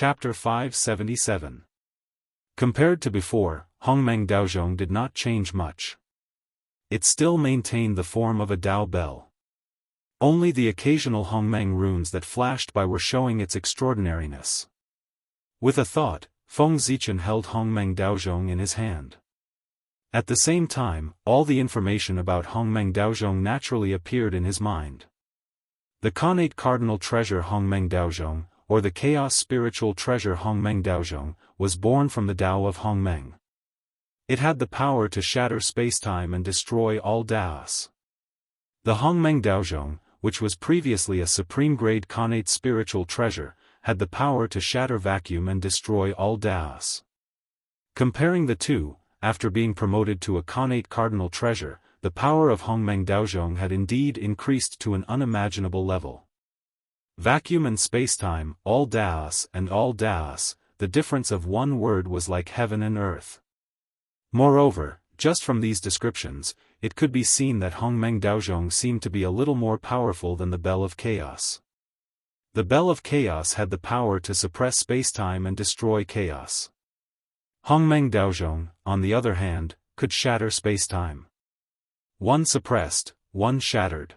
Chapter 577. Compared to before, Hongmeng Daozhong did not change much. It still maintained the form of a Dao bell. Only the occasional Hongmeng runes that flashed by were showing its extraordinariness. With a thought, Feng Zichen held Hongmeng Daozhong in his hand. At the same time, all the information about Hongmeng Daozhong naturally appeared in his mind. The Connate Cardinal Treasure Hongmeng Daozhong, or the Chaos Spiritual Treasure Hongmeng Daozhong, was born from the Tao of Hongmeng. It had the power to shatter spacetime and destroy all Daos. The Hongmeng Daozhong, which was previously a supreme-grade Connate Spiritual Treasure, had the power to shatter vacuum and destroy all Daos. Comparing the two, after being promoted to a Connate Cardinal Treasure, the power of Hongmeng Daozhong had indeed increased to an unimaginable level. Vacuum and spacetime, all Daos and all Daos, the difference of one word was like heaven and earth. Moreover, just from these descriptions, it could be seen that Hongmeng Daozhong seemed to be a little more powerful than the Bell of Chaos. The Bell of Chaos had the power to suppress spacetime and destroy chaos. Hongmeng Daozhong, on the other hand, could shatter spacetime. One suppressed, one shattered.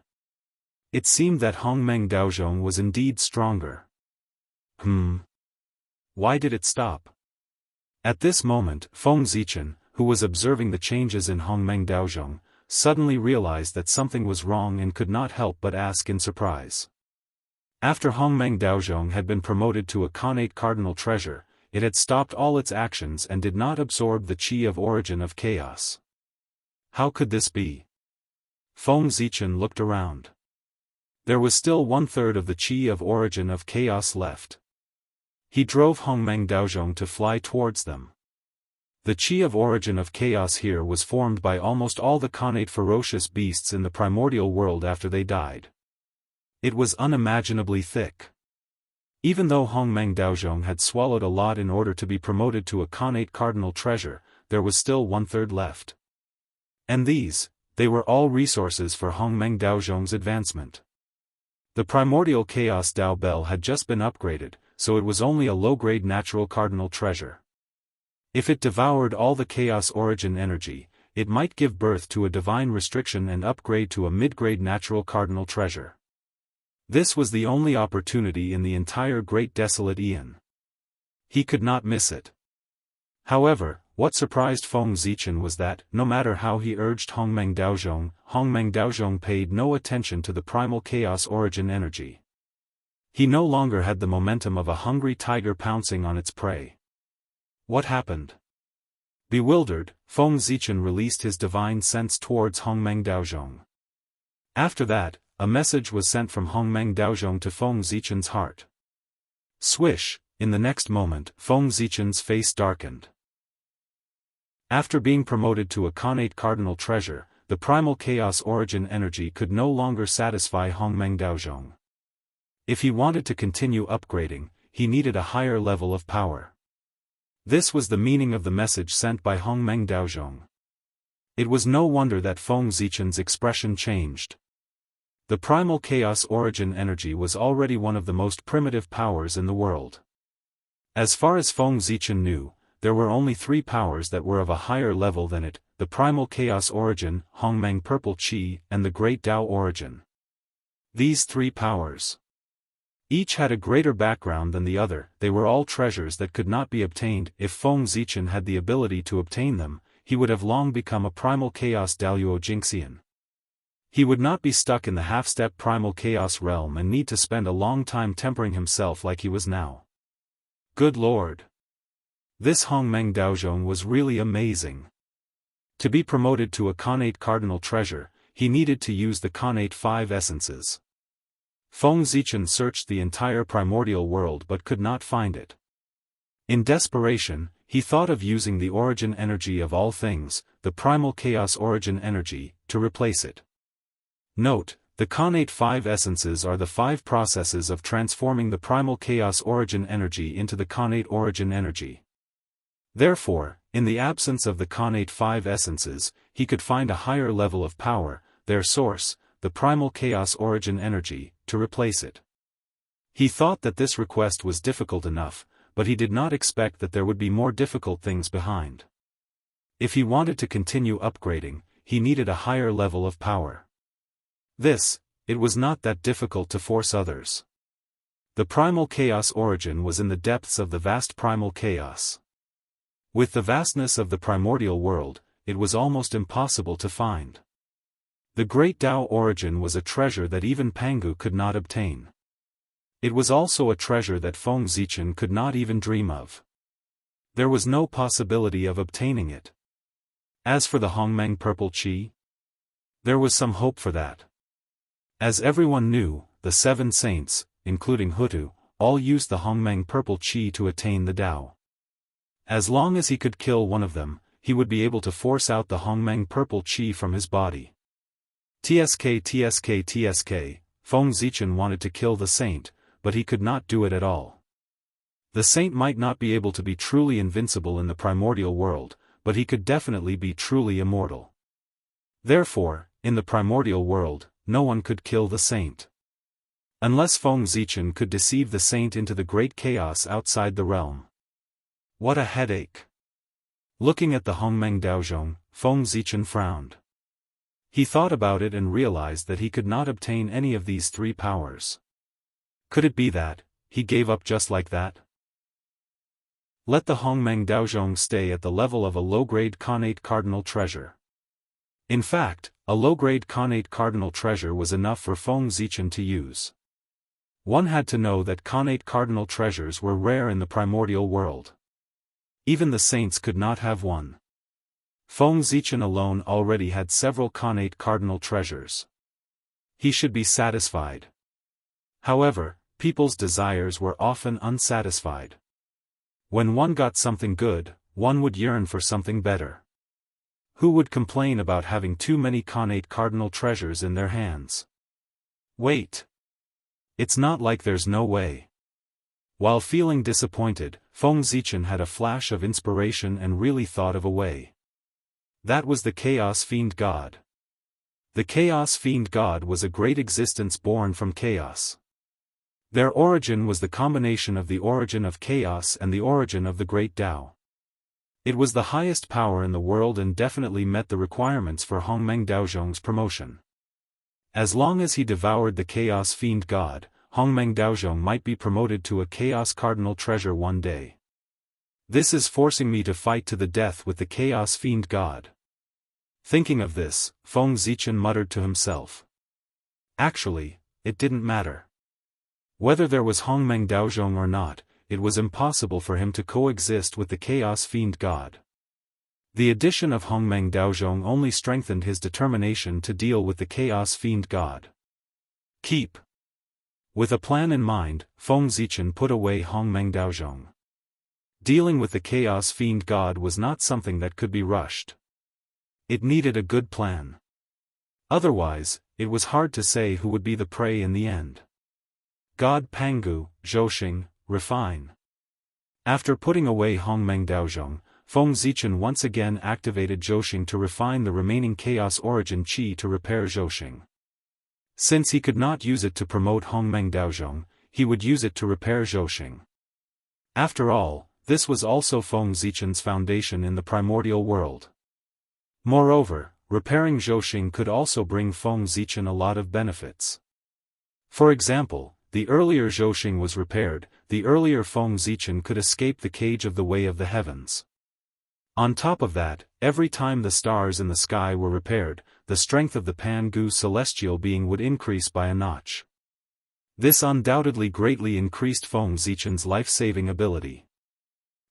It seemed that Hongmeng Daozhong was indeed stronger. Why did it stop? At this moment, Feng Zichen, who was observing the changes in Hongmeng Daozhong, suddenly realized that something was wrong and could not help but ask in surprise. After Hongmeng Daozhong had been promoted to a Connate Cardinal Treasure, it had stopped all its actions and did not absorb the Qi of origin of chaos. How could this be? Feng Zichen looked around. There was still 1/3 of the Qi of origin of chaos left. He drove Hongmeng Daozhong to fly towards them. The Qi of origin of chaos here was formed by almost all the Connate ferocious beasts in the primordial world after they died. It was unimaginably thick. Even though Hongmeng Daozhong had swallowed a lot in order to be promoted to a Connate Cardinal Treasure, there was still 1/3 left. And they were all resources for Hongmeng Daozhong's advancement. The primordial Chaos Dao Bell had just been upgraded, so it was only a low-grade natural cardinal treasure. If it devoured all the Chaos origin energy, it might give birth to a divine restriction and upgrade to a mid-grade natural cardinal treasure. This was the only opportunity in the entire Great Desolate Aeon. He could not miss it. However, what surprised Feng Zichen was that, no matter how he urged Hongmeng Daozhong paid no attention to the primal chaos origin energy. He no longer had the momentum of a hungry tiger pouncing on its prey. What happened? Bewildered, Feng Zichen released his divine sense towards Hongmeng Daozhong. After that, a message was sent from Hongmeng Daozhong to Feng Zichen's heart. Swish, in the next moment, Feng Zichen's face darkened. After being promoted to a Connate Cardinal Treasure, the primal chaos origin energy could no longer satisfy Hongmeng Daozhong. If he wanted to continue upgrading, he needed a higher level of power. This was the meaning of the message sent by Hongmeng Daozhong. It was no wonder that Feng Zichen's expression changed. The primal chaos origin energy was already one of the most primitive powers in the world. As far as Feng Zichen knew, there were only 3 powers that were of a higher level than it: the primal chaos origin, Hongmeng Purple Qi, and the Great Dao origin. These 3 powers. Each had a greater background than the other. They were all treasures that could not be obtained. If Feng Zichen had the ability to obtain them, he would have long become a primal chaos Daluo Jinxian. He would not be stuck in the half-step primal chaos realm and need to spend a long time tempering himself like he was now. Good Lord! This Hongmeng Daozhong was really amazing. To be promoted to a Connate Cardinal Treasure, he needed to use the Connate 5 essences. Feng Zichen searched the entire primordial world but could not find it. In desperation, he thought of using the origin energy of all things, the primal chaos origin energy, to replace it. Note, the Connate 5 essences are the 5 processes of transforming the primal chaos origin energy into the Connate origin energy. Therefore, in the absence of the Connate 5 essences, he could find a higher level of power, their source, the primal chaos origin energy, to replace it. He thought that this request was difficult enough, but he did not expect that there would be more difficult things behind. If he wanted to continue upgrading, he needed a higher level of power. It was not that difficult to force others. The primal chaos origin was in the depths of the vast primal chaos. With the vastness of the primordial world, it was almost impossible to find. The great Tao origin was a treasure that even Pangu could not obtain. It was also a treasure that Feng Zichen could not even dream of. There was no possibility of obtaining it. As for the Hongmeng purple qi, there was some hope for that. As everyone knew, the 7 saints, including Hutu, all used the Hongmeng purple qi to attain the Tao. As long as he could kill one of them, he would be able to force out the Hongmeng purple qi from his body. Tsk, Feng Zichen wanted to kill the saint, but he could not do it at all. The saint might not be able to be truly invincible in the primordial world, but he could definitely be truly immortal. Therefore, in the primordial world, no one could kill the saint. Unless Feng Zichen could deceive the saint into the great chaos outside the realm. What a headache! Looking at the Hongmeng Daozhong, Feng Zichen frowned. He thought about it and realized that he could not obtain any of these 3 powers. Could it be that he gave up just like that? Let the Hongmeng Daozhong stay at the level of a low-grade connate cardinal treasure. In fact, a low-grade connate cardinal treasure was enough for Feng Zichen to use. One had to know that connate cardinal treasures were rare in the primordial world. Even the saints could not have one. Feng Zichen alone already had several connate cardinal treasures. He should be satisfied. However, people's desires were often unsatisfied. When one got something good, one would yearn for something better. Who would complain about having too many connate cardinal treasures in their hands? Wait. It's not like there's no way. While feeling disappointed, Feng Zichen had a flash of inspiration and really thought of a way. That was the Chaos Fiend God. The Chaos Fiend God was a great existence born from chaos. Their origin was the combination of the origin of chaos and the origin of the great Tao. It was the highest power in the world and definitely met the requirements for Hongmeng Daozhong's promotion. As long as he devoured the Chaos Fiend God, Hongmeng Daozhong might be promoted to a Chaos Cardinal Treasure one day. This is forcing me to fight to the death with the Chaos Fiend God. Thinking of this, Feng Zichen muttered to himself. Actually, it didn't matter. Whether there was Hongmeng Daozhong or not, it was impossible for him to coexist with the Chaos Fiend God. The addition of Hongmeng Daozhong only strengthened his determination to deal with the Chaos Fiend God. Keep. With a plan in mind, Feng Zichen put away Hongmeng Daozhong. Dealing with the Chaos Fiend God was not something that could be rushed. It needed a good plan. Otherwise, it was hard to say who would be the prey in the end. God Pangu, Zhouxing, refine. After putting away Hongmeng Daozhong, Feng Zichen once again activated Zhouxing to refine the remaining Chaos Origin Qi to repair Zhouxing. Since he could not use it to promote Hongmeng Daozhong, he would use it to repair Zhouxing. After all, this was also Feng Zichen's foundation in the primordial world. Moreover, repairing Zhouxing could also bring Feng Zichen a lot of benefits. For example, the earlier Zhouxing was repaired, the earlier Feng Zichen could escape the cage of the Way of the Heavens. On top of that, every time the stars in the sky were repaired, the strength of the Pangu celestial being would increase by a notch. This undoubtedly greatly increased Feng Zichen's life-saving ability.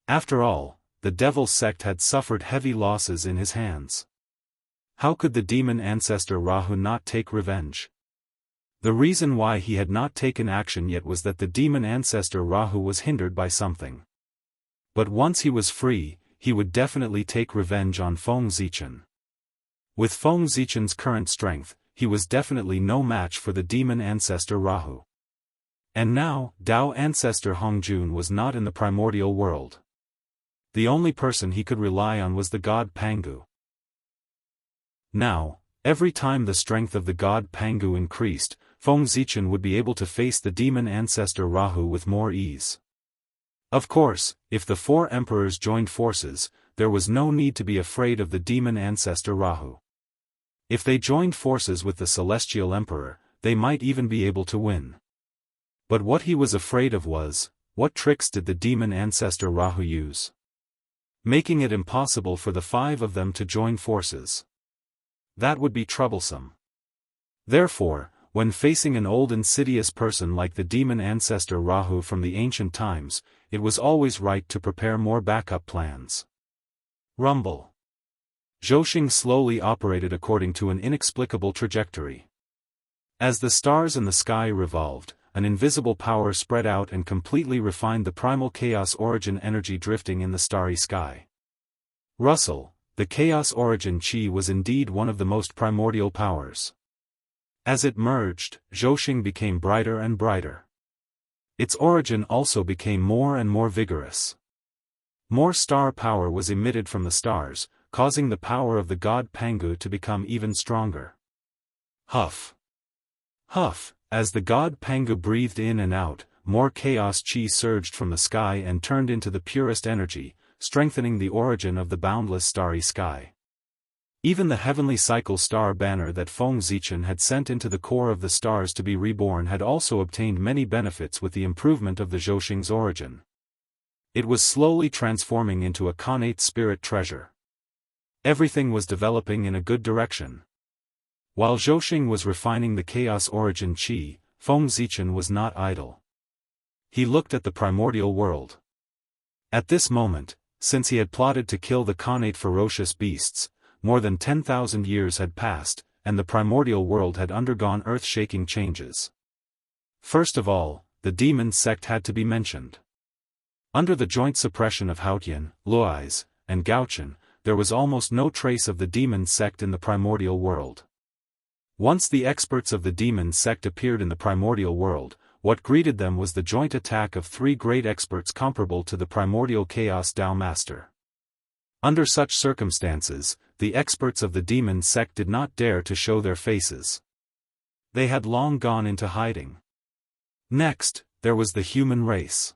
After all, the Devil sect had suffered heavy losses in his hands. How could the demon ancestor Rahu not take revenge? The reason why he had not taken action yet was that the demon ancestor Rahu was hindered by something. But once he was free, he would definitely take revenge on Feng Zichen. With Feng Zichen's current strength, he was definitely no match for the demon ancestor Rahu. And now, Tao ancestor Hongjun was not in the primordial world. The only person he could rely on was the god Pangu. Now, every time the strength of the god Pangu increased, Feng Zichen would be able to face the demon ancestor Rahu with more ease. Of course, if the four emperors joined forces, there was no need to be afraid of the demon ancestor Rahu. If they joined forces with the celestial emperor, they might even be able to win. But what he was afraid of was, what tricks did the demon ancestor Rahu use? Making it impossible for the five of them to join forces. That would be troublesome. Therefore, when facing an old insidious person like the demon ancestor Rahu from the ancient times, it was always right to prepare more backup plans. Rumble. Zhouxing slowly operated according to an inexplicable trajectory. As the stars in the sky revolved, an invisible power spread out and completely refined the primal chaos origin energy drifting in the starry sky. Russell, the chaos origin chi was indeed one of the most primordial powers. As it merged, Zhouxing became brighter and brighter. Its origin also became more and more vigorous. More star power was emitted from the stars, causing the power of the god Pangu to become even stronger. Huff. Huff, as the god Pangu breathed in and out, more chaos chi surged from the sky and turned into the purest energy, strengthening the origin of the boundless starry sky. Even the heavenly cycle star banner that Feng Zichen had sent into the core of the stars to be reborn had also obtained many benefits with the improvement of the Zhouxing's origin. It was slowly transforming into a connate spirit treasure. Everything was developing in a good direction. While Zhouxing was refining the chaos origin chi, Feng Zichen was not idle. He looked at the primordial world. At this moment, since he had plotted to kill the connate ferocious beasts, more than 10,000 years had passed, and the primordial world had undergone earth-shaking changes. First of all, the demon sect had to be mentioned. Under the joint suppression of Haotian, Luais, and Gaochen, there was almost no trace of the demon sect in the primordial world. Once the experts of the demon sect appeared in the primordial world, what greeted them was the joint attack of three great experts comparable to the primordial chaos Tao Master. Under such circumstances, the experts of the demon sect did not dare to show their faces. They had long gone into hiding. Next, there was the human race.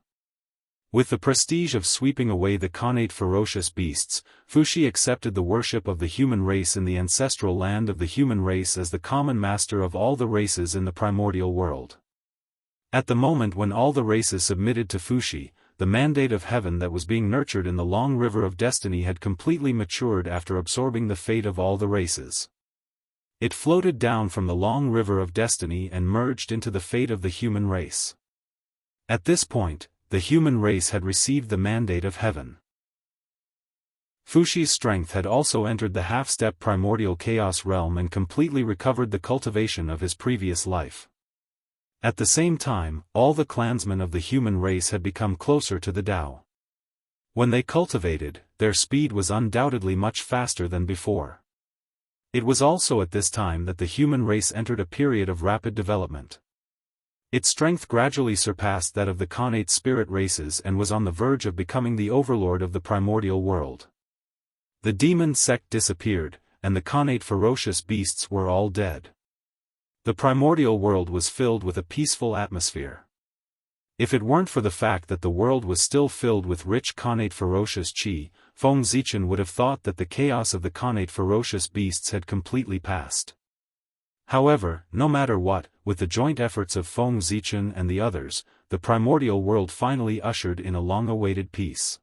With the prestige of sweeping away the connate ferocious beasts, Fuxi accepted the worship of the human race in the ancestral land of the human race as the common master of all the races in the primordial world. At the moment when all the races submitted to Fuxi, the mandate of heaven that was being nurtured in the long river of destiny had completely matured after absorbing the fate of all the races. It floated down from the long river of destiny and merged into the fate of the human race. At this point, the human race had received the mandate of heaven. Fuxi's strength had also entered the half-step primordial chaos realm and completely recovered the cultivation of his previous life. At the same time, all the clansmen of the human race had become closer to the Tao. When they cultivated, their speed was undoubtedly much faster than before. It was also at this time that the human race entered a period of rapid development. Its strength gradually surpassed that of the connate spirit races and was on the verge of becoming the overlord of the primordial world. The demon sect disappeared, and the connate ferocious beasts were all dead. The primordial world was filled with a peaceful atmosphere. If it weren't for the fact that the world was still filled with rich connate ferocious chi, Feng Zichen would have thought that the chaos of the connate ferocious beasts had completely passed. However, no matter what, with the joint efforts of Feng Zichen and the others, the primordial world finally ushered in a long-awaited peace.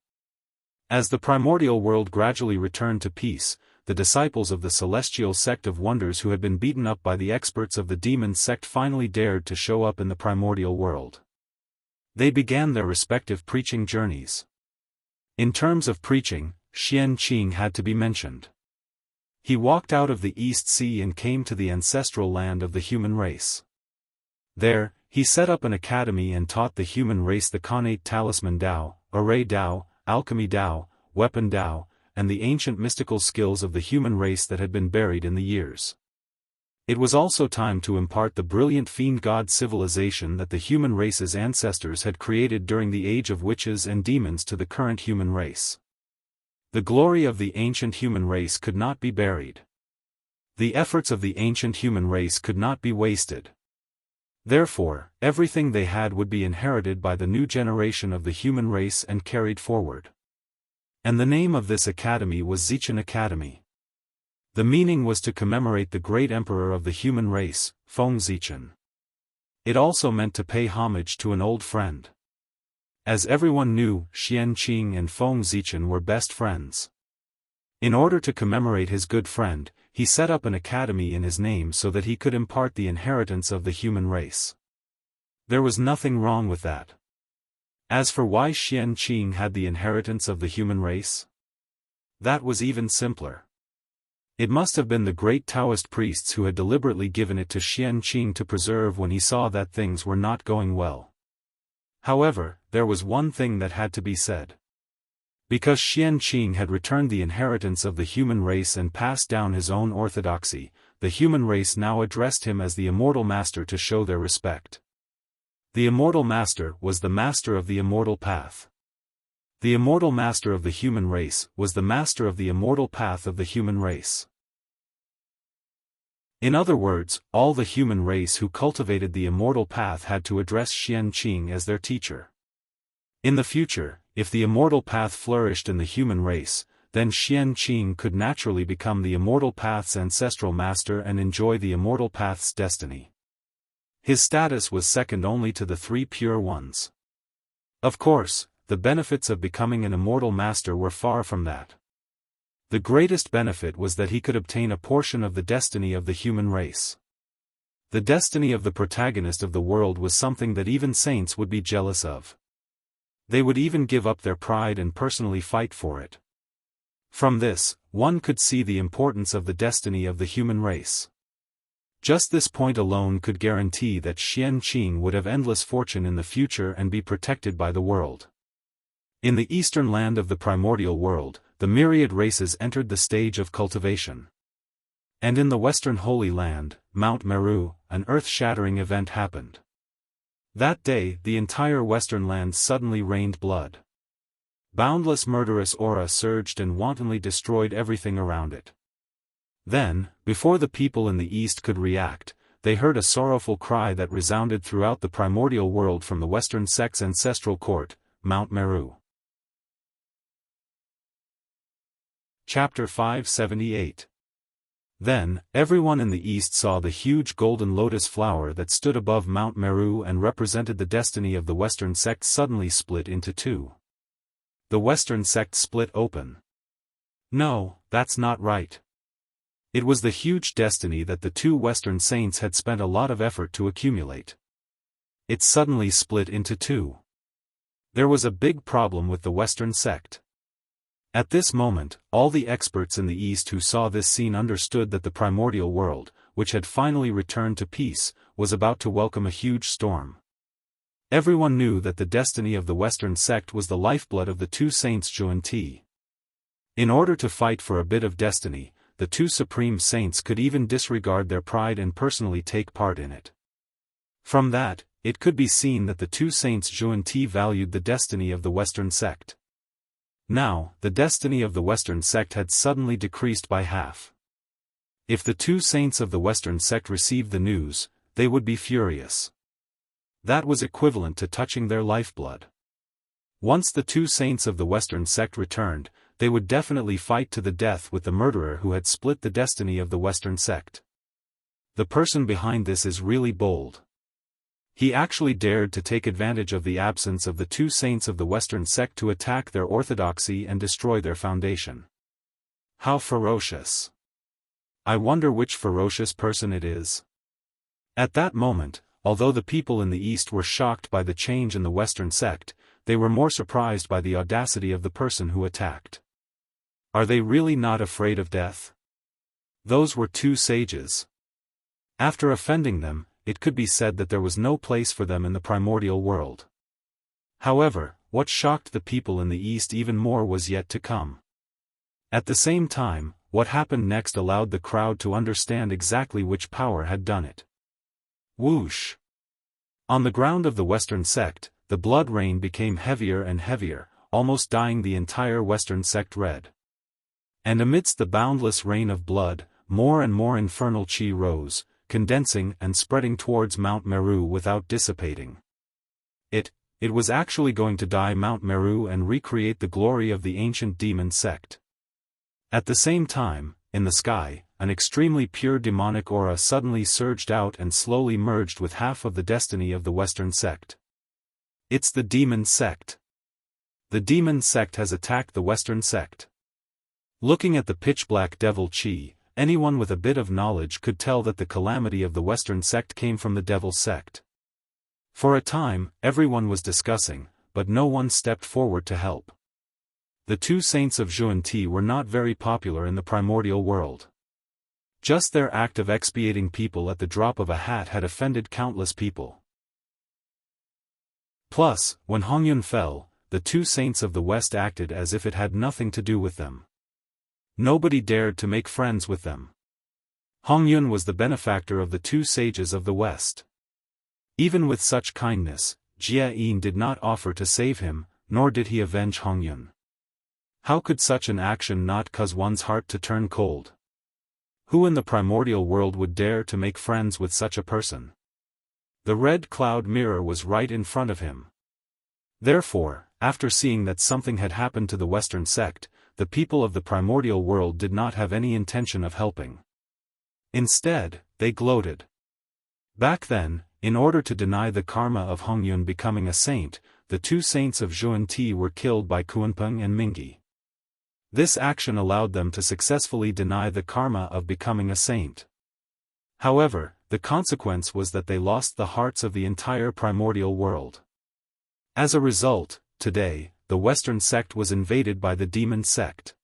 As the primordial world gradually returned to peace, the disciples of the celestial sect of wonders who had been beaten up by the experts of the demon sect finally dared to show up in the primordial world. They began their respective preaching journeys. In terms of preaching, Xian Qing had to be mentioned. He walked out of the East Sea and came to the ancestral land of the human race. There, he set up an academy and taught the human race the connate talisman Tao, array Tao, alchemy Tao, weapon Tao, and the ancient mystical skills of the human race that had been buried in the years. It was also time to impart the brilliant fiend god civilization that the human race's ancestors had created during the age of witches and demons to the current human race. The glory of the ancient human race could not be buried. The efforts of the ancient human race could not be wasted. Therefore, everything they had would be inherited by the new generation of the human race and carried forward. And the name of this academy was Zichen Academy. The meaning was to commemorate the great emperor of the human race, Feng Zichen. It also meant to pay homage to an old friend. As everyone knew, Qianqing and Feng Zichen were best friends. In order to commemorate his good friend, he set up an academy in his name so that he could impart the inheritance of the human race. There was nothing wrong with that. As for why Qianqing had the inheritance of the human race, that was even simpler. It must have been the great Taoist priests who had deliberately given it to Qianqing to preserve when he saw that things were not going well. However, there was one thing that had to be said. Because Qianqing had returned the inheritance of the human race and passed down his own orthodoxy, the human race now addressed him as the Immortal Master to show their respect. The Immortal Master was the master of the immortal path. The Immortal Master of the human race was the master of the immortal path of the human race. In other words, all the human race who cultivated the immortal path had to address Qianqing as their teacher. In the future, if the immortal path flourished in the human race, then Qianqing could naturally become the immortal path's ancestral master and enjoy the immortal path's destiny. His status was second only to the three pure ones. Of course, the benefits of becoming an immortal master were far from that. The greatest benefit was that he could obtain a portion of the destiny of the human race. The destiny of the protagonist of the world was something that even saints would be jealous of. They would even give up their pride and personally fight for it. From this, one could see the importance of the destiny of the human race. Just this point alone could guarantee that Qianqing would have endless fortune in the future and be protected by the world. In the eastern land of the primordial world, the myriad races entered the stage of cultivation. And in the western Holy Land, Mount Meru, an earth-shattering event happened. That day, the entire western land suddenly rained blood. Boundless murderous aura surged and wantonly destroyed everything around it. Then, before the people in the east could react, they heard a sorrowful cry that resounded throughout the primordial world from the western sect's ancestral court, Mount Meru. Chapter 578. Then, everyone in the east saw the huge golden lotus flower that stood above Mount Meru and represented the destiny of the western sect suddenly split into two. The western sect split open. No, that's not right. It was the huge destiny that the two western saints had spent a lot of effort to accumulate. It suddenly split into two. There was a big problem with the western sect. At this moment, all the experts in the East who saw this scene understood that the primordial world, which had finally returned to peace, was about to welcome a huge storm. Everyone knew that the destiny of the Western sect was the lifeblood of the two saints Zhuan Ti. In order to fight for a bit of destiny, the two supreme saints could even disregard their pride and personally take part in it. From that, it could be seen that the two saints Zhuan Ti valued the destiny of the Western sect. Now, the destiny of the Western sect had suddenly decreased by half. If the two saints of the Western sect received the news, they would be furious. That was equivalent to touching their lifeblood. Once the two saints of the Western sect returned, they would definitely fight to the death with the murderer who had split the destiny of the Western sect. The person behind this is really bold. He actually dared to take advantage of the absence of the two saints of the Western sect to attack their orthodoxy and destroy their foundation. How ferocious! I wonder which ferocious person it is. At that moment, although the people in the East were shocked by the change in the Western sect, they were more surprised by the audacity of the person who attacked. Are they really not afraid of death? Those were two sages. After offending them, it could be said that there was no place for them in the primordial world. However, what shocked the people in the East even more was yet to come. At the same time, what happened next allowed the crowd to understand exactly which power had done it. Whoosh! On the ground of the Western sect, the blood rain became heavier and heavier, almost dyeing the entire Western sect red. And amidst the boundless rain of blood, more and more infernal chi rose, condensing and spreading towards Mount Meru without dissipating. It was actually going to dye Mount Meru and recreate the glory of the ancient demon sect. At the same time, in the sky, an extremely pure demonic aura suddenly surged out and slowly merged with half of the destiny of the Western sect. It's the demon sect. The demon sect has attacked the Western sect. Looking at the pitch-black devil chi, anyone with a bit of knowledge could tell that the calamity of the Western sect came from the devil sect. For a time, everyone was discussing, but no one stepped forward to help. The two saints of Zhuan-Ti were not very popular in the primordial world. Just their act of expiating people at the drop of a hat had offended countless people. Plus, when Hongyun fell, the two saints of the West acted as if it had nothing to do with them. Nobody dared to make friends with them. Hongyun was the benefactor of the two sages of the West. Even with such kindness, Jia Yin did not offer to save him, nor did he avenge Hongyun. How could such an action not cause one's heart to turn cold? Who in the primordial world would dare to make friends with such a person? The red cloud mirror was right in front of him. Therefore, after seeing that something had happened to the Western sect, the people of the primordial world did not have any intention of helping. Instead, they gloated. Back then, in order to deny the karma of Hongyun becoming a saint, the two saints of Zhuan-Ti were killed by Kuanpeng and Mingyi. This action allowed them to successfully deny the karma of becoming a saint. However, the consequence was that they lost the hearts of the entire primordial world. As a result, today, the Western sect was invaded by the demon sect.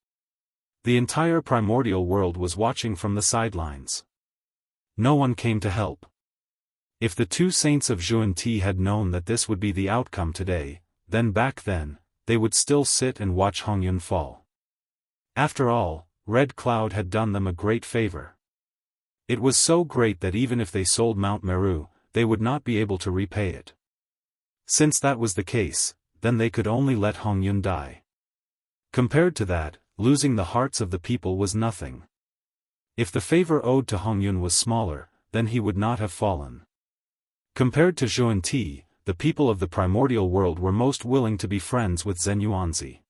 The entire primordial world was watching from the sidelines. No one came to help. If the two saints of Zhuan-Ti had known that this would be the outcome today, then back then, they would still sit and watch Hongyun fall. After all, Red Cloud had done them a great favor. It was so great that even if they sold Mount Meru, they would not be able to repay it. Since that was the case, then they could only let Hongyun die. Compared to that, losing the hearts of the people was nothing. If the favor owed to Hongyun was smaller, then he would not have fallen. Compared to Zhuan-Ti, the people of the primordial world were most willing to be friends with Zenyuanzi.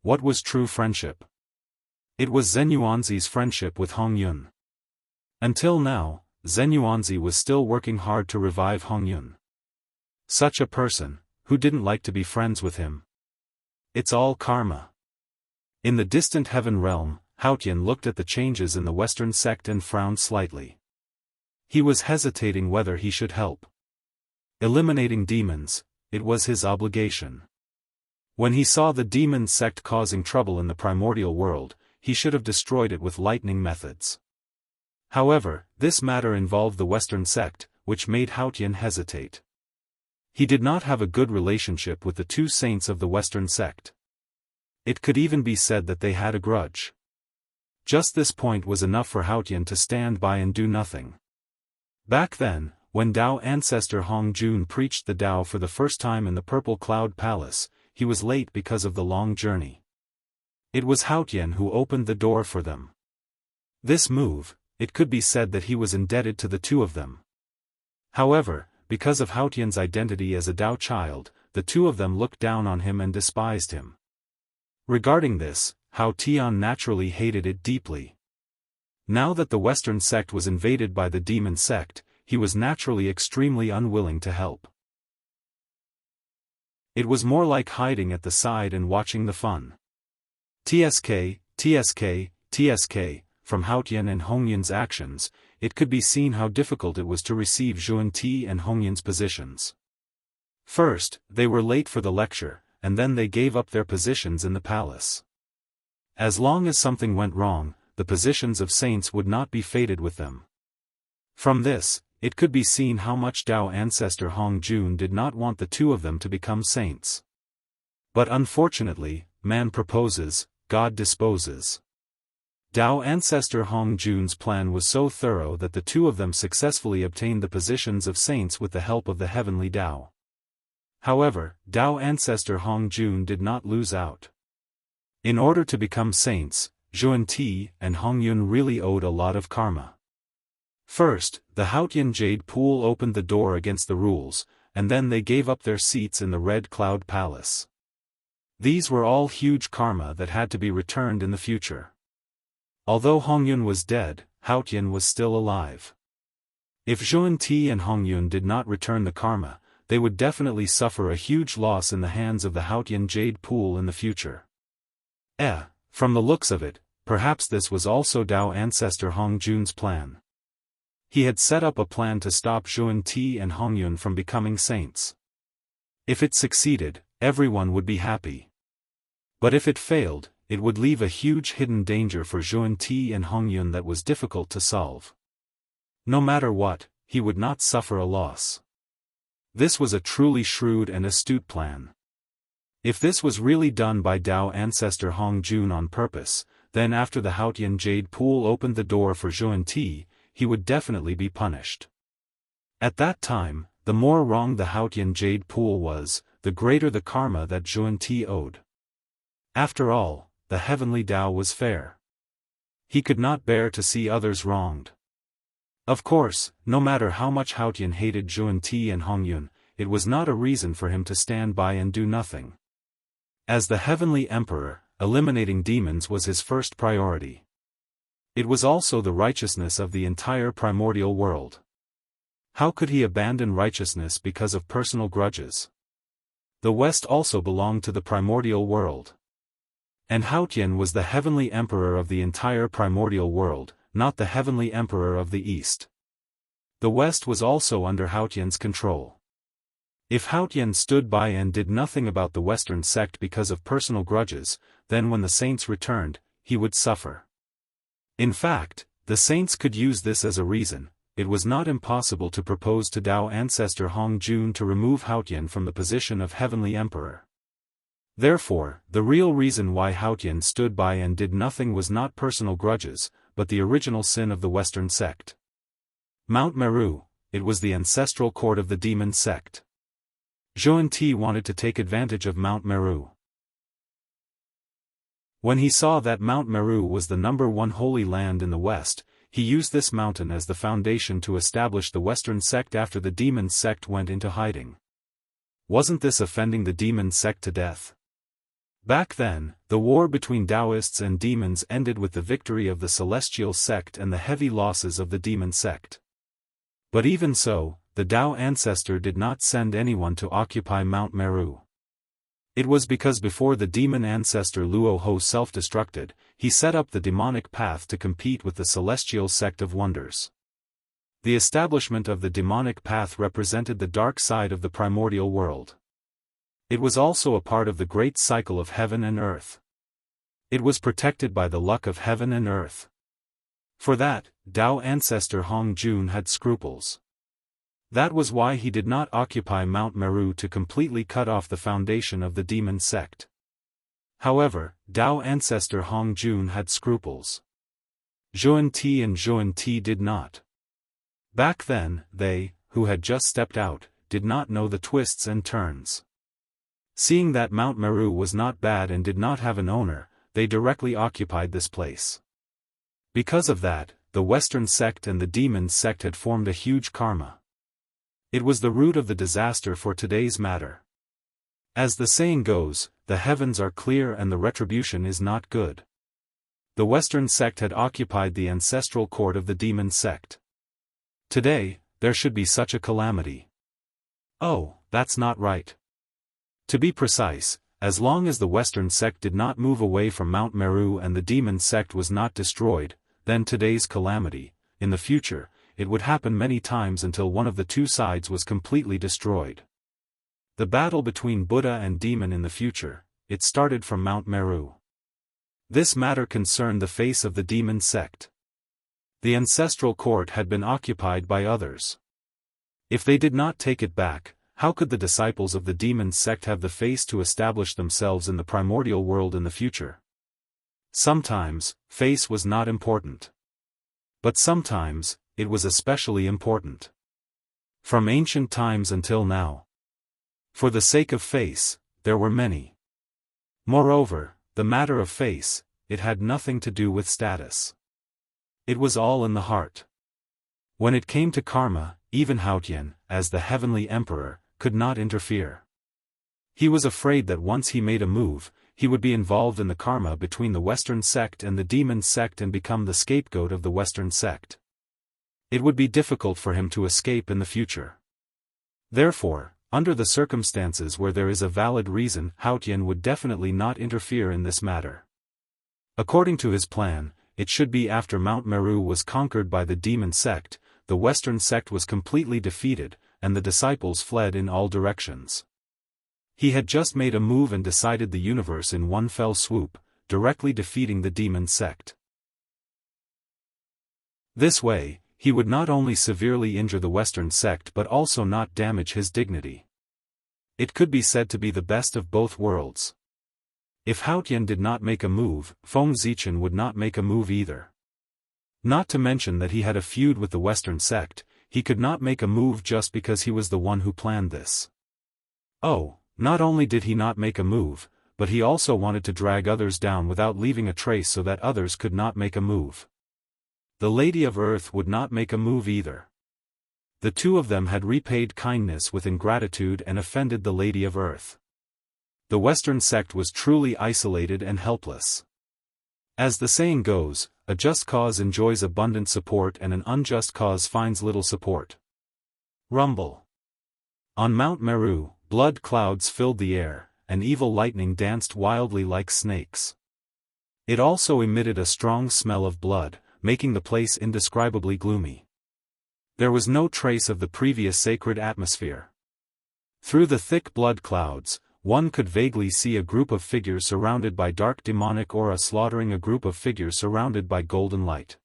What was true friendship? It was Zenyuanzi's friendship with Hongyun. Until now, Zenyuanzi was still working hard to revive Hongyun. Such a person, who didn't like to be friends with him? It's all karma. In the distant heaven realm, Haotian looked at the changes in the Western sect and frowned slightly. He was hesitating whether he should help. Eliminating demons, it was his obligation. When he saw the demon sect causing trouble in the primordial world, he should have destroyed it with lightning methods. However, this matter involved the Western sect, which made Haotian hesitate. He did not have a good relationship with the two saints of the Western sect. It could even be said that they had a grudge. Just this point was enough for Haotian to stand by and do nothing. Back then, when Dao ancestor Hong Jun preached the Dao for the first time in the Purple Cloud Palace, he was late because of the long journey. It was Haotian who opened the door for them. This move, it could be said that he was indebted to the two of them. However, because of Haotian's identity as a Dao child, the two of them looked down on him and despised him. Regarding this, Hao Tian naturally hated it deeply. Now that the Western sect was invaded by the demon sect, he was naturally extremely unwilling to help. It was more like hiding at the side and watching the fun. TSK, TSK, TSK, from Haotian and Hongyun's actions, it could be seen how difficult it was to receive Zhuan-Ti and Hongyun's positions. First, they were late for the lecture, and then they gave up their positions in the palace. As long as something went wrong, the positions of saints would not be fated with them. From this, it could be seen how much Dao ancestor Hong Jun did not want the two of them to become saints. But unfortunately, man proposes, God disposes. Dao ancestor Hong Jun's plan was so thorough that the two of them successfully obtained the positions of saints with the help of the heavenly Dao. However, Dao ancestor Hong Jun did not lose out. In order to become saints, Zhuan-Ti and Hongyun really owed a lot of karma. First, the Hautian Jade Pool opened the door against the rules, and then they gave up their seats in the Red Cloud Palace. These were all huge karma that had to be returned in the future. Although Hongyun was dead, Hautian was still alive. If Zhuan-Ti and Hongyun did not return the karma, they would definitely suffer a huge loss in the hands of the Hautian Jade Pool in the future. From the looks of it, perhaps this was also Dao ancestor Hongjun's plan. He had set up a plan to stop Zhuan-Ti and Hongyun from becoming saints. If it succeeded, everyone would be happy. But if it failed, it would leave a huge hidden danger for Zhuan-Ti and Hongyun that was difficult to solve. No matter what, he would not suffer a loss. This was a truly shrewd and astute plan. If this was really done by Dao ancestor Hongjun on purpose, then after the Hautian Jade Pool opened the door for Zhuan-Ti, he would definitely be punished. At that time, the more wrong the Hautian Jade Pool was, the greater the karma that Zhuan-Ti owed. After all, the heavenly Dao was fair. He could not bear to see others wronged. Of course, no matter how much Hautian hated Zhuan-Ti and Hongyun, it was not a reason for him to stand by and do nothing. As the heavenly emperor, eliminating demons was his first priority. It was also the righteousness of the entire primordial world. How could he abandon righteousness because of personal grudges? The West also belonged to the primordial world. And Hautian was the heavenly emperor of the entire primordial world, not the heavenly emperor of the East. The West was also under Hautian's control. If Hautian stood by and did nothing about the Western sect because of personal grudges, then when the saints returned, he would suffer. In fact, the saints could use this as a reason. It was not impossible to propose to Dao ancestor Hongjun to remove Hautian from the position of heavenly emperor. Therefore, the real reason why Hautian stood by and did nothing was not personal grudges, but the original sin of the Western sect. Mount Meru, it was the ancestral court of the demon sect. Zhuan-Ti wanted to take advantage of Mount Meru. When he saw that Mount Meru was the #1 holy land in the West, he used this mountain as the foundation to establish the Western sect after the demon sect went into hiding. Wasn't this offending the demon sect to death? Back then, the war between Taoists and demons ended with the victory of the celestial sect and the heavy losses of the demon sect. But even so, the Dao ancestor did not send anyone to occupy Mount Meru. It was because before the demon ancestor Luo Ho self-destructed, he set up the demonic path to compete with the celestial sect of wonders. The establishment of the demonic path represented the dark side of the primordial world. It was also a part of the great cycle of heaven and earth. It was protected by the luck of heaven and earth. For that, Dao ancestor Hongjun had scruples. That was why he did not occupy Mount Meru to completely cut off the foundation of the demon sect. However, Dao ancestor Hongjun had scruples. Zhuan-Ti and Zhuan-Ti did not. Back then, they, who had just stepped out, did not know the twists and turns. Seeing that Mount Meru was not bad and did not have an owner, they directly occupied this place. Because of that, the Western sect and the demon sect had formed a huge karma. It was the root of the disaster for today's matter. As the saying goes, the heavens are clear and the retribution is not good. The Western sect had occupied the ancestral court of the demon sect. Today, there should be such a calamity. Oh, that's not right. To be precise, as long as the Western sect did not move away from Mount Meru and the demon sect was not destroyed, then today's calamity, in the future, it would happen many times until one of the two sides was completely destroyed. The battle between Buddha and demon in the future, it started from Mount Meru. This matter concerned the face of the demon sect. The ancestral court had been occupied by others. If they did not take it back, how could the disciples of the demon sect have the face to establish themselves in the primordial world in the future? Sometimes, face was not important. But sometimes, it was especially important. From ancient times until now. For the sake of face, there were many. Moreover, the matter of face, it had nothing to do with status. It was all in the heart. When it came to karma, even Haotian, as the heavenly emperor, could not interfere. He was afraid that once he made a move, he would be involved in the karma between the Western sect and the demon sect and become the scapegoat of the Western sect. It would be difficult for him to escape in the future. Therefore, under the circumstances where there is a valid reason, Haotian would definitely not interfere in this matter. According to his plan, it should be after Mount Meru was conquered by the demon sect, the Western sect was completely defeated, and the disciples fled in all directions. He had just made a move and decided the universe in one fell swoop, directly defeating the demon sect. This way, he would not only severely injure the Western sect but also not damage his dignity. It could be said to be the best of both worlds. If Haotian did not make a move, Feng Zichen would not make a move either. Not to mention that he had a feud with the Western sect, he could not make a move just because he was the one who planned this. Oh, not only did he not make a move, but he also wanted to drag others down without leaving a trace so that others could not make a move. The Lady of Earth would not make a move either. The two of them had repaid kindness with ingratitude and offended the Lady of Earth. The Western sect was truly isolated and helpless. As the saying goes, a just cause enjoys abundant support and an unjust cause finds little support. Rumble. On Mount Meru, blood clouds filled the air, and evil lightning danced wildly like snakes. It also emitted a strong smell of blood, making the place indescribably gloomy. There was no trace of the previous sacred atmosphere. Through the thick blood clouds, one could vaguely see a group of figures surrounded by dark demonic aura slaughtering a group of figures surrounded by golden light.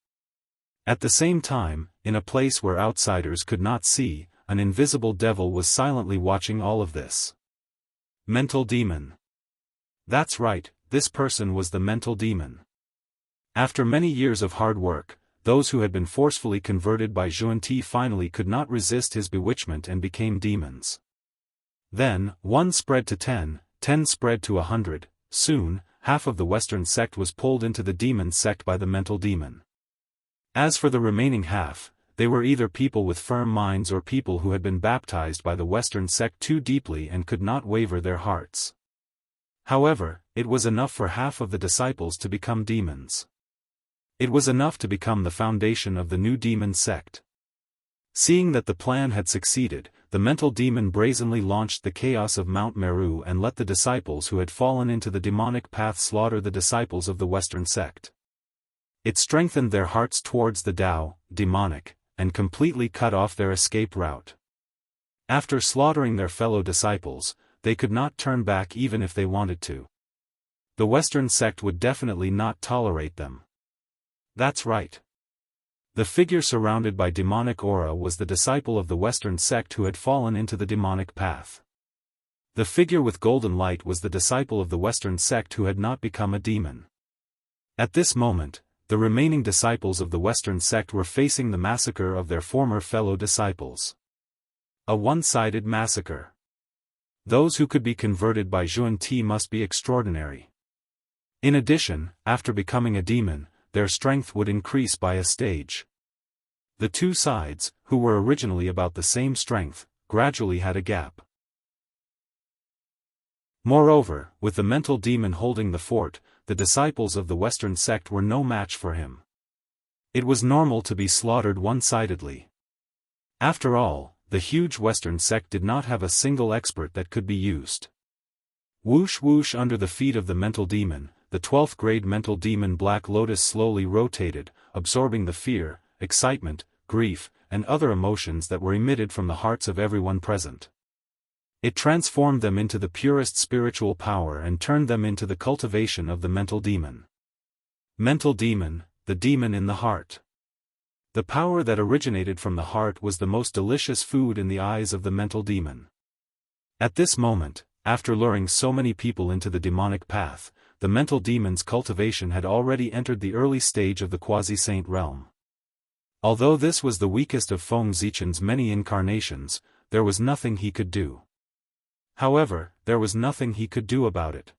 At the same time, in a place where outsiders could not see, an invisible devil was silently watching all of this. Mental demon. That's right, this person was the mental demon. After many years of hard work, those who had been forcefully converted by Xuanti finally could not resist his bewitchment and became demons. Then, 1 spread to 10, 10 spread to 100, soon, half of the Western sect was pulled into the demon sect by the mental demon. As for the remaining half, they were either people with firm minds or people who had been baptized by the Western sect too deeply and could not waver their hearts. However, it was enough for half of the disciples to become demons. It was enough to become the foundation of the new demon sect. Seeing that the plan had succeeded, the mental demon brazenly launched the chaos of Mount Meru and let the disciples who had fallen into the demonic path slaughter the disciples of the Western sect. It strengthened their hearts towards the Tao, demonic, and completely cut off their escape route. After slaughtering their fellow disciples, they could not turn back even if they wanted to. The Western sect would definitely not tolerate them. That's right. The figure surrounded by demonic aura was the disciple of the Western sect who had fallen into the demonic path. The figure with golden light was the disciple of the Western sect who had not become a demon. At this moment, the remaining disciples of the Western sect were facing the massacre of their former fellow disciples. A one-sided massacre. Those who could be converted by Xuanti must be extraordinary. In addition, after becoming a demon, their strength would increase by a stage. The two sides, who were originally about the same strength, gradually had a gap. Moreover, with the mental demon holding the fort, the disciples of the Western sect were no match for him. It was normal to be slaughtered one-sidedly. After all, the huge Western sect did not have a single expert that could be used. Whoosh whoosh under the feet of the mental demon, the 12th grade mental demon Black Lotus slowly rotated, absorbing the fear, excitement, grief, and other emotions that were emitted from the hearts of everyone present. It transformed them into the purest spiritual power and turned them into the cultivation of the mental demon. Mental demon, the demon in the heart. The power that originated from the heart was the most delicious food in the eyes of the mental demon. At this moment, after luring so many people into the demonic path, the mental demon's cultivation had already entered the early stage of the quasi-saint realm. Although this was the weakest of Feng Zichen's many incarnations, there was nothing he could do. However, there was nothing he could do about it.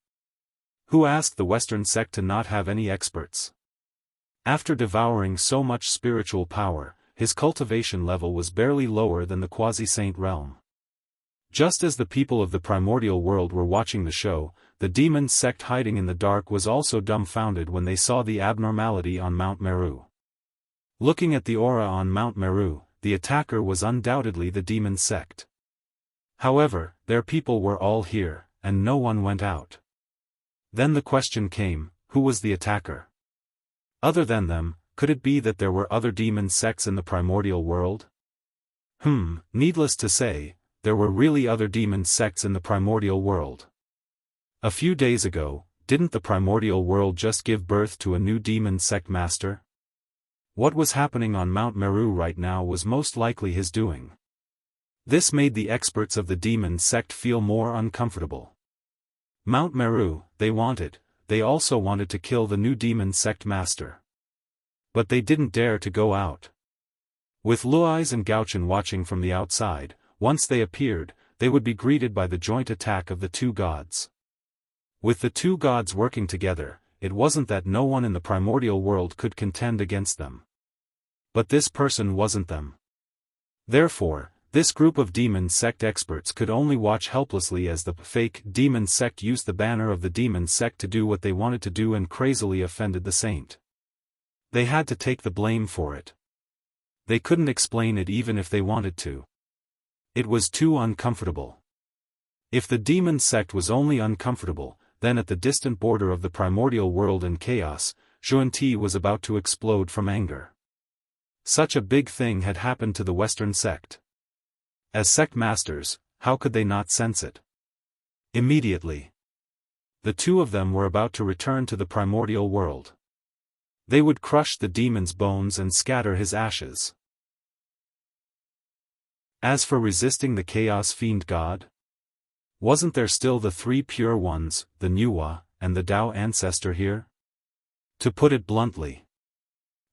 Who asked the Western sect to not have any experts? After devouring so much spiritual power, his cultivation level was barely lower than the quasi-saint realm. Just as the people of the primordial world were watching the show, the demon sect hiding in the dark was also dumbfounded when they saw the abnormality on Mount Meru. Looking at the aura on Mount Meru, the attacker was undoubtedly the demon sect. However, their people were all here, and no one went out. Then the question came, who was the attacker? Other than them, could it be that there were other demon sects in the primordial world? Needless to say, there were really other demon sects in the primordial world. A few days ago, didn't the primordial world just give birth to a new demon sect master? What was happening on Mount Meru right now was most likely his doing. This made the experts of the demon sect feel more uncomfortable. Mount Meru, they also wanted to kill the new demon sect master. But they didn't dare to go out. With Luais and Gauchen watching from the outside, once they appeared, they would be greeted by the joint attack of the two gods. With the two gods working together, it wasn't that no one in the primordial world could contend against them. But this person wasn't them. Therefore, this group of demon sect experts could only watch helplessly as the fake demon sect used the banner of the demon sect to do what they wanted to do and crazily offended the saint. They had to take the blame for it. They couldn't explain it even if they wanted to. It was too uncomfortable. If the demon sect was only uncomfortable, then at the distant border of the primordial world in chaos, Xuanti was about to explode from anger. Such a big thing had happened to the Western sect. As sect masters, how could they not sense it? Immediately, the two of them were about to return to the primordial world. They would crush the demon's bones and scatter his ashes. As for resisting the Chaos Fiend God, wasn't there still the three pure ones, the Nuwa, and the Tao ancestor here? To put it bluntly,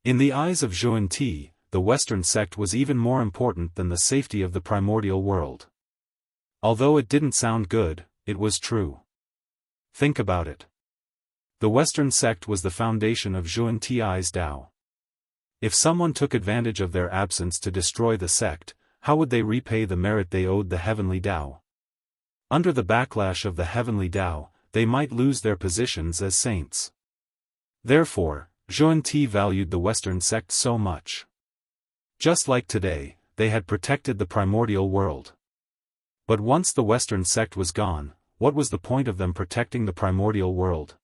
in the eyes of Xuanti, the Western sect was even more important than the safety of the primordial world. Although it didn't sound good, it was true. Think about it. The Western sect was the foundation of Xuanti's Tao. If someone took advantage of their absence to destroy the sect, how would they repay the merit they owed the heavenly Tao? Under the backlash of the heavenly Tao, they might lose their positions as saints. Therefore, Xuanti valued the Western sect so much. Just like today, they had protected the primordial world. But once the Western sect was gone, what was the point of them protecting the primordial world?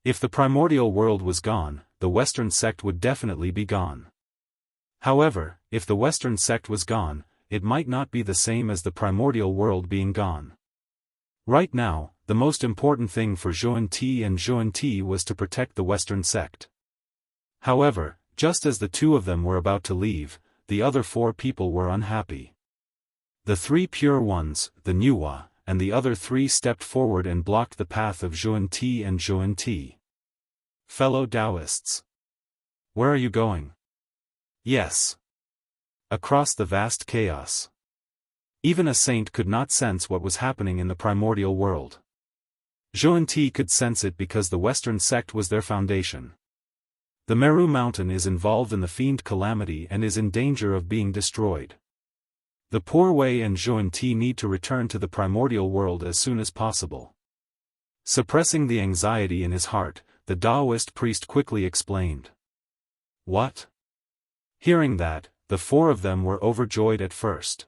If the primordial world was gone, the Western sect would definitely be gone. However, if the Western sect was gone, it might not be the same as the primordial world being gone. Right now, the most important thing for Xuanti and Xuanti was to protect the Western sect. However, just as the two of them were about to leave, the other four people were unhappy. The three pure ones, the Nuwa, and the other three stepped forward and blocked the path of Xuanti and Xuanti. Fellow Taoists, where are you going? Yes. Across the vast chaos. Even a saint could not sense what was happening in the primordial world. Xuanti could sense it because the Western sect was their foundation. The Meru mountain is involved in the fiend calamity and is in danger of being destroyed. The Poor Way and Xuanti need to return to the primordial world as soon as possible. Suppressing the anxiety in his heart, the Taoist priest quickly explained. What? Hearing that, the four of them were overjoyed at first.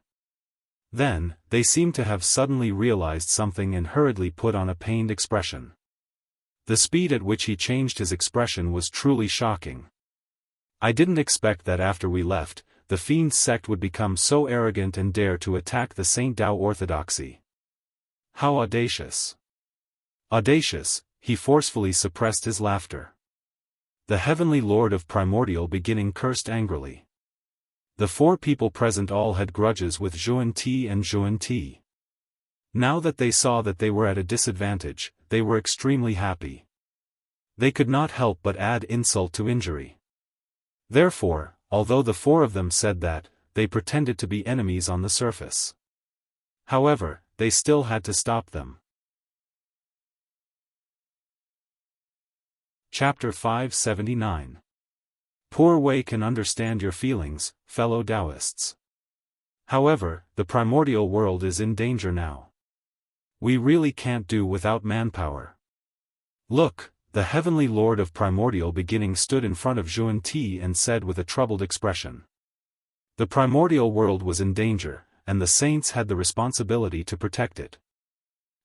Then, they seemed to have suddenly realized something and hurriedly put on a pained expression. The speed at which he changed his expression was truly shocking. I didn't expect that after we left, the fiend sect would become so arrogant and dare to attack the Saint Tao orthodoxy. How audacious! Audacious, he forcefully suppressed his laughter. The heavenly lord of primordial beginning cursed angrily. The four people present all had grudges with Xuanti and Xuanti. Now that they saw that they were at a disadvantage, they were extremely happy. They could not help but add insult to injury. Therefore, although the four of them said that, they pretended to be enemies on the surface. However, they still had to stop them. Chapter 579. Poor Wei can understand your feelings, fellow Taoists. However, the primordial world is in danger now. We really can't do without manpower. Look, the heavenly lord of primordial beginning stood in front of Zhuan Ti and said with a troubled expression. The primordial world was in danger, and the saints had the responsibility to protect it.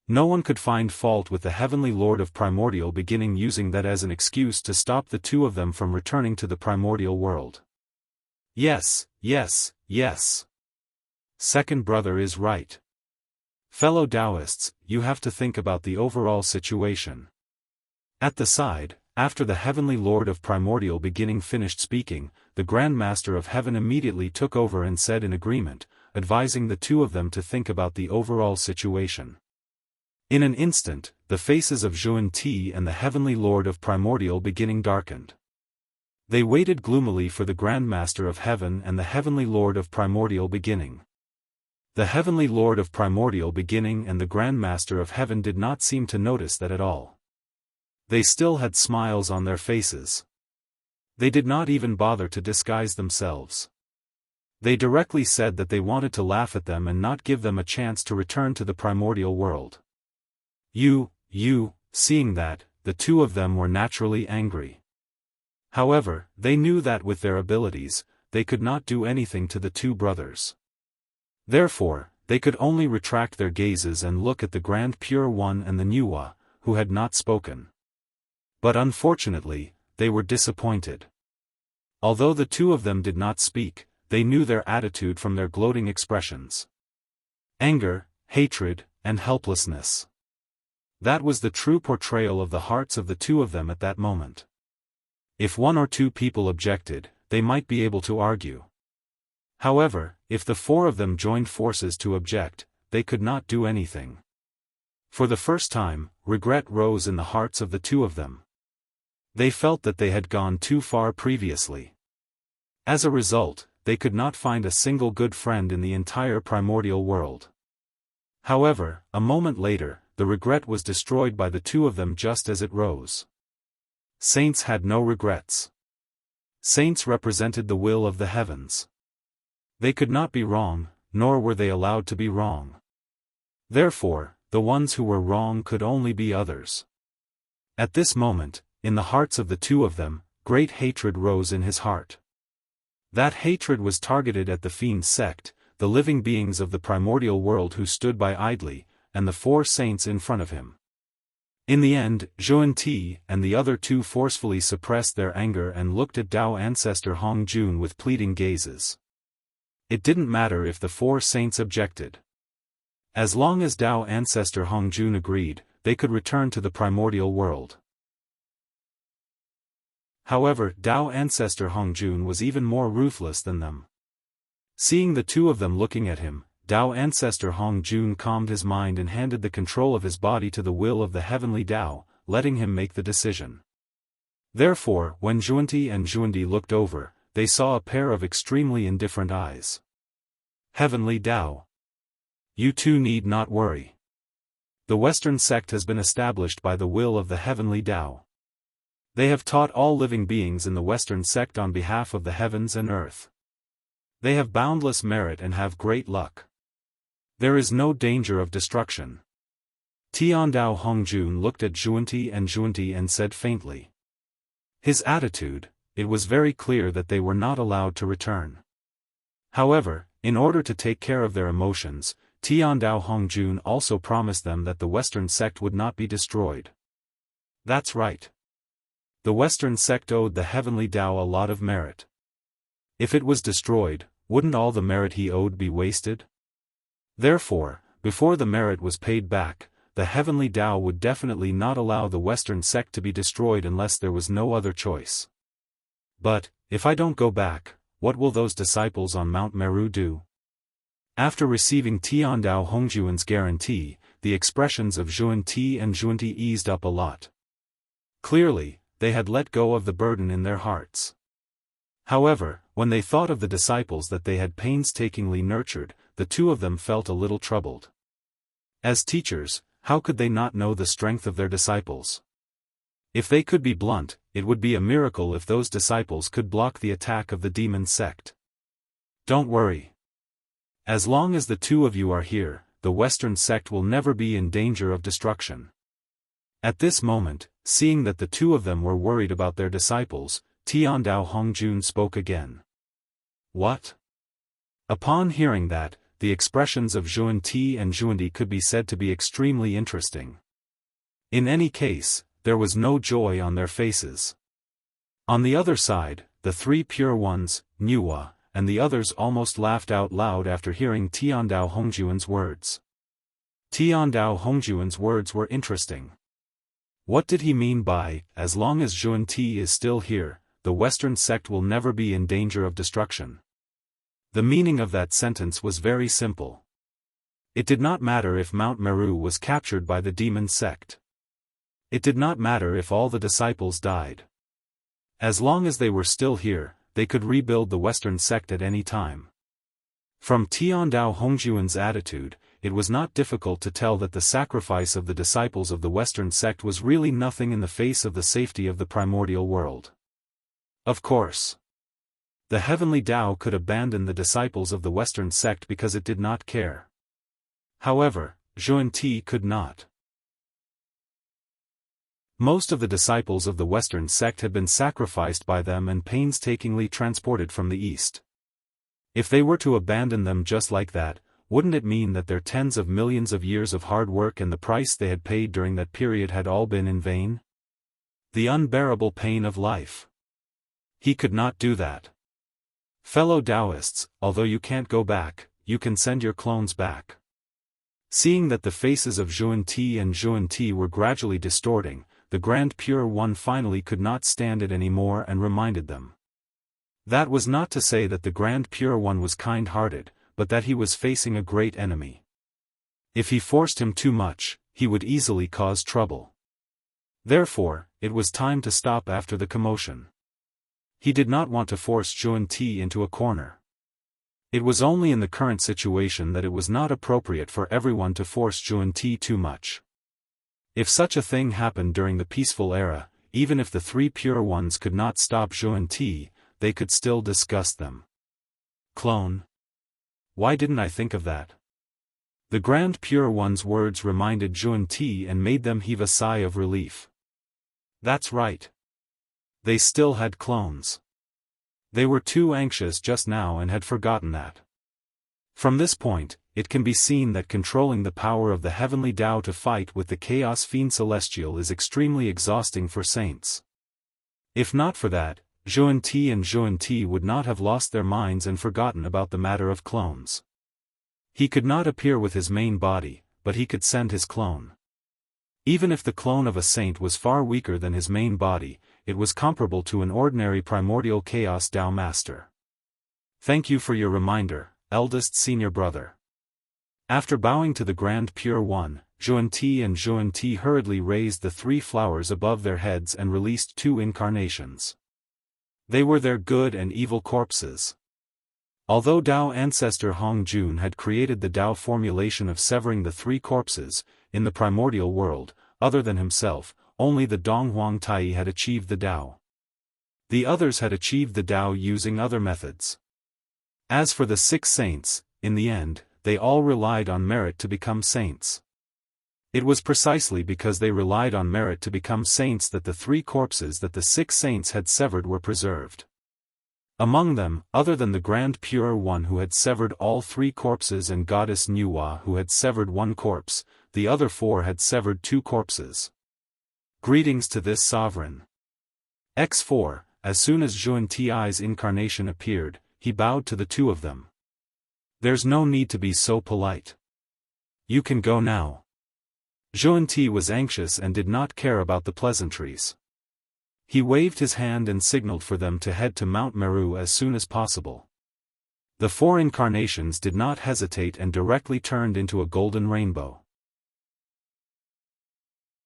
No one could find fault with the heavenly lord of primordial beginning using that as an excuse to stop the two of them from returning to the primordial world. Yes, yes, yes. Second brother is right. Fellow Taoists, you have to think about the overall situation. At the side, after the heavenly lord of primordial beginning finished speaking, the Grand Master of Heaven immediately took over and said in agreement, advising the two of them to think about the overall situation. In an instant, the faces of Zhuan Ti and the heavenly lord of primordial beginning darkened. They waited gloomily for the Grand Master of Heaven and the heavenly lord of primordial beginning. The heavenly lord of primordial beginning and the Grand Master of Heaven did not seem to notice that at all. They still had smiles on their faces. They did not even bother to disguise themselves. They directly said that they wanted to laugh at them and not give them a chance to return to the primordial world. Seeing that, the two of them were naturally angry. However, they knew that with their abilities, they could not do anything to the two brothers. Therefore, they could only retract their gazes and look at the Grand Pure One and the Nuwa, who had not spoken. But unfortunately, they were disappointed. Although the two of them did not speak, they knew their attitude from their gloating expressions. Anger, hatred, and helplessness. That was the true portrayal of the hearts of the two of them at that moment. If one or two people objected, they might be able to argue. However, if the four of them joined forces to object, they could not do anything. For the first time, regret rose in the hearts of the two of them. They felt that they had gone too far previously. As a result, they could not find a single good friend in the entire primordial world. However, a moment later, the regret was destroyed by the two of them just as it rose. Saints had no regrets. Saints represented the will of the heavens. They could not be wrong, nor were they allowed to be wrong. Therefore, the ones who were wrong could only be others. At this moment, in the hearts of the two of them, great hatred rose in his heart. That hatred was targeted at the fiend sect, the living beings of the primordial world who stood by idly, and the four saints in front of him. In the end, Zhuan Ti and the other two forcefully suppressed their anger and looked at Tao ancestor Hong Jun with pleading gazes. It didn't matter if the four saints objected. As long as Tao ancestor Hong Jun agreed, they could return to the primordial world. However, Tao ancestor Hong Jun was even more ruthless than them. Seeing the two of them looking at him, Tao ancestor Hong Jun calmed his mind and handed the control of his body to the will of the heavenly Tao, letting him make the decision. Therefore, when Zhuanti and Zhuandi looked over, they saw a pair of extremely indifferent eyes. Heavenly Tao. You two need not worry. The Western sect has been established by the will of the heavenly Tao. They have taught all living beings in the Western sect on behalf of the heavens and earth. They have boundless merit and have great luck. There is no danger of destruction. Tiandao Hongjun looked at Zhuanti and said faintly. His attitude, it was very clear that they were not allowed to return. However, in order to take care of their emotions, Tiandao Hongjun also promised them that the Western sect would not be destroyed. That's right. The Western sect owed the heavenly Tao a lot of merit. If it was destroyed, wouldn't all the merit he owed be wasted? Therefore, before the merit was paid back, the heavenly Tao would definitely not allow the Western sect to be destroyed unless there was no other choice. But, if I don't go back, what will those disciples on Mount Meru do? After receiving Tiandao Hongjuan's guarantee, the expressions of Zhuanti and Zhuanti eased up a lot. Clearly, they had let go of the burden in their hearts. However, when they thought of the disciples that they had painstakingly nurtured, the two of them felt a little troubled. As teachers, how could they not know the strength of their disciples? If they could be blunt, it would be a miracle if those disciples could block the attack of the demon sect. Don't worry. As long as the two of you are here, the Western sect will never be in danger of destruction. At this moment, seeing that the two of them were worried about their disciples, Tiandao Hongjun spoke again. What? Upon hearing that, the expressions of Zhuan-Ti and Zhuan-Di could be said to be extremely interesting. In any case, there was no joy on their faces. On the other side, the three pure ones, Nuwa, and the others almost laughed out loud after hearing Tiandao Hongjuan's words. Tiandao Hongjuan's words were interesting. What did he mean by, as long as Zhuan-Ti is still here, the Western sect will never be in danger of destruction? The meaning of that sentence was very simple. It did not matter if Mount Meru was captured by the demon sect. It did not matter if all the disciples died. As long as they were still here, they could rebuild the Western sect at any time. From Tiandao Hongjuan's attitude, it was not difficult to tell that the sacrifice of the disciples of the Western sect was really nothing in the face of the safety of the primordial world. Of course, the heavenly Tao could abandon the disciples of the Western sect because it did not care. However, Zhuan-Ti could not. Most of the disciples of the Western sect had been sacrificed by them and painstakingly transported from the East. If they were to abandon them just like that, wouldn't it mean that their tens of millions of years of hard work and the price they had paid during that period had all been in vain? The unbearable pain of life. He could not do that. Fellow Taoists, although you can't go back, you can send your clones back. Seeing that the faces of Zhuan-Ti and Zhuan-Ti were gradually distorting, the Grand Pure One finally could not stand it anymore and reminded them. That was not to say that the Grand Pure One was kind-hearted, but that he was facing a great enemy. If he forced him too much, he would easily cause trouble. Therefore, it was time to stop after the commotion. He did not want to force Zhuan-Ti into a corner. It was only in the current situation that it was not appropriate for everyone to force Zhuan-Ti too much. If such a thing happened during the peaceful era, even if the three pure ones could not stop Zhuan-Ti, they could still disgust them. Clone. Why didn't I think of that? The Grand Pure One's words reminded Zhuan-Ti and made them heave a sigh of relief. That's right. They still had clones. They were too anxious just now and had forgotten that. From this point, it can be seen that controlling the power of the heavenly Tao to fight with the Chaos Fiend Celestial is extremely exhausting for saints. If not for that, Zhuan-Ti and Zhuan-Ti would not have lost their minds and forgotten about the matter of clones. He could not appear with his main body, but he could send his clone. Even if the clone of a saint was far weaker than his main body, it was comparable to an ordinary primordial chaos Tao master. Thank you for your reminder, eldest senior brother. After bowing to the Grand Pure One, Zhuan-Ti and Zhuan-Ti hurriedly raised the three flowers above their heads and released two incarnations. They were their good and evil corpses. Although Tao ancestor Hongjun had created the Tao formulation of severing the three corpses, in the primordial world, other than himself, only the Donghuang Tai had achieved the Tao. The others had achieved the Tao using other methods. As for the 6 saints, in the end, they all relied on merit to become saints. It was precisely because they relied on merit to become saints that the 3 corpses that the 6 saints had severed were preserved. Among them, other than the Grand Pure One who had severed all 3 corpses and Goddess Nuwa who had severed 1 corpse, the other 4 had severed 2 corpses. Greetings to this sovereign. X4, as soon as Zhuan-Ti's incarnation appeared, he bowed to the 2 of them. There's no need to be so polite. You can go now. Zhuan-Ti was anxious and did not care about the pleasantries. He waved his hand and signaled for them to head to Mount Meru as soon as possible. The 4 incarnations did not hesitate and directly turned into a golden rainbow.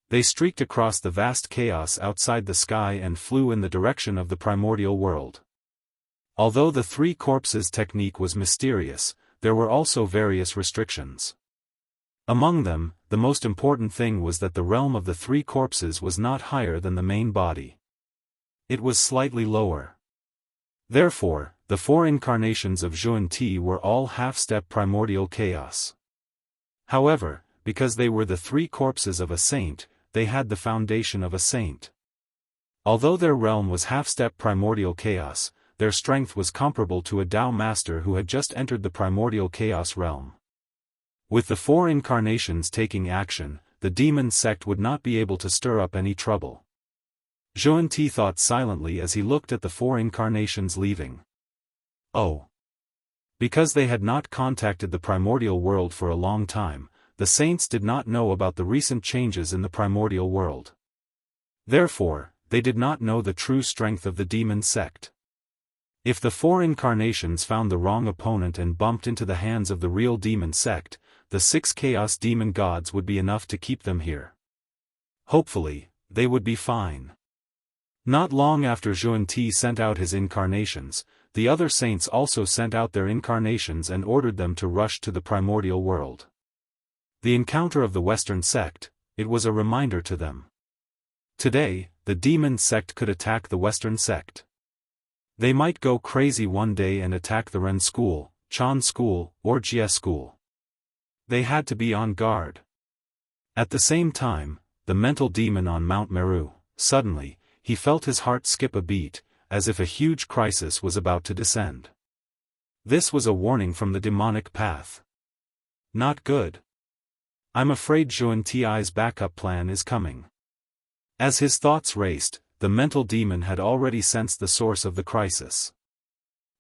They streaked across the vast chaos outside the sky and flew in the direction of the primordial world. Although the 3 corpses technique was mysterious, there were also various restrictions. Among them, the most important thing was that the realm of the three corpses was not higher than the main body. It was slightly lower. Therefore, the four incarnations of Zhuan-Ti were all half-step primordial chaos. However, because they were the three corpses of a saint, they had the foundation of a saint. Although their realm was half-step primordial chaos, their strength was comparable to a Tao master who had just entered the primordial chaos realm. With the four incarnations taking action, the demon sect would not be able to stir up any trouble. Zhuan-Ti thought silently as he looked at the four incarnations leaving. Oh! Because they had not contacted the primordial world for a long time, the saints did not know about the recent changes in the primordial world. Therefore, they did not know the true strength of the demon sect. If the four incarnations found the wrong opponent and bumped into the hands of the real demon sect, the 6 chaos demon gods would be enough to keep them here. Hopefully, they would be fine. Not long after Zhuan-Ti sent out his incarnations, the other saints also sent out their incarnations and ordered them to rush to the primordial world. The encounter of the Western sect, it was a reminder to them. Today, the demon sect could attack the Western sect. They might go crazy one day and attack the Ren school, Chan school, or Jie school. They had to be on guard. At the same time, the mental demon on Mount Meru, suddenly, he felt his heart skip a beat, as if a huge crisis was about to descend. This was a warning from the demonic path. Not good. I'm afraid Zhuan-Ti's backup plan is coming. As his thoughts raced, the mental demon had already sensed the source of the crisis.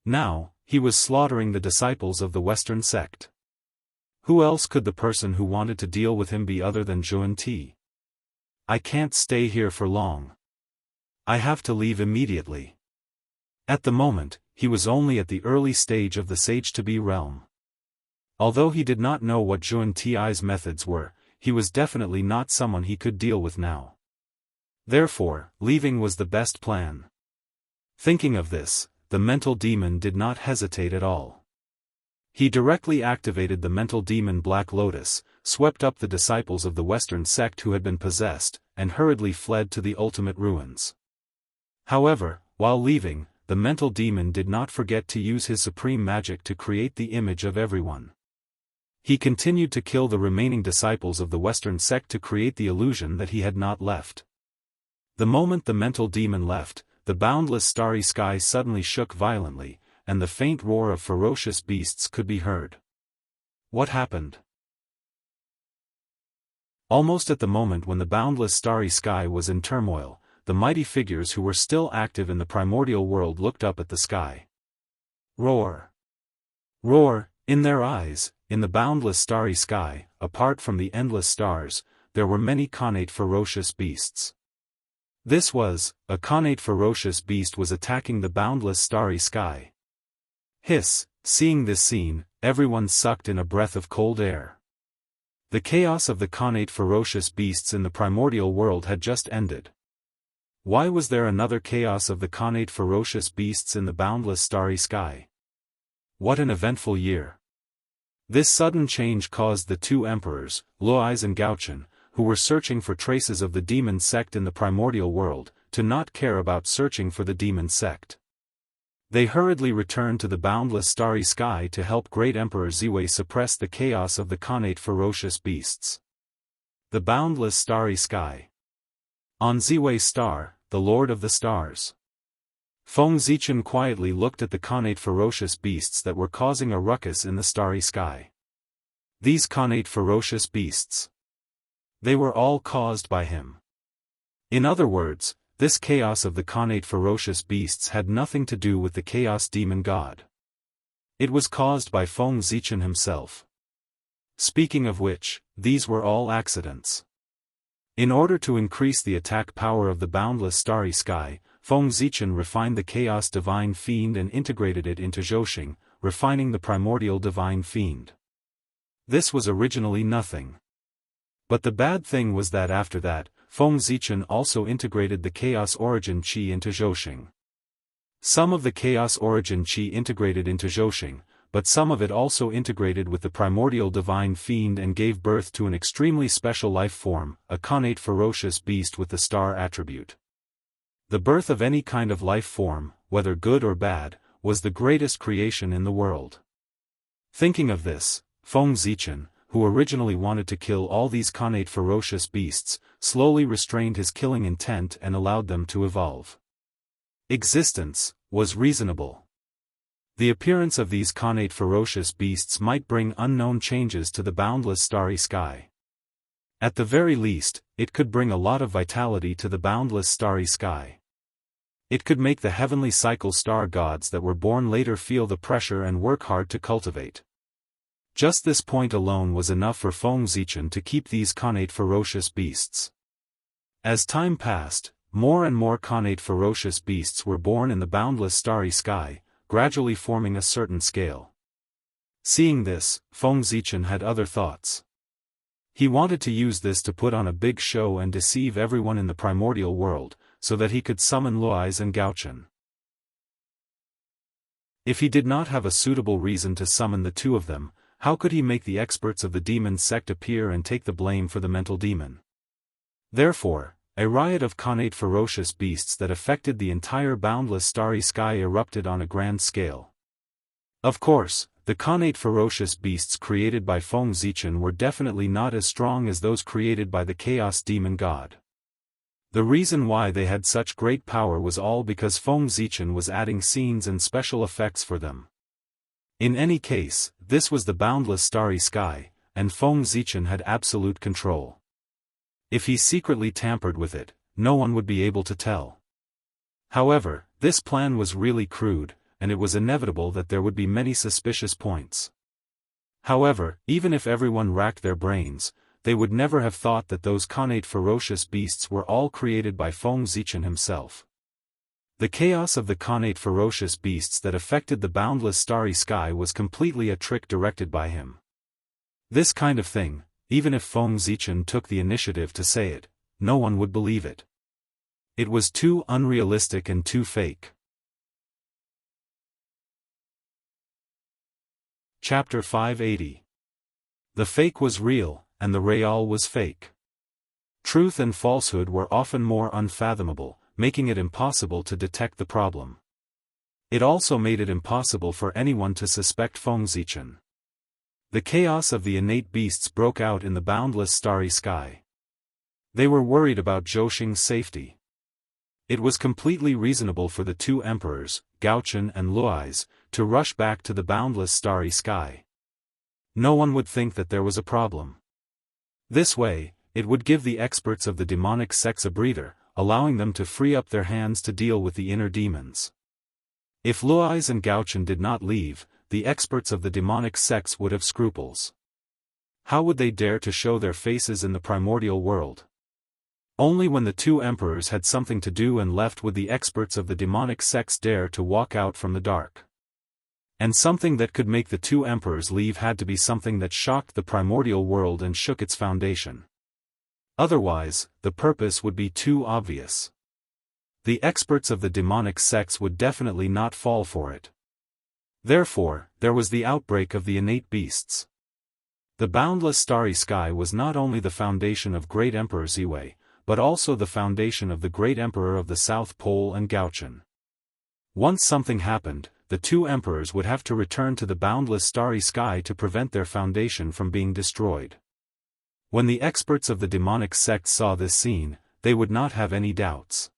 Now, he was slaughtering the disciples of the Western sect. Who else could the person who wanted to deal with him be other than Zhuan-Ti? I can't stay here for long. I have to leave immediately. At the moment, he was only at the early stage of the sage-to-be realm. Although he did not know what Zhuan-Ti's methods were, he was definitely not someone he could deal with now. Therefore, leaving was the best plan. Thinking of this, the mental demon did not hesitate at all. He directly activated the mental demon Black Lotus, swept up the disciples of the Western sect who had been possessed, and hurriedly fled to the ultimate ruins. However, while leaving, the mental demon did not forget to use his supreme magic to create the image of everyone. He continued to kill the remaining disciples of the Western sect to create the illusion that he had not left. The moment the mental demon left, the boundless starry sky suddenly shook violently, and the faint roar of ferocious beasts could be heard. What happened? Almost at the moment when the boundless starry sky was in turmoil, the mighty figures who were still active in the primordial world looked up at the sky. Roar! Roar! In their eyes, in the boundless starry sky, apart from the endless stars, there were many connate ferocious beasts. This was, a connate ferocious beast was attacking the boundless starry sky. Hiss! Seeing this scene, everyone sucked in a breath of cold air. The chaos of the connate ferocious beasts in the primordial world had just ended. Why was there another chaos of the connate ferocious beasts in the boundless starry sky? What an eventful year. This sudden change caused the two emperors, Luois and Gaochen, who were searching for traces of the demon sect in the primordial world, to not care about searching for the demon sect. They hurriedly returned to the boundless starry sky to help Great Emperor Ziwei suppress the chaos of the connate ferocious beasts. The boundless starry sky. On Ziwei's star, the Lord of the Stars. Feng Zichen quietly looked at the connate ferocious beasts that were causing a ruckus in the starry sky. These connate ferocious beasts. They were all caused by him. In other words, this chaos of the connate ferocious beasts had nothing to do with the chaos demon god. It was caused by Feng Zichen himself. Speaking of which, these were all accidents. In order to increase the attack power of the boundless starry sky, Feng Zichen refined the chaos divine fiend and integrated it into Zhoxing, refining the primordial divine fiend. This was originally nothing. But the bad thing was that after that, Feng Zichen also integrated the Chaos Origin Qi into Zhoxing. Some of the Chaos Origin Qi integrated into Zhoxing, but some of it also integrated with the primordial divine fiend and gave birth to an extremely special life form, a connate ferocious beast with the star attribute. The birth of any kind of life form, whether good or bad, was the greatest creation in the world. Thinking of this, Feng Zichen, who originally wanted to kill all these connate ferocious beasts, slowly restrained his killing intent and allowed them to evolve. Existence was reasonable. The appearance of these connate ferocious beasts might bring unknown changes to the boundless starry sky. At the very least, it could bring a lot of vitality to the boundless starry sky. It could make the heavenly cycle star gods that were born later feel the pressure and work hard to cultivate. Just this point alone was enough for Feng Zichen to keep these connate ferocious beasts. As time passed, more and more connate ferocious beasts were born in the boundless starry sky, gradually forming a certain scale. Seeing this, Feng Zichen had other thoughts. He wanted to use this to put on a big show and deceive everyone in the primordial world, so that he could summon Luais and Gaochen. If he did not have a suitable reason to summon the two of them, how could he make the experts of the demon sect appear and take the blame for the mental demon? Therefore, a riot of connate ferocious beasts that affected the entire boundless starry sky erupted on a grand scale. Of course, the connate ferocious beasts created by Feng Zichen were definitely not as strong as those created by the chaos demon god. The reason why they had such great power was all because Feng Zichen was adding scenes and special effects for them. In any case, this was the boundless starry sky, and Feng Zichen had absolute control. If he secretly tampered with it, no one would be able to tell. However, this plan was really crude, and it was inevitable that there would be many suspicious points. However, even if everyone racked their brains, they would never have thought that those connate ferocious beasts were all created by Feng Zichen himself. The chaos of the connate ferocious beasts that affected the boundless starry sky was completely a trick directed by him. This kind of thing, even if Feng Zichen took the initiative to say it, no one would believe it. It was too unrealistic and too fake. Chapter 580. The fake was real, and the real was fake. Truth and falsehood were often more unfathomable, making it impossible to detect the problem. It also made it impossible for anyone to suspect Feng Zichen. The chaos of the innate beasts broke out in the boundless starry sky. They were worried about Zhou safety. It was completely reasonable for the two emperors, Gaochen and Luais, to rush back to the boundless starry sky. No one would think that there was a problem. This way, it would give the experts of the demonic sects a breather, allowing them to free up their hands to deal with the inner demons. If Luais and Gaochen did not leave, the experts of the demonic sects would have scruples. How would they dare to show their faces in the primordial world? Only when the two emperors had something to do and left would the experts of the demonic sects dare to walk out from the dark. And something that could make the two emperors leave had to be something that shocked the primordial world and shook its foundation. Otherwise, the purpose would be too obvious. The experts of the demonic sects would definitely not fall for it. Therefore, there was the outbreak of the innate beasts. The boundless starry sky was not only the foundation of Great Emperor Ziwei, but also the foundation of the Great Emperor of the South Pole and Gaochen. Once something happened, the two emperors would have to return to the boundless starry sky to prevent their foundation from being destroyed. When the experts of the demonic sects saw this scene, they would not have any doubts.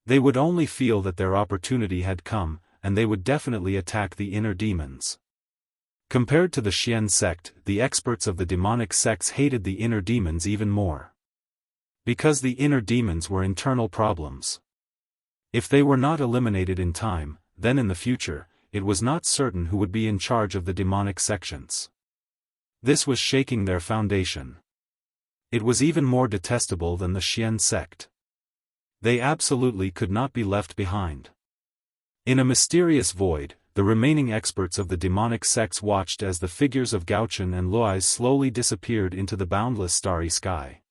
They would only feel that their opportunity had come, and they would definitely attack the inner demons. Compared to the Xian sect, the experts of the demonic sects hated the inner demons even more. Because the inner demons were internal problems. If they were not eliminated in time, then in the future, it was not certain who would be in charge of the demonic sections. This was shaking their foundation. It was even more detestable than the Xian sect. They absolutely could not be left behind. In a mysterious void, the remaining experts of the demonic sects watched as the figures of Gaochen and Luais slowly disappeared into the boundless starry sky.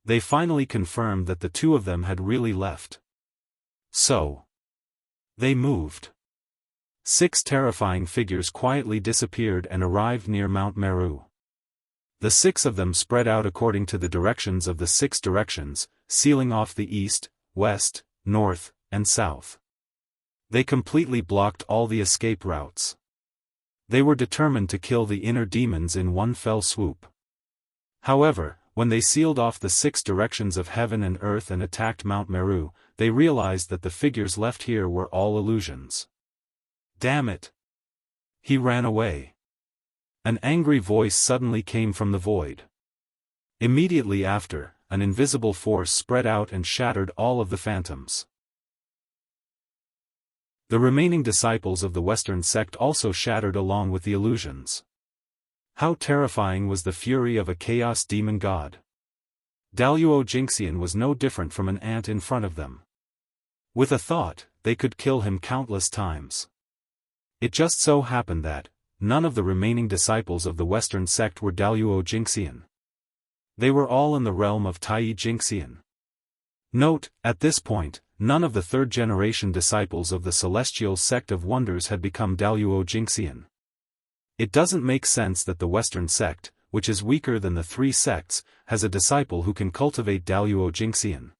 They finally confirmed that the two of them had really left. So, they moved. 6 terrifying figures quietly disappeared and arrived near Mount Meru. The 6 of them spread out according to the directions of the 6 directions, sealing off the east, west, north, and south. They completely blocked all the escape routes. They were determined to kill the inner demons in one fell swoop. However, when they sealed off the 6 directions of heaven and earth and attacked Mount Meru, they realized that the figures left here were all illusions. Damn it! He ran away. An angry voice suddenly came from the void. Immediately after, an invisible force spread out and shattered all of the phantoms. The remaining disciples of the Western sect also shattered along with the illusions. How terrifying was the fury of a chaos demon god! Daluo Jinxian was no different from an ant in front of them. With a thought, they could kill him countless times. It just so happened that none of the remaining disciples of the Western sect were Daluo Jinxian. They were all in the realm of Tai Jinxian. Note, at this point, none of the 3rd-generation disciples of the Celestial Sect of Wonders had become Daluo Jinxian. It doesn't make sense that the Western sect, which is weaker than the 3 sects, has a disciple who can cultivate Daluo Jinxian.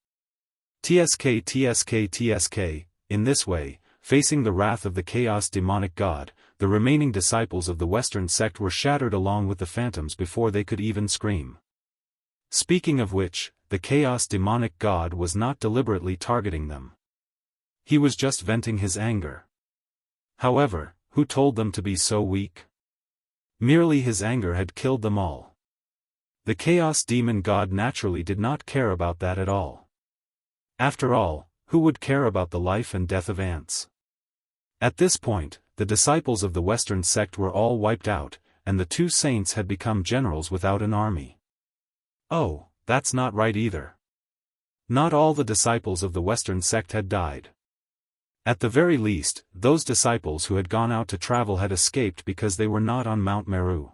TSK. In this way, facing the wrath of the chaos demonic god, the remaining disciples of the Western sect were shattered along with the phantoms before they could even scream. Speaking of which, the chaos demonic god was not deliberately targeting them. He was just venting his anger. However, who told them to be so weak? Merely his anger had killed them all. The chaos demon god naturally did not care about that at all. After all, who would care about the life and death of ants? At this point, the disciples of the Western sect were all wiped out, and the 2 saints had become generals without an army. Oh, that's not right either. Not all the disciples of the Western sect had died. At the very least, those disciples who had gone out to travel had escaped because they were not on Mount Meru.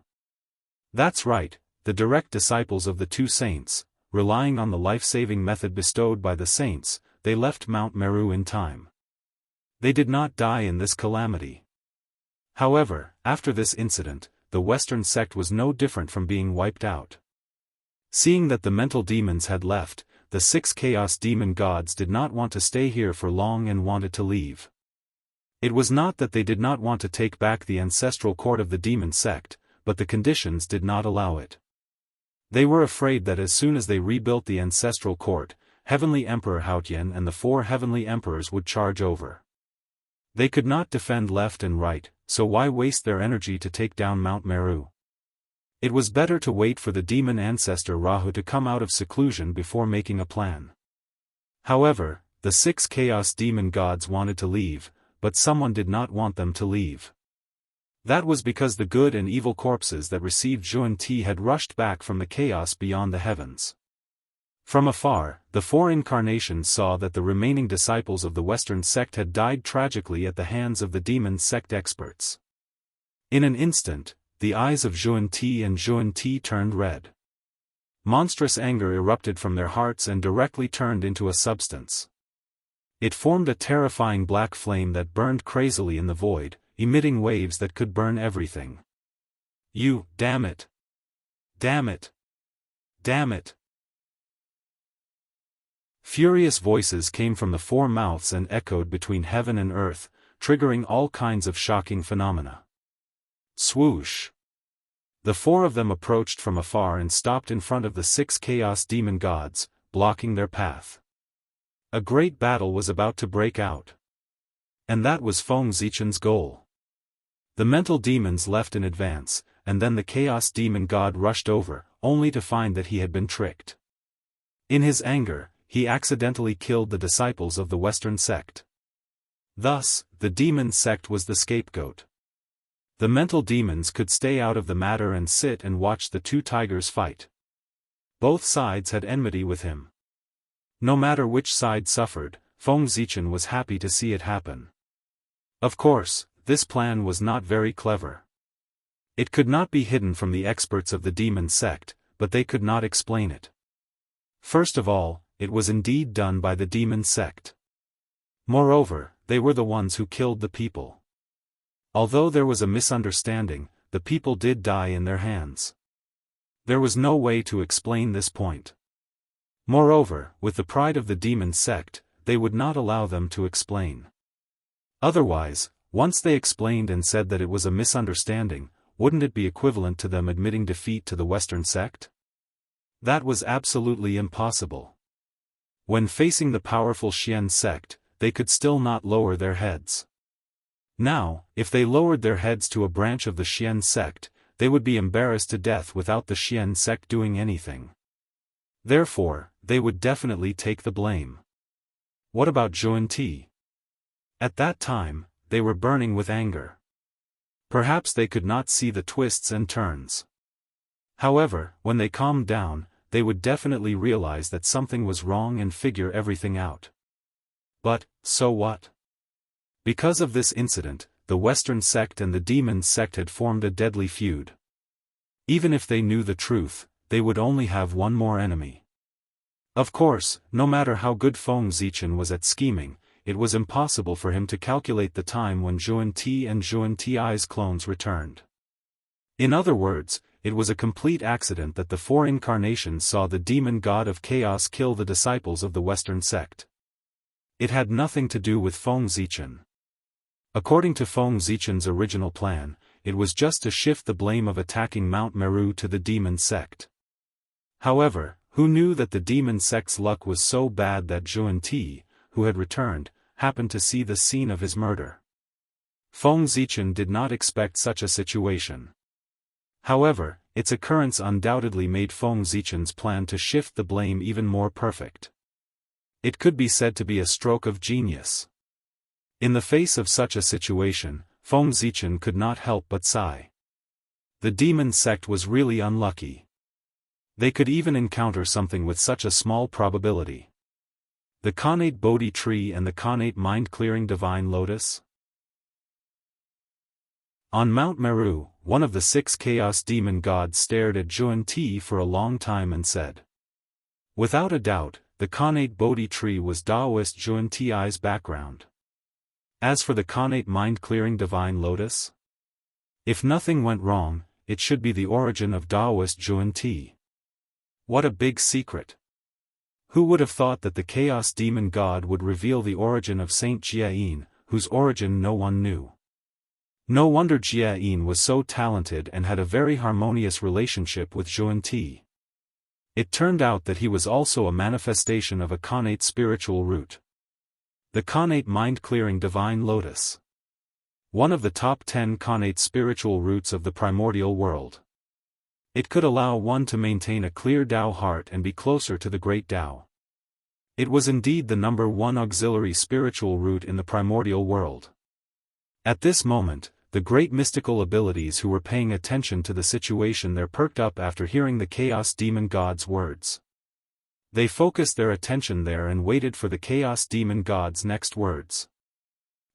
That's right, the direct disciples of the 2 saints, relying on the life-saving method bestowed by the saints, they left Mount Meru in time. They did not die in this calamity. However, after this incident, the Western sect was no different from being wiped out. Seeing that the mental demons had left, the 6 chaos demon gods did not want to stay here for long and wanted to leave. It was not that they did not want to take back the ancestral court of the demon sect, but the conditions did not allow it. They were afraid that as soon as they rebuilt the ancestral court, Heavenly Emperor Haotian and the 4 heavenly emperors would charge over. They could not defend left and right, so why waste their energy to take down Mount Meru? It was better to wait for the demon ancestor Rahu to come out of seclusion before making a plan. However, the 6 chaos demon gods wanted to leave, but someone did not want them to leave. That was because the good and evil corpses that received Zhuan Ti had rushed back from the chaos beyond the heavens. From afar, the 4 incarnations saw that the remaining disciples of the Western sect had died tragically at the hands of the demon sect experts. In an instant, the eyes of Zhuan Ti turned red. Monstrous anger erupted from their hearts and directly turned into a substance. It formed a terrifying black flame that burned crazily in the void, emitting waves that could burn everything. You, damn it! Damn it! Damn it! Furious voices came from the 4 mouths and echoed between heaven and earth, triggering all kinds of shocking phenomena. Swoosh! The 4 of them approached from afar and stopped in front of the 6 chaos demon gods, blocking their path. A great battle was about to break out. And that was Feng Zichen's goal. The mental demons left in advance, and then the chaos demon god rushed over, only to find that he had been tricked. In his anger, he accidentally killed the disciples of the Western sect. Thus, the demon sect was the scapegoat. The mental demons could stay out of the matter and sit and watch the 2 tigers fight. Both sides had enmity with him. No matter which side suffered, Feng Zichen was happy to see it happen. Of course, this plan was not very clever. It could not be hidden from the experts of the demon sect, but they could not explain it. First of all, it was indeed done by the demon sect. Moreover, they were the ones who killed the people. Although there was a misunderstanding, the people did die in their hands. There was no way to explain this point. Moreover, with the pride of the demon sect, they would not allow them to explain. Otherwise, once they explained and said that it was a misunderstanding, wouldn't it be equivalent to them admitting defeat to the Western sect? That was absolutely impossible. When facing the powerful Xian sect, they could still not lower their heads. Now, if they lowered their heads to a branch of the Xian sect, they would be embarrassed to death without the Xian sect doing anything. Therefore, they would definitely take the blame. What about Zhuan Ti? At that time, they were burning with anger. Perhaps they could not see the twists and turns. However, when they calmed down, they would definitely realize that something was wrong and figure everything out. But, so what? Because of this incident, the Western sect and the demon sect had formed a deadly feud. Even if they knew the truth, they would only have one more enemy. Of course, no matter how good Feng Zichen was at scheming, it was impossible for him to calculate the time when Zhuan Ti and Zhuan Ti's clones returned. In other words, it was a complete accident that the four incarnations saw the demon god of chaos kill the disciples of the Western sect. It had nothing to do with Feng Zichen. According to Feng Zichen's original plan, it was just to shift the blame of attacking Mount Meru to the demon sect. However, who knew that the demon sect's luck was so bad that Zhuan Ti, who had returned, happened to see the scene of his murder? Feng Zichen did not expect such a situation. However, its occurrence undoubtedly made Feng Zichen's plan to shift the blame even more perfect. It could be said to be a stroke of genius. In the face of such a situation, Feng Zichen could not help but sigh. The demon sect was really unlucky. They could even encounter something with such a small probability. The Khanate Bodhi tree and the Khanate mind-clearing divine lotus? On Mount Meru, one of the 6 chaos demon gods stared at Zhuan Ti for a long time and said. Without a doubt, the Khanate Bodhi tree was Taoist Zhuan Ti's background. As for the Khanate mind-clearing divine lotus? If nothing went wrong, it should be the origin of Taoist Zhuan Ti. What a big secret! Who would have thought that the chaos demon god would reveal the origin of Saint Jia, whose origin no one knew? No wonder Jia was so talented and had a very harmonious relationship with Zhuan Ti. It turned out that he was also a manifestation of a Khanate spiritual root. The Khanate mind-clearing divine lotus. One of the top 10 Khanate spiritual roots of the primordial world. It could allow one to maintain a clear Tao heart and be closer to the great Tao. It was indeed the number 1 auxiliary spiritual root in the primordial world. At this moment, the great mystical abilities who were paying attention to the situation there perked up after hearing the chaos demon god's words. They focused their attention there and waited for the chaos demon god's next words.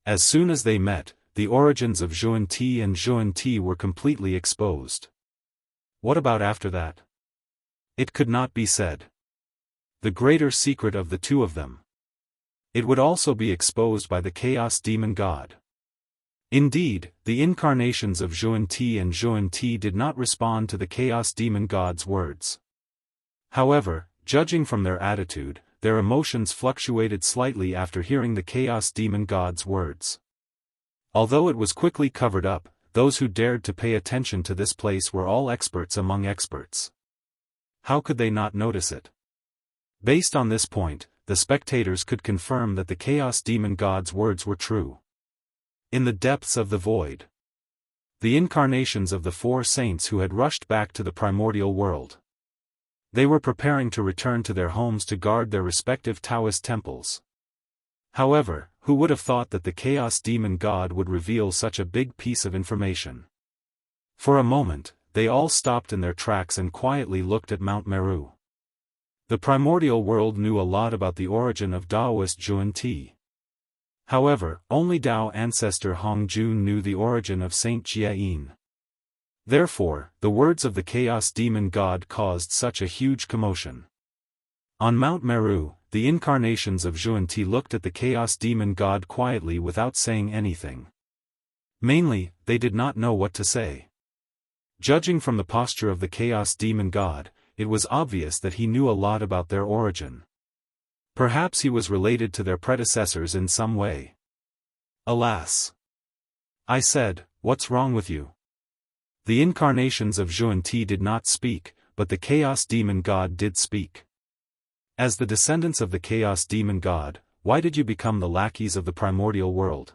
As soon as they met, the origins of Zhuan Ti and Zhuan Ti were completely exposed. What about after that? It could not be said. The greater secret of the two of them. It would also be exposed by the chaos demon god. Indeed, the incarnations of Zhuan Ti and Zhuan Ti did not respond to the chaos demon god's words. However, judging from their attitude, their emotions fluctuated slightly after hearing the chaos demon god's words. Although it was quickly covered up, those who dared to pay attention to this place were all experts among experts. How could they not notice it? Based on this point, the spectators could confirm that the chaos demon god's words were true. In the depths of the void, the incarnations of the 4 saints who had rushed back to the primordial world. They were preparing to return to their homes to guard their respective Taoist temples. However, who would have thought that the chaos demon god would reveal such a big piece of information? For a moment, they all stopped in their tracks and quietly looked at Mount Meru. The primordial world knew a lot about the origin of Taoist Zhuan Ti. However, only Tao ancestor Hongjun knew the origin of Saint Jia. Therefore, the words of the chaos demon god caused such a huge commotion. On Mount Meru, the incarnations of Zhuan Ti looked at the chaos demon god quietly without saying anything. Mainly, they did not know what to say. Judging from the posture of the Chaos Demon God, it was obvious that he knew a lot about their origin. Perhaps he was related to their predecessors in some way. Alas! I said, "What's wrong with you?" The incarnations of Xuan-Ti did not speak, but the Chaos Demon God did speak. As the descendants of the Chaos Demon God, why did you become the lackeys of the primordial world?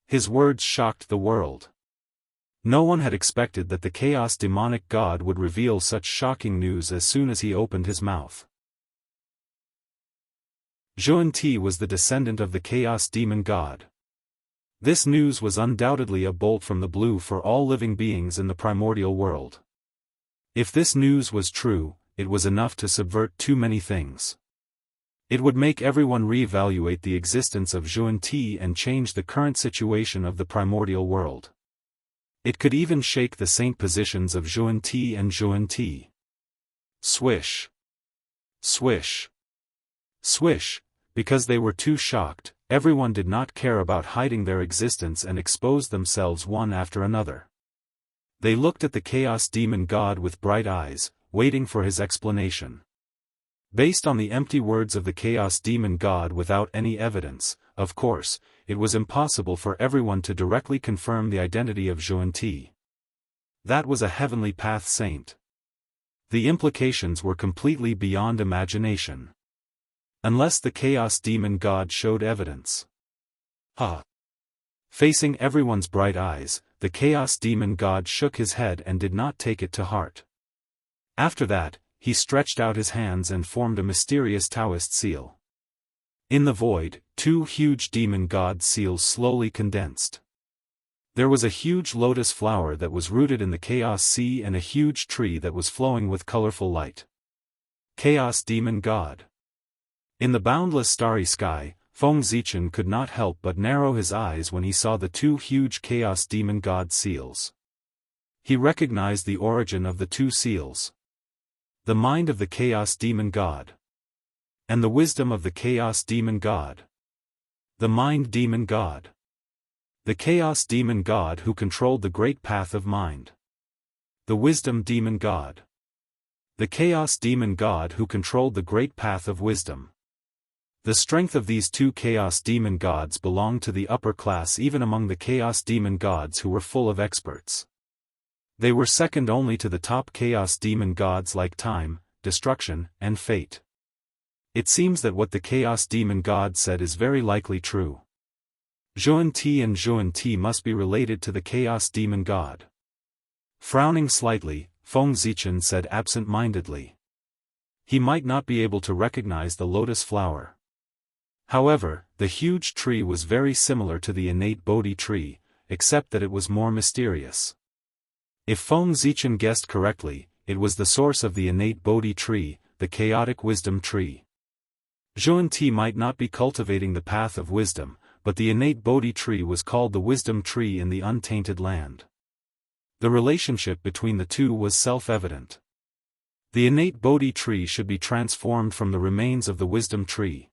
His words shocked the world. No one had expected that the Chaos Demonic God would reveal such shocking news as soon as he opened his mouth. Xuan-Ti was the descendant of the Chaos Demon God. This news was undoubtedly a bolt from the blue for all living beings in the primordial world. If this news was true, it was enough to subvert too many things. It would make everyone reevaluate the existence of Xuan-Ti and change the current situation of the primordial world. It could even shake the saint positions of Xuan-Ti and Xuan-Ti. Swish. Swish. Swish. Because they were too shocked, everyone did not care about hiding their existence and exposed themselves one after another. They looked at the Chaos Demon God with bright eyes, waiting for his explanation. Based on the empty words of the Chaos Demon God without any evidence, of course, it was impossible for everyone to directly confirm the identity of Xuan-Ti. That was a heavenly path saint. The implications were completely beyond imagination. Unless the Chaos Demon God showed evidence. Facing everyone's bright eyes, the Chaos Demon God shook his head and did not take it to heart. After that, he stretched out his hands and formed a mysterious Taoist seal. In the void, two huge demon god seals slowly condensed. There was a huge lotus flower that was rooted in the Chaos Sea and a huge tree that was flowing with colorful light. Chaos Demon God. In the boundless starry sky, Feng Zichen could not help but narrow his eyes when he saw the two huge Chaos Demon God seals. He recognized the origin of the two seals. The mind of the Chaos Demon God. And the wisdom of the Chaos Demon God. The Mind Demon God. The Chaos Demon God who controlled the great path of mind. The Wisdom Demon God. The Chaos Demon God who controlled the great path of wisdom. The strength of these two Chaos Demon Gods belonged to the upper class even among the Chaos Demon Gods who were full of experts. They were second only to the top Chaos Demon Gods like time, destruction, and fate. It seems that what the Chaos Demon God said is very likely true. Xuan-Ti and Xuan-Ti must be related to the Chaos Demon God. Frowning slightly, Feng Zichen said absent-mindedly. He might not be able to recognize the lotus flower. However, the huge tree was very similar to the innate Bodhi tree, except that it was more mysterious. If Feng Zichen guessed correctly, it was the source of the innate Bodhi tree, the chaotic wisdom tree. Xuan-Ti might not be cultivating the path of wisdom, but the innate Bodhi tree was called the wisdom tree in the untainted land. The relationship between the two was self-evident. The innate Bodhi tree should be transformed from the remains of the wisdom tree.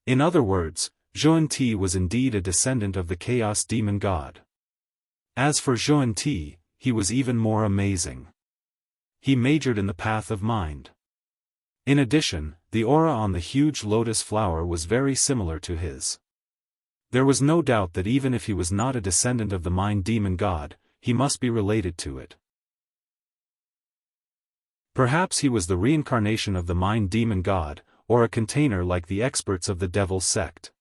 In other words, Xuan-Ti was indeed a descendant of the Chaos Demon God. As for Xuan-Ti, he was even more amazing. He majored in the path of mind. In addition, the aura on the huge lotus flower was very similar to his. There was no doubt that even if he was not a descendant of the Mind Demon God, he must be related to it. Perhaps he was the reincarnation of the Mind Demon God, or a container like the experts of the Devil's sect.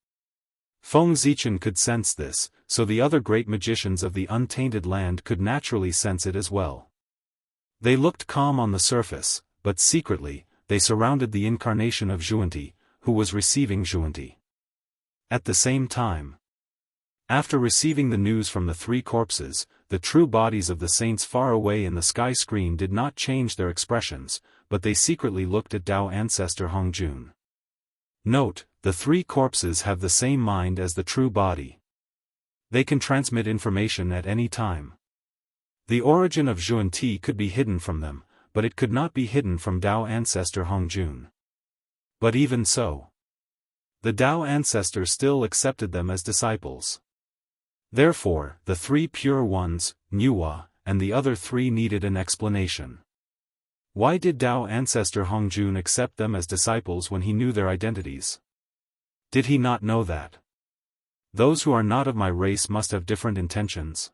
Feng Zichen could sense this, so the other great magicians of the untainted land could naturally sense it as well. They looked calm on the surface, but secretly, they surrounded the incarnation of Xuan-Ti, who was receiving Xuan-Ti. At the same time, after receiving the news from the three corpses, the true bodies of the saints far away in the sky screen did not change their expressions, but they secretly looked at Tao ancestor Hongjun. Note, the three corpses have the same mind as the true body. They can transmit information at any time. The origin of Xuan-Ti could be hidden from them, but it could not be hidden from Tao ancestor Hongjun. But even so, the Tao ancestor still accepted them as disciples. Therefore, the three pure ones, Nuwa, and the other three needed an explanation. Why did Tao ancestor Hongjun accept them as disciples when he knew their identities? Did he not know that those who are not of my race must have different intentions?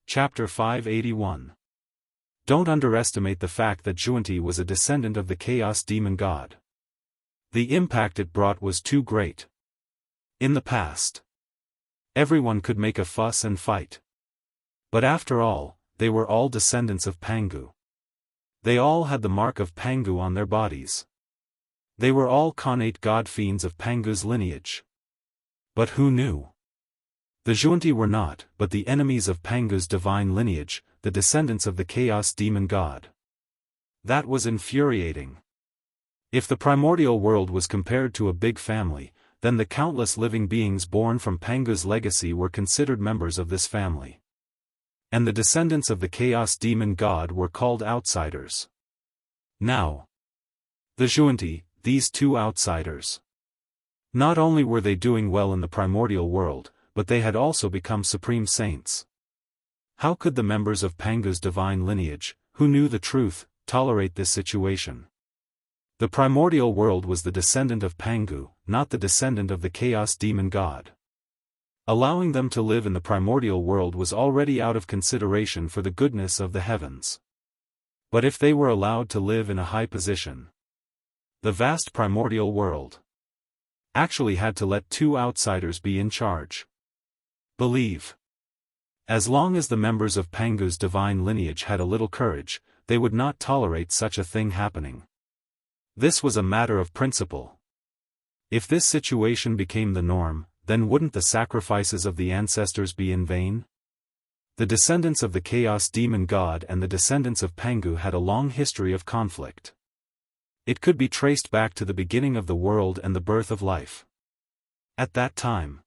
Chapter 581. Don't underestimate the fact that Zhuanti was a descendant of the Chaos Demon God. The impact it brought was too great. In the past, everyone could make a fuss and fight. But after all, they were all descendants of Pangu. They all had the mark of Pangu on their bodies. They were all connate god fiends of Pangu's lineage. But who knew? The Zhuanti were not, but the enemies of Pangu's divine lineage, the descendants of the Chaos Demon God. That was infuriating. If the primordial world was compared to a big family, then the countless living beings born from Pangu's legacy were considered members of this family. And the descendants of the Chaos Demon God were called outsiders. Now, the Zhuanti, these two outsiders. Not only were they doing well in the primordial world, but they had also become supreme saints. How could the members of Pangu's divine lineage, who knew the truth, tolerate this situation? The primordial world was the descendant of Pangu, not the descendant of the Chaos Demon God. Allowing them to live in the primordial world was already out of consideration for the goodness of the heavens. But if they were allowed to live in a high position, the vast primordial world actually had to let two outsiders be in charge. Believe. As long as the members of Pangu's divine lineage had a little courage, they would not tolerate such a thing happening. This was a matter of principle. If this situation became the norm, then wouldn't the sacrifices of the ancestors be in vain? The descendants of the Chaos Demon God and the descendants of Pangu had a long history of conflict. It could be traced back to the beginning of the world and the birth of life. At that time,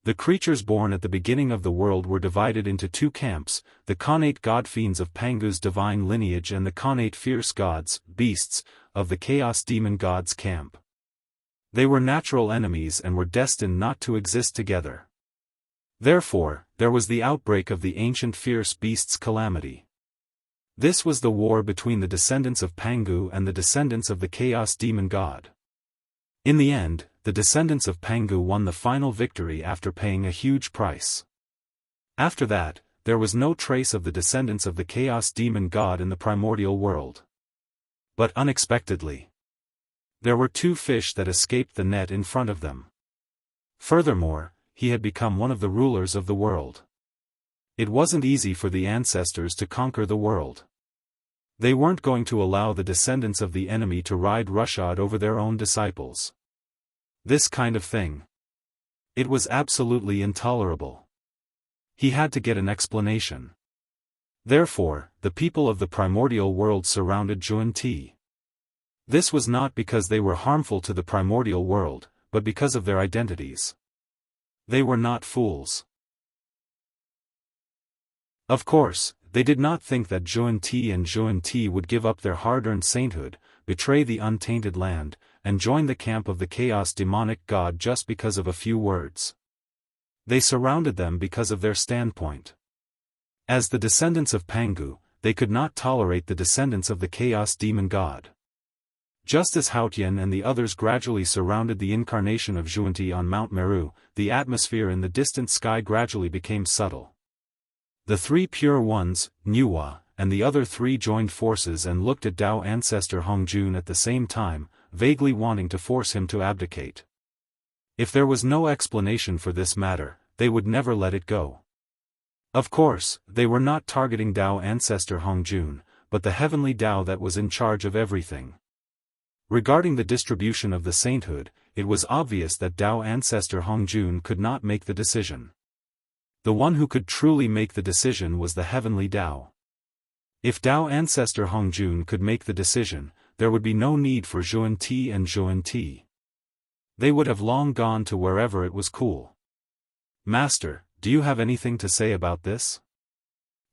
the creatures born at the beginning of the world were divided into two camps, the connate god fiends of Pangu's divine lineage and the connate fierce gods, beasts, of the Chaos Demon God's camp. They were natural enemies and were destined not to exist together. Therefore, there was the outbreak of the ancient fierce beasts' calamity. This was the war between the descendants of Pangu and the descendants of the Chaos Demon God. In the end, the descendants of Pangu won the final victory after paying a huge price. After that, there was no trace of the descendants of the Chaos Demon God in the primordial world. But unexpectedly, there were two fish that escaped the net in front of them. Furthermore, he had become one of the rulers of the world. It wasn't easy for the ancestors to conquer the world. They weren't going to allow the descendants of the enemy to ride roughshod over their own disciples. This kind of thing. It was absolutely intolerable. He had to get an explanation. Therefore, the people of the primordial world surrounded Zhuanti. This was not because they were harmful to the primordial world, but because of their identities. They were not fools. Of course, they did not think that Zhuanti would give up their hard-earned sainthood, betray the untainted land, and join the camp of the chaos demonic god just because of a few words. They surrounded them because of their standpoint. As the descendants of Pangu, they could not tolerate the descendants of the chaos demon god. Just as Haotian and the others gradually surrounded the incarnation of Zhuanti on Mount Meru, the atmosphere in the distant sky gradually became subtle. The three pure ones, Nuwa, and the other three joined forces and looked at Tao ancestor Hongjun at the same time, vaguely wanting to force him to abdicate. If there was no explanation for this matter, they would never let it go. Of course, they were not targeting Tao ancestor Hongjun, but the heavenly Tao that was in charge of everything. Regarding the distribution of the sainthood, it was obvious that Tao ancestor Hongjun could not make the decision. The one who could truly make the decision was the heavenly Tao. If Tao ancestor Hongjun could make the decision, there would be no need for Zhuanti and Zhuanti. They would have long gone to wherever it was cool. Master, do you have anything to say about this?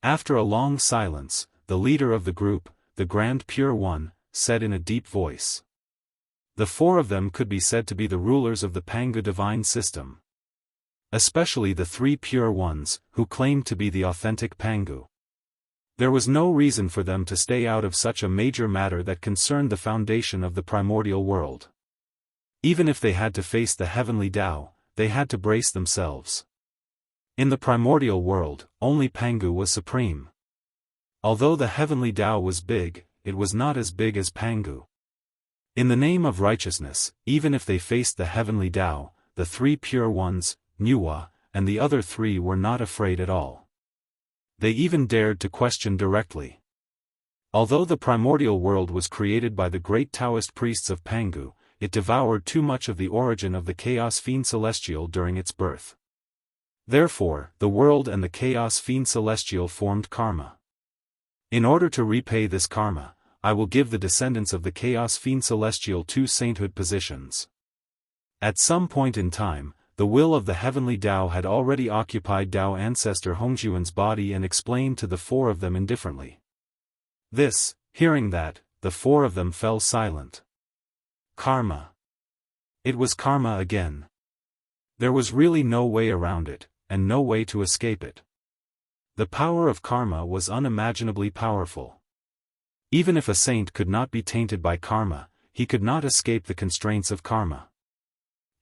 After a long silence, the leader of the group, the Grand Pure One, said in a deep voice. The four of them could be said to be the rulers of the Pangu divine system. Especially the three pure ones, who claimed to be the authentic Pangu. There was no reason for them to stay out of such a major matter that concerned the foundation of the primordial world. Even if they had to face the heavenly Tao, they had to brace themselves. In the primordial world, only Pangu was supreme. Although the heavenly Tao was big, it was not as big as Pangu. In the name of righteousness, even if they faced the heavenly Tao, the three pure ones, Nuwa, and the other three were not afraid at all. They even dared to question directly. Although the primordial world was created by the great Taoist priests of Pangu, it devoured too much of the origin of the Chaos Fiend Celestial during its birth. Therefore, the world and the Chaos Fiend Celestial formed karma. In order to repay this karma, I will give the descendants of the Chaos Fiend Celestial 2 sainthood positions. At some point in time, the will of the heavenly Tao had already occupied Tao ancestor Hongjuan's body and explained to the four of them indifferently. Hearing that, the four of them fell silent. Karma. It was karma again. There was really no way around it, and no way to escape it. The power of karma was unimaginably powerful. Even if a saint could not be tainted by karma, he could not escape the constraints of karma.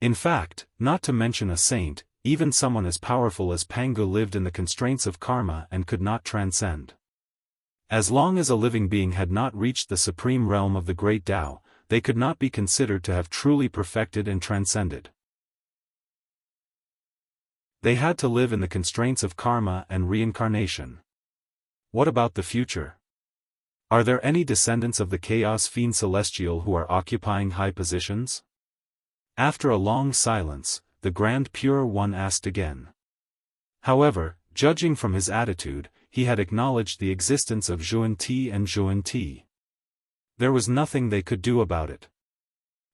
In fact, not to mention a saint, even someone as powerful as Pangu lived in the constraints of karma and could not transcend. As long as a living being had not reached the supreme realm of the great Tao, they could not be considered to have truly perfected and transcended. They had to live in the constraints of karma and reincarnation. What about the future? Are there any descendants of the Chaos Fiend Celestial who are occupying high positions? After a long silence, the Grand Pure One asked again. However, judging from his attitude, he had acknowledged the existence of Zhuan-Ti and Zhuan-Ti. There was nothing they could do about it.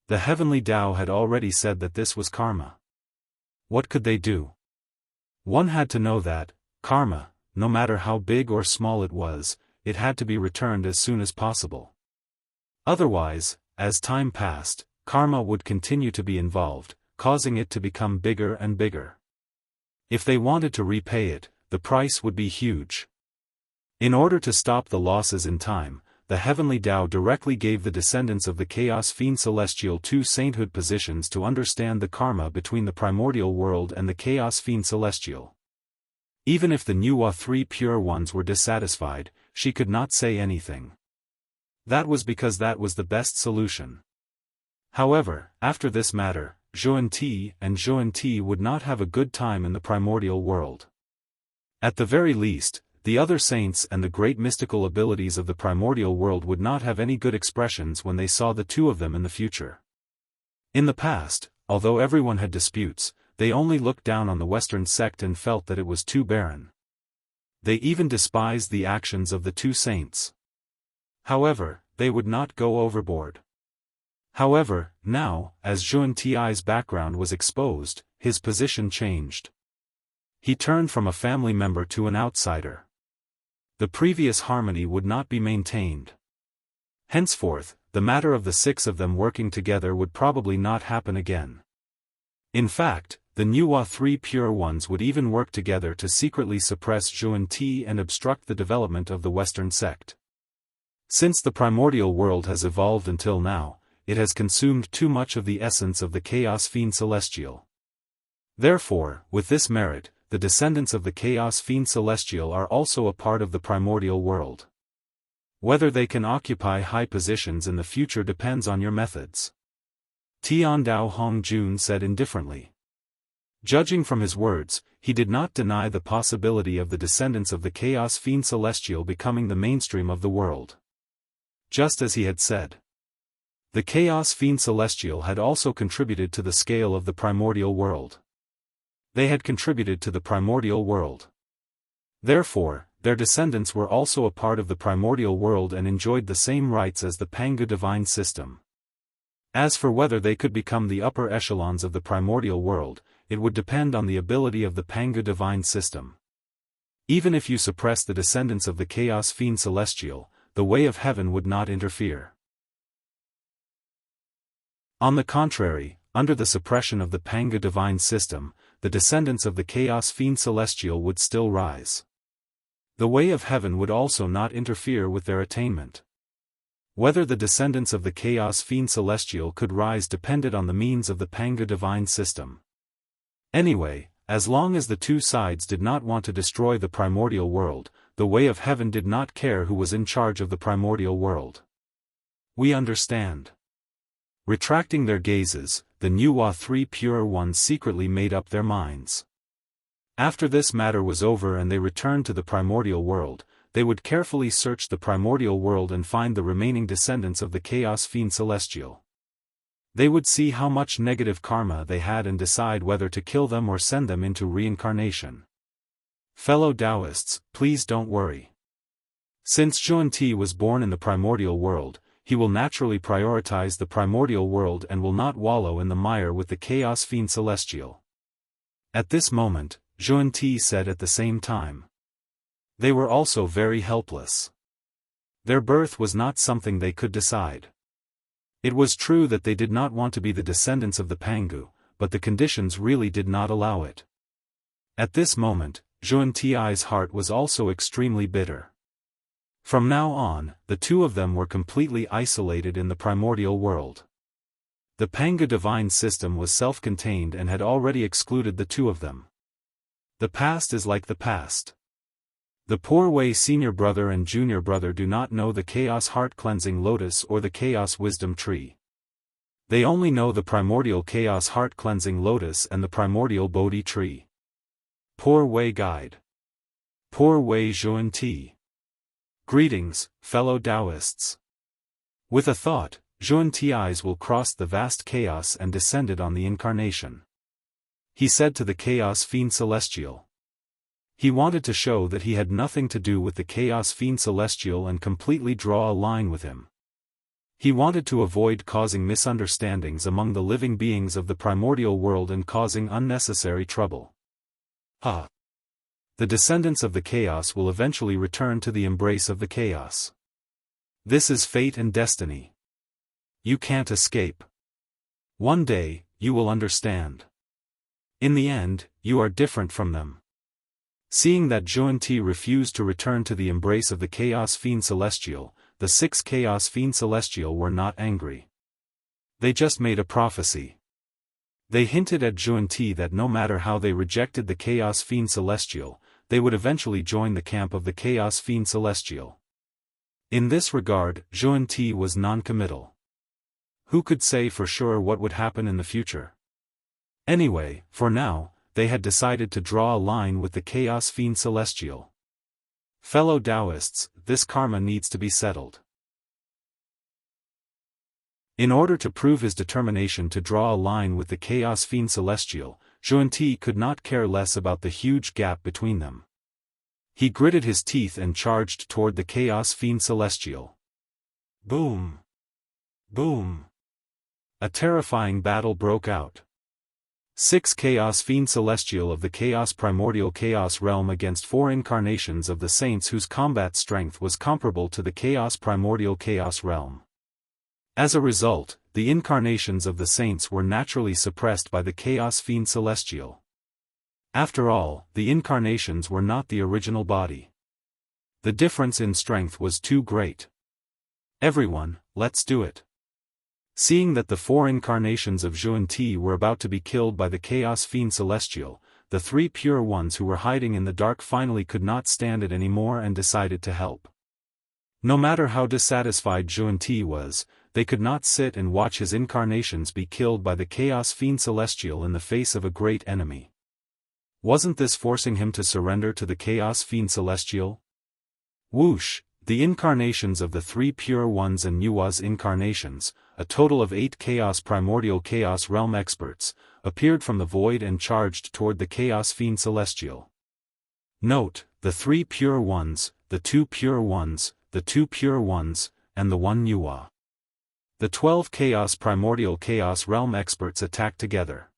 The heavenly Tao had already said that this was karma. What could they do? One had to know that, karma, no matter how big or small it was, it had to be returned as soon as possible. Otherwise, as time passed, karma would continue to be involved, causing it to become bigger and bigger. If they wanted to repay it, the price would be huge. In order to stop the losses in time, the heavenly Tao directly gave the descendants of the Chaos Fiend Celestial 2 sainthood positions to understand the karma between the primordial world and the Chaos Fiend Celestial. Even if the Nuwa 3 pure ones were dissatisfied, she could not say anything. That was because that was the best solution. However, after this matter, Zhuan-Ti and Zhuan-Ti would not have a good time in the primordial world. At the very least, the other saints and the great mystical abilities of the primordial world would not have any good expressions when they saw the two of them in the future. In the past, although everyone had disputes, they only looked down on the Western sect and felt that it was too barren. They even despised the actions of the two saints. However, they would not go overboard. However, now, as Zhuan-Ti's background was exposed, his position changed. He turned from a family member to an outsider. The previous harmony would not be maintained. Henceforth, the matter of the 6 of them working together would probably not happen again. In fact, the Nuwa 3 pure ones would even work together to secretly suppress Zhuan-Ti and obstruct the development of the Western sect. Since the primordial world has evolved until now, it has consumed too much of the essence of the Chaos Fiend Celestial. Therefore, with this merit, the descendants of the Chaos Fiend Celestial are also a part of the primordial world. Whether they can occupy high positions in the future depends on your methods. Tiandao Hongjun said indifferently. Judging from his words, he did not deny the possibility of the descendants of the Chaos Fiend Celestial becoming the mainstream of the world. Just as he had said. The Chaos Fiend Celestial had also contributed to the scale of the primordial world. They had contributed to the primordial world. Therefore, their descendants were also a part of the primordial world and enjoyed the same rights as the Pangu divine system. As for whether they could become the upper echelons of the primordial world, it would depend on the ability of the Pangu divine system. Even if you suppress the descendants of the Chaos Fiend Celestial, the way of heaven would not interfere. On the contrary, under the suppression of the Panga divine system, the descendants of the Chaos Fiend Celestial would still rise. The way of heaven would also not interfere with their attainment. Whether the descendants of the Chaos Fiend Celestial could rise depended on the means of the Panga divine system. Anyway, as long as the two sides did not want to destroy the primordial world, the way of heaven did not care who was in charge of the primordial world. We understand. Retracting their gazes, the Nuwa three pure ones secretly made up their minds. After this matter was over and they returned to the primordial world, they would carefully search the primordial world and find the remaining descendants of the Chaos Fiend Celestial. They would see how much negative karma they had and decide whether to kill them or send them into reincarnation. Fellow Taoists, please don't worry. Since Zhuan-Ti was born in the primordial world, he will naturally prioritize the primordial world and will not wallow in the mire with the Chaos Fiend Celestial. At this moment, Zhuan-Ti said at the same time. They were also very helpless. Their birth was not something they could decide. It was true that they did not want to be the descendants of the Pangu, but the conditions really did not allow it. At this moment, Zhuan-Ti's heart was also extremely bitter. From now on, the two of them were completely isolated in the primordial world. The Panga divine system was self-contained and had already excluded the two of them. The past is like the past. The poor Wei senior brother and junior brother do not know the Chaos Heart Cleansing Lotus or the Chaos Wisdom Tree. They only know the primordial Chaos Heart Cleansing Lotus and the primordial Bodhi Tree. Poor Wei Guide. Poor Wei Zhuan-Ti. Greetings, fellow Taoists. With a thought, Zhuan-Ti's will crossed the vast chaos and descended on the incarnation. He said to the Chaos Fiend Celestial. He wanted to show that he had nothing to do with the Chaos Fiend Celestial and completely draw a line with him. He wanted to avoid causing misunderstandings among the living beings of the primordial world and causing unnecessary trouble. The descendants of the chaos will eventually return to the embrace of the chaos. This is fate and destiny. You can't escape. One day, you will understand. In the end, you are different from them. Seeing that Zhuan-Ti refused to return to the embrace of the Chaos Fiend Celestial, the 6 Chaos Fiend Celestial were not angry. They just made a prophecy. They hinted at Zhuan-Ti that no matter how they rejected the Chaos Fiend Celestial, they would eventually join the camp of the Chaos Fiend Celestial. In this regard, Zhuan-Ti was non-committal. Who could say for sure what would happen in the future? Anyway, for now, they had decided to draw a line with the Chaos Fiend Celestial. Fellow Taoists, this karma needs to be settled. In order to prove his determination to draw a line with the Chaos Fiend Celestial, Zhuan-Ti could not care less about the huge gap between them. He gritted his teeth and charged toward the Chaos Fiend Celestial. Boom! Boom! A terrifying battle broke out. 6 Chaos Fiend Celestial of the Chaos Primordial Chaos Realm against 4 incarnations of the Saints whose combat strength was comparable to the Chaos Primordial Chaos Realm. As a result, the incarnations of the Saints were naturally suppressed by the Chaos Fiend Celestial. After all, the incarnations were not the original body. The difference in strength was too great. Everyone, let's do it. Seeing that the 4 incarnations of Zhuan-Ti were about to be killed by the Chaos Fiend Celestial, the 3 pure ones who were hiding in the dark finally could not stand it anymore and decided to help. No matter how dissatisfied Zhuan-Ti was, they could not sit and watch his incarnations be killed by the Chaos Fiend Celestial in the face of a great enemy. Wasn't this forcing him to surrender to the Chaos Fiend Celestial? Whoosh! The incarnations of the 3 pure ones and Nuwa's incarnations, a total of 8 Chaos Primordial Chaos Realm experts, appeared from the void and charged toward the Chaos Fiend Celestial. Note, the 3 pure ones, the 2 pure ones, the 2 pure ones, and the 1 Nuwa. The 12 Chaos Primordial Chaos Realm experts attacked together.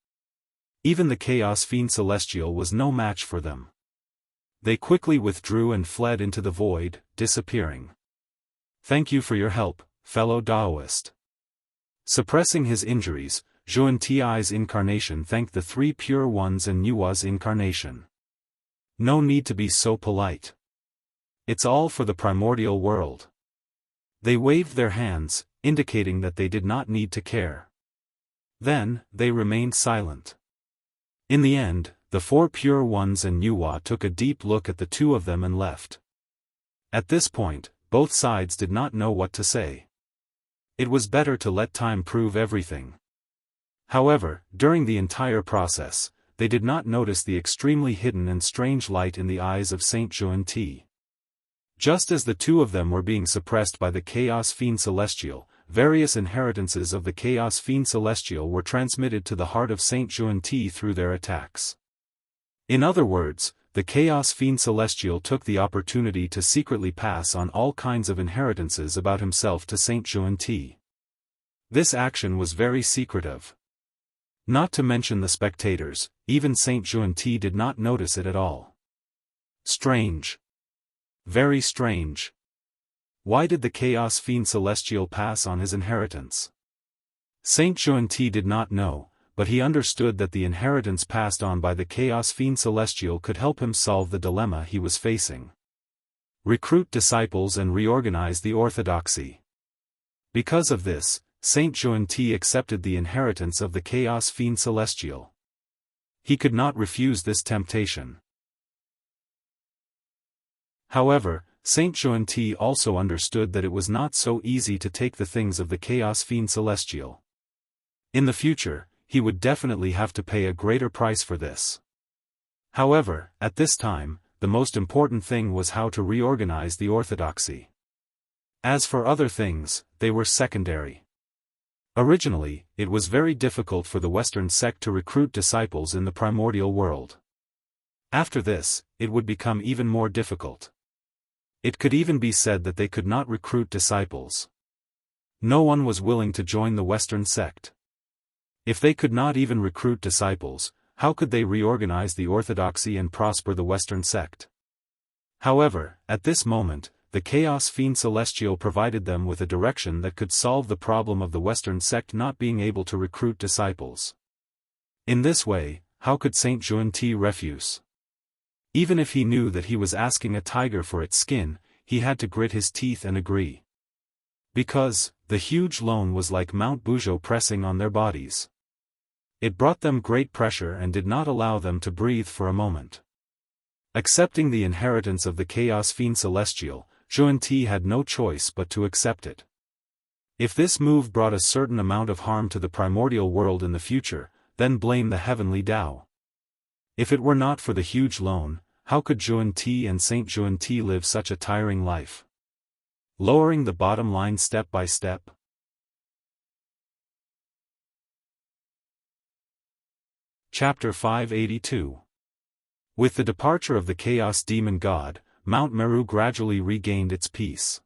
Even the Chaos Fiend Celestial was no match for them. They quickly withdrew and fled into the void, disappearing. Thank you for your help, fellow Taoist. Suppressing his injuries, Zhuan Ti's incarnation thanked the three pure ones and Nua's incarnation. No need to be so polite. It's all for the primordial world. They waved their hands, indicating that they did not need to care. Then, they remained silent. In the end, the four pure ones and Nua took a deep look at the two of them and left. At this point, both sides did not know what to say. It was better to let time prove everything. However, during the entire process, they did not notice the extremely hidden and strange light in the eyes of Saint Zhuan Ti. Just as the two of them were being suppressed by the Chaos Fiend Celestial, various inheritances of the Chaos Fiend Celestial were transmitted to the heart of Saint Zhuan Ti through their attacks. In other words, the Chaos Fiend Celestial took the opportunity to secretly pass on all kinds of inheritances about himself to Saint Zhuan Ti. This action was very secretive. Not to mention the spectators, even Saint Zhuan Ti did not notice it at all. Strange. Very strange. Why did the Chaos Fiend Celestial pass on his inheritance? Saint Zhuan Ti did not know, but he understood that the inheritance passed on by the Chaos Fiend Celestial could help him solve the dilemma he was facing. Recruit disciples and reorganize the orthodoxy. Because of this, Saint Zhuan Ti accepted the inheritance of the Chaos Fiend Celestial. He could not refuse this temptation. However, Saint Zhuan Ti also understood that it was not so easy to take the things of the Chaos Fiend Celestial. In the future, he would definitely have to pay a greater price for this. However, at this time, the most important thing was how to reorganize the orthodoxy. As for other things, they were secondary. Originally, it was very difficult for the Western sect to recruit disciples in the primordial world. After this, it would become even more difficult. It could even be said that they could not recruit disciples. No one was willing to join the Western sect. If they could not even recruit disciples, how could they reorganize the orthodoxy and prosper the Western sect? However, at this moment, the Chaos Fiend Celestial provided them with a direction that could solve the problem of the Western sect not being able to recruit disciples. In this way, how could Saint Zhuan Ti refuse? Even if he knew that he was asking a tiger for its skin, he had to grit his teeth and agree. Because, the huge loan was like Mount Buzhou pressing on their bodies. It brought them great pressure and did not allow them to breathe for a moment. Accepting the inheritance of the Chaos Fiend Celestial, Zhuan Ti had no choice but to accept it. If this move brought a certain amount of harm to the primordial world in the future, then blame the heavenly Tao. If it were not for the huge loan, how could Zhuan Ti and Saint Zhuan Ti live such a tiring life? Lowering the bottom line step by step. Chapter 582. With the departure of the Chaos Demon God, Mount Meru gradually regained its peace.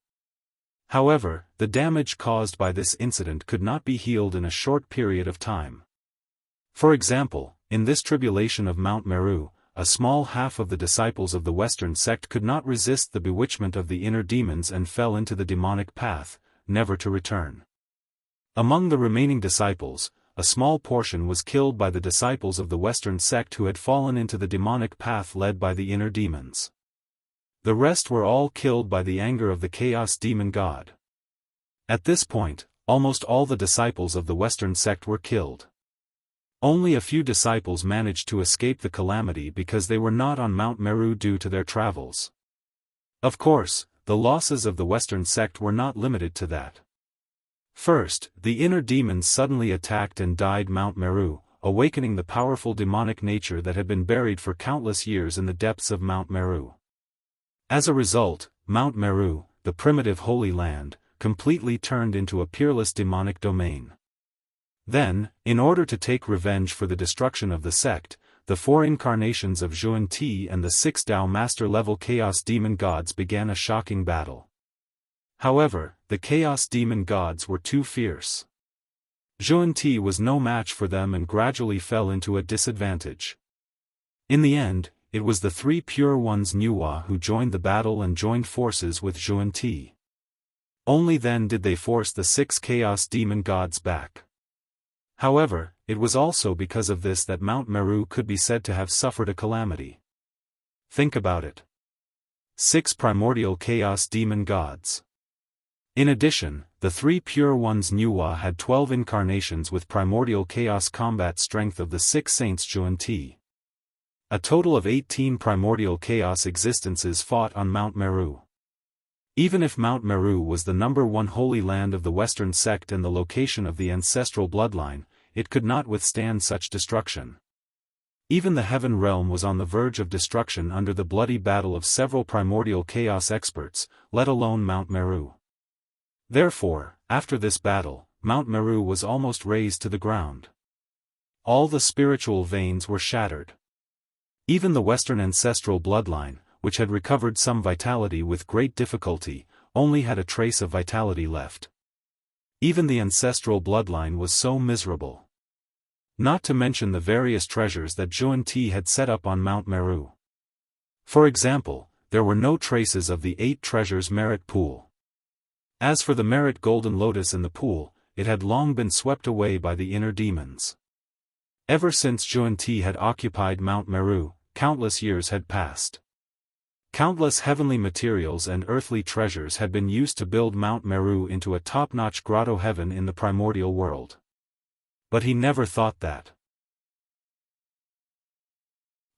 However, the damage caused by this incident could not be healed in a short period of time. For example, in this tribulation of Mount Meru, a small half of the disciples of the Western sect could not resist the bewitchment of the inner demons and fell into the demonic path, never to return. Among the remaining disciples, a small portion was killed by the disciples of the Western sect who had fallen into the demonic path led by the inner demons. The rest were all killed by the anger of the Chaos Demon God. At this point, almost all the disciples of the Western sect were killed. Only a few disciples managed to escape the calamity because they were not on Mount Meru due to their travels. Of course, the losses of the Western sect were not limited to that. First, the inner demons suddenly attacked and died Mount Meru, awakening the powerful demonic nature that had been buried for countless years in the depths of Mount Meru. As a result, Mount Meru, the primitive holy land, completely turned into a peerless demonic domain. Then, in order to take revenge for the destruction of the sect, the four incarnations of Zhuan Ti and the 6 Tao Master-level Chaos Demon Gods began a shocking battle. However, the Chaos Demon Gods were too fierce. Zhuan Ti was no match for them and gradually fell into a disadvantage. In the end, it was the 3 pure ones Nuwa who joined the battle and joined forces with Zhuan Ti. Only then did they force the 6 Chaos Demon Gods back. However, it was also because of this that Mount Meru could be said to have suffered a calamity. Think about it. 6 primordial Chaos Demon Gods. In addition, the 3 Pure Ones Nuwa had 12 incarnations with primordial chaos combat strength of the 6 Saints Zhuan-Ti. A total of 18 primordial chaos existences fought on Mount Meru. Even if Mount Meru was the #1 holy land of the Western sect and the location of the ancestral bloodline, it could not withstand such destruction. Even the Heaven Realm was on the verge of destruction under the bloody battle of several primordial chaos experts, let alone Mount Meru. Therefore, after this battle, Mount Meru was almost razed to the ground. All the spiritual veins were shattered. Even the Western ancestral bloodline, which had recovered some vitality with great difficulty, only had a trace of vitality left. Even the ancestral bloodline was so miserable. Not to mention the various treasures that Zhuan-Ti had set up on Mount Meru. For example, there were no traces of the 8 treasures merit pool. As for the merit golden lotus in the pool, it had long been swept away by the inner demons. Ever since Zhuan-Ti had occupied Mount Meru, countless years had passed. Countless heavenly materials and earthly treasures had been used to build Mount Meru into a top-notch grotto heaven in the primordial world. But he never thought that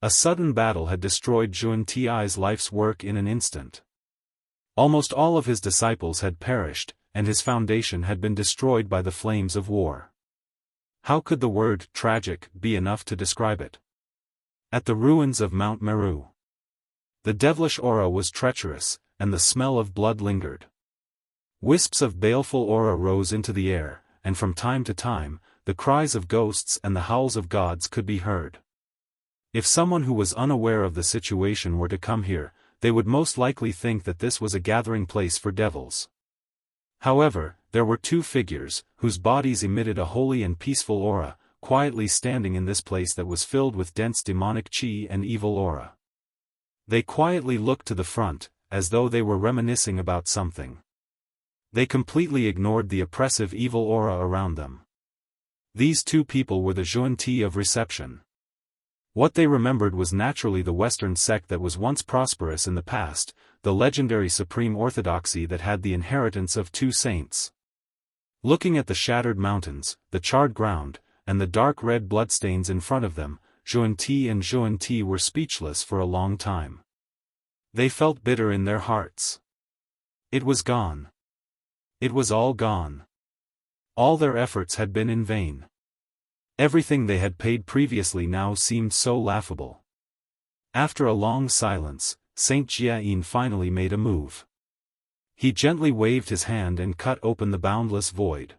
a sudden battle had destroyed Zhuan-Ti's life's work in an instant. Almost all of his disciples had perished, and his foundation had been destroyed by the flames of war. How could the word tragic be enough to describe it? At the ruins of Mount Meru, the devilish aura was treacherous, and the smell of blood lingered. Wisps of baleful aura rose into the air, and from time to time, the cries of ghosts and the howls of gods could be heard. If someone who was unaware of the situation were to come here, they would most likely think that this was a gathering place for devils. However, there were 2 figures, whose bodies emitted a holy and peaceful aura, quietly standing in this place that was filled with dense demonic chi and evil aura. They quietly looked to the front, as though they were reminiscing about something. They completely ignored the oppressive evil aura around them. These 2 people were the Zhuan-Ti of reception. What they remembered was naturally the Western sect that was once prosperous in the past, the legendary Supreme Orthodoxy that had the inheritance of 2 saints. Looking at the shattered mountains, the charred ground, and the dark red bloodstains in front of them, Zhuan-Ti and Zhuan-Ti were speechless for a long time. They felt bitter in their hearts. It was gone. It was all gone. All their efforts had been in vain. Everything they had paid previously now seemed so laughable. After a long silence, Saint Jiayin finally made a move. He gently waved his hand and cut open the boundless void.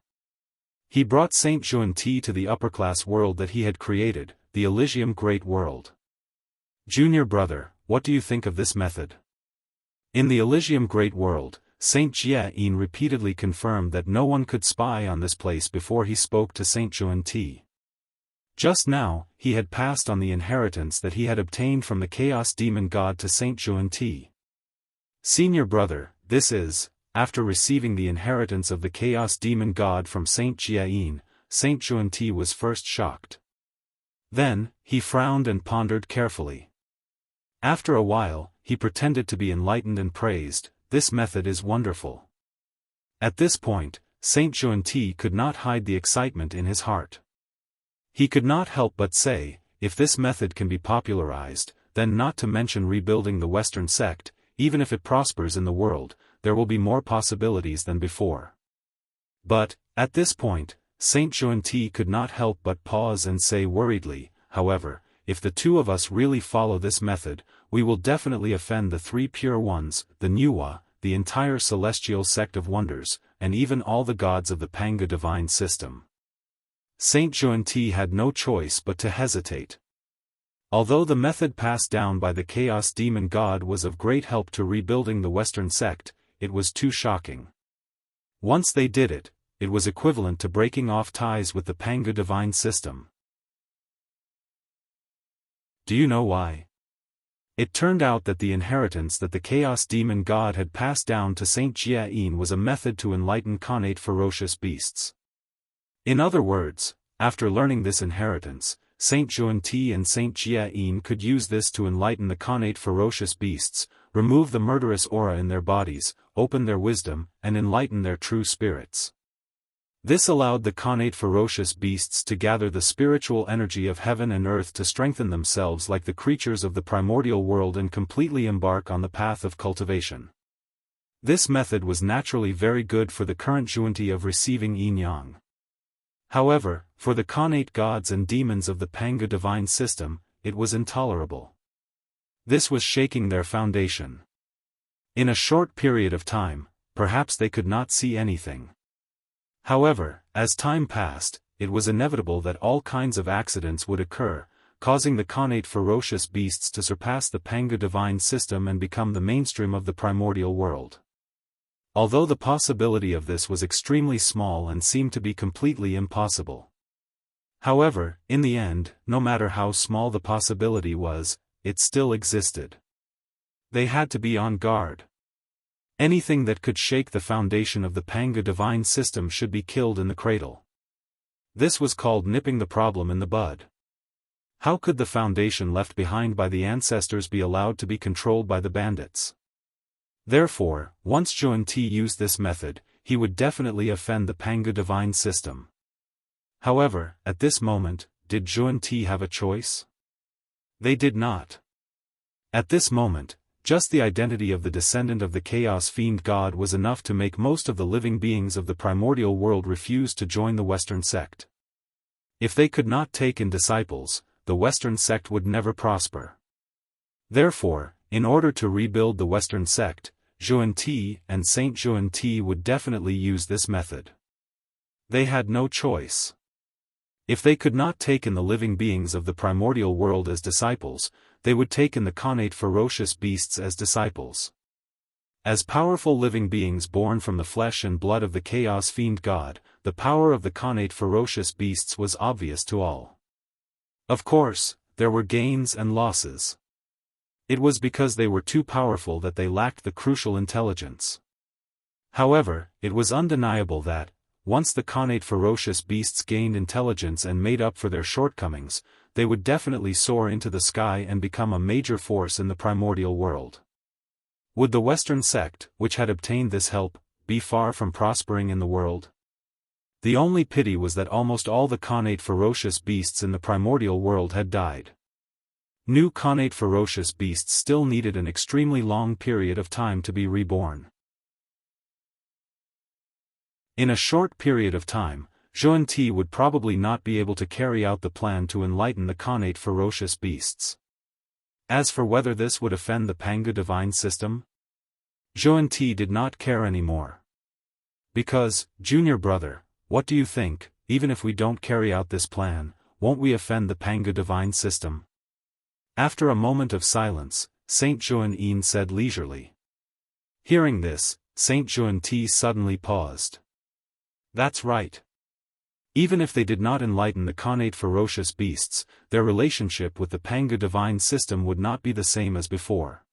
He brought Saint Zhuan-Ti to the upper-class world that he had created, the Elysium Great World. Junior brother, what do you think of this method? In the Elysium Great World, Saint Jiayin repeatedly confirmed that no one could spy on this place before he spoke to Saint Zhuan-Ti. Just now, he had passed on the inheritance that he had obtained from the Chaos Demon God to Saint Zhuan-Ti. Senior brother, this is, after receiving the inheritance of the Chaos Demon God from Saint Jiayin, Saint Zhuan-Ti was first shocked. Then, he frowned and pondered carefully. After a while, he pretended to be enlightened and praised, "This method is wonderful." At this point, Saint Zhuan-Ti could not hide the excitement in his heart. He could not help but say, if this method can be popularized, then not to mention rebuilding the Western sect, even if it prospers in the world, there will be more possibilities than before. But, at this point, Saint Zhuan-Ti could not help but pause and say worriedly, however, if the 2 of us really follow this method, we will definitely offend the 3 pure ones, the Nuwa, the entire celestial sect of wonders, and even all the gods of the Panga divine system. Saint Zhuan-Ti had no choice but to hesitate. Although the method passed down by the Chaos Demon God was of great help to rebuilding the Western sect, it was too shocking. Once they did it, it was equivalent to breaking off ties with the Panga divine system. Do you know why? It turned out that the inheritance that the Chaos Demon God had passed down to Saint Jiayin was a method to enlighten connate ferocious beasts. In other words, after learning this inheritance, Saint Juanti and Saint Jiayin could use this to enlighten the connate ferocious beasts, remove the murderous aura in their bodies, open their wisdom, and enlighten their true spirits. This allowed the connate ferocious beasts to gather the spiritual energy of heaven and earth to strengthen themselves like the creatures of the primordial world and completely embark on the path of cultivation. This method was naturally very good for the current Juanti of receiving yin-yang. However, for the connate gods and demons of the Panga divine system, it was intolerable. This was shaking their foundation. In a short period of time, perhaps they could not see anything. However, as time passed, it was inevitable that all kinds of accidents would occur, causing the connate ferocious beasts to surpass the Panga divine system and become the mainstream of the primordial world. Although the possibility of this was extremely small and seemed to be completely impossible. However, in the end, no matter how small the possibility was, it still existed. They had to be on guard. Anything that could shake the foundation of the Panga divine system should be killed in the cradle. This was called nipping the problem in the bud. How could the foundation left behind by the ancestors be allowed to be controlled by the bandits? Therefore, once Juanti used this method, he would definitely offend the Panga divine system. However, at this moment, did Juanti have a choice? They did not. At this moment, just the identity of the descendant of the Chaos Fiend God was enough to make most of the living beings of the primordial world refuse to join the Western sect. If they could not take in disciples, the Western sect would never prosper. Therefore, in order to rebuild the Western sect, Juanti and Saint Juanti would definitely use this method. They had no choice. If they could not take in the living beings of the primordial world as disciples, they would take in the connate ferocious beasts as disciples. As powerful living beings born from the flesh and blood of the Chaos Fiend God, the power of the connate ferocious beasts was obvious to all. Of course, there were gains and losses. It was because they were too powerful that they lacked the crucial intelligence. However, it was undeniable that, once the connate ferocious beasts gained intelligence and made up for their shortcomings, they would definitely soar into the sky and become a major force in the primordial world. Would the Western sect, which had obtained this help, be far from prospering in the world? The only pity was that almost all the connate ferocious beasts in the primordial world had died. New connate ferocious beasts still needed an extremely long period of time to be reborn. In a short period of time, Juanti would probably not be able to carry out the plan to enlighten the connate ferocious beasts. As for whether this would offend the Panga divine system, Juanti did not care anymore. Because, junior brother, what do you think, even if we don't carry out this plan, won't we offend the Panga divine system? After a moment of silence, Saint Juanyin said leisurely. Hearing this, Saint Juanti suddenly paused. That's right. Even if they did not enlighten the connate ferocious beasts, their relationship with the Panga divine system would not be the same as before.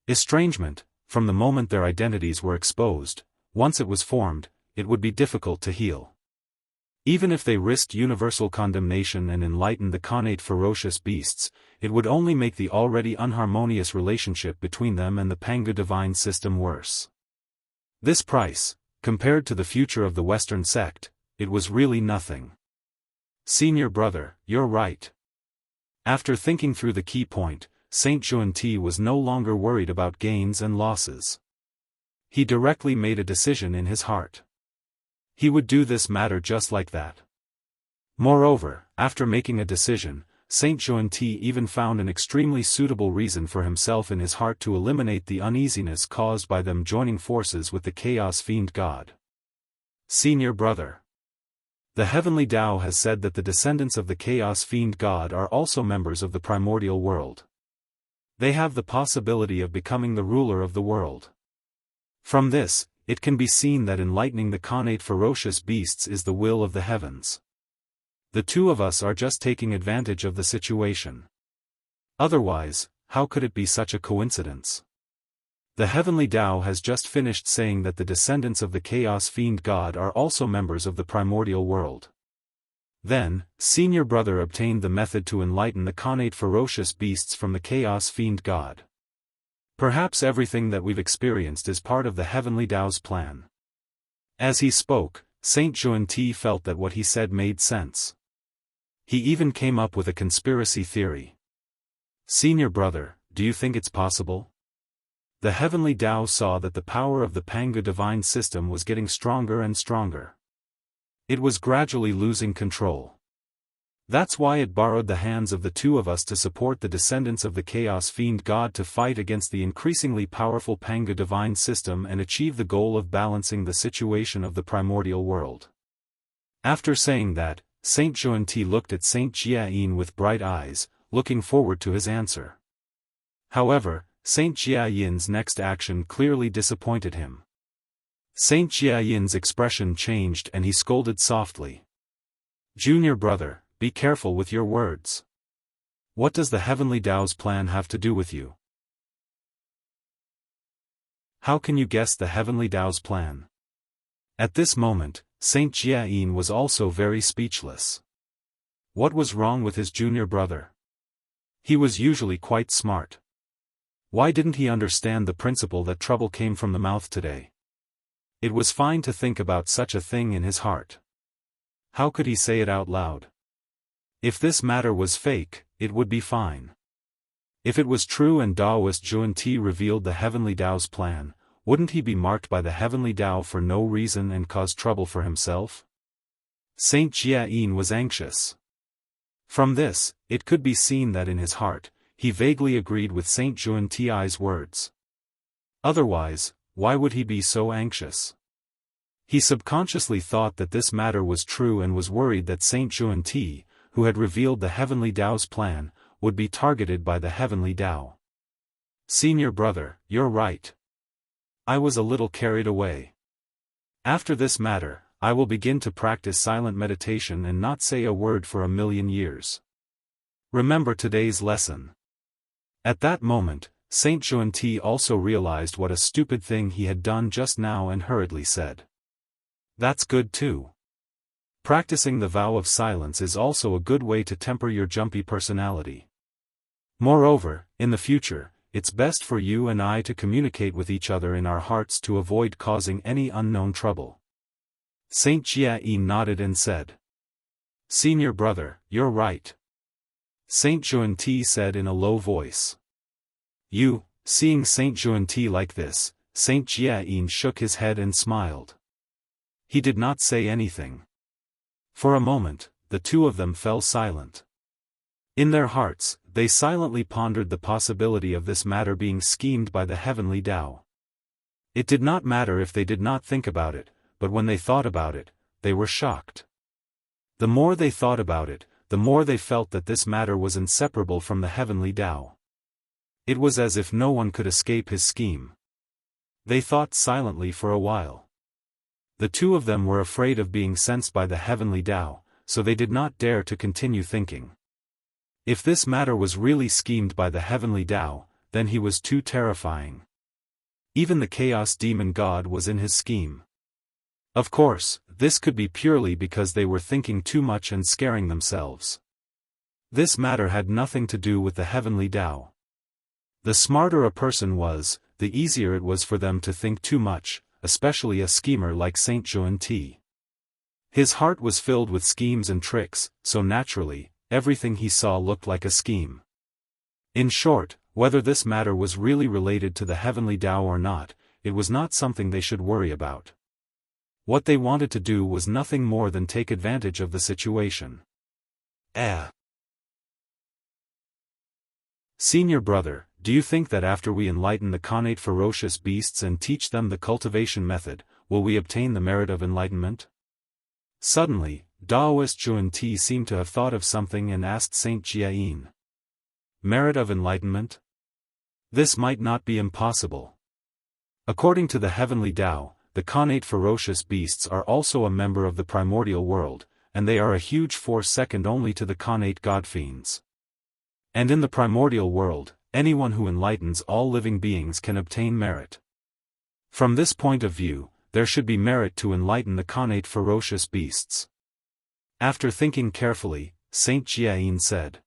Estrangement, from the moment their identities were exposed, once it was formed, it would be difficult to heal. Even if they risked universal condemnation and enlightened the connate ferocious beasts, it would only make the already unharmonious relationship between them and the Panga divine system worse. This price, compared to the future of the Western sect, it was really nothing. Senior brother, you're right. After thinking through the key point, Saint Juanti was no longer worried about gains and losses. He directly made a decision in his heart. He would do this matter just like that. Moreover, after making a decision, Saint Juanti even found an extremely suitable reason for himself in his heart to eliminate the uneasiness caused by them joining forces with the Chaos Fiend God. Senior brother. The Heavenly Tao has said that the descendants of the Chaos Fiend God are also members of the primordial world. They have the possibility of becoming the ruler of the world. From this, it can be seen that enlightening the connate ferocious beasts is the will of the heavens. The two of us are just taking advantage of the situation. Otherwise, how could it be such a coincidence? The Heavenly Tao has just finished saying that the descendants of the Chaos Fiend God are also members of the primordial world. Then, Senior Brother obtained the method to enlighten the connate ferocious beasts from the Chaos Fiend God. Perhaps everything that we've experienced is part of the Heavenly Tao's plan. As he spoke, Saint Juan-Ti felt that what he said made sense. He even came up with a conspiracy theory. Senior Brother, do you think it's possible? The Heavenly Tao saw that the power of the Pangu divine system was getting stronger and stronger. It was gradually losing control. That's why it borrowed the hands of the two of us to support the descendants of the Chaos Fiend God to fight against the increasingly powerful Pangu divine system and achieve the goal of balancing the situation of the primordial world. After saying that, Saint Juan-Ti looked at Saint Jia-yin with bright eyes, looking forward to his answer. However, Saint Jia-yin's next action clearly disappointed him. Saint Jia-yin's expression changed and he scolded softly. Junior Brother, be careful with your words. What does the Heavenly Tao's plan have to do with you? How can you guess the Heavenly Tao's plan? At this moment, Saint Jia-yin was also very speechless. What was wrong with his junior brother? He was usually quite smart. Why didn't he understand the principle that trouble came from the mouth today? It was fine to think about such a thing in his heart. How could he say it out loud? If this matter was fake, it would be fine. If it was true and Taoist Juan-Ti revealed the Heavenly Tao's plan, wouldn't he be marked by the Heavenly Tao for no reason and cause trouble for himself? Saint Jia-yin was anxious. From this, it could be seen that in his heart, he vaguely agreed with Saint Juan-Ti's words. Otherwise, why would he be so anxious? He subconsciously thought that this matter was true and was worried that Saint Juan-Ti, who had revealed the Heavenly Tao's plan, would be targeted by the Heavenly Tao. Senior Brother, you're right. I was a little carried away. After this matter, I will begin to practice silent meditation and not say a word for 1,000,000 years. Remember today's lesson. At that moment, Saint Juan-Ti also realized what a stupid thing he had done just now and hurriedly said. That's good too. Practicing the vow of silence is also a good way to temper your jumpy personality. Moreover, in the future, it's best for you and I to communicate with each other in our hearts to avoid causing any unknown trouble. Saint Jia-yin nodded and said. Senior Brother, you're right. Saint Juan-Ti said in a low voice. Seeing Saint Juan-Ti like this, Saint Jia-yin shook his head and smiled. He did not say anything. For a moment, the two of them fell silent. In their hearts, they silently pondered the possibility of this matter being schemed by the Heavenly Tao. It did not matter if they did not think about it, but when they thought about it, they were shocked. The more they thought about it, the more they felt that this matter was inseparable from the Heavenly Tao. It was as if no one could escape his scheme. They thought silently for a while. The two of them were afraid of being sensed by the Heavenly Tao, so they did not dare to continue thinking. If this matter was really schemed by the Heavenly Tao, then he was too terrifying. Even the Chaos Demon God was in his scheme. Of course, this could be purely because they were thinking too much and scaring themselves. This matter had nothing to do with the Heavenly Tao. The smarter a person was, the easier it was for them to think too much, especially a schemer like Saint Juan-Ti. His heart was filled with schemes and tricks, so naturally, everything he saw looked like a scheme. In short, whether this matter was really related to the Heavenly Tao or not, it was not something they should worry about. What they wanted to do was nothing more than take advantage of the situation. Senior Brother, do you think that after we enlighten the connate ferocious beasts and teach them the cultivation method, will we obtain the merit of enlightenment? Suddenly, Taoist Juan-Ti seemed to have thought of something and asked Saint Jia-yin. Merit of enlightenment? This might not be impossible. According to the Heavenly Tao, the connate ferocious beasts are also a member of the primordial world, and they are a huge force second only to the connate godfiends. And in the primordial world, anyone who enlightens all living beings can obtain merit. From this point of view, there should be merit to enlighten the connate ferocious beasts. After thinking carefully, Saint Jiayin said,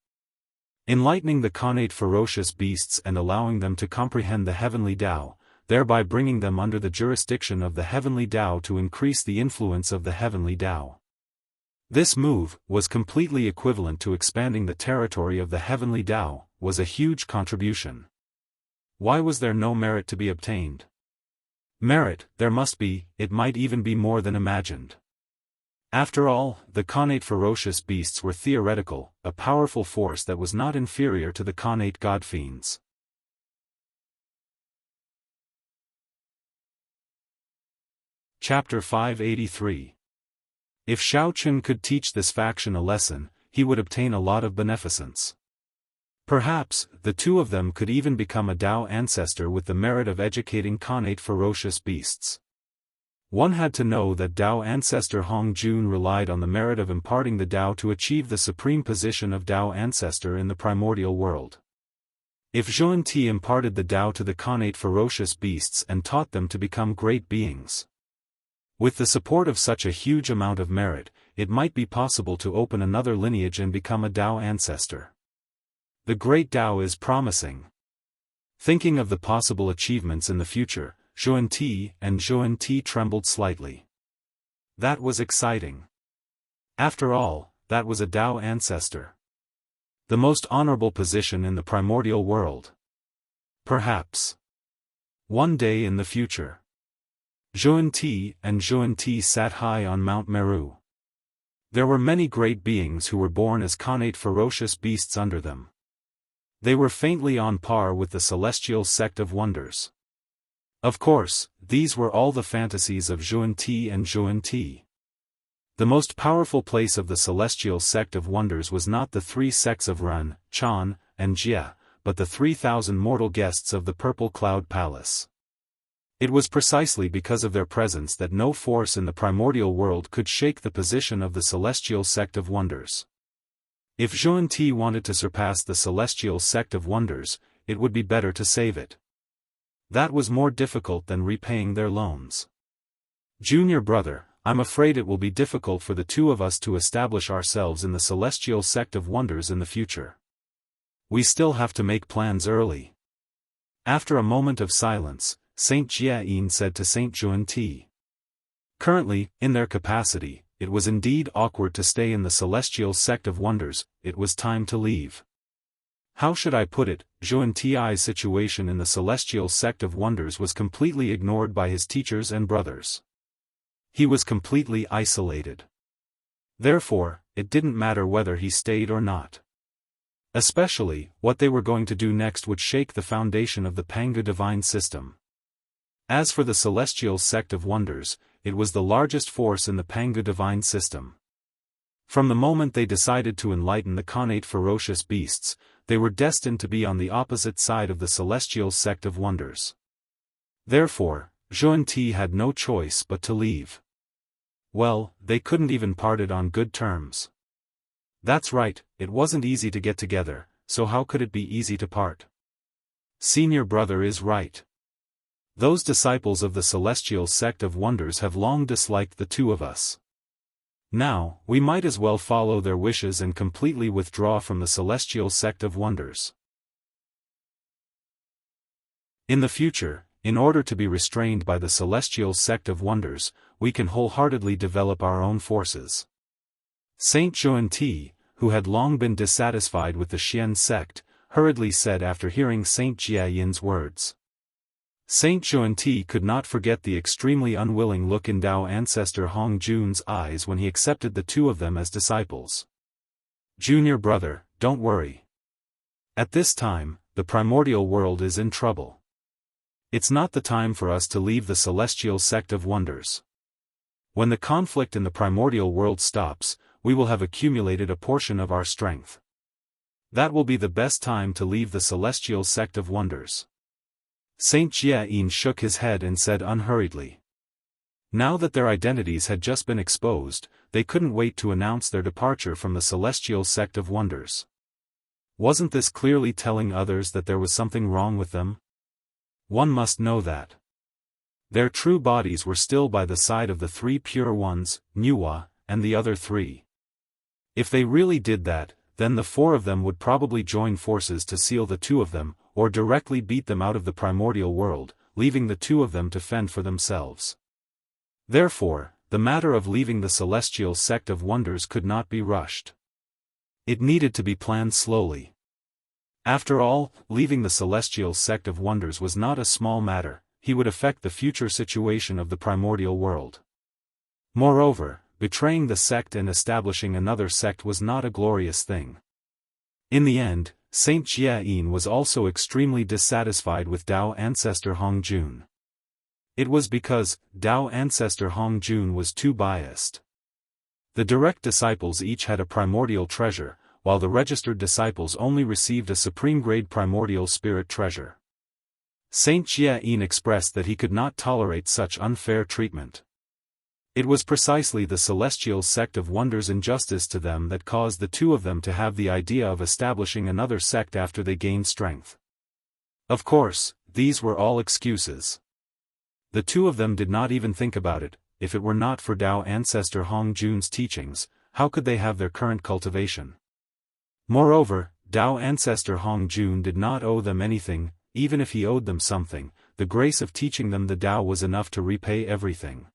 enlightening the connate ferocious beasts and allowing them to comprehend the heavenly Tao, thereby bringing them under the jurisdiction of the heavenly Tao to increase the influence of the heavenly Tao. This move, was completely equivalent to expanding the territory of the heavenly Tao, was a huge contribution. Why was there no merit to be obtained? Merit, there must be, it might even be more than imagined. After all, the connate ferocious beasts were theoretical, a powerful force that was not inferior to the connate god-fiends. Chapter 583. If Shao Chun could teach this faction a lesson, he would obtain a lot of beneficence. Perhaps, the two of them could even become a Tao ancestor with the merit of educating connate ferocious beasts. One had to know that Tao ancestor Hong Jun relied on the merit of imparting the Tao to achieve the supreme position of Tao ancestor in the primordial world. If Zhuan Ti imparted the Tao to the connate ferocious beasts and taught them to become great beings. With the support of such a huge amount of merit, it might be possible to open another lineage and become a Tao ancestor. The great Tao is promising. Thinking of the possible achievements in the future, Zhuan Ti trembled slightly. That was exciting. After all, that was a Tao ancestor. The most honorable position in the primordial world. Perhaps. One day in the future. Zhuan Ti sat high on Mount Meru. There were many great beings who were born as connate ferocious beasts under them. They were faintly on par with the celestial sect of wonders. Of course, these were all the fantasies of Zhuan Ti. The most powerful place of the celestial sect of wonders was not the three sects of Ren, Chan, and Jia, but the 3,000 mortal guests of the Purple Cloud Palace. It was precisely because of their presence that no force in the primordial world could shake the position of the celestial sect of wonders. If Zhuan Ti wanted to surpass the celestial sect of wonders, it would be better to save it. That was more difficult than repaying their loans. Junior brother, I'm afraid it will be difficult for the two of us to establish ourselves in the celestial sect of wonders in the future. We still have to make plans early. After a moment of silence, Saint Jiayin said to Saint Zhuan Ti. Currently, in their capacity, it was indeed awkward to stay in the celestial sect of wonders, it was time to leave. How should I put it, Zhuan Ti's situation in the celestial sect of wonders was completely ignored by his teachers and brothers. He was completely isolated. Therefore, it didn't matter whether he stayed or not. Especially, what they were going to do next would shake the foundation of the Pangu divine system. As for the celestial sect of wonders, it was the largest force in the Pangu divine system. From the moment they decided to enlighten the connate ferocious beasts, they were destined to be on the opposite side of the celestial sect of wonders. Therefore, Zhuan Ti had no choice but to leave. Well, they couldn't even part it on good terms. That's right, it wasn't easy to get together, so how could it be easy to part? Senior brother is right. Those disciples of the celestial sect of wonders have long disliked the two of us. Now, we might as well follow their wishes and completely withdraw from the celestial sect of wonders. In the future, in order to be restrained by the celestial sect of wonders, we can wholeheartedly develop our own forces. Saint Zhuan Ti, who had long been dissatisfied with the Xian sect, hurriedly said after hearing Saint Jiayin's words. Saint Zhuan Ti could not forget the extremely unwilling look in Tao ancestor Hong Jun's eyes when he accepted the two of them as disciples. Junior brother, don't worry. At this time, the primordial world is in trouble. It's not the time for us to leave the celestial sect of wonders. When the conflict in the primordial world stops, we will have accumulated a portion of our strength. That will be the best time to leave the celestial sect of wonders. Saint Jiayin shook his head and said unhurriedly. Now that their identities had just been exposed, they couldn't wait to announce their departure from the celestial sect of wonders. Wasn't this clearly telling others that there was something wrong with them? One must know that. Their true bodies were still by the side of the three pure ones, Nuwa, and the other three. If they really did that, then the four of them would probably join forces to seal the two of them, or directly beat them out of the primordial world, leaving the two of them to fend for themselves. Therefore, the matter of leaving the celestial sect of wonders could not be rushed. It needed to be planned slowly. After all, leaving the celestial sect of wonders was not a small matter. He would affect the future situation of the primordial world. Moreover, betraying the sect and establishing another sect was not a glorious thing. In the end, Saint Jia-yin was also extremely dissatisfied with Tao ancestor Hong Jun. It was because Tao ancestor Hong Jun was too biased. The direct disciples each had a primordial treasure, while the registered disciples only received a supreme-grade primordial spirit treasure. Saint Jia-yin expressed that he could not tolerate such unfair treatment. It was precisely the celestial sect of wonders' injustice to them that caused the two of them to have the idea of establishing another sect after they gained strength. Of course, these were all excuses. The two of them did not even think about it. If it were not for Tao ancestor Hong Jun's teachings, how could they have their current cultivation? Moreover, Tao ancestor Hong Jun did not owe them anything. Even if he owed them something, the grace of teaching them the Tao was enough to repay everything.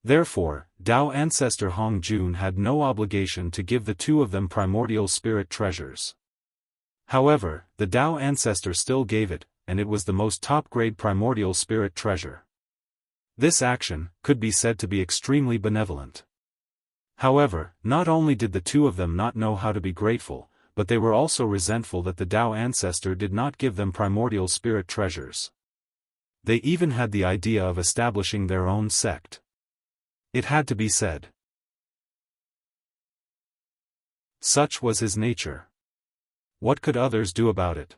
Therefore, Tao ancestor Hong Jun had no obligation to give the two of them primordial spirit treasures. However, the Tao ancestor still gave it, and it was the most top-grade primordial spirit treasure. This action could be said to be extremely benevolent. However, not only did the two of them not know how to be grateful, but they were also resentful that the Tao ancestor did not give them primordial spirit treasures. They even had the idea of establishing their own sect. It had to be said. Such was his nature. What could others do about it?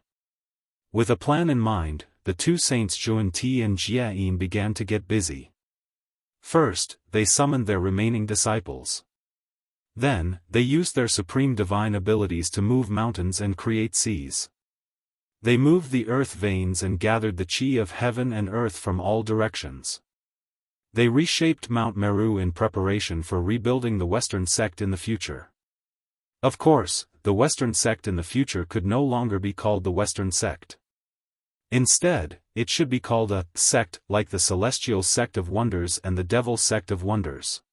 With a plan in mind, the two saints Zhuan-Ti and Jia-yin began to get busy. First, they summoned their remaining disciples. Then, they used their supreme divine abilities to move mountains and create seas. They moved the earth veins and gathered the chi of heaven and earth from all directions. They reshaped Mount Meru in preparation for rebuilding the Western sect in the future. Of course, the Western sect in the future could no longer be called the Western sect. Instead, it should be called a sect like the Celestial Sect of Wonders and the Devil Sect of Wonders.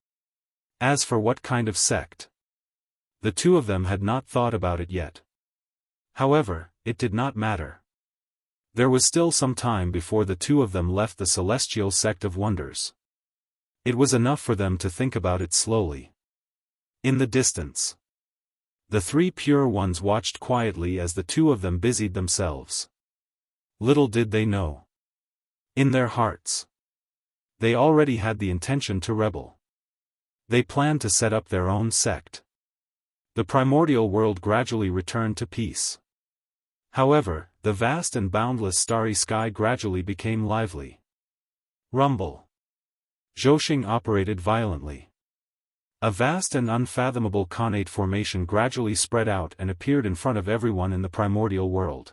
As for what kind of sect, the two of them had not thought about it yet. However, it did not matter. There was still some time before the two of them left the Celestial Sect of Wonders. It was enough for them to think about it slowly. In the distance, the three pure ones watched quietly as the two of them busied themselves. Little did they know. In their hearts, they already had the intention to rebel. They planned to set up their own sect. The primordial world gradually returned to peace. However, the vast and boundless starry sky gradually became lively. Rumble. Zhoshing operated violently. A vast and unfathomable connate formation gradually spread out and appeared in front of everyone in the primordial world.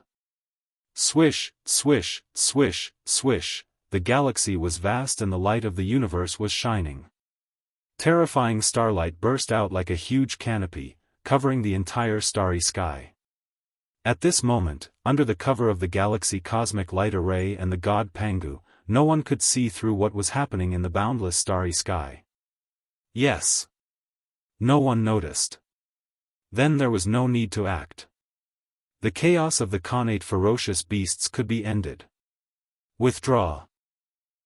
Swish, swish, swish, swish, the galaxy was vast and the light of the universe was shining. Terrifying starlight burst out like a huge canopy, covering the entire starry sky. At this moment, under the cover of the galaxy cosmic light array and the god Pangu, no one could see through what was happening in the boundless starry sky. Yes. No one noticed. Then there was no need to act. The chaos of the connate ferocious beasts could be ended. Withdraw.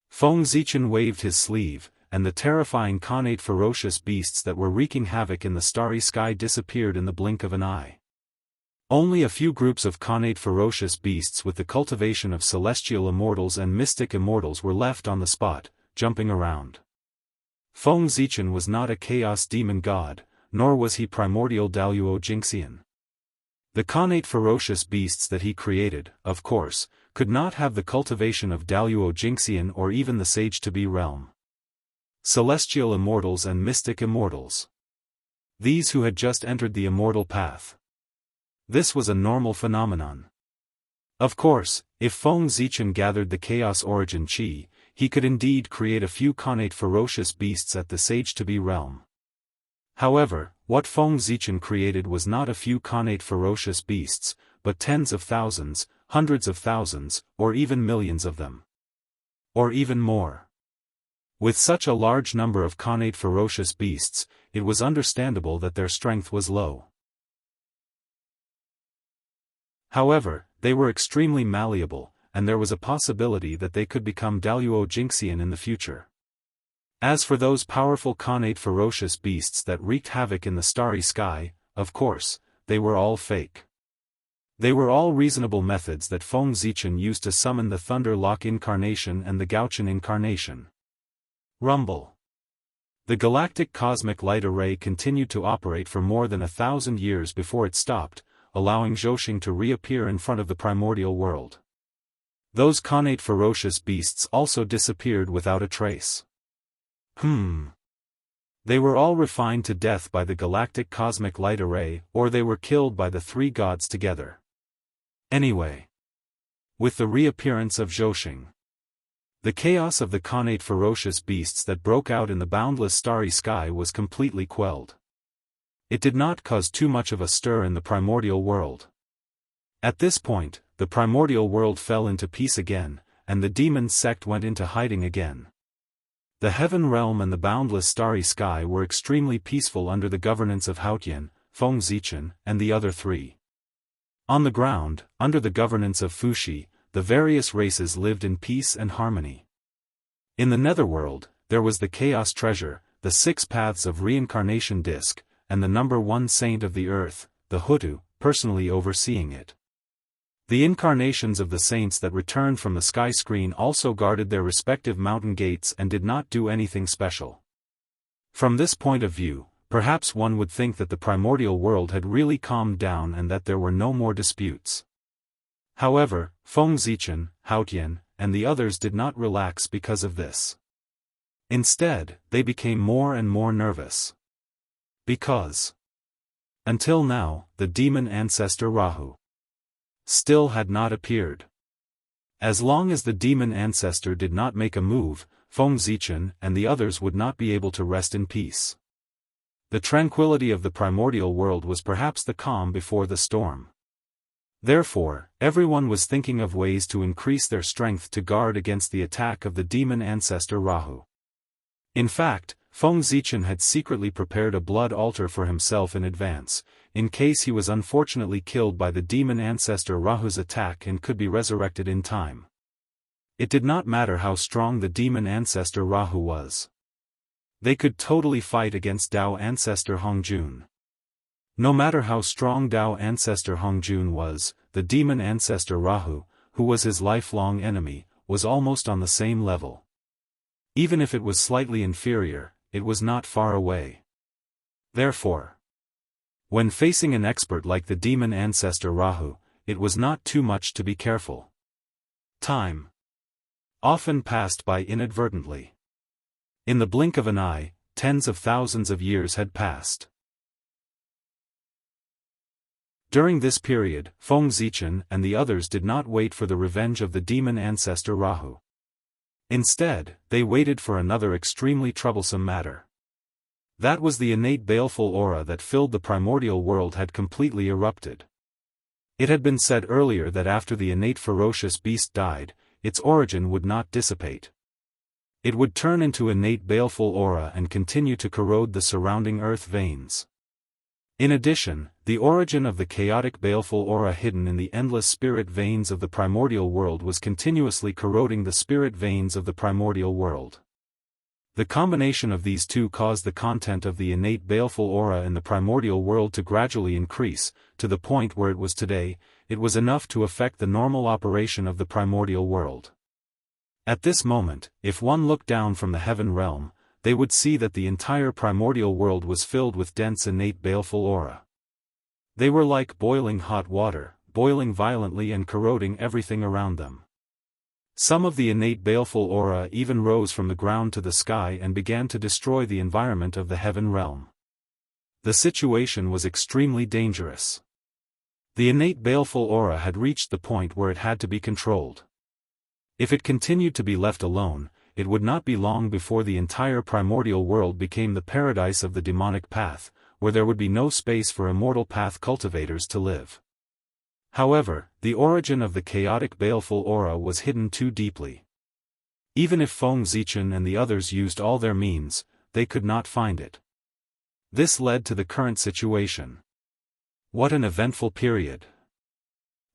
Feng Zichen waved his sleeve, and the terrifying connate ferocious beasts that were wreaking havoc in the starry sky disappeared in the blink of an eye. Only a few groups of connate ferocious beasts with the cultivation of celestial immortals and mystic immortals were left on the spot, jumping around. Feng Zichen was not a chaos demon god, nor was he primordial Daluo Jingxian. The connate ferocious beasts that he created, of course, could not have the cultivation of Daluo Jingxian or even the sage-to-be realm. Celestial immortals and mystic immortals. These who had just entered the immortal path. This was a normal phenomenon. Of course, if Feng Zichen gathered the Chaos Origin Chi, he could indeed create a few connate ferocious beasts at the Sage-to-be realm. However, what Feng Zichen created was not a few connate ferocious beasts, but tens of thousands, hundreds of thousands, or even millions of them. Or even more. With such a large number of connate ferocious beasts, it was understandable that their strength was low. However, they were extremely malleable, and there was a possibility that they could become Daluo Jinxian in the future. As for those powerful connate ferocious beasts that wreaked havoc in the starry sky, of course, they were all fake. They were all reasonable methods that Feng Zichen used to summon the Thunder Lock incarnation and the Gauchen incarnation. Rumble. The galactic cosmic light array continued to operate for more than 1,000 years before it stopped, allowing Zhoxing to reappear in front of the primordial world. Those connate ferocious beasts also disappeared without a trace. They were all refined to death by the galactic cosmic light array, or they were killed by the three gods together. Anyway. With the reappearance of Zhoxing, the chaos of the connate ferocious beasts that broke out in the boundless starry sky was completely quelled. It did not cause too much of a stir in the primordial world. At this point, the primordial world fell into peace again, and the demon sect went into hiding again. The heaven realm and the boundless starry sky were extremely peaceful under the governance of Haotian, Feng Zichen, and the other three. On the ground, under the governance of Fuxi, the various races lived in peace and harmony. In the netherworld, there was the Chaos Treasure, the 6 Paths of Reincarnation Disc, and the number 1 Saint of the Earth, the Hutu, personally overseeing it. The incarnations of the saints that returned from the sky screen also guarded their respective mountain gates and did not do anything special. From this point of view, perhaps one would think that the primordial world had really calmed down and that there were no more disputes. However, Feng Zichen, Haotian, and the others did not relax because of this. Instead, they became more and more nervous. Because, until now, the demon ancestor Rahu still had not appeared. As long as the demon ancestor did not make a move, Feng Zichen and the others would not be able to rest in peace. The tranquility of the primordial world was perhaps the calm before the storm. Therefore, everyone was thinking of ways to increase their strength to guard against the attack of the demon ancestor Rahu. In fact, Feng Zichen had secretly prepared a blood altar for himself in advance, in case he was unfortunately killed by the demon ancestor Rahu's attack and could be resurrected in time. It did not matter how strong the demon ancestor Rahu was. They could totally fight against Dao ancestor Hongjun. No matter how strong Dao ancestor Hongjun was, the demon ancestor Rahu, who was his lifelong enemy, was almost on the same level. Even if it was slightly inferior, it was not far away. Therefore, when facing an expert like the demon ancestor Rahu, it was not too much to be careful. Time often passed by inadvertently. In the blink of an eye, tens of thousands of years had passed. During this period, Feng Zichen and the others did not wait for the revenge of the demon ancestor Rahu. Instead, they waited for another extremely troublesome matter. That was the innate baleful aura that filled the primordial world had completely erupted. It had been said earlier that after the innate ferocious beast died, its origin would not dissipate. It would turn into innate baleful aura and continue to corrode the surrounding earth veins. In addition, the origin of the chaotic baleful aura hidden in the endless spirit veins of the primordial world was continuously corroding the spirit veins of the primordial world. The combination of these two caused the content of the innate baleful aura in the primordial world to gradually increase, to the point where it was today. It was enough to affect the normal operation of the primordial world. At this moment, if one looked down from the heaven realm, they would see that the entire primordial world was filled with dense innate baleful aura. They were like boiling hot water, boiling violently and corroding everything around them. Some of the innate baleful aura even rose from the ground to the sky and began to destroy the environment of the heaven realm. The situation was extremely dangerous. The innate baleful aura had reached the point where it had to be controlled. If it continued to be left alone, it would not be long before the entire primordial world became the paradise of the demonic path, where there would be no space for immortal path cultivators to live. However, the origin of the chaotic baleful aura was hidden too deeply. Even if Feng Zichen and the others used all their means, they could not find it. This led to the current situation. What an eventful period.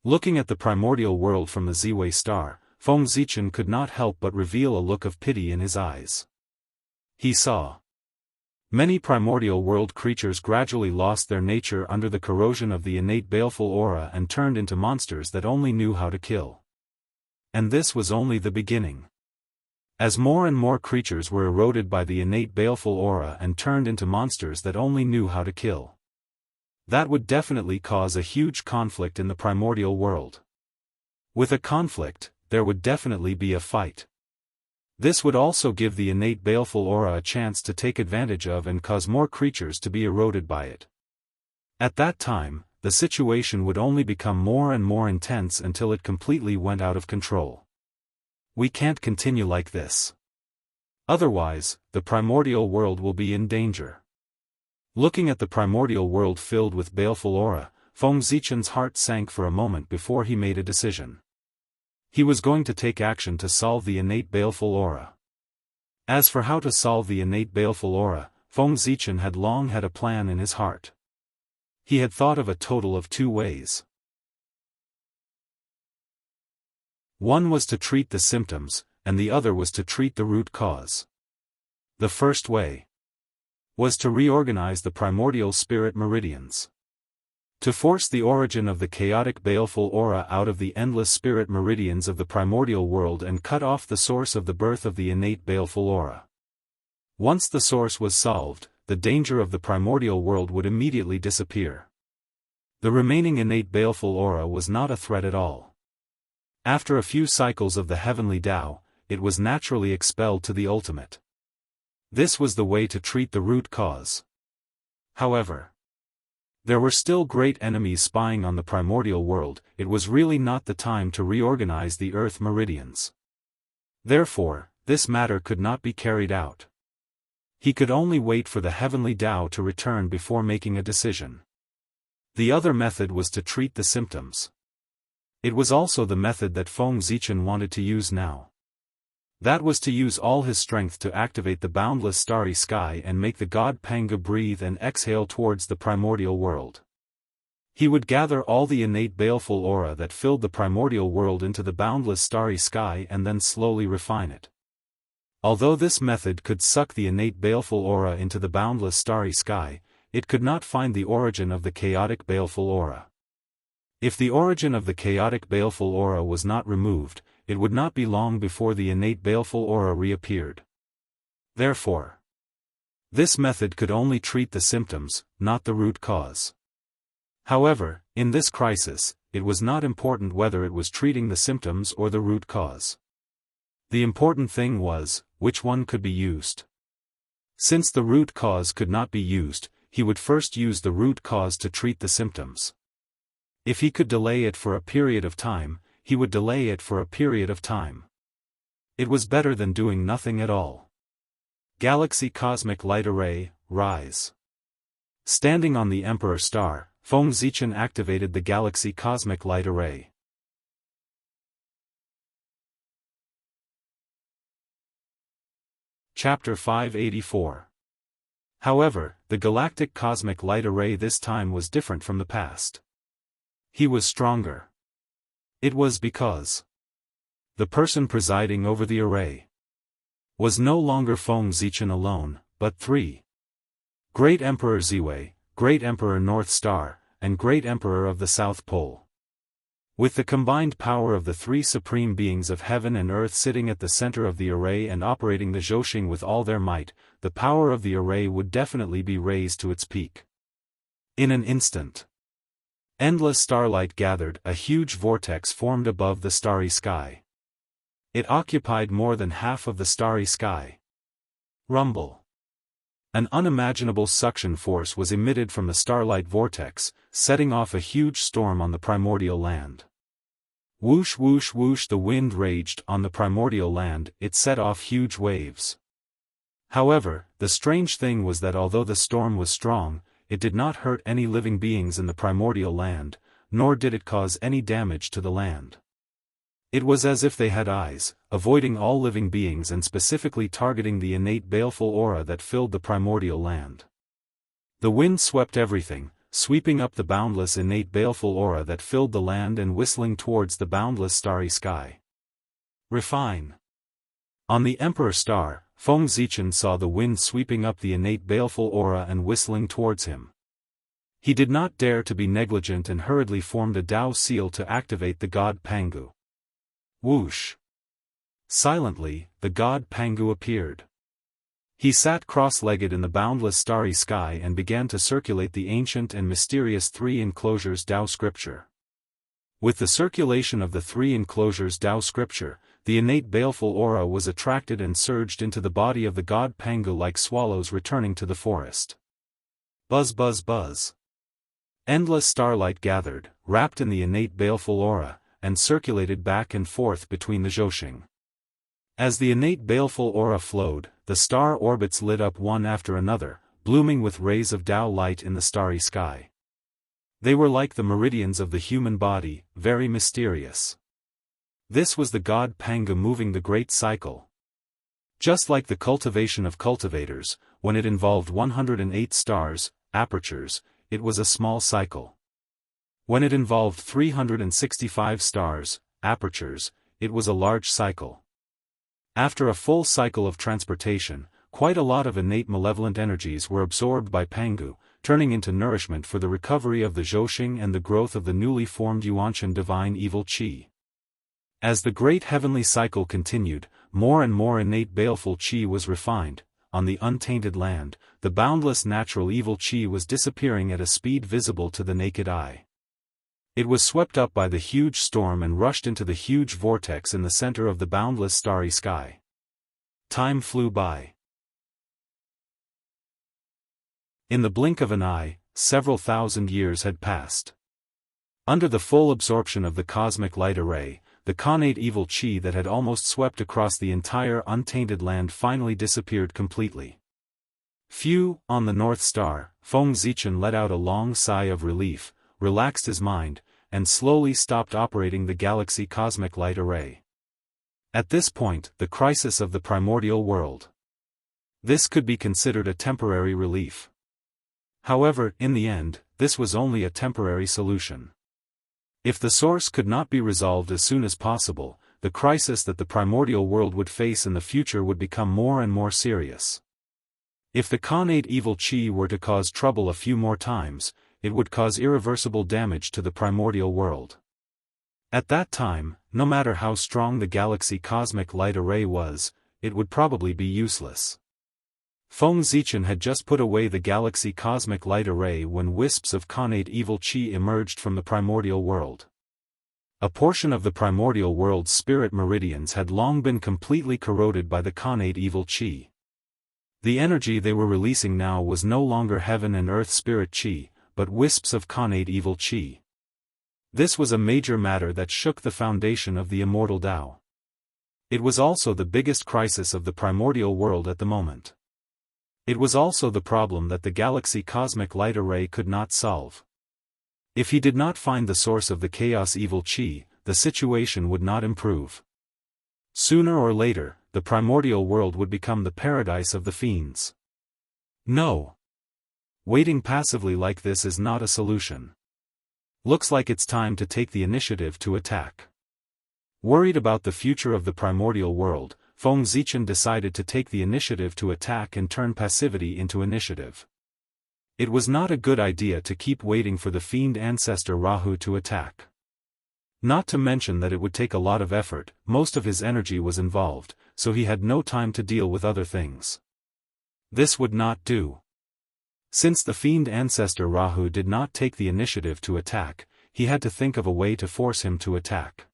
Looking at the primordial world from the Ziwei star, Feng Zichen could not help but reveal a look of pity in his eyes. He saw many primordial world creatures gradually lost their nature under the corrosion of the innate baleful aura and turned into monsters that only knew how to kill. And this was only the beginning. As more and more creatures were eroded by the innate baleful aura and turned into monsters that only knew how to kill, that would definitely cause a huge conflict in the primordial world. With a conflict, there would definitely be a fight. This would also give the innate baleful aura a chance to take advantage of and cause more creatures to be eroded by it. At that time, the situation would only become more and more intense until it completely went out of control. We can't continue like this. Otherwise, the primordial world will be in danger. Looking at the primordial world filled with baleful aura, Feng Zichen's heart sank for a moment before he made a decision. He was going to take action to solve the innate baleful aura. As for how to solve the innate baleful aura, Feng Zichen had long had a plan in his heart. He had thought of a total of 2 ways. One was to treat the symptoms, and the other was to treat the root cause. The first way was to reorganize the primordial spirit meridians. To force the origin of the chaotic baleful aura out of the endless spirit meridians of the primordial world and cut off the source of the birth of the innate baleful aura. Once the source was solved, the danger of the primordial world would immediately disappear. The remaining innate baleful aura was not a threat at all. After a few cycles of the heavenly Tao, it was naturally expelled to the ultimate. This was the way to treat the root cause. However, there were still great enemies spying on the primordial world. It was really not the time to reorganize the earth meridians. Therefore, this matter could not be carried out. He could only wait for the heavenly Tao to return before making a decision. The other method was to treat the symptoms. It was also the method that Feng Zichen wanted to use now. That was to use all his strength to activate the boundless starry sky and make the god Panga breathe and exhale towards the primordial world. He would gather all the innate baleful aura that filled the primordial world into the boundless starry sky and then slowly refine it. Although this method could suck the innate baleful aura into the boundless starry sky, it could not find the origin of the chaotic baleful aura. If the origin of the chaotic baleful aura was not removed, it would not be long before the innate baleful aura reappeared. Therefore, this method could only treat the symptoms, not the root cause. However, in this crisis, it was not important whether it was treating the symptoms or the root cause. The important thing was, which one could be used. Since the root cause could not be used, he would first use the root cause to treat the symptoms. If he could delay it for a period of time, he would delay it for a period of time. It was better than doing nothing at all. Galaxy Cosmic Light Array, rise. Standing on the Emperor Star, Feng Zichen activated the Galaxy Cosmic Light Array. Chapter 584. However, the Galactic Cosmic Light Array this time was different from the past. He was stronger. It was because the person presiding over the array was no longer Feng Zichen alone, but 3. Great Emperor Ziwei, Great Emperor North Star, and Great Emperor of the South Pole. With the combined power of the 3 supreme beings of heaven and earth sitting at the center of the array and operating the Zhousing with all their might, the power of the array would definitely be raised to its peak. In an instant, endless starlight gathered, a huge vortex formed above the starry sky. It occupied more than half of the starry sky. Rumble. An unimaginable suction force was emitted from the starlight vortex, setting off a huge storm on the primordial land. Whoosh whoosh whoosh, the wind raged on the primordial land, it set off huge waves. However, the strange thing was that although the storm was strong, it did not hurt any living beings in the primordial land, nor did it cause any damage to the land. It was as if they had eyes, avoiding all living beings and specifically targeting the innate baleful aura that filled the primordial land. The wind swept everything, sweeping up the boundless innate baleful aura that filled the land and whistling towards the boundless starry sky. Refine. On the Emperor star, Feng Zichen saw the wind sweeping up the innate baleful aura and whistling towards him. He did not dare to be negligent and hurriedly formed a Dao seal to activate the god Pangu. Whoosh! Silently, the god Pangu appeared. He sat cross-legged in the boundless starry sky and began to circulate the ancient and mysterious three enclosures Dao scripture. With the circulation of the three enclosures Dao scripture, the innate baleful aura was attracted and surged into the body of the god Pangu like swallows returning to the forest. Buzz buzz buzz. Endless starlight gathered, wrapped in the innate baleful aura, and circulated back and forth between the Zhousing. As the innate baleful aura flowed, the star orbits lit up one after another, blooming with rays of Dao light in the starry sky. They were like the meridians of the human body, very mysterious. This was the god Pangu moving the great cycle. Just like the cultivation of cultivators, when it involved 108 stars, apertures, it was a small cycle. When it involved 365 stars, apertures, it was a large cycle. After a full cycle of transportation, quite a lot of innate malevolent energies were absorbed by Pangu, turning into nourishment for the recovery of the Zhousing and the growth of the newly formed Yuanshan divine evil qi. As the great heavenly cycle continued, more and more innate baleful qi was refined. On the untainted land, the boundless natural evil qi was disappearing at a speed visible to the naked eye. It was swept up by the huge storm and rushed into the huge vortex in the center of the boundless starry sky. Time flew by. In the blink of an eye, several thousand years had passed. Under the full absorption of the cosmic light array, the connate evil qi that had almost swept across the entire untainted land finally disappeared completely. Phew! On the North Star, Feng Zichen let out a long sigh of relief, relaxed his mind, and slowly stopped operating the galaxy cosmic light array. At this point, the crisis of the primordial world. This could be considered a temporary relief. However, in the end, this was only a temporary solution. If the source could not be resolved as soon as possible, the crisis that the primordial world would face in the future would become more and more serious. If the connate evil qi were to cause trouble a few more times, it would cause irreversible damage to the primordial world. At that time, no matter how strong the galaxy cosmic light array was, it would probably be useless. Feng Zichen had just put away the galaxy cosmic light array when wisps of connate evil qi emerged from the primordial world. A portion of the primordial world's spirit meridians had long been completely corroded by the connate evil qi. The energy they were releasing now was no longer heaven and earth spirit qi, but wisps of connate evil qi. This was a major matter that shook the foundation of the immortal Tao. It was also the biggest crisis of the primordial world at the moment. It was also the problem that the galaxy cosmic light array could not solve. If he did not find the source of the chaos evil qi, the situation would not improve. Sooner or later, the primordial world would become the paradise of the fiends. No. Waiting passively like this is not a solution. Looks like it's time to take the initiative to attack. Worried about the future of the primordial world, Feng Zichen decided to take the initiative to attack and turn passivity into initiative. It was not a good idea to keep waiting for the fiend ancestor Rahu to attack. Not to mention that it would take a lot of effort, most of his energy was involved, so he had no time to deal with other things. This would not do. Since the fiend ancestor Rahu did not take the initiative to attack, he had to think of a way to force him to attack.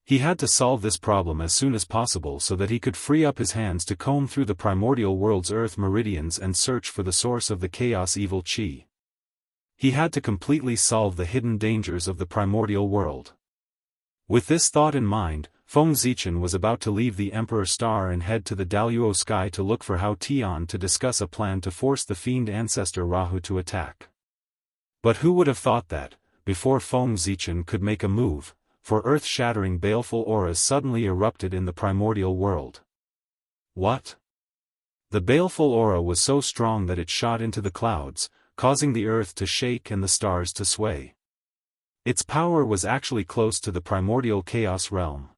He had to solve this problem as soon as possible so that he could free up his hands to comb through the primordial world's earth meridians and search for the source of the chaos evil qi. He had to completely solve the hidden dangers of the primordial world. With this thought in mind, Feng Zichen was about to leave the Emperor Star and head to the Daluo sky to look for Hao Tian to discuss a plan to force the fiend ancestor Rahu to attack. But who would have thought that, before Feng Zichen could make a move, for earth-shattering baleful auras suddenly erupted in the primordial world. What? The baleful aura was so strong that it shot into the clouds, causing the earth to shake and the stars to sway. Its power was actually close to the primordial chaos realm.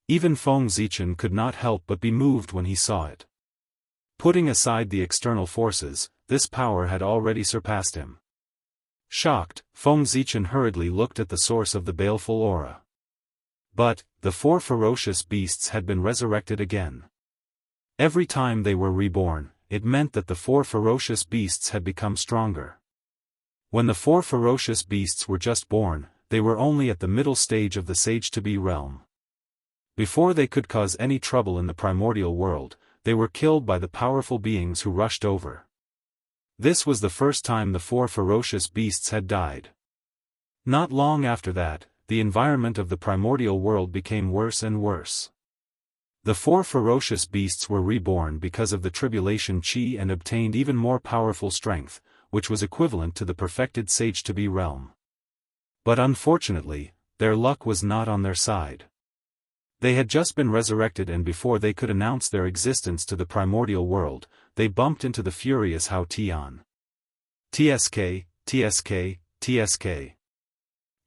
Even Feng Zichen could not help but be moved when he saw it. Putting aside the external forces, this power had already surpassed him. Shocked, Feng Zichen hurriedly looked at the source of the baleful aura. But, the four ferocious beasts had been resurrected again. Every time they were reborn, it meant that the four ferocious beasts had become stronger. When the four ferocious beasts were just born, they were only at the middle stage of the sage-to-be realm. Before they could cause any trouble in the primordial world, they were killed by the powerful beings who rushed over. This was the first time the four ferocious beasts had died. Not long after that, the environment of the primordial world became worse and worse. The four ferocious beasts were reborn because of the tribulation chi and obtained even more powerful strength, which was equivalent to the perfected sage-to-be realm. But unfortunately, their luck was not on their side. They had just been resurrected, and before they could announce their existence to the primordial world, they bumped into the furious Hao Tian. TSK, TSK, TSK.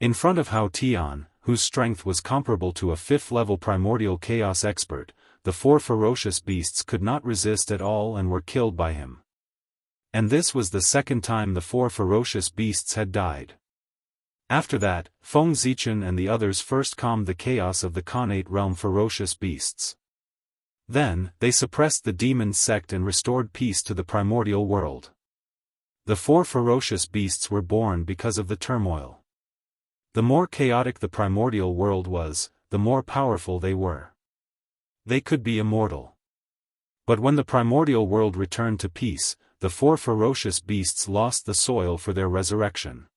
In front of Hao Tian, whose strength was comparable to a fifth-level primordial chaos expert, the four ferocious beasts could not resist at all and were killed by him. And this was the second time the four ferocious beasts had died. After that, Feng Zichen and the others first calmed the chaos of the Khanate realm ferocious beasts. Then, they suppressed the demon sect and restored peace to the primordial world. The four ferocious beasts were born because of the turmoil. The more chaotic the primordial world was, the more powerful they were. They could be immortal. But when the primordial world returned to peace, the four ferocious beasts lost the soil for their resurrection.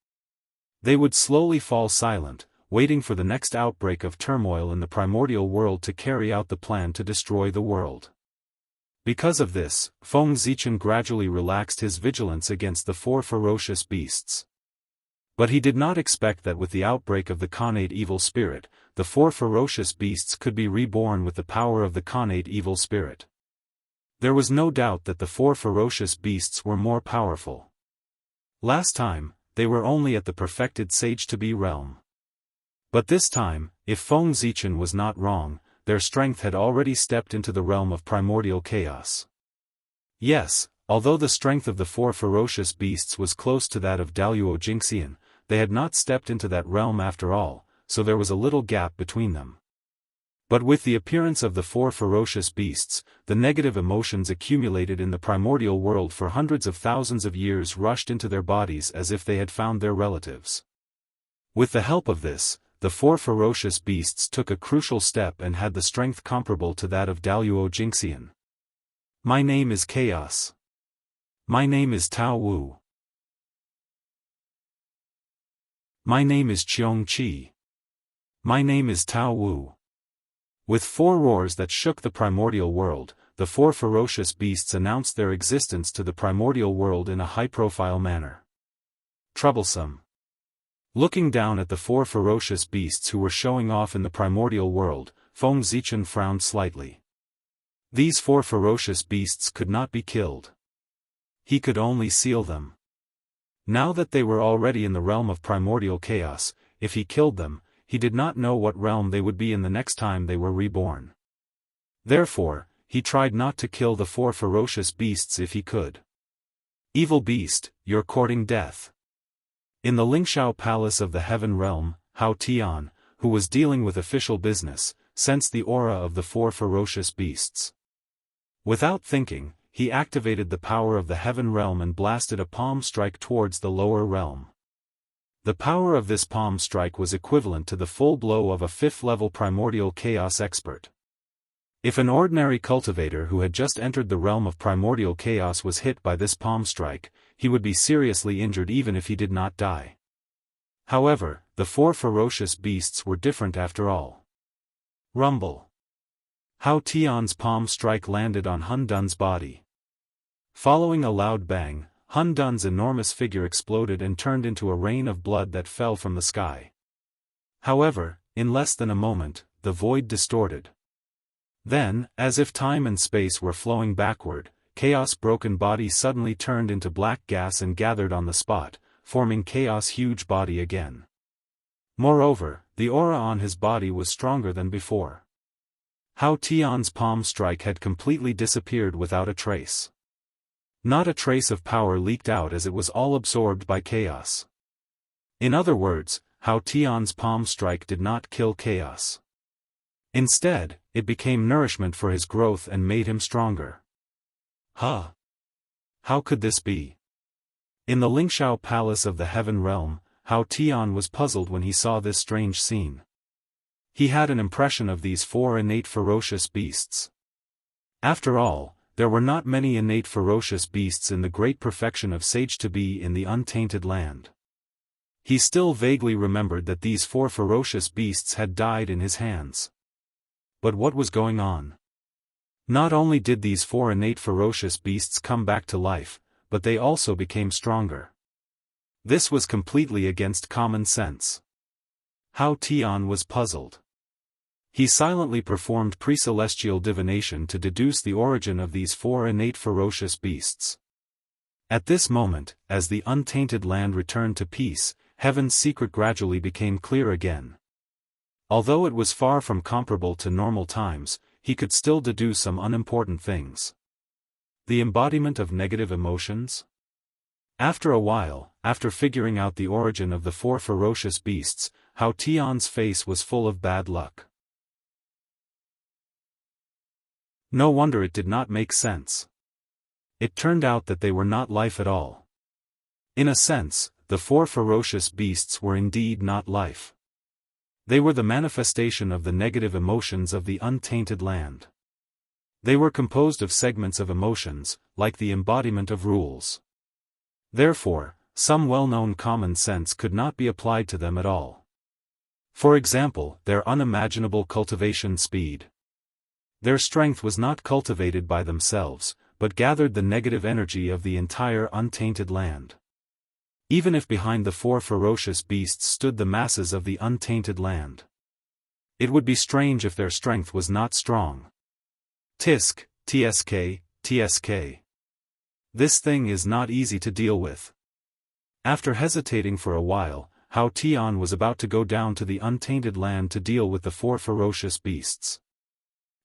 They would slowly fall silent, waiting for the next outbreak of turmoil in the primordial world to carry out the plan to destroy the world. Because of this, Feng Zichen gradually relaxed his vigilance against the four ferocious beasts. But he did not expect that with the outbreak of the Khanate evil spirit, the four ferocious beasts could be reborn with the power of the Khanate evil spirit. There was no doubt that the four ferocious beasts were more powerful. Last time, they were only at the perfected sage-to-be realm. But this time, if Feng Zichen was not wrong, their strength had already stepped into the realm of primordial chaos. Yes, although the strength of the four ferocious beasts was close to that of Daluo Jingxian, they had not stepped into that realm after all, so there was a little gap between them. But with the appearance of the four ferocious beasts, the negative emotions accumulated in the primordial world for hundreds of thousands of years rushed into their bodies as if they had found their relatives. With the help of this, the four ferocious beasts took a crucial step and had the strength comparable to that of Daluo Jingxian. My name is Chaos. My name is Tao Wu. My name is Qiong Qi. My name is Tao Wu. With four roars that shook the primordial world, the four ferocious beasts announced their existence to the primordial world in a high-profile manner. Troublesome. Looking down at the four ferocious beasts who were showing off in the primordial world, Feng Zichen frowned slightly. These four ferocious beasts could not be killed. He could only seal them. Now that they were already in the realm of primordial chaos, if he killed them, he did not know what realm they would be in the next time they were reborn. Therefore, he tried not to kill the four ferocious beasts if he could. Evil beast, you're courting death. In the Lingshao Palace of the Heaven Realm, Hao Tian, who was dealing with official business, sensed the aura of the four ferocious beasts. Without thinking, he activated the power of the Heaven Realm and blasted a palm strike towards the lower realm. The power of this palm strike was equivalent to the full blow of a fifth-level primordial chaos expert. If an ordinary cultivator who had just entered the realm of primordial chaos was hit by this palm strike, he would be seriously injured even if he did not die. However, the four ferocious beasts were different after all. Rumble. Hao Tian's palm strike landed on Hun Dun's body. Following a loud bang, Hun Dun's enormous figure exploded and turned into a rain of blood that fell from the sky. However, in less than a moment, the void distorted. Then, as if time and space were flowing backward, Chaos-broken body suddenly turned into black gas and gathered on the spot, forming Chaos' huge body again. Moreover, the aura on his body was stronger than before. Hao Tian's palm strike had completely disappeared without a trace. Not a trace of power leaked out as it was all absorbed by Chaos. In other words, Hao Tian's palm strike did not kill Chaos. Instead, it became nourishment for his growth and made him stronger. Huh? How could this be? In the Lingshao Palace of the Heaven Realm, Hao Tian was puzzled when he saw this strange scene. He had an impression of these four innate ferocious beasts. After all, there were not many innate ferocious beasts in the great perfection of Sage to be in the untainted land. He still vaguely remembered that these four ferocious beasts had died in his hands. But what was going on? Not only did these four innate ferocious beasts come back to life, but they also became stronger. This was completely against common sense. Hao Tian was puzzled. He silently performed pre-celestial divination to deduce the origin of these four innate ferocious beasts. At this moment, as the untainted land returned to peace, heaven's secret gradually became clear again. Although it was far from comparable to normal times, he could still deduce some unimportant things. The embodiment of negative emotions? After a while, after figuring out the origin of the four ferocious beasts, Hao Tian's face was full of bad luck. No wonder it did not make sense. It turned out that they were not life at all. In a sense, the four ferocious beasts were indeed not life. They were the manifestation of the negative emotions of the untainted land. They were composed of segments of emotions, like the embodiment of rules. Therefore, some well-known common sense could not be applied to them at all. For example, their unimaginable cultivation speed. Their strength was not cultivated by themselves, but gathered the negative energy of the entire untainted land. Even if behind the four ferocious beasts stood the masses of the untainted land. It would be strange if their strength was not strong. Tisk, tsk, tsk. This thing is not easy to deal with. After hesitating for a while, Hao Tian was about to go down to the untainted land to deal with the four ferocious beasts.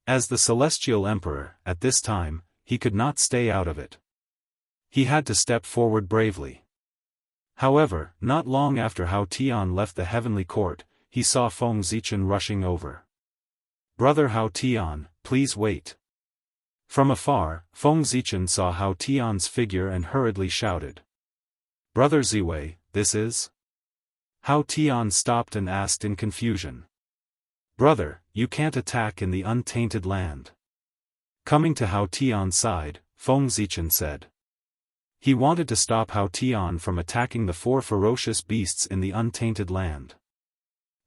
As the Celestial Emperor, at this time, he could not stay out of it. He had to step forward bravely. However, not long after Hao Tian left the heavenly court, he saw Feng Zichen rushing over. "Brother Hao Tian, please wait." From afar, Feng Zichen saw Hao Tian's figure and hurriedly shouted. "Brother Ziwei, this is?" Hao Tian stopped and asked in confusion. "Brother, you can't attack in the untainted land." Coming to Hao Tian's side, Feng Zichen said. He wanted to stop Hao Tian from attacking the four ferocious beasts in the untainted land.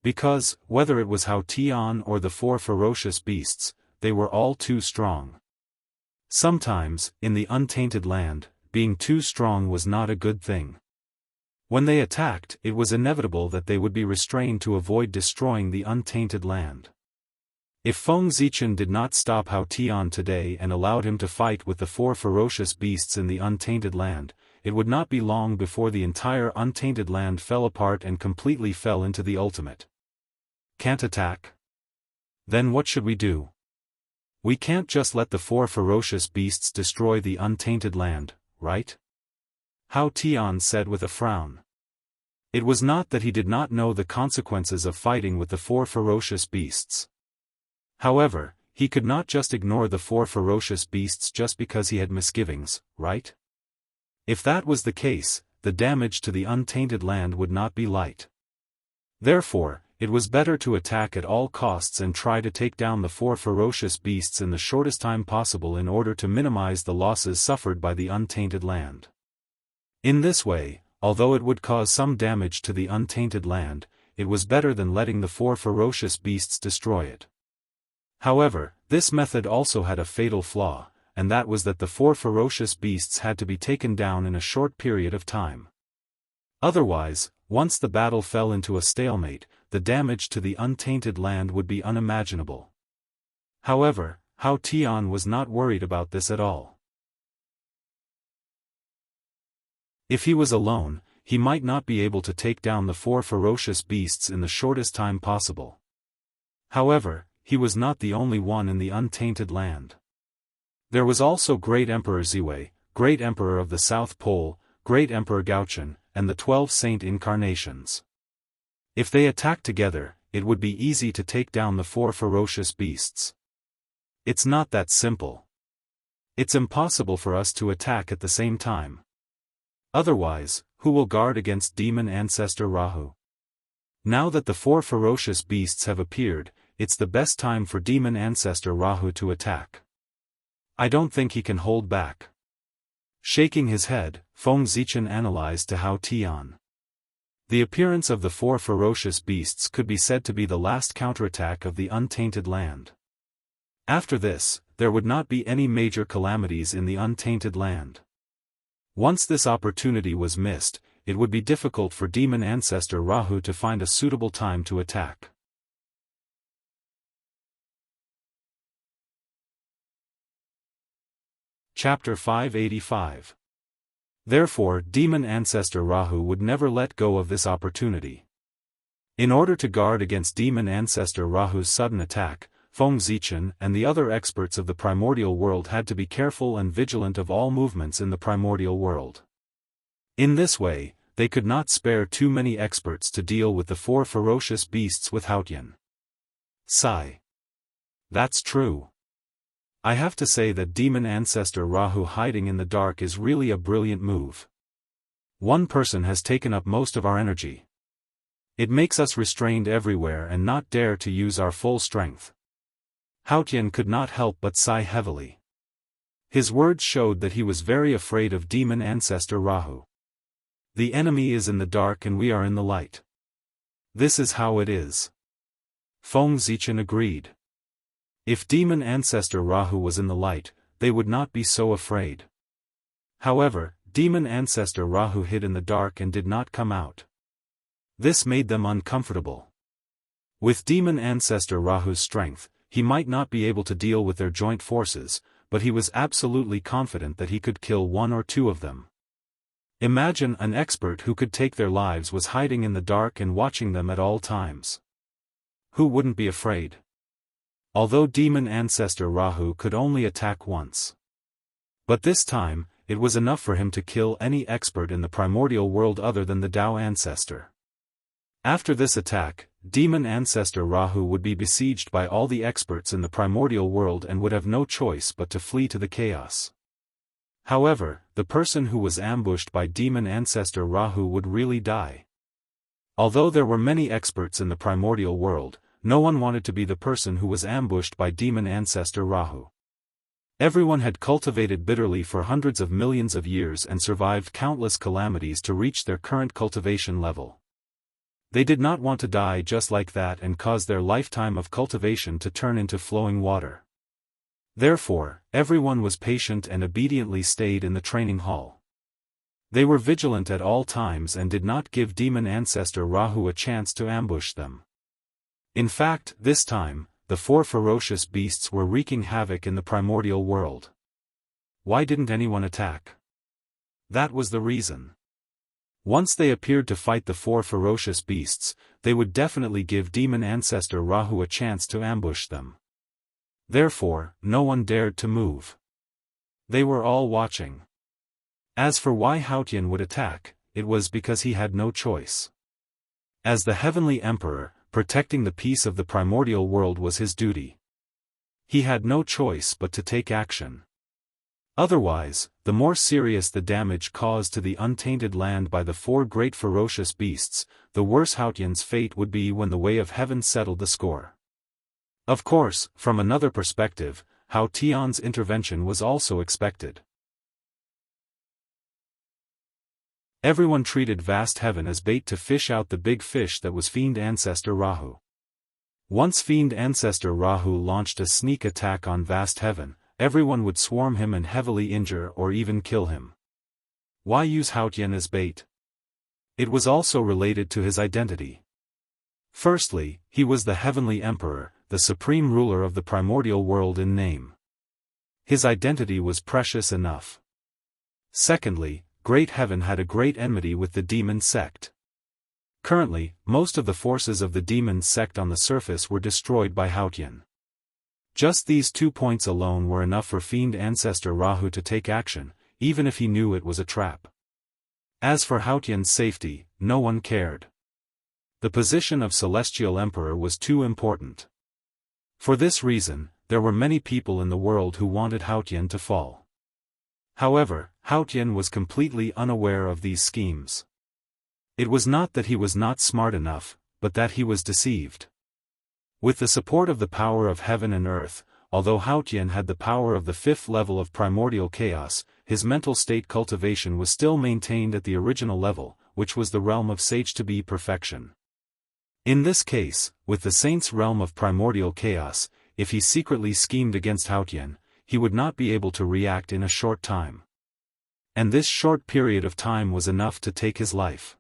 Because, whether it was Hao Tian or the four ferocious beasts, they were all too strong. Sometimes, in the untainted land, being too strong was not a good thing. When they attacked, it was inevitable that they would be restrained to avoid destroying the untainted land. If Feng Zichen did not stop Hao Tian today and allowed him to fight with the four ferocious beasts in the untainted land, it would not be long before the entire untainted land fell apart and completely fell into the ultimate. Can't attack? Then what should we do? We can't just let the four ferocious beasts destroy the untainted land, right? Hao Tian said with a frown. It was not that he did not know the consequences of fighting with the four ferocious beasts. However, he could not just ignore the four ferocious beasts just because he had misgivings, right? If that was the case, the damage to the untainted land would not be light. Therefore, it was better to attack at all costs and try to take down the 4 ferocious beasts in the shortest time possible in order to minimize the losses suffered by the untainted land. In this way, although it would cause some damage to the untainted land, it was better than letting the 4 ferocious beasts destroy it. However, this method also had a fatal flaw, and that was that the 4 ferocious beasts had to be taken down in a short period of time. Otherwise, once the battle fell into a stalemate, the damage to the untainted land would be unimaginable. However, Hao Tian was not worried about this at all. If he was alone, he might not be able to take down the 4 ferocious beasts in the shortest time possible. However, he was not the only one in the untainted land. There was also Great Emperor Ziwei, Great Emperor of the South Pole, Great Emperor Gaochen, and the 12 Saint Incarnations. If they attacked together, it would be easy to take down the 4 ferocious beasts. It's not that simple. It's impossible for us to attack at the same time. Otherwise, who will guard against demon ancestor Rahu? Now that the 4 ferocious beasts have appeared, it's the best time for demon ancestor Rahu to attack. I don't think he can hold back. Shaking his head, Feng Zichen analyzed to Hao Tian. The appearance of the 4 ferocious beasts could be said to be the last counterattack of the untainted land. After this, there would not be any major calamities in the untainted land. Once this opportunity was missed, it would be difficult for demon ancestor Rahu to find a suitable time to attack. Chapter 585. Therefore, demon ancestor Rahu would never let go of this opportunity. In order to guard against demon ancestor Rahu's sudden attack, Feng Zichen and the other experts of the primordial world had to be careful and vigilant of all movements in the primordial world. In this way, they could not spare too many experts to deal with the 4 ferocious beasts with Hao Tian. Sigh. That's true. I have to say that demon ancestor Rahu hiding in the dark is really a brilliant move. One person has taken up most of our energy. It makes us restrained everywhere and not dare to use our full strength. Hao Tian could not help but sigh heavily. His words showed that he was very afraid of demon ancestor Rahu. The enemy is in the dark and we are in the light. This is how it is. Feng Zichen agreed. If demon ancestor Rahu was in the light, they would not be so afraid. However, demon ancestor Rahu hid in the dark and did not come out. This made them uncomfortable. With demon ancestor Rahu's strength, he might not be able to deal with their joint forces, but he was absolutely confident that he could kill 1 or 2 of them. Imagine an expert who could take their lives was hiding in the dark and watching them at all times. Who wouldn't be afraid? Although demon ancestor Rahu could only attack once. But this time, it was enough for him to kill any expert in the primordial world other than the Tao ancestor. After this attack, demon ancestor Rahu would be besieged by all the experts in the primordial world and would have no choice but to flee to the chaos. However, the person who was ambushed by demon ancestor Rahu would really die. Although there were many experts in the primordial world, no one wanted to be the person who was ambushed by demon ancestor Rahu. Everyone had cultivated bitterly for hundreds of millions of years and survived countless calamities to reach their current cultivation level. They did not want to die just like that and cause their lifetime of cultivation to turn into flowing water. Therefore, everyone was patient and obediently stayed in the training hall. They were vigilant at all times and did not give demon ancestor Rahu a chance to ambush them. In fact, this time, the 4 ferocious beasts were wreaking havoc in the primordial world. Why didn't anyone attack? That was the reason. Once they appeared to fight the 4 ferocious beasts, they would definitely give demon ancestor Rahu a chance to ambush them. Therefore, no one dared to move. They were all watching. As for why Hao Tian would attack, it was because he had no choice. As the heavenly emperor, protecting the peace of the primordial world was his duty. He had no choice but to take action. Otherwise, the more serious the damage caused to the untainted land by the four great ferocious beasts, the worse Haotian's fate would be when the way of heaven settled the score. Of course, from another perspective, Hao Tian's intervention was also expected. Everyone treated vast heaven as bait to fish out the big fish that was Fiend Ancestor Rahu. Once Fiend Ancestor Rahu launched a sneak attack on vast heaven, everyone would swarm him and heavily injure or even kill him. Why use Haotian as bait? It was also related to his identity. Firstly, he was the Heavenly Emperor, the supreme ruler of the primordial world in name. His identity was precious enough. Secondly, Great Heaven had a great enmity with the demon sect. Currently, most of the forces of the demon sect on the surface were destroyed by Haotian. Just these 2 points alone were enough for Fiend Ancestor Rahu to take action, even if he knew it was a trap. As for Haotian's safety, no one cared. The position of Celestial Emperor was too important. For this reason, there were many people in the world who wanted Haotian to fall. However, Haotian was completely unaware of these schemes. It was not that he was not smart enough, but that he was deceived. With the support of the power of heaven and earth, although Haotian had the power of the 5th level of primordial chaos, his mental state cultivation was still maintained at the original level, which was the realm of sage-to-be perfection. In this case, with the saint's realm of primordial chaos, if he secretly schemed against Haotian, he would not be able to react in a short time. And this short period of time was enough to take his life.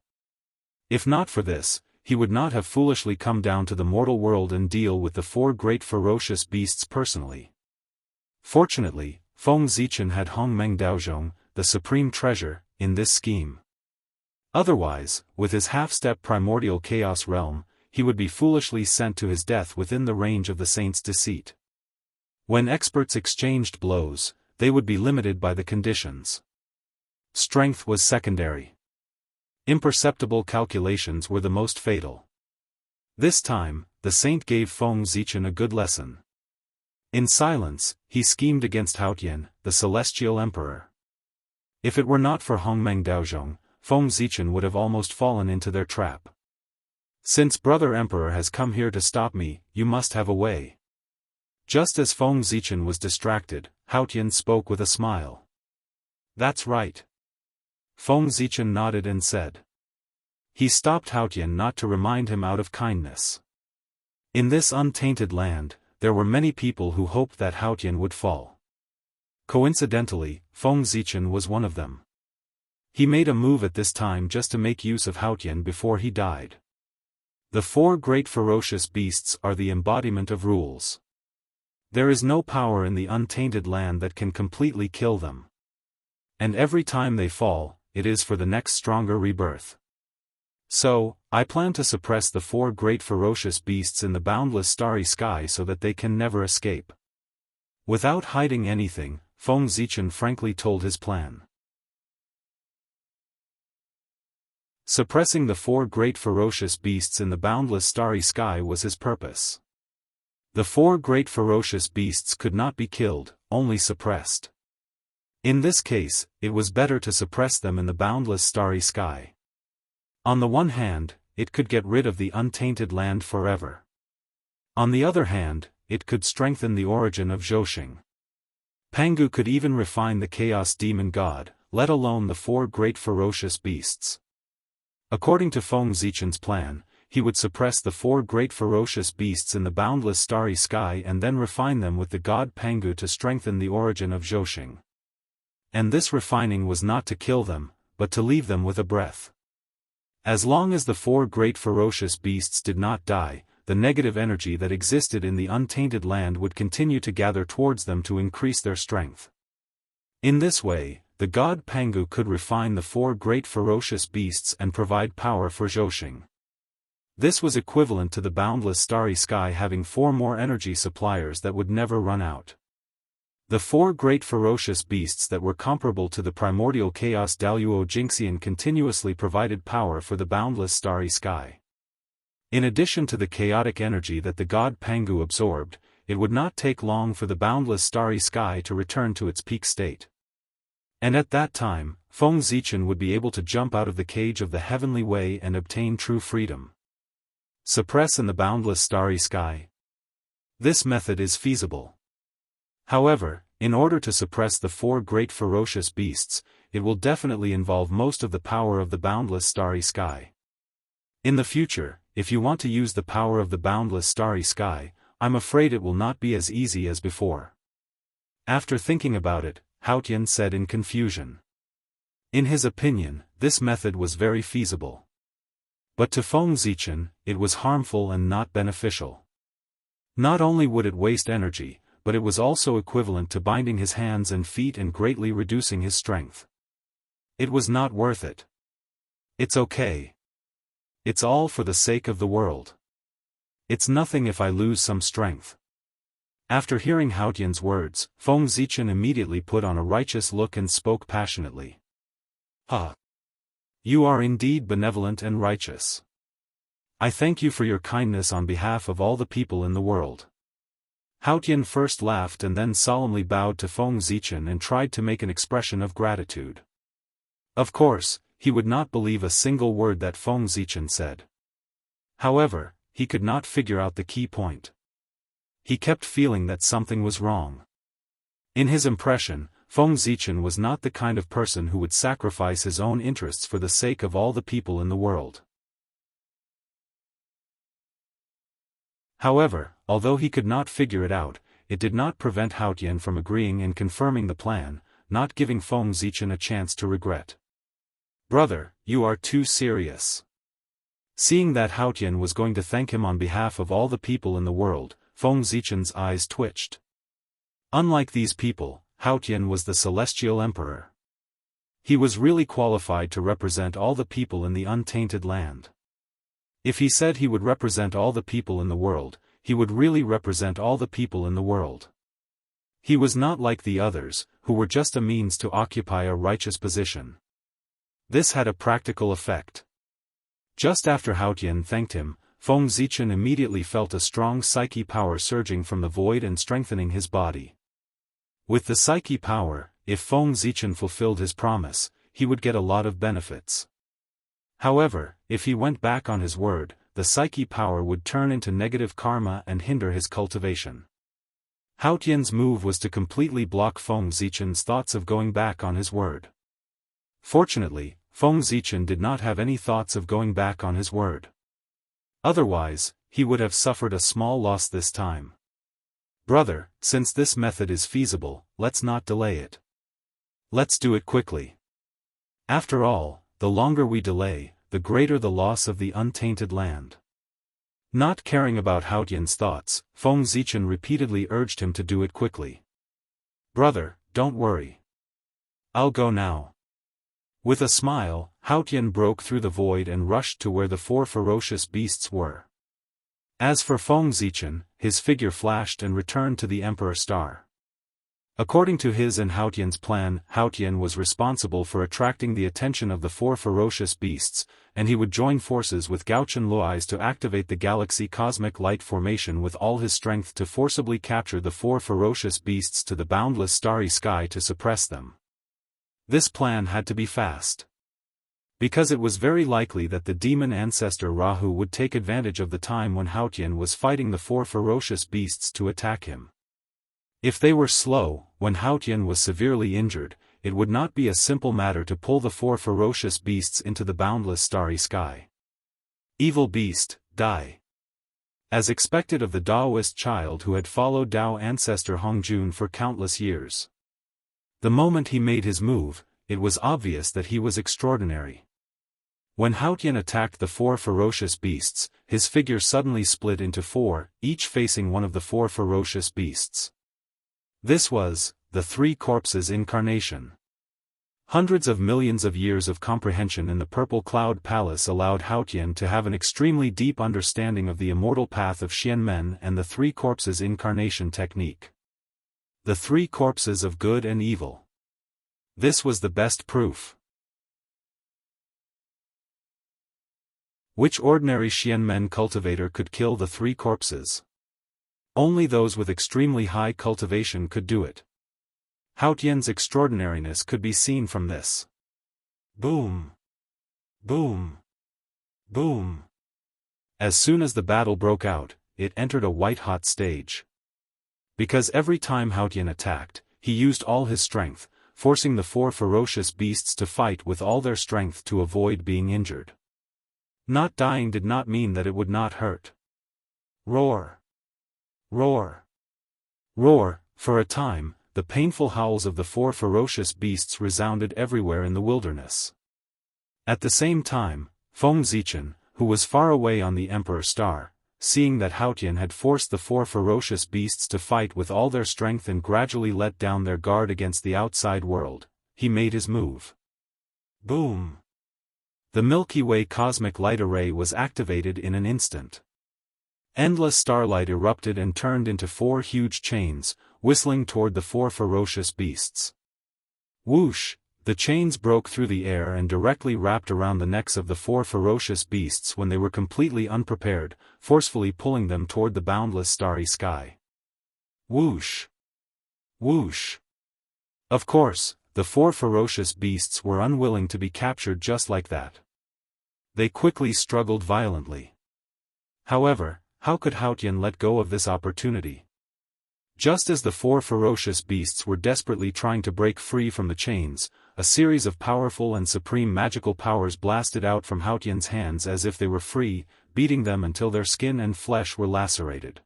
If not for this, he would not have foolishly come down to the mortal world and deal with the four great ferocious beasts personally. Fortunately, Feng Zichen had Hongmeng Daozhong, the supreme treasure, in this scheme. Otherwise, with his half-step primordial chaos realm, he would be foolishly sent to his death within the range of the saint's deceit. When experts exchanged blows, they would be limited by the conditions. Strength was secondary. Imperceptible calculations were the most fatal. This time, the saint gave Feng Zichen a good lesson. In silence, he schemed against Haotian, the celestial emperor. If it were not for Hongmeng Daozhong, Feng Zichen would have almost fallen into their trap. Since Brother Emperor has come here to stop me, you must have a way. Just as Feng Zichen was distracted, Haotian spoke with a smile. That's right. Feng Zichen nodded and said. He stopped Haotian not to remind him out of kindness. In this untainted land, there were many people who hoped that Haotian would fall. Coincidentally, Feng Zichen was one of them. He made a move at this time just to make use of Haotian before he died. The four great ferocious beasts are the embodiment of rules. There is no power in the untainted land that can completely kill them. And every time they fall, it is for the next stronger rebirth. So, I plan to suppress the four great ferocious beasts in the boundless starry sky so that they can never escape. Without hiding anything, Feng Zichen frankly told his plan. Suppressing the four great ferocious beasts in the boundless starry sky was his purpose. The four great ferocious beasts could not be killed, only suppressed. In this case, it was better to suppress them in the boundless starry sky. On the one hand, it could get rid of the untainted land forever. On the other hand, it could strengthen the origin of Zhouxing. Pangu could even refine the chaos demon god, let alone the four great ferocious beasts. According to Feng Zichen's plan, he would suppress the four great ferocious beasts in the boundless starry sky and then refine them with the god Pangu to strengthen the origin of Zhouxing. And this refining was not to kill them, but to leave them with a breath. As long as the four great ferocious beasts did not die, the negative energy that existed in the untainted land would continue to gather towards them to increase their strength. In this way, the god Pangu could refine the four great ferocious beasts and provide power for Zhouxing. This was equivalent to the boundless starry sky having four more energy suppliers that would never run out. The four great ferocious beasts that were comparable to the primordial chaos Daluo Jingxian continuously provided power for the boundless starry sky. In addition to the chaotic energy that the god Pangu absorbed, it would not take long for the boundless starry sky to return to its peak state. And at that time, Feng Zichen would be able to jump out of the cage of the heavenly way and obtain true freedom. Suppress in the boundless starry sky. This method is feasible. However, in order to suppress the 4 great ferocious beasts, it will definitely involve most of the power of the boundless starry sky. In the future, if you want to use the power of the boundless starry sky, I'm afraid it will not be as easy as before. After thinking about it, Haotian said in confusion. In his opinion, this method was very feasible. But to Feng Zichen, it was harmful and not beneficial. Not only would it waste energy, but it was also equivalent to binding his hands and feet and greatly reducing his strength. It was not worth it. It's okay. It's all for the sake of the world. It's nothing if I lose some strength. After hearing Haotian's words, Feng Zichen immediately put on a righteous look and spoke passionately. Ah! You are indeed benevolent and righteous. I thank you for your kindness on behalf of all the people in the world. Haotian first laughed and then solemnly bowed to Feng Zichen and tried to make an expression of gratitude. Of course, he would not believe a single word that Feng Zichen said. However, he could not figure out the key point. He kept feeling that something was wrong. In his impression, Feng Zichen was not the kind of person who would sacrifice his own interests for the sake of all the people in the world. However, although he could not figure it out, it did not prevent Haotian from agreeing and confirming the plan, not giving Feng Zichen a chance to regret. Brother, you are too serious. Seeing that Haotian was going to thank him on behalf of all the people in the world, Feng Zichen's eyes twitched. Unlike these people, Haotian was the celestial emperor. He was really qualified to represent all the people in the untainted land. If he said he would represent all the people in the world, he would really represent all the people in the world. He was not like the others, who were just a means to occupy a righteous position. This had a practical effect. Just after Haotian thanked him, Feng Zichen immediately felt a strong psyche power surging from the void and strengthening his body. With the psyche power, if Feng Zichen fulfilled his promise, he would get a lot of benefits. However, if he went back on his word, the psyche power would turn into negative karma and hinder his cultivation. Haotian's move was to completely block Feng Zichen's thoughts of going back on his word. Fortunately, Feng Zichen did not have any thoughts of going back on his word. Otherwise, he would have suffered a small loss this time. Brother, since this method is feasible, let's not delay it. Let's do it quickly. After all, the longer we delay, the greater the loss of the untainted land. Not caring about Haotian's thoughts, Feng Zichen repeatedly urged him to do it quickly. Brother, don't worry. I'll go now. With a smile, Haotian broke through the void and rushed to where the 4 ferocious beasts were. As for Feng Zichen, his figure flashed and returned to the Emperor Star. According to his and Haotian's plan, Haotian was responsible for attracting the attention of the 4 ferocious beasts, and he would join forces with Gaochen Luois to activate the galaxy cosmic light formation with all his strength to forcibly capture the 4 ferocious beasts to the boundless starry sky to suppress them. This plan had to be fast. Because it was very likely that the demon ancestor Rahu would take advantage of the time when Haotian was fighting the 4 ferocious beasts to attack him. If they were slow, when Haotian was severely injured, it would not be a simple matter to pull the 4 ferocious beasts into the boundless starry sky. Evil beast, die. As expected of the Daoist child who had followed Dao ancestor Hongjun for countless years. The moment he made his move, it was obvious that he was extraordinary. When Haotian attacked the 4 ferocious beasts, his figure suddenly split into 4, each facing one of the 4 ferocious beasts. This was the 3 corpses incarnation. Hundreds of millions of years of comprehension in the Purple Cloud Palace allowed Haotian to have an extremely deep understanding of the immortal path of Xianmen and the 3 corpses incarnation technique. The 3 corpses of good and evil. This was the best proof. Which ordinary Xianmen cultivator could kill the 3 corpses? Only those with extremely high cultivation could do it. Haotian's extraordinariness could be seen from this. Boom! Boom! Boom! As soon as the battle broke out, it entered a white-hot stage. Because every time Haotian attacked, he used all his strength, forcing the 4 ferocious beasts to fight with all their strength to avoid being injured. Not dying did not mean that it would not hurt. Roar! Roar! Roar! For a time, the painful howls of the 4 ferocious beasts resounded everywhere in the wilderness. At the same time, Feng Zichen, who was far away on the Emperor Star, seeing that Haotian had forced the 4 ferocious beasts to fight with all their strength and gradually let down their guard against the outside world, he made his move. Boom! The Milky Way cosmic light array was activated in an instant. Endless starlight erupted and turned into 4 huge chains, whistling toward the 4 ferocious beasts. Whoosh! The chains broke through the air and directly wrapped around the necks of the 4 ferocious beasts when they were completely unprepared, forcefully pulling them toward the boundless starry sky. Whoosh! Whoosh! Of course, the 4 ferocious beasts were unwilling to be captured just like that. They quickly struggled violently. However, how could Haotian let go of this opportunity? Just as the 4 ferocious beasts were desperately trying to break free from the chains, a series of powerful and supreme magical powers blasted out from Haotian's hands as if they were free, beating them until their skin and flesh were lacerated.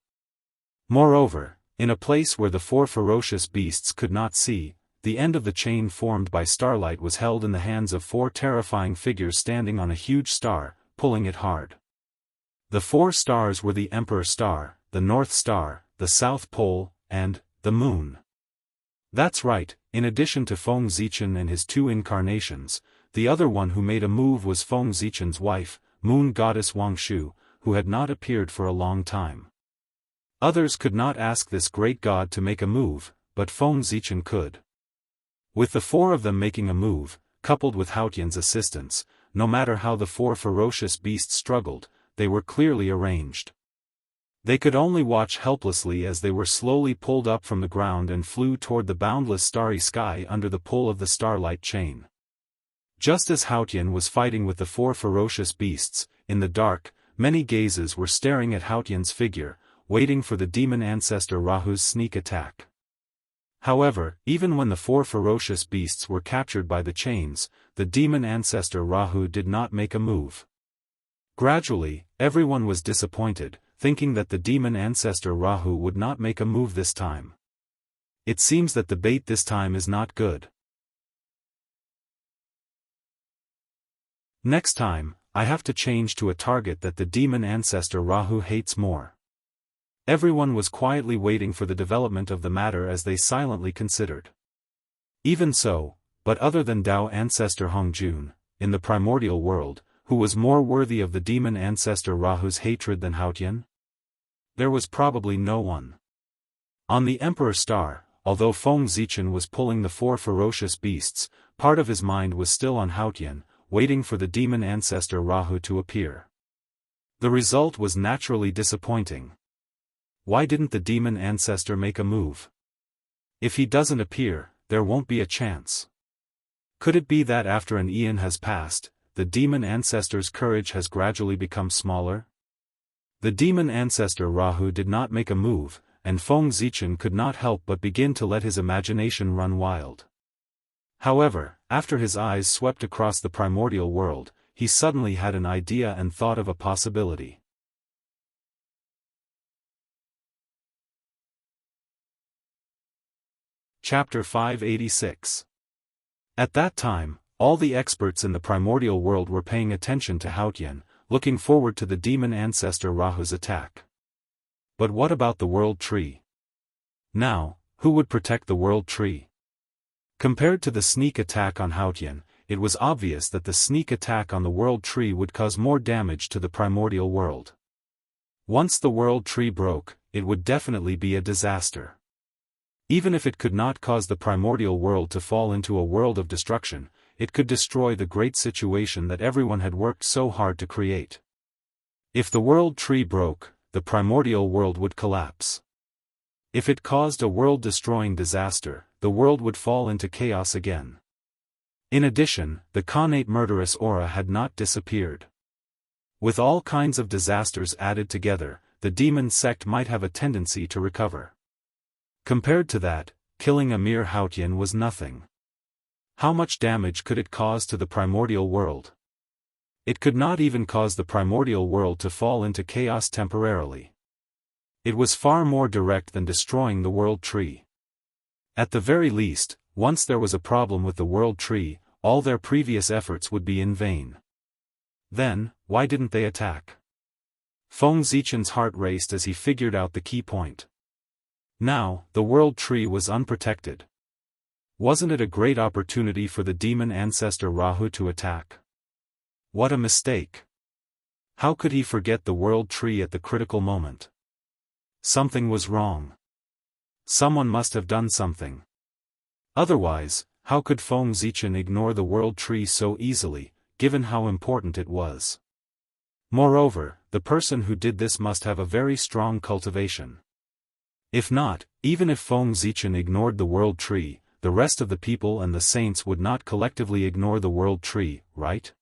Moreover, in a place where the 4 ferocious beasts could not see, the end of the chain formed by starlight was held in the hands of 4 terrifying figures standing on a huge star, pulling it hard. The 4 stars were the Emperor Star, the North Star, the South Pole, and the Moon. That's right, in addition to Feng Zichen and his 2 incarnations, the other one who made a move was Feng Zichen's wife, Moon Goddess Wangshu, who had not appeared for a long time. Others could not ask this great god to make a move, but Feng Zichen could. With the 4 of them making a move, coupled with Haotian's assistance, no matter how the 4 ferocious beasts struggled, they were clearly arranged. They could only watch helplessly as they were slowly pulled up from the ground and flew toward the boundless starry sky under the pull of the starlight chain. Just as Haotian was fighting with the 4 ferocious beasts, in the dark, many gazes were staring at Haotian's figure, waiting for the demon ancestor Rahu's sneak attack. However, even when the 4 ferocious beasts were captured by the chains, the demon ancestor Rahu did not make a move. Gradually, everyone was disappointed, thinking that the demon ancestor Rahu would not make a move this time. It seems that the bait this time is not good. Next time, I have to change to a target that the demon ancestor Rahu hates more. Everyone was quietly waiting for the development of the matter as they silently considered. Even so, but other than Dao ancestor Hongjun, in the primordial world, who was more worthy of the demon ancestor Rahu's hatred than Haotian? There was probably no one. On the Emperor Star, although Feng Zichen was pulling the 4 ferocious beasts, part of his mind was still on Haotian, waiting for the demon ancestor Rahu to appear. The result was naturally disappointing. Why didn't the demon ancestor make a move? If he doesn't appear, there won't be a chance. Could it be that after an eon has passed, the demon ancestor's courage has gradually become smaller? The demon ancestor Rahu did not make a move, and Feng Zichen could not help but begin to let his imagination run wild. However, after his eyes swept across the primordial world, he suddenly had an idea and thought of a possibility. Chapter 586. At that time, all the experts in the primordial world were paying attention to Haotian, looking forward to the demon ancestor Rahu's attack. But what about the world tree? Now, who would protect the world tree? Compared to the sneak attack on Haotian, it was obvious that the sneak attack on the world tree would cause more damage to the primordial world. Once the world tree broke, it would definitely be a disaster. Even if it could not cause the primordial world to fall into a world of destruction, it could destroy the great situation that everyone had worked so hard to create. If the world tree broke, the primordial world would collapse. If it caused a world-destroying disaster, the world would fall into chaos again. In addition, the Khanate murderous aura had not disappeared. With all kinds of disasters added together, the demon sect might have a tendency to recover. Compared to that, killing a mere Hautian was nothing. How much damage could it cause to the primordial world? It could not even cause the primordial world to fall into chaos temporarily. It was far more direct than destroying the world tree. At the very least, once there was a problem with the world tree, all their previous efforts would be in vain. Then, why didn't they attack? Feng Zichen's heart raced as he figured out the key point. Now, the world tree was unprotected. Wasn't it a great opportunity for the demon ancestor Rahu to attack? What a mistake! How could he forget the world tree at the critical moment? Something was wrong. Someone must have done something. Otherwise, how could Feng Zichen ignore the world tree so easily, given how important it was? Moreover, the person who did this must have a very strong cultivation. If not, even if Feng Zichen ignored the world tree, the rest of the people and the saints would not collectively ignore the world tree, right?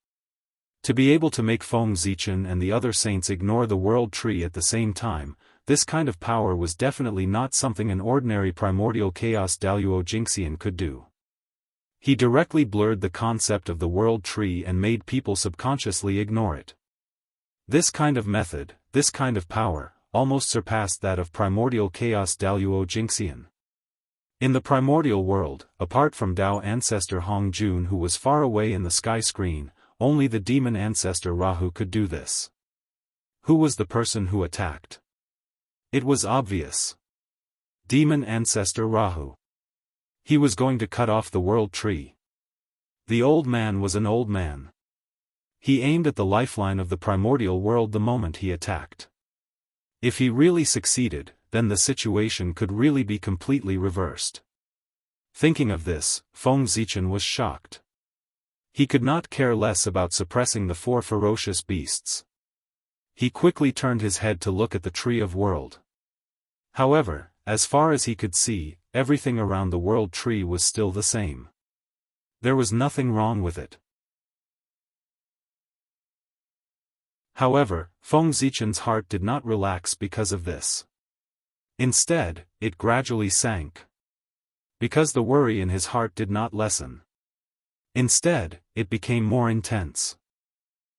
To be able to make Feng Zichen and the other saints ignore the world tree at the same time, this kind of power was definitely not something an ordinary primordial chaos Daluo Jingxian could do. He directly blurred the concept of the world tree and made people subconsciously ignore it. This kind of method, this kind of power, almost surpassed that of primordial chaos Daluo Jingxian. In the primordial world, apart from Dao ancestor Hong Jun who was far away in the sky screen, only the demon ancestor Rahu could do this. Who was the person who attacked? It was obvious. Demon ancestor Rahu. He was going to cut off the world tree. The old man was an old man. He aimed at the lifeline of the primordial world the moment he attacked. If he really succeeded, then the situation could really be completely reversed. Thinking of this, Feng Zichen was shocked. He could not care less about suppressing the four ferocious beasts. He quickly turned his head to look at the Tree of World. However, as far as he could see, everything around the world tree was still the same. There was nothing wrong with it. However, Feng Zichen's heart did not relax because of this. Instead, it gradually sank. Because the worry in his heart did not lessen. Instead, it became more intense.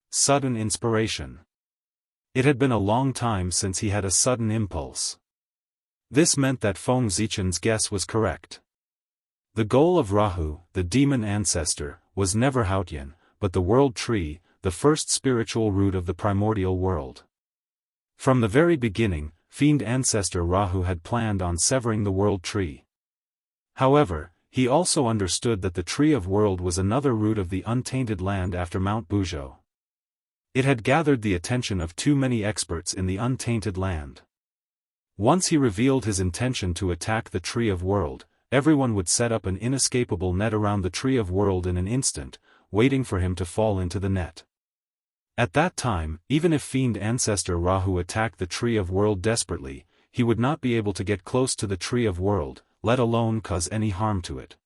Sudden inspiration. It had been a long time since he had a sudden impulse. This meant that Feng Zichen's guess was correct. The goal of Rahu, the demon ancestor, was never Hautian, but the world tree, the first spiritual root of the primordial world. From the very beginning, fiend ancestor Rahu had planned on severing the world tree. However, he also understood that the Tree of World was another root of the untainted land after Mount Buzhou. It had gathered the attention of too many experts in the untainted land. Once he revealed his intention to attack the Tree of World, everyone would set up an inescapable net around the Tree of World in an instant, waiting for him to fall into the net. At that time, even if fiend ancestor Rahu attacked the Tree of World desperately, he would not be able to get close to the Tree of World, let alone cause any harm to it.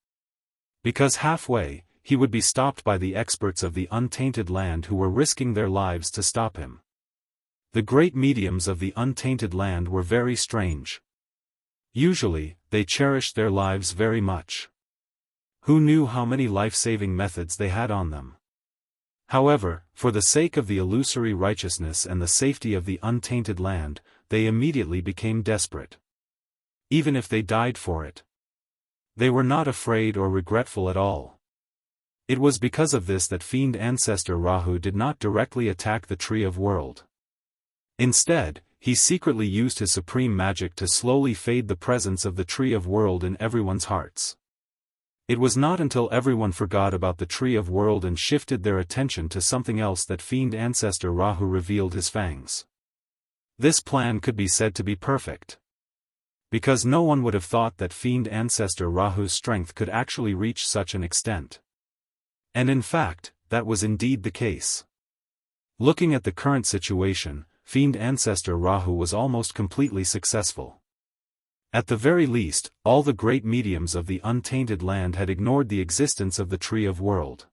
Because halfway, he would be stopped by the experts of the untainted land who were risking their lives to stop him. The great mediums of the untainted land were very strange. Usually, they cherished their lives very much. Who knew how many life-saving methods they had on them? However, for the sake of the illusory righteousness and the safety of the untainted land, they immediately became desperate. Even if they died for it. They were not afraid or regretful at all. It was because of this that fiend ancestor Rahu did not directly attack the Tree of World. Instead, he secretly used his supreme magic to slowly fade the presence of the Tree of World in everyone's hearts. It was not until everyone forgot about the Tree of World and shifted their attention to something else that fiend ancestor Rahu revealed his fangs. This plan could be said to be perfect. Because no one would have thought that fiend ancestor Rahu's strength could actually reach such an extent. And in fact, that was indeed the case. Looking at the current situation, fiend ancestor Rahu was almost completely successful. At the very least, all the great mediums of the untainted land had ignored the existence of the Tree of World.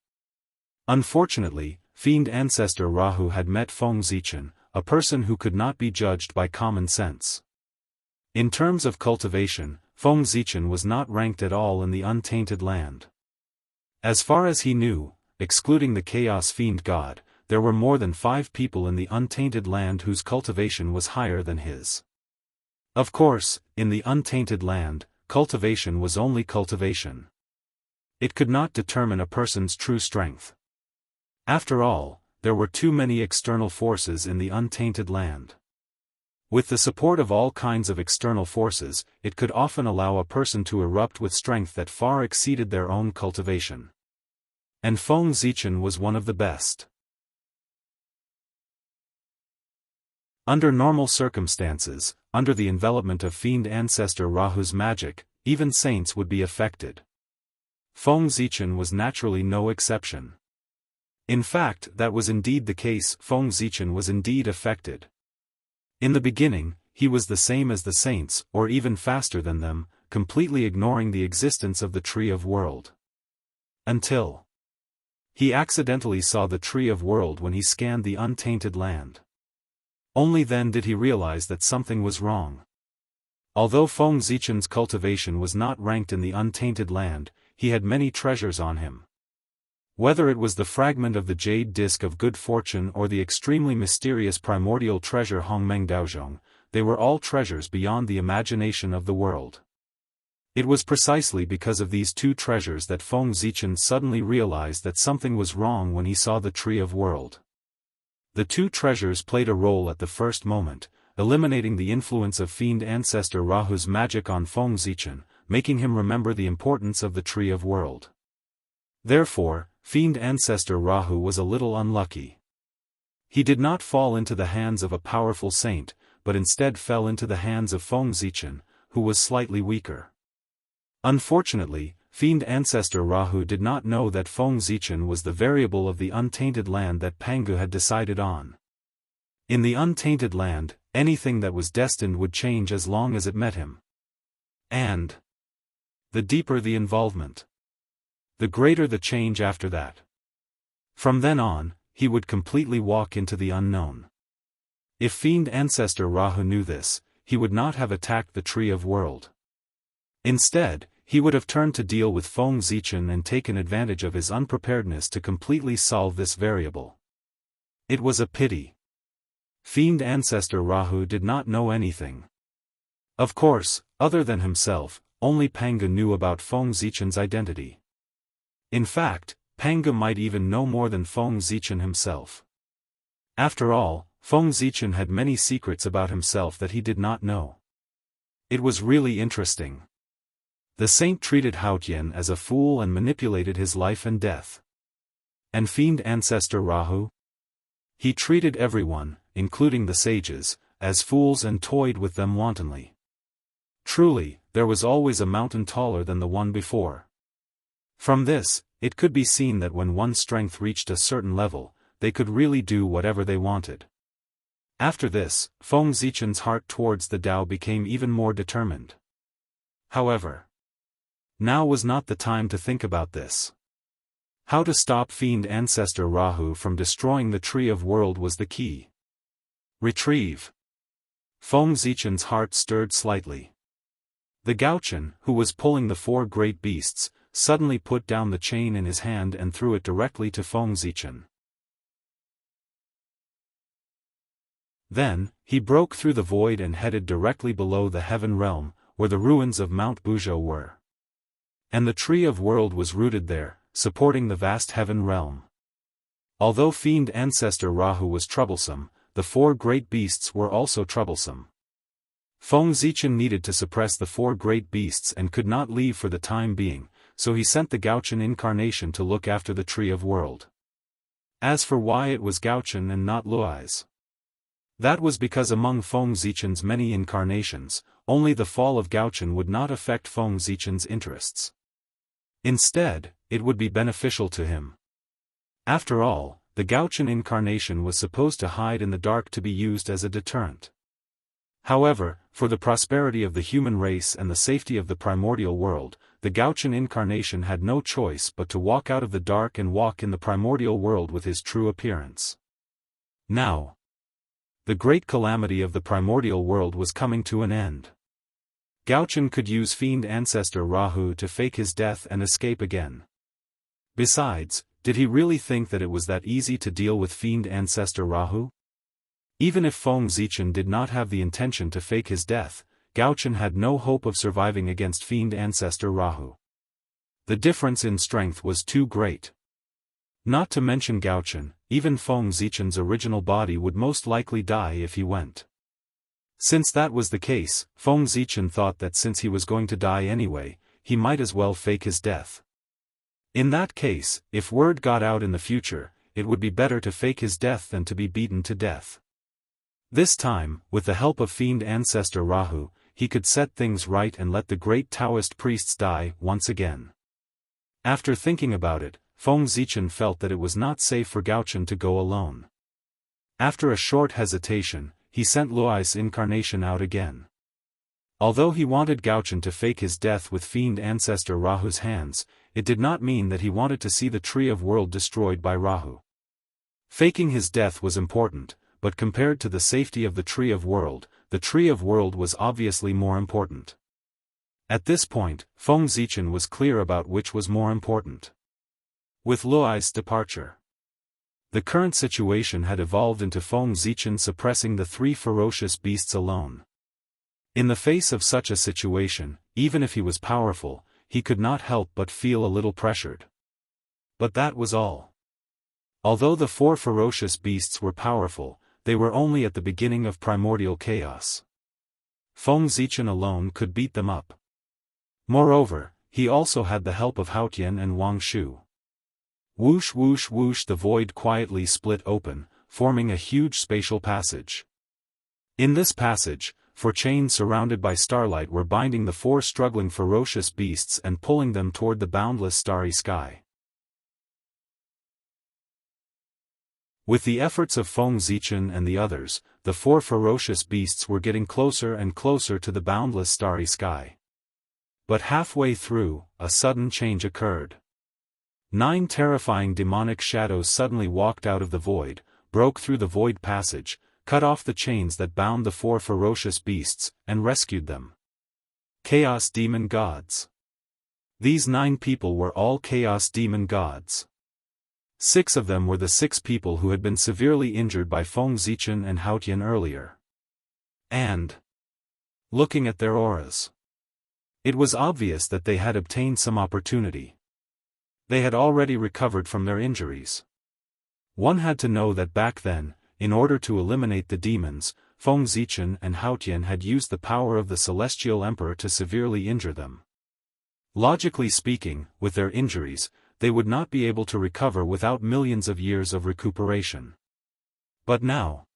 Unfortunately, fiend ancestor Rahu had met Feng Zichen, a person who could not be judged by common sense. In terms of cultivation, Feng Zichen was not ranked at all in the untainted land. As far as he knew, excluding the Chaos Fiend God, there were more than 5 people in the untainted land whose cultivation was higher than his. Of course, in the untainted land, cultivation was only cultivation. It could not determine a person's true strength. After all, there were too many external forces in the untainted land. With the support of all kinds of external forces, it could often allow a person to erupt with strength that far exceeded their own cultivation. And Feng Zichen was one of the best. Under normal circumstances, under the envelopment of fiend ancestor Rahu's magic, even saints would be affected. Feng Zichen was naturally no exception. In fact, that was indeed the case. Feng Zichen was indeed affected. In the beginning, he was the same as the saints, or even faster than them, completely ignoring the existence of the Tree of World. Until he accidentally saw the Tree of World when he scanned the untainted land. Only then did he realize that something was wrong. Although Feng Zichen's cultivation was not ranked in the untainted land, he had many treasures on him. Whether it was the fragment of the jade disc of good fortune or the extremely mysterious primordial treasure Hongmeng Daozhong, they were all treasures beyond the imagination of the world. It was precisely because of these 2 treasures that Feng Zichen suddenly realized that something was wrong when he saw the Tree of World. The 2 treasures played a role at the first moment, eliminating the influence of fiend ancestor Rahu's magic on Feng Zichen, making him remember the importance of the Tree of World. Therefore, fiend ancestor Rahu was a little unlucky. He did not fall into the hands of a powerful saint, but instead fell into the hands of Feng Zichen, who was slightly weaker. Unfortunately, fiend ancestor Rahu did not know that Feng Zichen was the variable of the untainted land that Pangu had decided on. In the untainted land, anything that was destined would change as long as it met him. And the deeper the involvement, the greater the change after that. From then on, he would completely walk into the unknown. If fiend ancestor Rahu knew this, he would not have attacked the Tree of World. Instead, he would have turned to deal with Feng Zichen and taken advantage of his unpreparedness to completely solve this variable. It was a pity. Fiend ancestor Rahu did not know anything. Of course, other than himself, only Pangu knew about Feng Zichen's identity. In fact, Pangu might even know more than Feng Zichen himself. After all, Feng Zichen had many secrets about himself that he did not know. It was really interesting. The saint treated Haotian as a fool and manipulated his life and death. And fiend ancestor Rahu? He treated everyone, including the sages, as fools and toyed with them wantonly. Truly, there was always a mountain taller than the one before. From this, it could be seen that when one's strength reached a certain level, they could really do whatever they wanted. After this, Feng Zichen's heart towards the Tao became even more determined. However, now was not the time to think about this. How to stop fiend ancestor Rahu from destroying the Tree of World was the key. Retrieve. Feng Zichen's heart stirred slightly. The Gaochen, who was pulling the 4 great beasts, suddenly put down the chain in his hand and threw it directly to Feng Zichen. Then, he broke through the void and headed directly below the heaven realm, where the ruins of Mount Buzhou were. And the Tree of World was rooted there, supporting the vast heaven realm. Although fiend ancestor Rahu was troublesome, the 4 great beasts were also troublesome. Feng Zichen needed to suppress the 4 great beasts and could not leave for the time being, so he sent the Gaochen incarnation to look after the Tree of World. As for why it was Gaochen and not Luai's, that was because among Feng Zichen's many incarnations, only the fall of Gaochen would not affect Feng Zichen's interests. Instead, it would be beneficial to him. After all, the Gaochen incarnation was supposed to hide in the dark to be used as a deterrent. However, for the prosperity of the human race and the safety of the primordial world, the Gauchan incarnation had no choice but to walk out of the dark and walk in the primordial world with his true appearance. Now, the great calamity of the primordial world was coming to an end. Gauchan could use fiend ancestor Rahu to fake his death and escape again. Besides, did he really think that it was that easy to deal with fiend ancestor Rahu? Even if Feng Zichen did not have the intention to fake his death, Gauchan had no hope of surviving against fiend ancestor Rahu. The difference in strength was too great. Not to mention Gauchan, even Feng Zichen's original body would most likely die if he went. Since that was the case, Feng Zichen thought that since he was going to die anyway, he might as well fake his death. In that case, if word got out in the future, it would be better to fake his death than to be beaten to death. This time, with the help of fiend ancestor Rahu, he could set things right and let the great Taoist priests die once again. After thinking about it, Feng Zichen felt that it was not safe for Gauchan to go alone. After a short hesitation, he sent Luai's incarnation out again. Although he wanted Gauchan to fake his death with fiend ancestor Rahu's hands, it did not mean that he wanted to see the Tree of World destroyed by Rahu. Faking his death was important, but compared to the safety of the Tree of World, the Tree of World was obviously more important. At this point, Feng Zichen was clear about which was more important. With Luai's departure, the current situation had evolved into Feng Zichen suppressing the three ferocious beasts alone. In the face of such a situation, even if he was powerful, he could not help but feel a little pressured. But that was all. Although the four ferocious beasts were powerful, they were only at the beginning of primordial chaos. Feng Zichen alone could beat them up. Moreover, he also had the help of Haotian and Wang Shu. Whoosh whoosh whoosh, the void quietly split open, forming a huge spatial passage. In this passage, four chains surrounded by starlight were binding the four struggling ferocious beasts and pulling them toward the boundless starry sky. With the efforts of Feng Zichen and the others, the four ferocious beasts were getting closer and closer to the boundless starry sky. But halfway through, a sudden change occurred. 9 terrifying demonic shadows suddenly walked out of the void, broke through the void passage, cut off the chains that bound the four ferocious beasts, and rescued them. Chaos Demon Gods. These 9 people were all Chaos Demon Gods. 6 of them were the 6 people who had been severely injured by Feng Zichen and Haotian earlier. And, looking at their auras, it was obvious that they had obtained some opportunity. They had already recovered from their injuries. One had to know that back then, in order to eliminate the demons, Feng Zichen and Haotian had used the power of the Celestial Emperor to severely injure them. Logically speaking, with their injuries, they would not be able to recover without millions of years of recuperation. But now,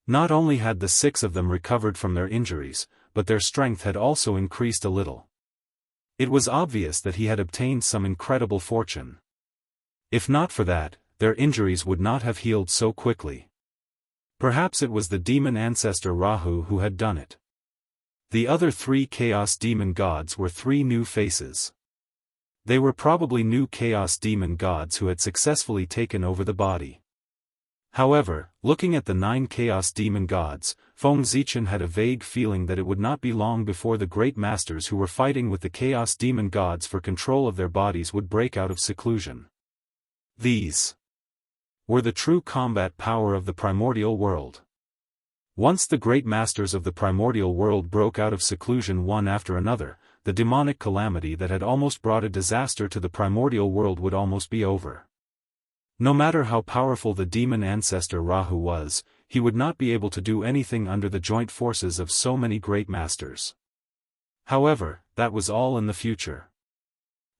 not only had the 6 of them recovered from their injuries, but their strength had also increased a little. It was obvious that he had obtained some incredible fortune. If not for that, their injuries would not have healed so quickly. Perhaps it was the demon ancestor Rahu who had done it. The other 3 Chaos Demon Gods were 3 new faces. They were probably new Chaos Demon Gods who had successfully taken over the body. However, looking at the 9 Chaos Demon Gods, Feng Zichen had a vague feeling that it would not be long before the great masters who were fighting with the Chaos Demon Gods for control of their bodies would break out of seclusion. These were the true combat power of the primordial world. Once the great masters of the primordial world broke out of seclusion one after another, the demonic calamity that had almost brought a disaster to the primordial world would almost be over. No matter how powerful the demon ancestor Rahu was, he would not be able to do anything under the joint forces of so many great masters. However, that was all in the future.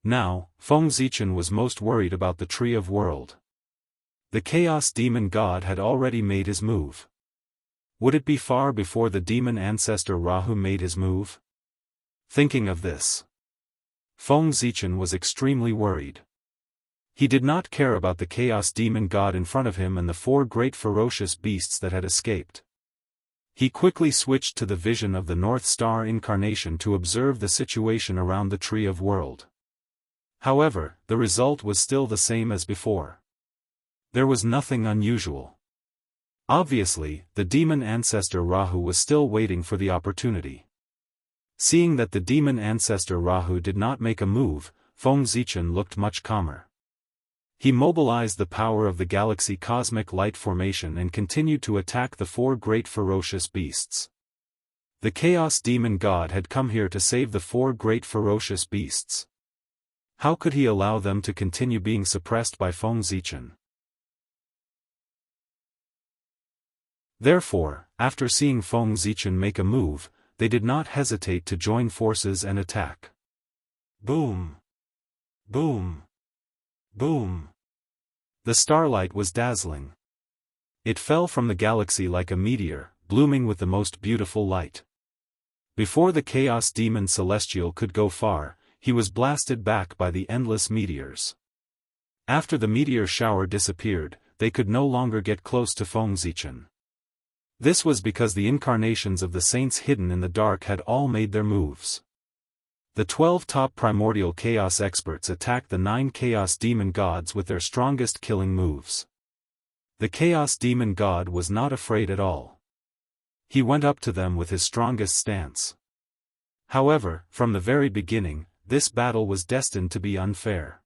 Now, Feng Zichen was most worried about the Tree of World. The Chaos Demon God had already made his move. Would it be far before the demon ancestor Rahu made his move? Thinking of this, Feng Zichen was extremely worried. He did not care about the Chaos Demon God in front of him and the 4 great ferocious beasts that had escaped. He quickly switched to the vision of the North Star incarnation to observe the situation around the Tree of World. However, the result was still the same as before. There was nothing unusual. Obviously, the demon ancestor Rahu was still waiting for the opportunity. Seeing that the demon ancestor Rahu did not make a move, Feng Zichen looked much calmer. He mobilized the power of the galaxy cosmic light formation and continued to attack the four great ferocious beasts. The Chaos Demon God had come here to save the four great ferocious beasts. How could he allow them to continue being suppressed by Feng Zichen? Therefore, after seeing Feng Zichen make a move, they did not hesitate to join forces and attack. Boom! Boom! Boom! The starlight was dazzling. It fell from the galaxy like a meteor, blooming with the most beautiful light. Before the Chaos Demon Celestial could go far, he was blasted back by the endless meteors. After the meteor shower disappeared, they could no longer get close to Feng Zichen. This was because the incarnations of the saints hidden in the dark had all made their moves. The 12 top primordial chaos experts attacked the 9 chaos demon gods with their strongest killing moves. The chaos demon god was not afraid at all. He went up to them with his strongest stance. However, from the very beginning, this battle was destined to be unfair.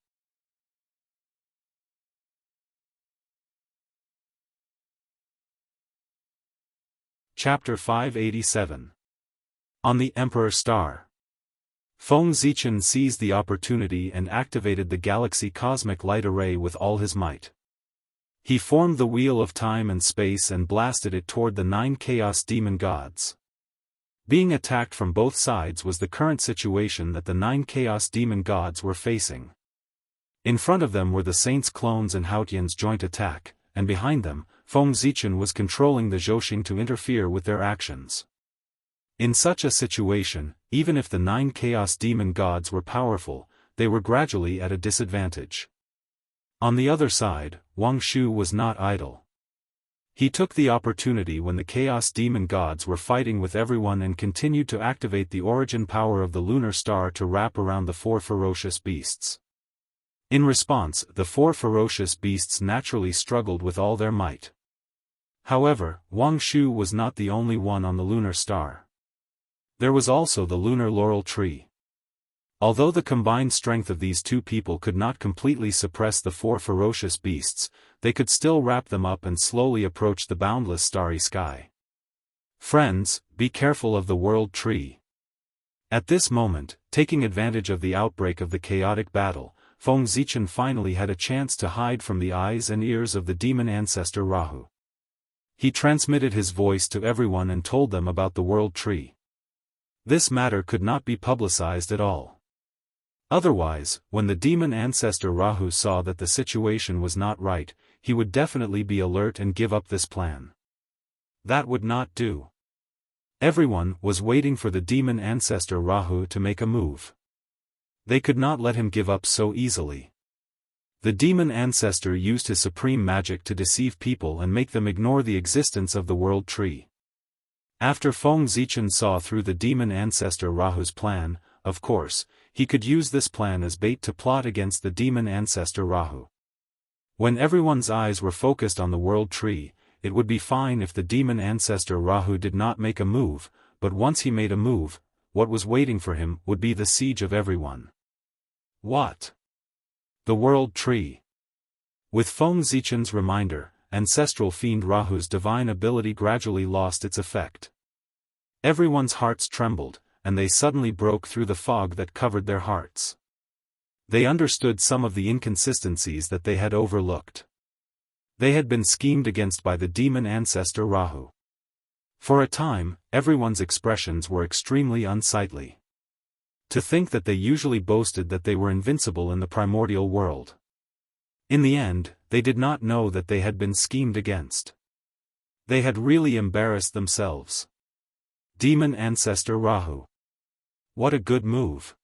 Chapter 587. On the Emperor Star. Feng Zichen seized the opportunity and activated the galaxy cosmic light array with all his might. He formed the wheel of time and space and blasted it toward the 9 chaos demon gods. Being attacked from both sides was the current situation that the 9 chaos demon gods were facing. In front of them were the saints' clones and Haotian's joint attack, and behind them, Feng Zichen was controlling the Zhouxing to interfere with their actions. In such a situation, even if the 9 chaos demon gods were powerful, they were gradually at a disadvantage. On the other side, Wang Shu was not idle. He took the opportunity when the chaos demon gods were fighting with everyone and continued to activate the origin power of the lunar star to wrap around the 4 ferocious beasts. In response, the 4 ferocious beasts naturally struggled with all their might. However, Wang Shu was not the only one on the lunar star. There was also the lunar laurel tree. Although the combined strength of these two people could not completely suppress the 4 ferocious beasts, they could still wrap them up and slowly approach the boundless starry sky. Friends, be careful of the world tree. At this moment, taking advantage of the outbreak of the chaotic battle, Feng Zichen finally had a chance to hide from the eyes and ears of the demon ancestor Rahu. He transmitted his voice to everyone and told them about the world tree. This matter could not be publicized at all. Otherwise, when the demon ancestor Rahu saw that the situation was not right, he would definitely be alert and give up this plan. That would not do. Everyone was waiting for the demon ancestor Rahu to make a move. They could not let him give up so easily. The demon ancestor used his supreme magic to deceive people and make them ignore the existence of the world tree. After Feng Zichen saw through the demon ancestor Rahu's plan, of course, he could use this plan as bait to plot against the demon ancestor Rahu. When everyone's eyes were focused on the world tree, it would be fine if the demon ancestor Rahu did not make a move, but once he made a move, what was waiting for him would be the siege of everyone. What? The world tree. With Feng Zichen's reminder, ancestral fiend Rahu's divine ability gradually lost its effect. Everyone's hearts trembled, and they suddenly broke through the fog that covered their hearts. They understood some of the inconsistencies that they had overlooked. They had been schemed against by the demon ancestor Rahu. For a time, everyone's expressions were extremely unsightly. To think that they usually boasted that they were invincible in the primordial world. In the end, they did not know that they had been schemed against. They had really embarrassed themselves. Demon ancestor Rahu. What a good move.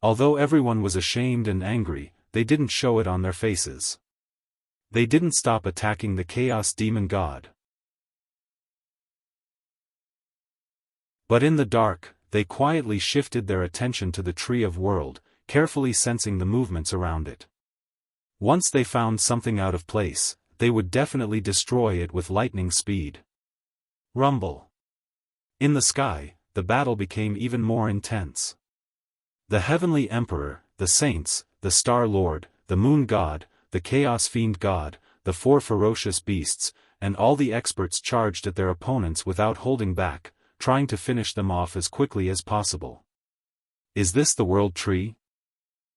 Although everyone was ashamed and angry, they didn't show it on their faces. They didn't stop attacking the chaos demon god. But in the dark, they quietly shifted their attention to the Tree of World, carefully sensing the movements around it. Once they found something out of place, they would definitely destroy it with lightning speed. Rumble. In the sky, the battle became even more intense. The Heavenly Emperor, the Saints, the Star Lord, the Moon God, the Chaos Fiend God, the four ferocious beasts, and all the experts charged at their opponents without holding back, trying to finish them off as quickly as possible. Is this the World Tree?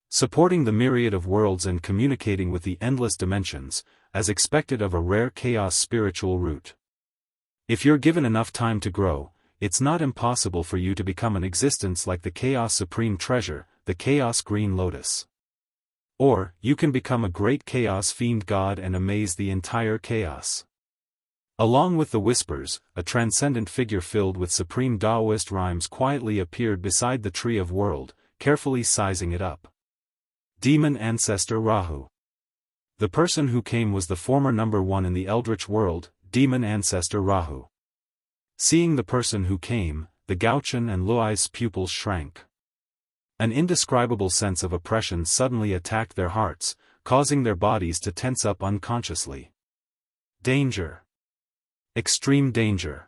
Supporting the myriad of worlds and communicating with the endless dimensions, as expected of a rare chaos spiritual root. If you're given enough time to grow, it's not impossible for you to become an existence like the Chaos Supreme Treasure, the Chaos Green Lotus. Or, you can become a great Chaos Fiend God and amaze the entire chaos. Along with the whispers, a transcendent figure filled with supreme Taoist rhymes quietly appeared beside the Tree of World, carefully sizing it up. Demon Ancestor Rahu. The person who came was the former number one in the Eldritch world, Demon Ancestor Rahu. Seeing the person who came, the Gauchen and Luai's pupils shrank. An indescribable sense of oppression suddenly attacked their hearts, causing their bodies to tense up unconsciously. Danger. Extreme danger.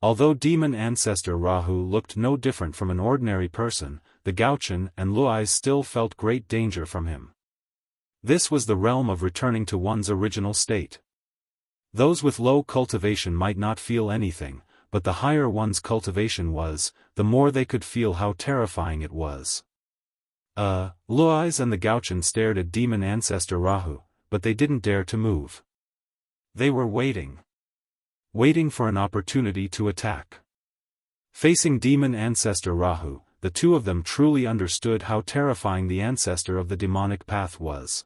Although Demon Ancestor Rahu looked no different from an ordinary person, the Gauchen and Luais still felt great danger from him. This was the realm of returning to one's original state. Those with low cultivation might not feel anything, but the higher one's cultivation was, the more they could feel how terrifying it was. Luais and the Gauchen stared at Demon Ancestor Rahu, but they didn't dare to move. They were waiting. Waiting for an opportunity to attack. Facing Demon Ancestor Rahu, the two of them truly understood how terrifying the ancestor of the demonic path was.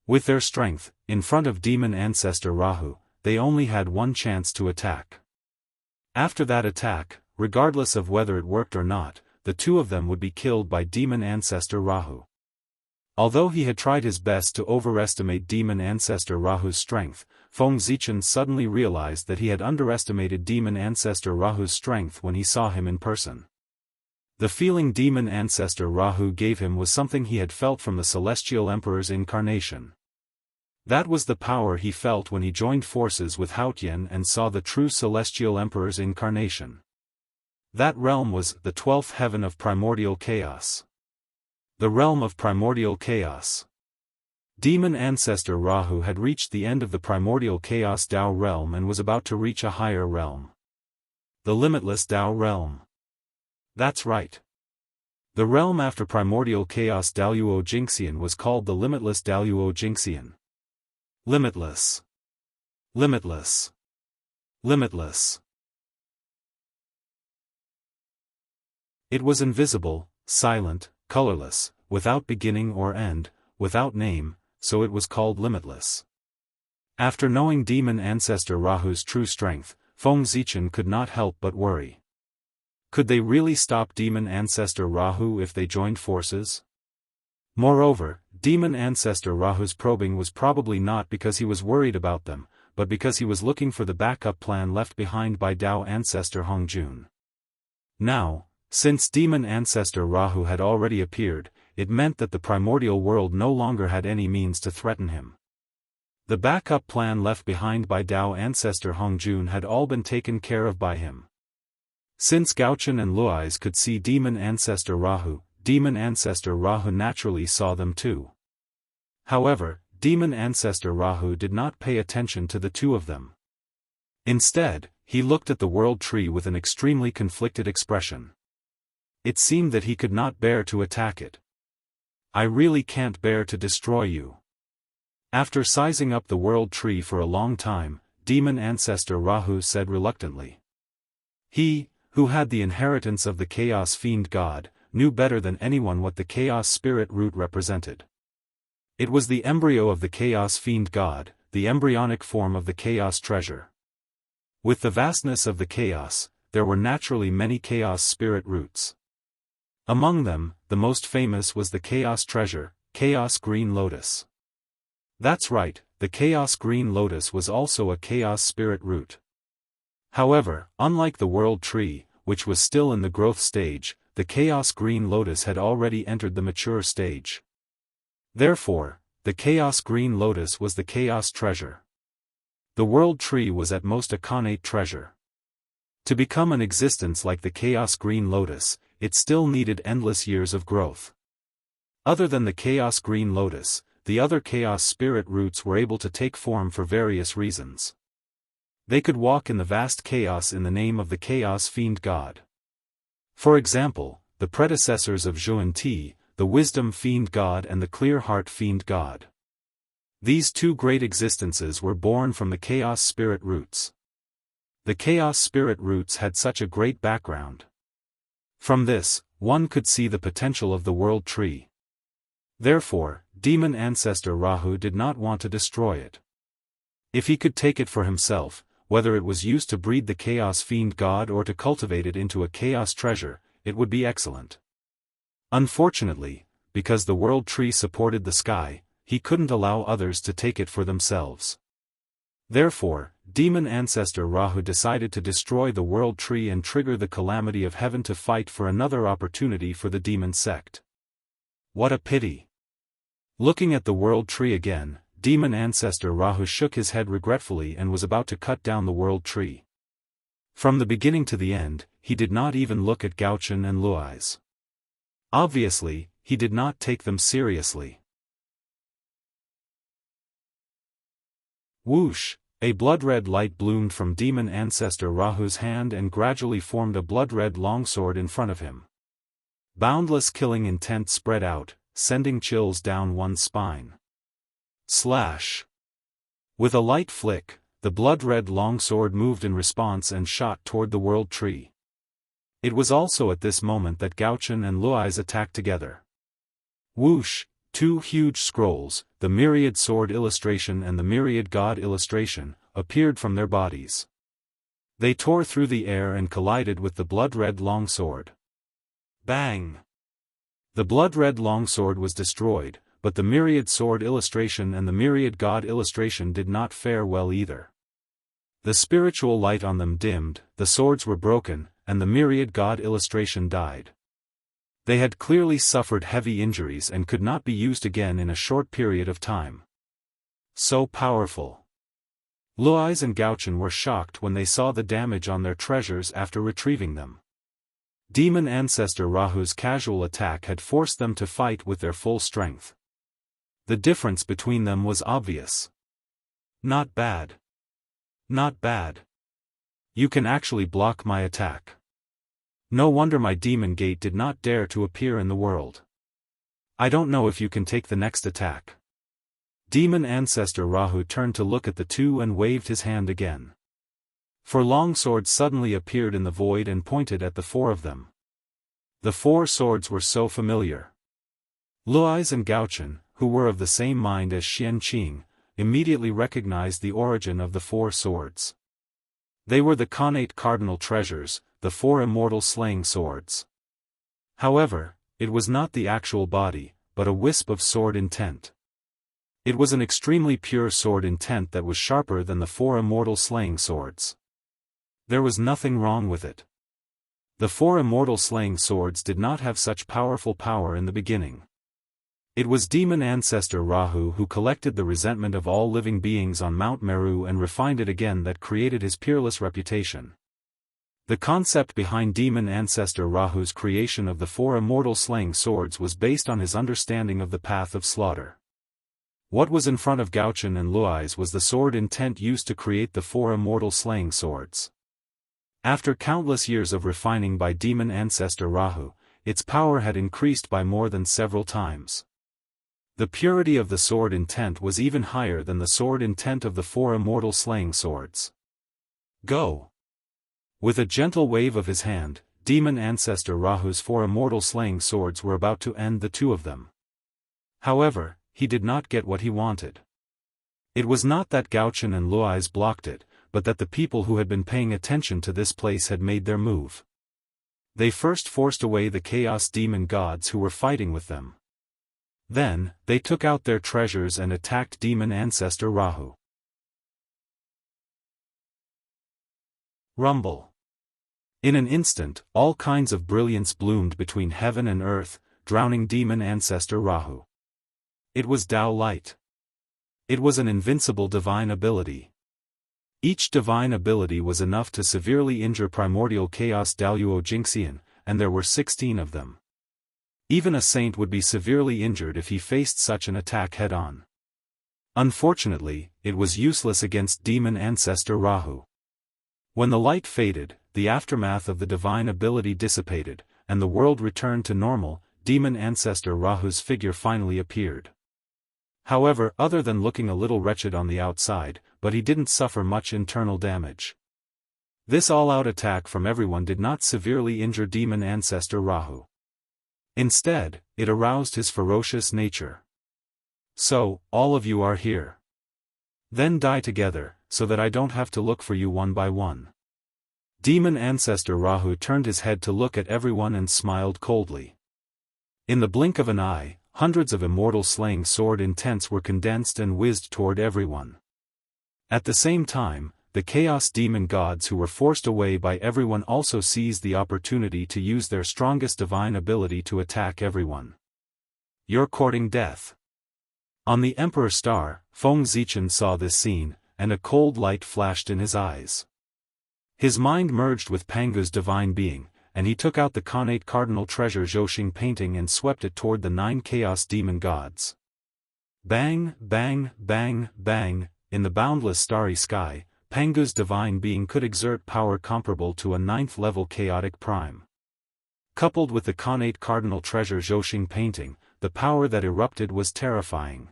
With their strength, in front of Demon Ancestor Rahu, they only had one chance to attack. After that attack, regardless of whether it worked or not, the two of them would be killed by Demon Ancestor Rahu. Although he had tried his best to overestimate Demon Ancestor Rahu's strength, Feng Zichen suddenly realized that he had underestimated Demon Ancestor Rahu's strength when he saw him in person. The feeling Demon Ancestor Rahu gave him was something he had felt from the Celestial Emperor's incarnation. That was the power he felt when he joined forces with Haotian and saw the true Celestial Emperor's incarnation. That realm was the 12th heaven of primordial chaos. The realm of primordial chaos. Demon Ancestor Rahu had reached the end of the primordial chaos Tao realm and was about to reach a higher realm. The limitless Tao realm. That's right. The realm after primordial chaos Daluo Jingxian was called the limitless Daluo Jingxian. Limitless. Limitless. Limitless. It was invisible, silent, colorless, without beginning or end, without name, so it was called limitless. After knowing Demon Ancestor Rahu's true strength, Feng Zichen could not help but worry. Could they really stop Demon Ancestor Rahu if they joined forces? Moreover, Demon Ancestor Rahu's probing was probably not because he was worried about them, but because he was looking for the backup plan left behind by Tao Ancestor Hongjun. Now, since Demon Ancestor Rahu had already appeared, it meant that the primordial world no longer had any means to threaten him. The backup plan left behind by Tao Ancestor Hongjun had all been taken care of by him. Since Gauchen and Luais could see Demon Ancestor Rahu, Demon Ancestor Rahu naturally saw them too. However, Demon Ancestor Rahu did not pay attention to the two of them. Instead, he looked at the world tree with an extremely conflicted expression. It seemed that he could not bear to attack it. I really can't bear to destroy you. After sizing up the world tree for a long time, Demon Ancestor Rahu said reluctantly. He, who had the inheritance of the Chaos Fiend God, knew better than anyone what the Chaos Spirit root represented. It was the embryo of the Chaos Fiend God, the embryonic form of the Chaos Treasure. With the vastness of the chaos, there were naturally many Chaos Spirit roots. Among them, the most famous was the Chaos Treasure, Chaos Green Lotus. That's right, the Chaos Green Lotus was also a Chaos Spirit root. However, unlike the World Tree, which was still in the growth stage, the Chaos Green Lotus had already entered the mature stage. Therefore, the Chaos Green Lotus was the Chaos Treasure. The World Tree was at most a connate treasure. To become an existence like the Chaos Green Lotus, it still needed endless years of growth. Other than the Chaos Green Lotus, the other Chaos Spirit roots were able to take form for various reasons. They could walk in the vast chaos in the name of the Chaos Fiend God. For example, the predecessors of Zhuan-Ti, the Wisdom Fiend God and the Clear Heart Fiend God. These two great existences were born from the Chaos Spirit roots. The Chaos Spirit roots had such a great background. From this, one could see the potential of the World Tree. Therefore, Demon Ancestor Rahu did not want to destroy it. If he could take it for himself, whether it was used to breed the Chaos Fiend God or to cultivate it into a Chaos Treasure, it would be excellent. Unfortunately, because the World Tree supported the sky, he couldn't allow others to take it for themselves. Therefore, Demon Ancestor Rahu decided to destroy the World Tree and trigger the calamity of heaven to fight for another opportunity for the demon sect. What a pity! Looking at the World Tree again, Demon Ancestor Rahu shook his head regretfully and was about to cut down the World Tree. From the beginning to the end, he did not even look at Gaochen and Luai's. Obviously, he did not take them seriously. Whoosh! A blood-red light bloomed from Demon Ancestor Rahu's hand and gradually formed a blood-red longsword in front of him. Boundless killing intent spread out, sending chills down one's spine. Slash! With a light flick, the blood-red longsword moved in response and shot toward the World Tree. It was also at this moment that Gaochen and Luai's attacked together. Whoosh! Two huge scrolls, the Myriad Sword illustration and the Myriad God illustration, appeared from their bodies. They tore through the air and collided with the blood-red longsword. Bang! The blood-red longsword was destroyed, but the Myriad Sword illustration and the Myriad God illustration did not fare well either. The spiritual light on them dimmed, the swords were broken, and the Myriad God illustration died. They had clearly suffered heavy injuries and could not be used again in a short period of time. So powerful. Luai's and Gaochen were shocked when they saw the damage on their treasures after retrieving them. Demon Ancestor Rahu's casual attack had forced them to fight with their full strength. The difference between them was obvious. Not bad. Not bad. You can actually block my attack. No wonder my demon gate did not dare to appear in the world. I don't know if you can take the next attack. Demon Ancestor Rahu turned to look at the two and waved his hand again. Four long swords suddenly appeared in the void and pointed at the four of them. The four swords were so familiar. Luai's and Gaochen, who were of the same mind as Xianqing, immediately recognized the origin of the four swords. They were the connate cardinal treasures, the four immortal slaying swords. However, it was not the actual body, but a wisp of sword intent. It was an extremely pure sword intent that was sharper than the four immortal slaying swords. There was nothing wrong with it. The four immortal slaying swords did not have such powerful power in the beginning. It was Demon Ancestor Rahu who collected the resentment of all living beings on Mount Meru and refined it again that created his peerless reputation. The concept behind Demon Ancestor Rahu's creation of the four immortal slaying swords was based on his understanding of the path of slaughter. What was in front of Gaochen and Luai's was the sword intent used to create the four immortal slaying swords. After countless years of refining by Demon Ancestor Rahu, its power had increased by more than several times. The purity of the sword intent was even higher than the sword intent of the four immortal slaying swords. Go! With a gentle wave of his hand, Demon Ancestor Rahu's four immortal slaying swords were about to end the two of them. However, he did not get what he wanted. It was not that Gaochen and Luai's blocked it, but that the people who had been paying attention to this place had made their move. They first forced away the Chaos Demon gods who were fighting with them. Then, they took out their treasures and attacked Demon Ancestor Rahu. Rumble. In an instant, all kinds of brilliance bloomed between heaven and earth, drowning demon ancestor Rahu. It was Tao light. It was an invincible divine ability. Each divine ability was enough to severely injure primordial chaos Daluo Jinxian, and there were 16 of them. Even a saint would be severely injured if he faced such an attack head-on. Unfortunately, it was useless against demon ancestor Rahu. When the light faded, the aftermath of the divine ability dissipated, and the world returned to normal. Demon ancestor Rahu's figure finally appeared. However, other than looking a little wretched on the outside, but he didn't suffer much internal damage. This all-out attack from everyone did not severely injure demon ancestor Rahu. Instead, it aroused his ferocious nature. So, all of you are here. Then die together, so that I don't have to look for you one by one. Demon ancestor Rahu turned his head to look at everyone and smiled coldly. In the blink of an eye, hundreds of immortal slaying sword intents were condensed and whizzed toward everyone. At the same time, the chaos demon gods who were forced away by everyone also seized the opportunity to use their strongest divine ability to attack everyone. You're courting death. On the Emperor Star, Feng Zichen saw this scene, and a cold light flashed in his eyes. His mind merged with Pangu's divine being, and he took out the connate cardinal treasure Zhouxing painting and swept it toward the 9 chaos demon gods. Bang, bang, bang, bang, in the boundless starry sky, Pangu's divine being could exert power comparable to a 9th-level chaotic prime. Coupled with the connate cardinal treasure Zhouxing painting, the power that erupted was terrifying.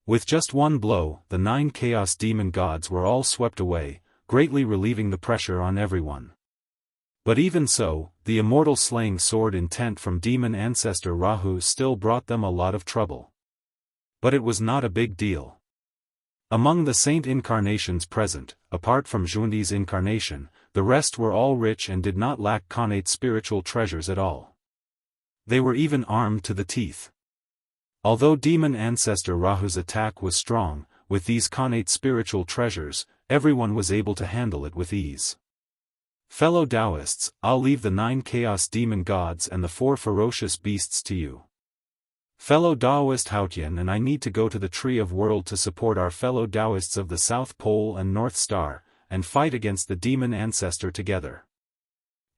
With just one blow, the 9 chaos demon gods were all swept away, greatly relieving the pressure on everyone. But even so, the immortal slaying sword intent from demon ancestor Rahu still brought them a lot of trouble. But it was not a big deal. Among the saint incarnations present, apart from Zhuandi's incarnation, the rest were all rich and did not lack connate spiritual treasures at all. They were even armed to the teeth. Although demon ancestor Rahu's attack was strong, with these connate spiritual treasures, everyone was able to handle it with ease. Fellow Taoists, I'll leave the 9 chaos demon gods and the 4 ferocious beasts to you. Fellow Taoist Haotian and I need to go to the Tree of World to support our fellow Taoists of the South Pole and North Star, and fight against the demon ancestor together.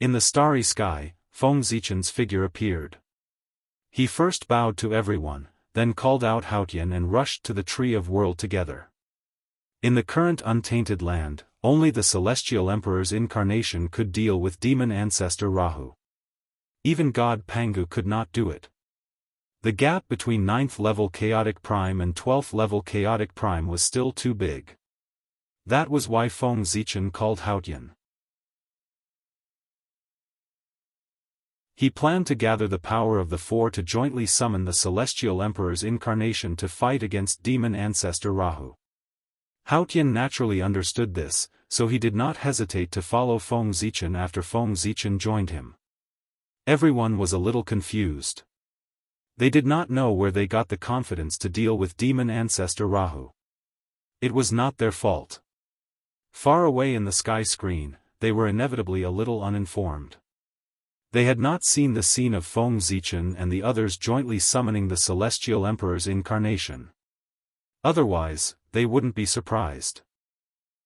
In the starry sky, Feng Zichen's figure appeared. He first bowed to everyone, then called out Haotian and rushed to the Tree of World together. In the current untainted land, only the Celestial Emperor's incarnation could deal with demon ancestor Rahu. Even God Pangu could not do it. The gap between 9th-level chaotic prime and 12th-level chaotic prime was still too big. That was why Feng Zichen called Haotian. He planned to gather the power of the 4 to jointly summon the Celestial Emperor's incarnation to fight against demon ancestor Rahu. Haotian naturally understood this, so he did not hesitate to follow Feng Zichen after Feng Zichen joined him. Everyone was a little confused. They did not know where they got the confidence to deal with demon ancestor Rahu. It was not their fault. Far away in the sky screen, they were inevitably a little uninformed. They had not seen the scene of Feng Zichen and the others jointly summoning the Celestial Emperor's incarnation. Otherwise, they wouldn't be surprised.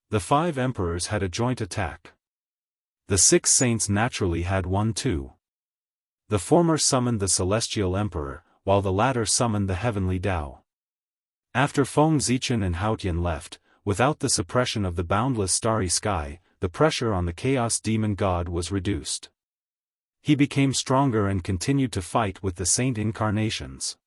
The 5 emperors had a joint attack. The 6 saints naturally had one too. The former summoned the Celestial Emperor, while the latter summoned the Heavenly Tao. After Feng Zichen and Haotian left, without the suppression of the boundless starry sky, the pressure on the Chaos Demon God was reduced. He became stronger and continued to fight with the saint incarnations.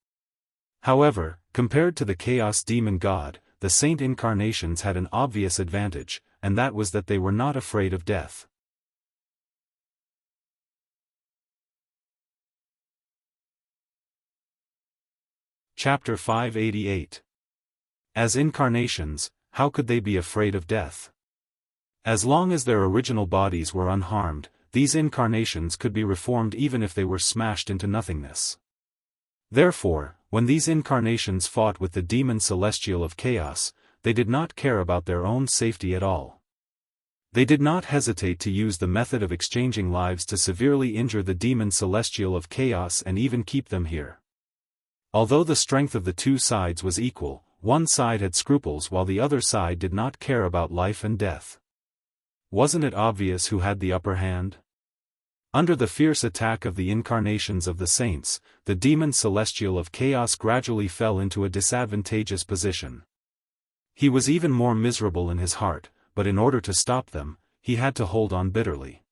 However, compared to the Chaos Demon God, the saint incarnations had an obvious advantage, and that was that they were not afraid of death. Chapter 588. As incarnations, how could they be afraid of death? As long as their original bodies were unharmed, these incarnations could be reformed even if they were smashed into nothingness. Therefore, when these incarnations fought with the demon celestial of chaos, they did not care about their own safety at all. They did not hesitate to use the method of exchanging lives to severely injure the demon celestial of chaos and even keep them here. Although the strength of the two sides was equal, one side had scruples while the other side did not care about life and death. Wasn't it obvious who had the upper hand? Under the fierce attack of the incarnations of the saints, the demon celestial of chaos gradually fell into a disadvantageous position. He was even more miserable in his heart, but in order to stop them, he had to hold on bitterly.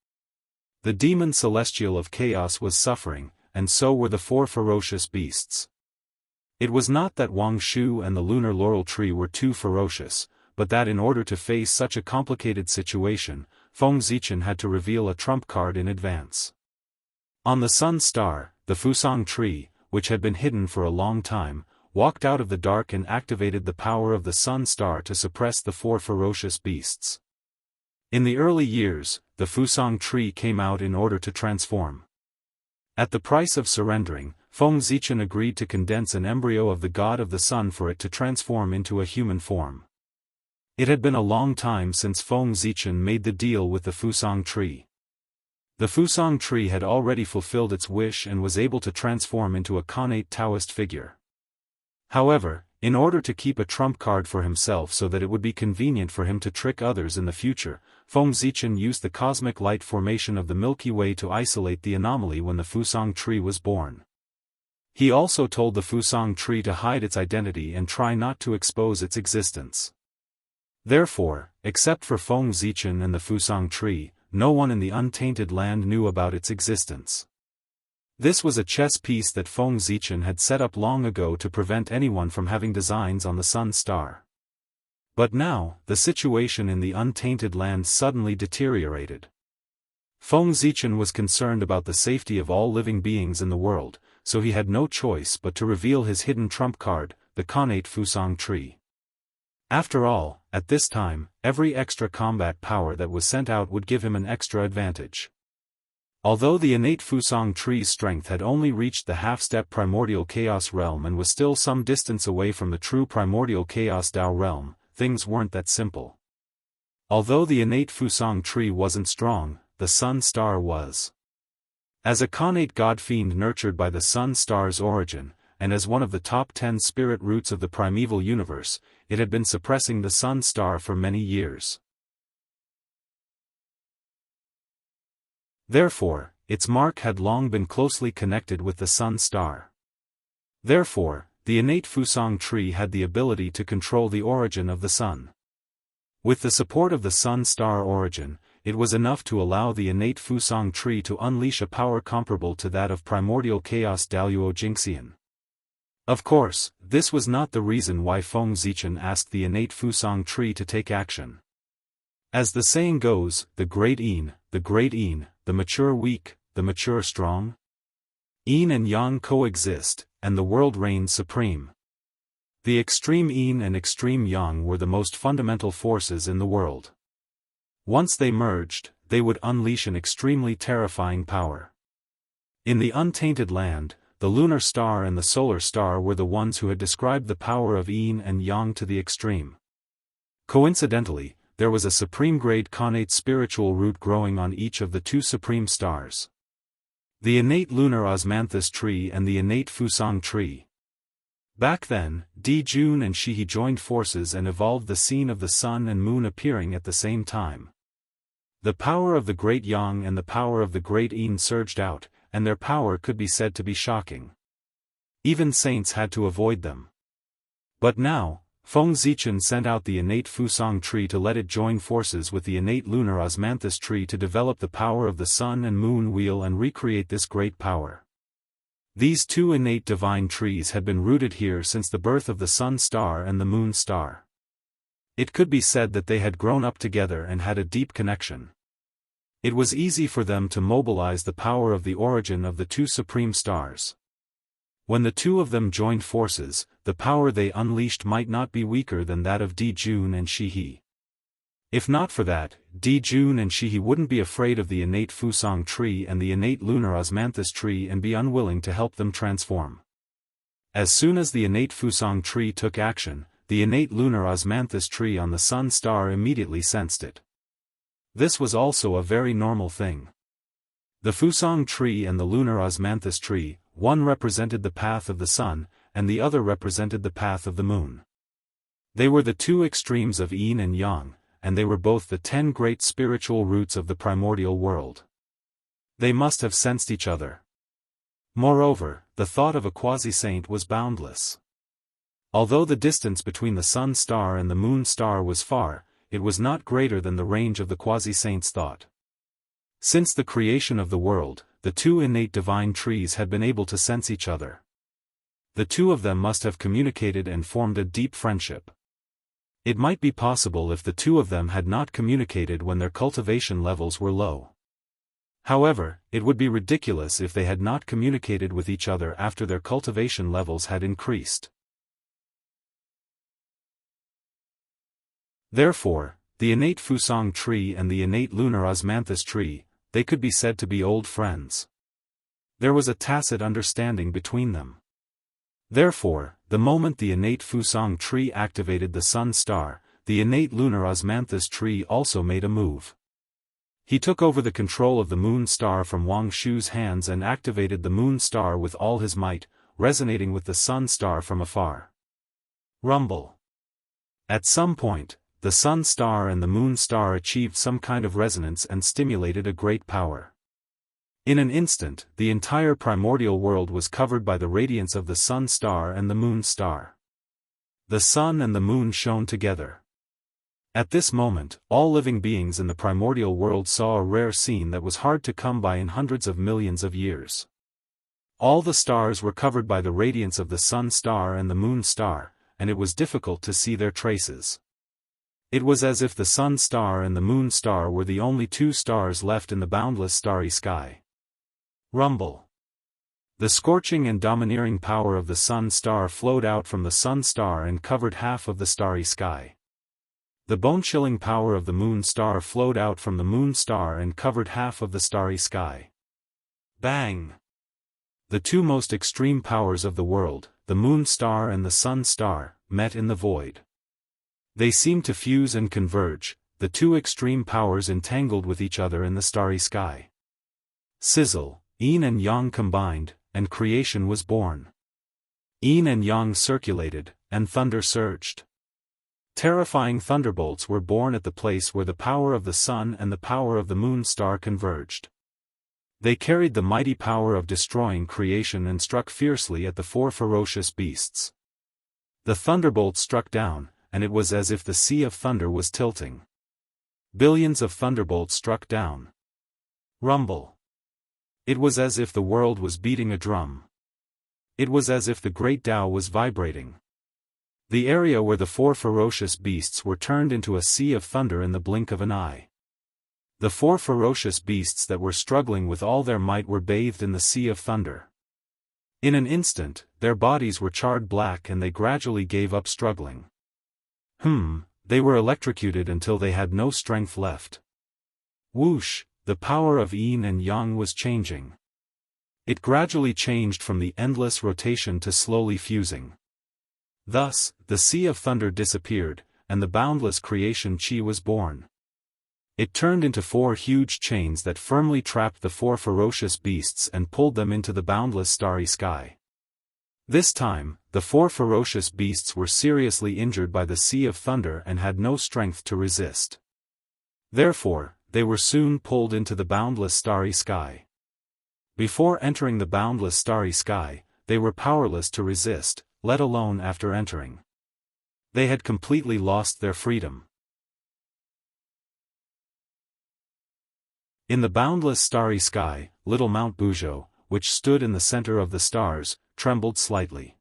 The demon celestial of chaos was suffering, and so were the four ferocious beasts. It was not that Wang Shu and the lunar laurel tree were too ferocious, but that in order to face such a complicated situation, Feng Zichen had to reveal a trump card in advance. On the sun star, the Fusang tree, which had been hidden for a long time, walked out of the dark and activated the power of the sun star to suppress the four ferocious beasts. In the early years, the Fusang tree came out in order to transform. At the price of surrendering, Feng Zichen agreed to condense an embryo of the god of the sun for it to transform into a human form. It had been a long time since Feng Zichen made the deal with the Fusang tree. The Fusang tree had already fulfilled its wish and was able to transform into a connate Taoist figure. However, in order to keep a trump card for himself so that it would be convenient for him to trick others in the future, Feng Zichen used the cosmic light formation of the Milky Way to isolate the anomaly when the Fusang tree was born. He also told the Fusang tree to hide its identity and try not to expose its existence. Therefore, except for Feng Zichen and the Fusang tree, no one in the untainted land knew about its existence. This was a chess piece that Feng Zichen had set up long ago to prevent anyone from having designs on the sun star. But now, the situation in the untainted land suddenly deteriorated. Feng Zichen was concerned about the safety of all living beings in the world, so he had no choice but to reveal his hidden trump card, the connate Fusang tree. After all, at this time, every extra combat power that was sent out would give him an extra advantage. Although the innate Fusang tree's strength had only reached the half-step primordial chaos realm and was still some distance away from the true primordial chaos Dao realm, things weren't that simple. Although the innate Fusang tree wasn't strong, the sun star was. As a connate god-fiend nurtured by the sun star's origin, and as one of the top 10 spirit roots of the primeval universe, it had been suppressing the sun star for many years. Therefore, its mark had long been closely connected with the sun star. Therefore, the innate Fusang tree had the ability to control the origin of the sun. With the support of the sun star origin, it was enough to allow the innate Fusang tree to unleash a power comparable to that of primordial chaos Daluo Jingxian. Of course, this was not the reason why Feng Zichen asked the innate Fusang tree to take action. As the saying goes, the great yin, the mature weak, the mature strong. Yin and yang coexist, and the world reigns supreme. The extreme yin and extreme yang were the most fundamental forces in the world. Once they merged, they would unleash an extremely terrifying power. In the untainted land, the lunar star and the solar star were the ones who had described the power of yin and yang to the extreme. Coincidentally, there was a supreme-grade connate spiritual root growing on each of the two supreme stars. The innate lunar osmanthus tree and the innate Fusang tree. Back then, Di Jun and Shihi joined forces and evolved the scene of the sun and moon appearing at the same time. The power of the great yang and the power of the great yin surged out, and their power could be said to be shocking. Even saints had to avoid them. But now, Feng Zichen sent out the innate Fusang tree to let it join forces with the innate lunar osmanthus tree to develop the power of the sun and moon wheel and recreate this great power. These two innate divine trees had been rooted here since the birth of the sun star and the moon star. It could be said that they had grown up together and had a deep connection. It was easy for them to mobilize the power of the origin of the two supreme stars. When the two of them joined forces, the power they unleashed might not be weaker than that of Di Jun and Shihi. If not for that, Di Jun and Shihi wouldn't be afraid of the innate Fusang tree and the innate lunar osmanthus tree and be unwilling to help them transform. As soon as the innate Fusang tree took action, the innate lunar osmanthus tree on the sun star immediately sensed it. This was also a very normal thing. The Fusang tree and the lunar osmanthus tree, one represented the path of the sun, and the other represented the path of the moon. They were the two extremes of yin and yang, and they were both the 10 great spiritual roots of the primordial world. They must have sensed each other. Moreover, the thought of a quasi-saint was boundless. Although the distance between the sun star and the moon star was far, it was not greater than the range of the quasi-saint's thought. Since the creation of the world, the two innate divine trees had been able to sense each other. The two of them must have communicated and formed a deep friendship. It might be possible if the two of them had not communicated when their cultivation levels were low. However, it would be ridiculous if they had not communicated with each other after their cultivation levels had increased. Therefore, the innate Fusang tree and the innate lunar osmanthus tree, they could be said to be old friends. There was a tacit understanding between them. Therefore, the moment the innate Fusang tree activated the sun star, the innate lunar osmanthus tree also made a move. He took over the control of the moon star from Wang Shu's hands and activated the moon star with all his might, resonating with the sun star from afar. Rumble. At some point, the sun star and the moon star achieved some kind of resonance and stimulated a great power. In an instant, the entire primordial world was covered by the radiance of the sun star and the moon star. The sun and the moon shone together. At this moment, all living beings in the primordial world saw a rare scene that was hard to come by in hundreds of millions of years. All the stars were covered by the radiance of the sun star and the moon star, and it was difficult to see their traces. It was as if the sun star and the moon star were the only two stars left in the boundless starry sky. Rumble. The scorching and domineering power of the sun star flowed out from the sun star and covered half of the starry sky. The bone-chilling power of the moon star flowed out from the moon star and covered half of the starry sky. Bang! The two most extreme powers of the world, the moon star and the sun star, met in the void. They seemed to fuse and converge, the two extreme powers entangled with each other in the starry sky. Sizzle, yin and yang combined, and creation was born. Yin and yang circulated, and thunder surged. Terrifying thunderbolts were born at the place where the power of the sun and the power of the moon star converged. They carried the mighty power of destroying creation and struck fiercely at the 4 ferocious beasts. The thunderbolts struck down, and it was as if the sea of thunder was tilting. Billions of thunderbolts struck down. Rumble. It was as if the world was beating a drum. It was as if the great Tao was vibrating. The area where the 4 ferocious beasts were turned into a sea of thunder in the blink of an eye. The 4 ferocious beasts that were struggling with all their might were bathed in the sea of thunder. In an instant, their bodies were charred black and they gradually gave up struggling. They were electrocuted until they had no strength left. Whoosh, the power of yin and yang was changing. It gradually changed from the endless rotation to slowly fusing. Thus, the sea of thunder disappeared, and the boundless creation chi was born. It turned into 4 huge chains that firmly trapped the 4 ferocious beasts and pulled them into the boundless starry sky. This time, the 4 ferocious beasts were seriously injured by the sea of thunder and had no strength to resist. Therefore, they were soon pulled into the boundless starry sky. Before entering the boundless starry sky, they were powerless to resist, let alone after entering. They had completely lost their freedom. In the boundless starry sky, little Mount Buzhou, which stood in the center of the stars, trembled slightly.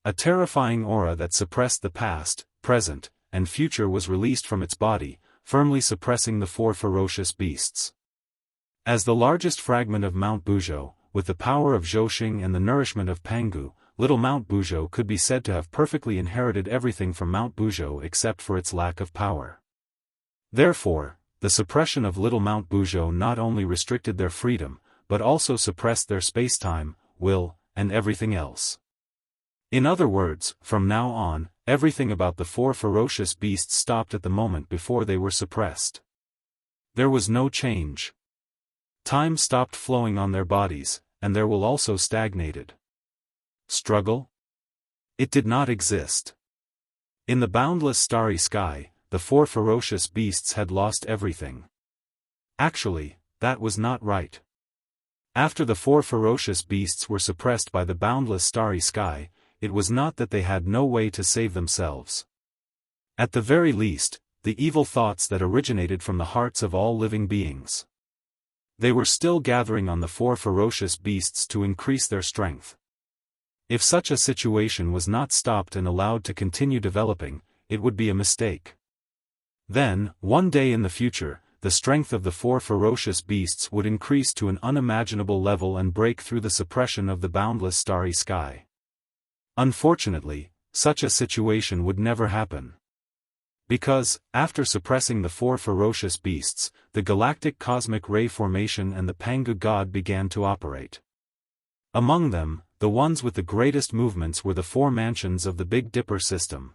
A terrifying aura that suppressed the past, present, and future was released from its body, firmly suppressing the 4 ferocious beasts. As the largest fragment of Mount Buzhou, with the power of Zhouxing and the nourishment of Pangu, little Mount Buzhou could be said to have perfectly inherited everything from Mount Buzhou except for its lack of power. Therefore, the suppression of little Mount Buzhou not only restricted their freedom, but also suppressed their spacetime, will, and everything else. In other words, from now on, everything about the 4 ferocious beasts stopped at the moment before they were suppressed. There was no change. Time stopped flowing on their bodies, and their will also stagnated. Struggle? It did not exist. In the boundless starry sky, the four ferocious beasts had lost everything. Actually, that was not right. After the four ferocious beasts were suppressed by the boundless starry sky, it was not that they had no way to save themselves. At the very least, the evil thoughts that originated from the hearts of all living beings. They were still gathering on the four ferocious beasts to increase their strength. If such a situation was not stopped and allowed to continue developing, it would be a mistake. Then, one day in the future, the strength of the four ferocious beasts would increase to an unimaginable level and break through the suppression of the boundless starry sky. Unfortunately, such a situation would never happen. Because, after suppressing the four ferocious beasts, the galactic cosmic ray formation and the Pangu god began to operate. Among them, the ones with the greatest movements were the four mansions of the Big Dipper system.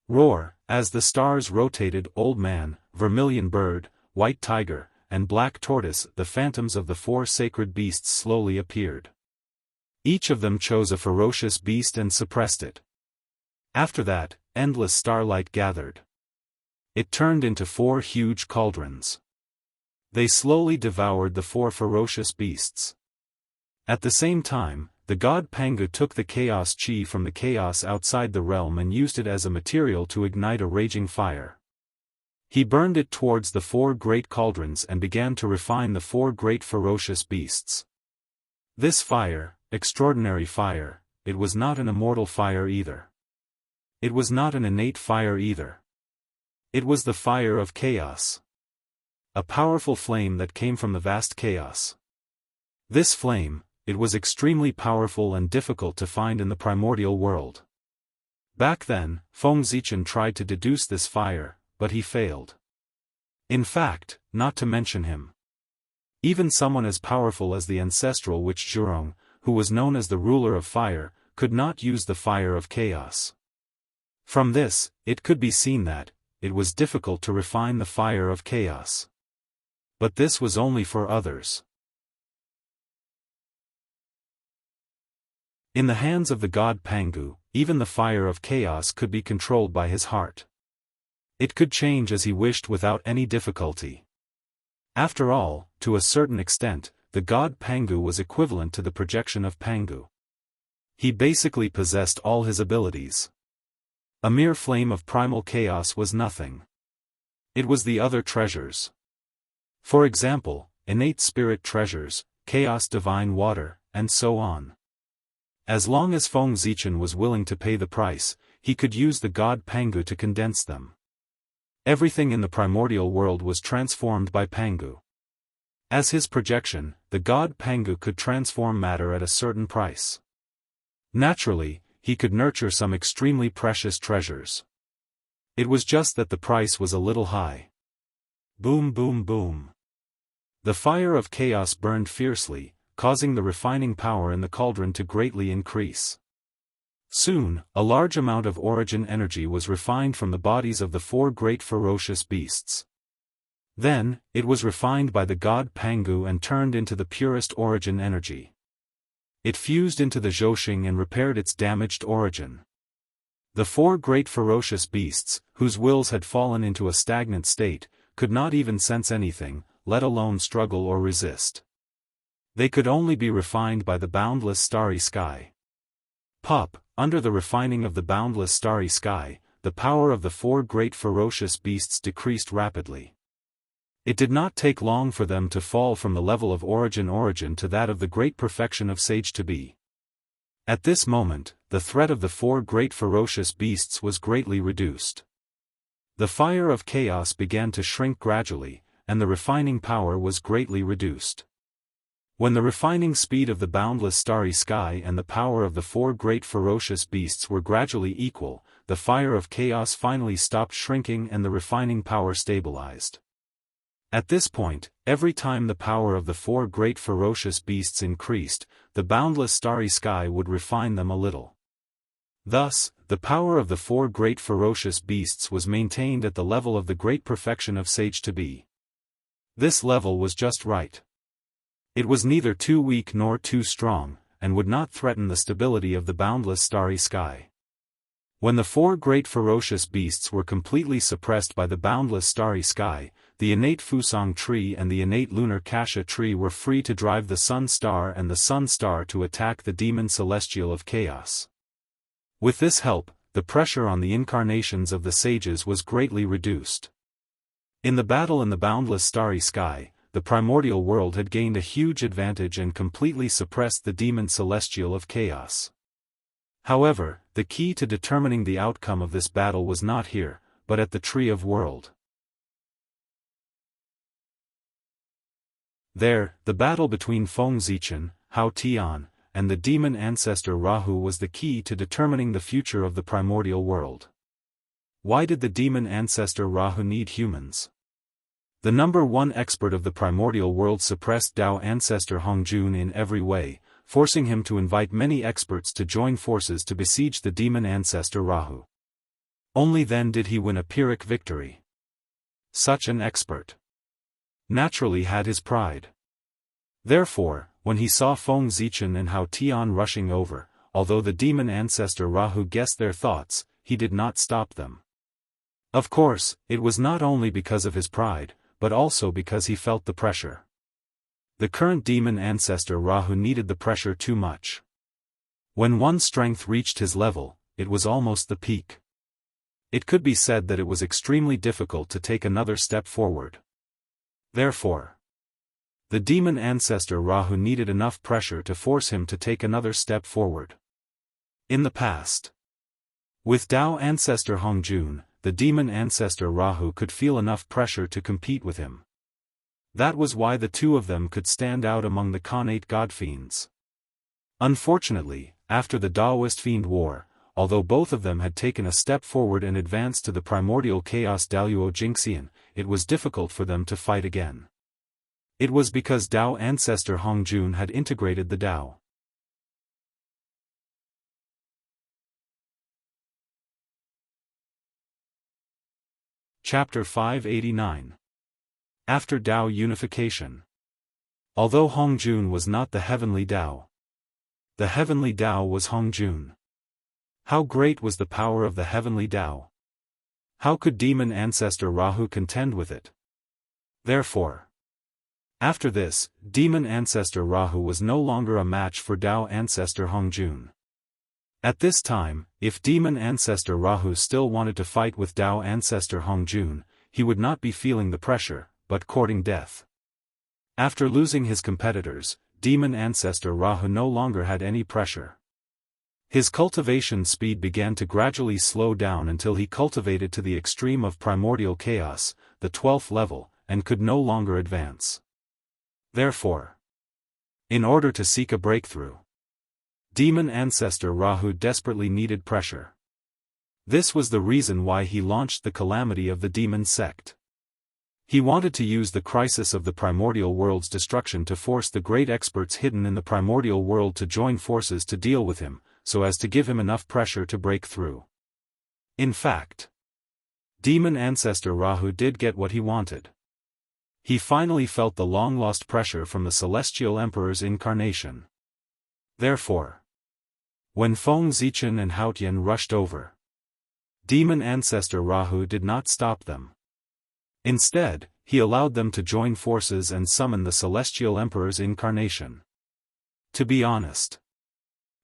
Roar, as the stars rotated, Old Man, Vermilion Bird, White Tiger, and Black Tortoise, the phantoms of the four sacred beasts slowly appeared. Each of them chose a ferocious beast and suppressed it. After that, endless starlight gathered. It turned into four huge cauldrons. They slowly devoured the four ferocious beasts. At the same time, the god Pangu took the chaos chi from the chaos outside the realm and used it as a material to ignite a raging fire. He burned it towards the four great cauldrons and began to refine the four great ferocious beasts. This fire, extraordinary fire, it was not an immortal fire either. It was not an innate fire either. It was the fire of chaos. A powerful flame that came from the vast chaos. This flame, it was extremely powerful and difficult to find in the primordial world. Back then, Feng Zichen tried to deduce this fire, but he failed. In fact, not to mention him. Even someone as powerful as the ancestral witch Zhurong, who was known as the ruler of fire, could not use the fire of chaos. From this, it could be seen that, it was difficult to refine the fire of chaos. But this was only for others. In the hands of the god Pangu, even the fire of chaos could be controlled by his heart. It could change as he wished without any difficulty. After all, to a certain extent, the god Pangu was equivalent to the projection of Pangu. He basically possessed all his abilities. A mere flame of primal chaos was nothing. It was the other treasures. For example, innate spirit treasures, chaos divine water, and so on. As long as Feng Zichen was willing to pay the price, he could use the god Pangu to condense them. Everything in the primordial world was transformed by Pangu. As his projection, the god Pangu could transform matter at a certain price. Naturally, he could nurture some extremely precious treasures. It was just that the price was a little high. Boom boom boom. The fire of chaos burned fiercely, causing the refining power in the cauldron to greatly increase. Soon, a large amount of origin energy was refined from the bodies of the four great ferocious beasts. Then, it was refined by the god Pangu and turned into the purest origin energy. It fused into the Zhoxing and repaired its damaged origin. The four great ferocious beasts, whose wills had fallen into a stagnant state, could not even sense anything, let alone struggle or resist. They could only be refined by the boundless starry sky. Pop, under the refining of the boundless starry sky, the power of the four great ferocious beasts decreased rapidly. It did not take long for them to fall from the level of origin to that of the great perfection of sage to be. At this moment, the threat of the four great ferocious beasts was greatly reduced. The fire of chaos began to shrink gradually, and the refining power was greatly reduced. When the refining speed of the boundless starry sky and the power of the four great ferocious beasts were gradually equal, the fire of chaos finally stopped shrinking and the refining power stabilized. At this point, every time the power of the four great ferocious beasts increased, the boundless starry sky would refine them a little. Thus, the power of the four great ferocious beasts was maintained at the level of the great perfection of sage to be. This level was just right. It was neither too weak nor too strong, and would not threaten the stability of the boundless starry sky. When the four great ferocious beasts were completely suppressed by the boundless starry sky, the innate Fusang tree and the innate lunar Kasha tree were free to drive the sun star and the sun star to attack the demon celestial of chaos. With this help, the pressure on the incarnations of the sages was greatly reduced. In the battle in the boundless starry sky, the primordial world had gained a huge advantage and completely suppressed the demon celestial of chaos. However, the key to determining the outcome of this battle was not here, but at the Tree of World. There, the battle between Feng Zichen, Hao Tian, and the demon ancestor Rahu was the key to determining the future of the primordial world. Why did the demon ancestor Rahu need humans? The number one expert of the primordial world suppressed Tao ancestor Hongjun in every way, forcing him to invite many experts to join forces to besiege the demon ancestor Rahu. Only then did he win a Pyrrhic victory. Such an expert naturally had his pride. Therefore, when he saw Feng Zichen and Hao Tian rushing over, although the demon ancestor Rahu guessed their thoughts, he did not stop them. Of course, it was not only because of his pride, but also because he felt the pressure. The current demon ancestor Rahu needed the pressure too much. When one's strength reached his level, it was almost the peak. It could be said that it was extremely difficult to take another step forward. Therefore, the demon ancestor Rahu needed enough pressure to force him to take another step forward. In the past, with Tao ancestor Hongjun, the demon ancestor Rahu could feel enough pressure to compete with him. That was why the two of them could stand out among the Khanate godfiends. Unfortunately, after the Daoist Fiend War, although both of them had taken a step forward and advanced to the primordial chaos Daluo Jingxian, it was difficult for them to fight again. It was because Tao ancestor Hongjun had integrated the Tao. Chapter 589. After Tao unification. Although Hongjun was not the heavenly Tao, the heavenly Tao was Hongjun. How great was the power of the heavenly Tao? How could demon ancestor Rahu contend with it? Therefore, after this, demon ancestor Rahu was no longer a match for Tao ancestor Hongjun. At this time, if demon ancestor Rahu still wanted to fight with Tao ancestor Hongjun, he would not be feeling the pressure, but courting death. After losing his competitors, demon ancestor Rahu no longer had any pressure. His cultivation speed began to gradually slow down until he cultivated to the extreme of primordial chaos, the 12th level, and could no longer advance. Therefore, in order to seek a breakthrough, demon ancestor Rahu desperately needed pressure. This was the reason why he launched the calamity of the demon sect. He wanted to use the crisis of the primordial world's destruction to force the great experts hidden in the primordial world to join forces to deal with him, so as to give him enough pressure to break through. In fact, demon ancestor Rahu did get what he wanted. He finally felt the long-lost pressure from the celestial emperor's incarnation. Therefore, when Feng Zichen and Hao Tian rushed over, demon ancestor Rahu did not stop them. Instead, he allowed them to join forces and summon the celestial emperor's incarnation. To be honest,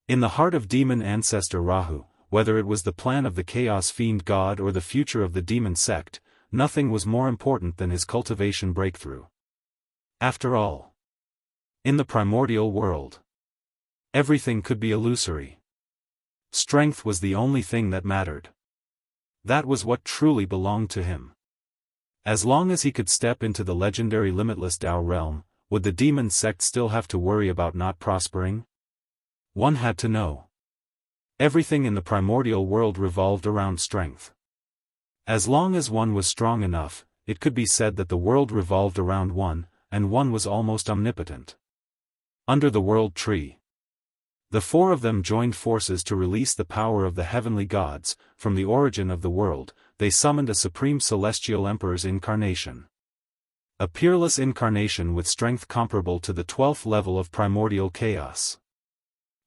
in the heart of demon ancestor Rahu, whether it was the plan of the chaos fiend god or the future of the demon sect, nothing was more important than his cultivation breakthrough. After all, in the primordial world, everything could be illusory. Strength was the only thing that mattered. That was what truly belonged to him. As long as he could step into the legendary limitless Tao realm, would the demon sect still have to worry about not prospering? One had to know. Everything in the primordial world revolved around strength. As long as one was strong enough, it could be said that the world revolved around one, and one was almost omnipotent. Under the world tree, the four of them joined forces to release the power of the heavenly gods. From the origin of the world, they summoned a supreme celestial emperor's incarnation. a peerless incarnation with strength comparable to the 12th level of primordial chaos.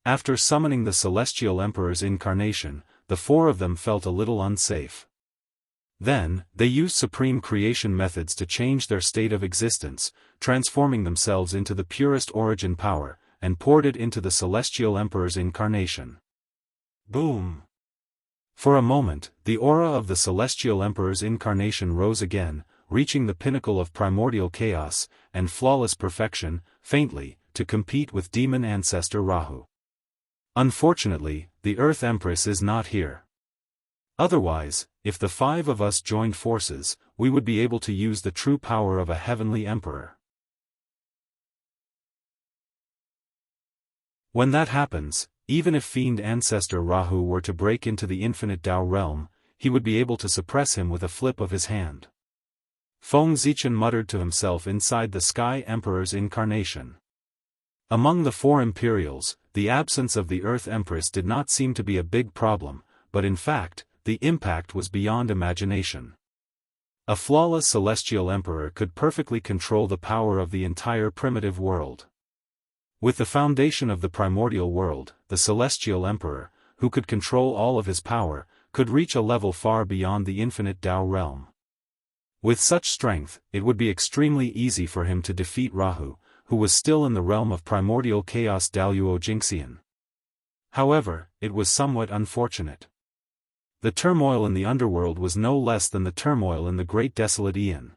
After summoning the Celestial Emperor's incarnation, the four of them felt a little unsafe. Then, they used supreme creation methods to change their state of existence, transforming themselves into the purest origin power, and poured it into the Celestial Emperor's incarnation. Boom! For a moment, the aura of the Celestial Emperor's incarnation rose again, reaching the pinnacle of primordial chaos and flawless perfection, faintly, to compete with demon ancestor Rahu. Unfortunately, the Earth Empress is not here. Otherwise, if the five of us joined forces, we would be able to use the true power of a heavenly emperor. When that happens, even if fiend ancestor Rahu were to break into the infinite Tao realm, he would be able to suppress him with a flip of his hand. Feng Zichen muttered to himself inside the Sky Emperor's incarnation. Among the four Imperials, the absence of the Earth Empress did not seem to be a big problem, but in fact, the impact was beyond imagination. A flawless Celestial Emperor could perfectly control the power of the entire primitive world. With the foundation of the primordial world, the Celestial Emperor, who could control all of his power, could reach a level far beyond the infinite Tao realm. With such strength, it would be extremely easy for him to defeat Rahu, who was still in the realm of primordial chaos Daluo Jinxian. However, it was somewhat unfortunate. The turmoil in the underworld was no less than the turmoil in the Great Desolate Aeon.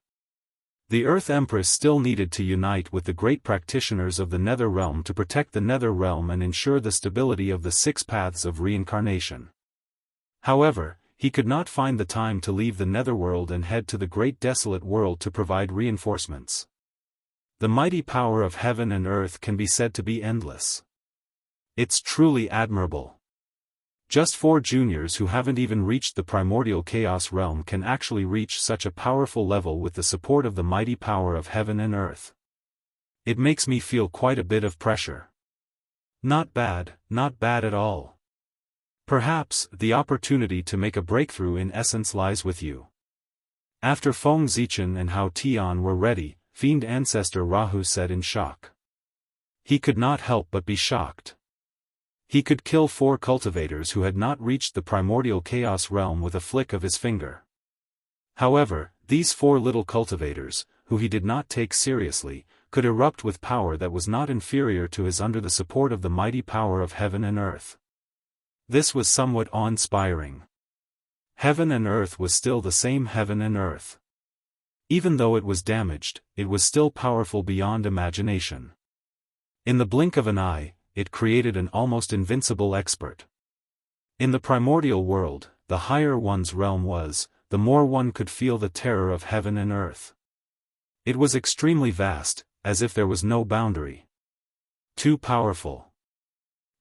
The Earth Empress still needed to unite with the great practitioners of the Nether Realm to protect the Nether Realm and ensure the stability of the six paths of reincarnation. However, he could not find the time to leave the Netherworld and head to the Great Desolate World to provide reinforcements. The mighty power of heaven and earth can be said to be endless. It's truly admirable. Just 4 juniors who haven't even reached the primordial chaos realm can actually reach such a powerful level with the support of the mighty power of heaven and earth. It makes me feel quite a bit of pressure. Not bad at all. Perhaps, the opportunity to make a breakthrough in essence lies with you. After Feng Zichen and Hao Tian were ready, Fiend Ancestor Rahu said in shock. He could not help but be shocked. He could kill 4 cultivators who had not reached the primordial chaos realm with a flick of his finger. However, these 4 little cultivators, who he did not take seriously, could erupt with power that was not inferior to his under the support of the mighty power of heaven and earth. This was somewhat awe-inspiring. Heaven and earth was still the same heaven and earth. Even though it was damaged, it was still powerful beyond imagination. In the blink of an eye, it created an almost invincible expert. In the primordial world, the higher one's realm was, the more one could feel the terror of heaven and earth. It was extremely vast, as if there was no boundary. Too powerful.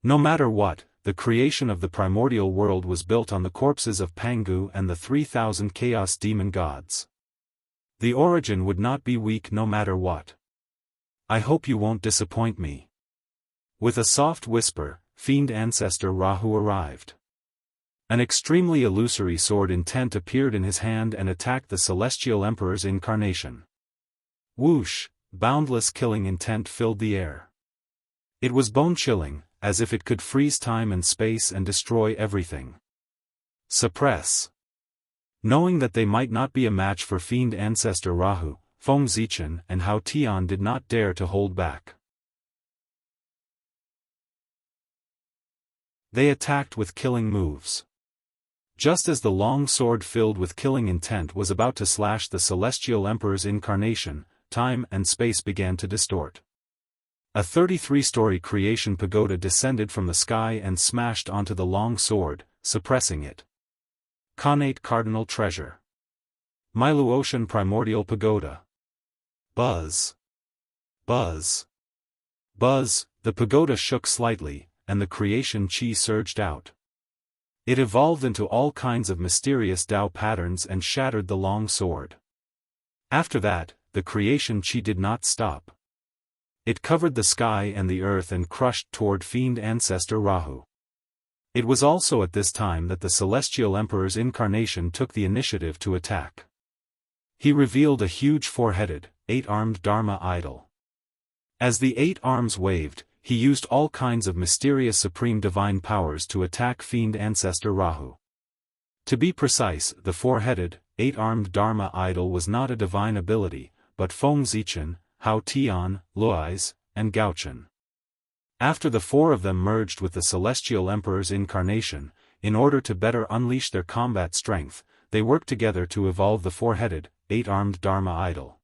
No matter what, the creation of the primordial world was built on the corpses of Pangu and the 3,000 chaos demon gods. The origin would not be weak no matter what. I hope you won't disappoint me. With a soft whisper, Fiend Ancestor Rahu arrived. An extremely illusory sword intent appeared in his hand and attacked the Celestial Emperor's incarnation. Whoosh, boundless killing intent filled the air. It was bone-chilling, as if it could freeze time and space and destroy everything. Suppress. Knowing that they might not be a match for Fiend Ancestor Rahu, Feng Zichen and Hao Tian did not dare to hold back. They attacked with killing moves. Just as the long sword filled with killing intent was about to slash the Celestial Emperor's incarnation, time and space began to distort. A 33-story creation pagoda descended from the sky and smashed onto the long sword, suppressing it. Connate Cardinal Treasure. Miluotian Primordial Pagoda. Buzz. Buzz. Buzz, the pagoda shook slightly, and the creation chi surged out. It evolved into all kinds of mysterious Tao patterns and shattered the long sword. After that, the creation chi did not stop. It covered the sky and the earth and crushed toward Fiend Ancestor Rahu. It was also at this time that the Celestial Emperor's incarnation took the initiative to attack. He revealed a huge 4-headed, eight-armed Dharma idol. As the 8 arms waved, he used all kinds of mysterious supreme divine powers to attack fiend ancestor Rahu. To be precise, the 4-headed, 8-armed Dharma idol was not a divine ability, but Feng Zichen, Hao Tian, Luoy's, and Gaochen. After the 4 of them merged with the Celestial Emperor's incarnation, in order to better unleash their combat strength, they worked together to evolve the 4-headed, 8-armed Dharma idol.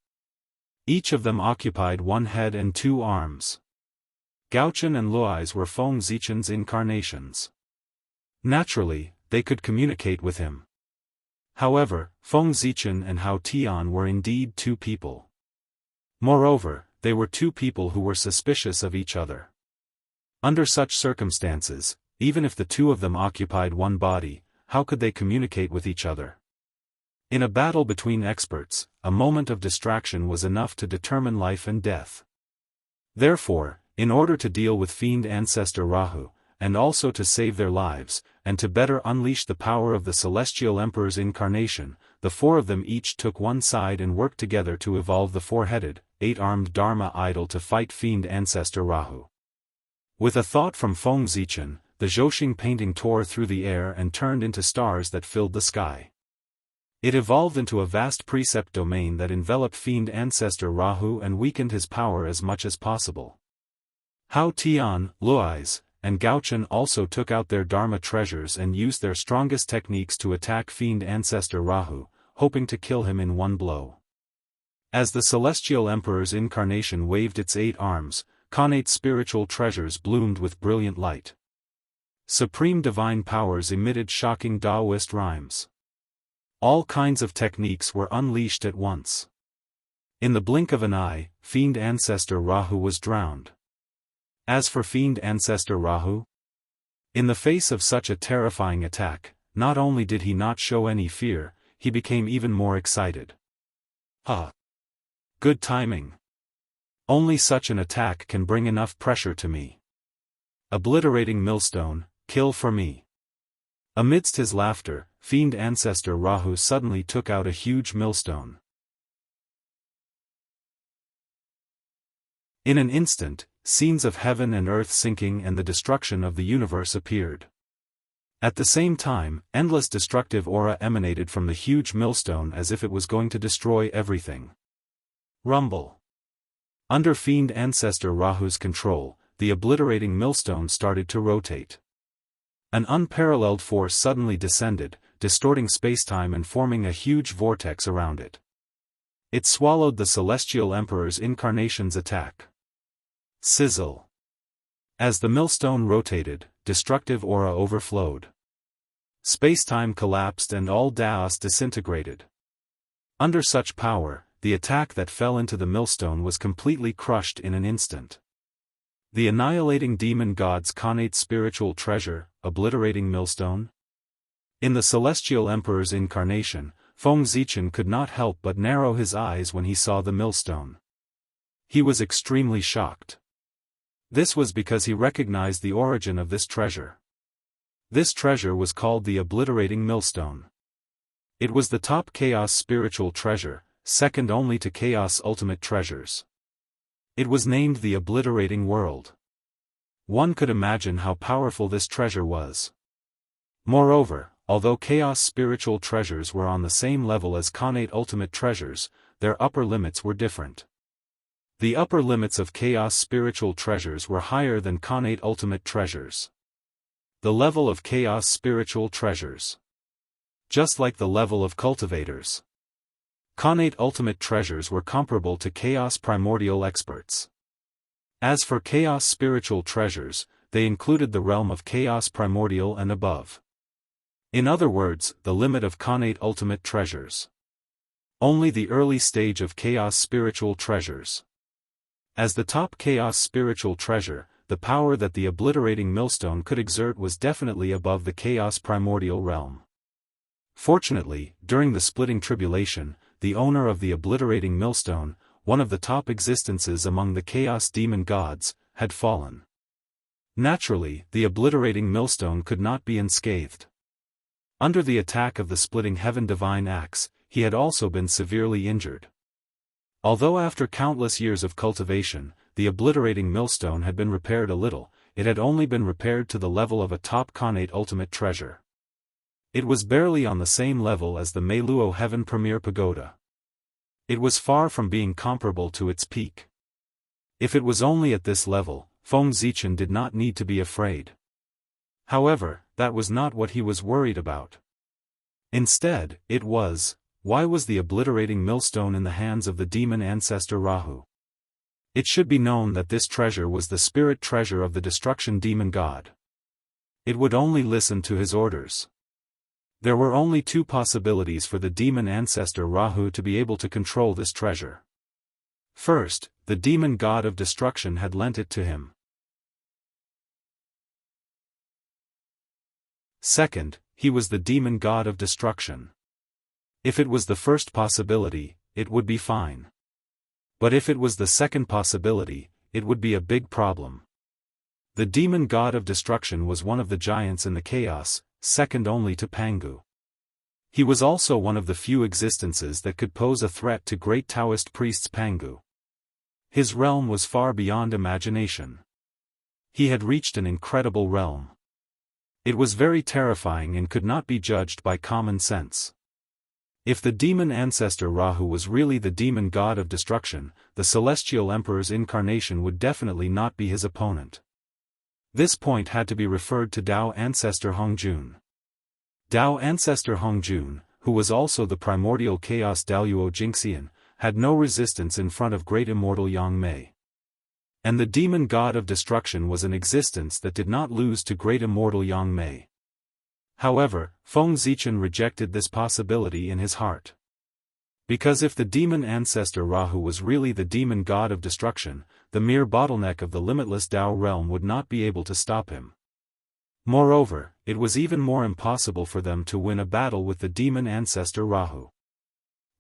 Each of them occupied 1 head and 2 arms. Gaochen and Luoy's were Feng Zichen's incarnations. Naturally, they could communicate with him. However, Feng Zichen and Hao Tian were indeed 2 people. Moreover, they were 2 people who were suspicious of each other. Under such circumstances, even if the 2 of them occupied 1 body, how could they communicate with each other? In a battle between experts, a moment of distraction was enough to determine life and death. Therefore, in order to deal with fiend ancestor Rahu, and also to save their lives, and to better unleash the power of the Celestial Emperor's incarnation, the 4 of them each took 1 side and worked together to evolve the 4-headed, 8-armed Dharma idol to fight fiend ancestor Rahu. With a thought from Feng Zichen, the Zhoxing painting tore through the air and turned into stars that filled the sky. It evolved into a vast precept domain that enveloped fiend ancestor Rahu and weakened his power as much as possible. Hao Tian, Luoy's, and Gaochen also took out their Dharma treasures and used their strongest techniques to attack fiend ancestor Rahu, hoping to kill him in 1 blow. As the Celestial Emperor's incarnation waved its 8 arms, connate spiritual treasures bloomed with brilliant light. Supreme divine powers emitted shocking Taoist rhymes. All kinds of techniques were unleashed at once. In the blink of an eye, fiend ancestor Rahu was drowned. As for fiend ancestor Rahu, in the face of such a terrifying attack, not only did he not show any fear, he became even more excited. Good timing. Only such an attack can bring enough pressure to me. Obliterating millstone, kill for me. Amidst his laughter, fiend ancestor Rahu suddenly took out a huge millstone. In an instant, scenes of heaven and earth sinking and the destruction of the universe appeared. At the same time, endless destructive aura emanated from the huge millstone as if it was going to destroy everything. Rumble. Under fiend ancestor Rahu's control, the obliterating millstone started to rotate. An unparalleled force suddenly descended, distorting spacetime and forming a huge vortex around it. It swallowed the Celestial Emperor's incarnation's attack. Sizzle. As the millstone rotated, destructive aura overflowed. Spacetime collapsed and all Daos disintegrated. Under such power, the attack that fell into the millstone was completely crushed in an instant. The annihilating demon god's connate spiritual treasure, obliterating millstone? In the Celestial Emperor's incarnation, Feng Zichen could not help but narrow his eyes when he saw the millstone. He was extremely shocked. This was because he recognized the origin of this treasure. This treasure was called the obliterating millstone. It was the top chaos spiritual treasure, second only to chaos ultimate treasures. It was named the obliterating world. One could imagine how powerful this treasure was. Moreover, although chaos spiritual treasures were on the same level as connate ultimate treasures, their upper limits were different. The upper limits of chaos spiritual treasures were higher than connate ultimate treasures. The level of chaos spiritual treasures. Just like the level of cultivators. Connate ultimate treasures were comparable to chaos primordial experts. As for chaos spiritual treasures, they included the realm of chaos primordial and above. In other words, the limit of connate ultimate treasures. Only the early stage of chaos spiritual treasures. As the top chaos spiritual treasure, the power that the obliterating millstone could exert was definitely above the chaos primordial realm. Fortunately, during the splitting tribulation, the owner of the obliterating millstone, one of the top existences among the chaos demon gods, had fallen. Naturally, the obliterating millstone could not be unscathed. Under the attack of the splitting heaven divine axe, he had also been severely injured. Although after countless years of cultivation, the obliterating millstone had been repaired a little, it had only been repaired to the level of a top Khanate ultimate treasure. It was barely on the same level as the Meiluo Heaven Premier Pagoda. It was far from being comparable to its peak. If it was only at this level, Feng Zichen did not need to be afraid. However, that was not what he was worried about. Instead, it was, why was the obliterating millstone in the hands of the demon ancestor Rahu? It should be known that this treasure was the spirit treasure of the destruction demon god. It would only listen to his orders. There were only two possibilities for the demon ancestor Rahu to be able to control this treasure. First, the demon god of destruction had lent it to him. Second, he was the demon god of destruction. If it was the first possibility, it would be fine. But if it was the second possibility, it would be a big problem. The demon god of destruction was one of the giants in the chaos, second only to Pangu. He was also one of the few existences that could pose a threat to great Taoist priests Pangu. His realm was far beyond imagination. He had reached an incredible realm. It was very terrifying and could not be judged by common sense. If the demon ancestor Rahu was really the demon god of destruction, the celestial emperor's incarnation would definitely not be his opponent. This point had to be referred to Tao ancestor Hongjun. Tao ancestor Hongjun, who was also the primordial chaos Daluo Jingxian, had no resistance in front of great immortal Yang Mei. And the demon god of destruction was an existence that did not lose to great immortal Yang Mei. However, Feng Zichen rejected this possibility in his heart. Because if the demon ancestor Rahu was really the demon god of destruction, the mere bottleneck of the limitless Tao realm would not be able to stop him. Moreover, it was even more impossible for them to win a battle with the demon ancestor Rahu.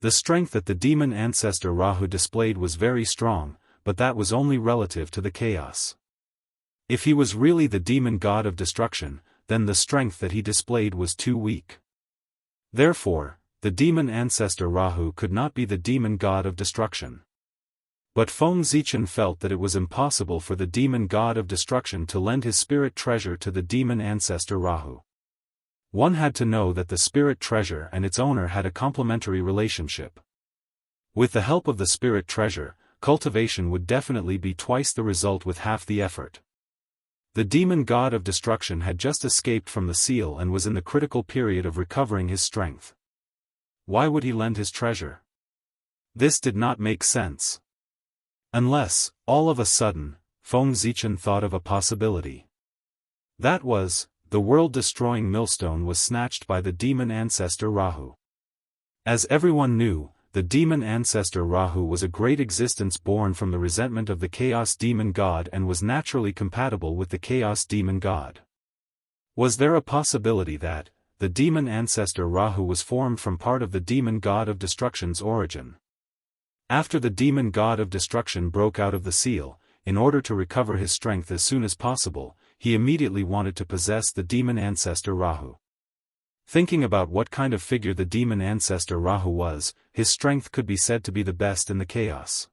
The strength that the demon ancestor Rahu displayed was very strong, but that was only relative to the chaos. If he was really the demon god of destruction, then the strength that he displayed was too weak. Therefore, the demon ancestor Rahu could not be the demon god of destruction. But Feng Zichen felt that it was impossible for the demon god of destruction to lend his spirit treasure to the demon ancestor Rahu. One had to know that the spirit treasure and its owner had a complementary relationship. With the help of the spirit treasure, cultivation would definitely be twice the result with half the effort. The demon god of destruction had just escaped from the seal and was in the critical period of recovering his strength. Why would he lend his treasure? This did not make sense. Unless, all of a sudden, Feng Zichen thought of a possibility. That was, the world-destroying millstone was snatched by the demon ancestor Rahu. As everyone knew, the demon ancestor Rahu was a great existence born from the resentment of the chaos demon god and was naturally compatible with the chaos demon god. Was there a possibility that, the demon ancestor Rahu was formed from part of the demon god of destruction's origin? After the demon god of destruction broke out of the seal, in order to recover his strength as soon as possible, he immediately wanted to possess the demon ancestor Rahu. Thinking about what kind of figure the demon ancestor Rahu was, his strength could be said to be the best in the chaos.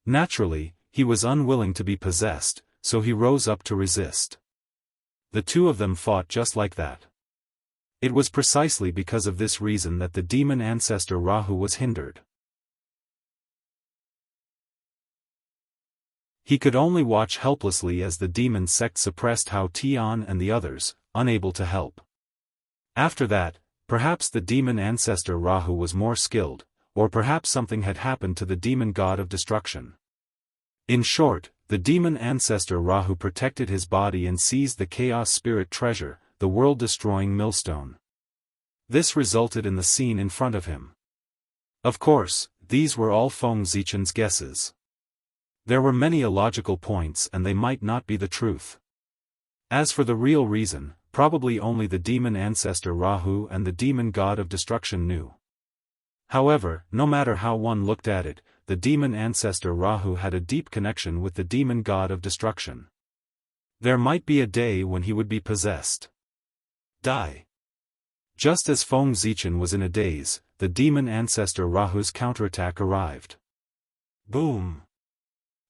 Naturally, he was unwilling to be possessed, so he rose up to resist. The two of them fought just like that. It was precisely because of this reason that the demon ancestor Rahu was hindered. He could only watch helplessly as the demon sect suppressed Hao Tian and the others, unable to help. After that, perhaps the demon ancestor Rahu was more skilled, or perhaps something had happened to the demon god of destruction. In short, the demon ancestor Rahu protected his body and seized the chaos spirit treasure, the world-destroying millstone. This resulted in the scene in front of him. Of course, these were all Feng Zichen's guesses. There were many illogical points and they might not be the truth. As for the real reason, probably only the demon ancestor Rahu and the demon god of destruction knew. However, no matter how one looked at it, the demon ancestor Rahu had a deep connection with the demon god of destruction. There might be a day when he would be possessed. Die. Just as Feng Zichen was in a daze, the demon ancestor Rahu's counterattack arrived. Boom!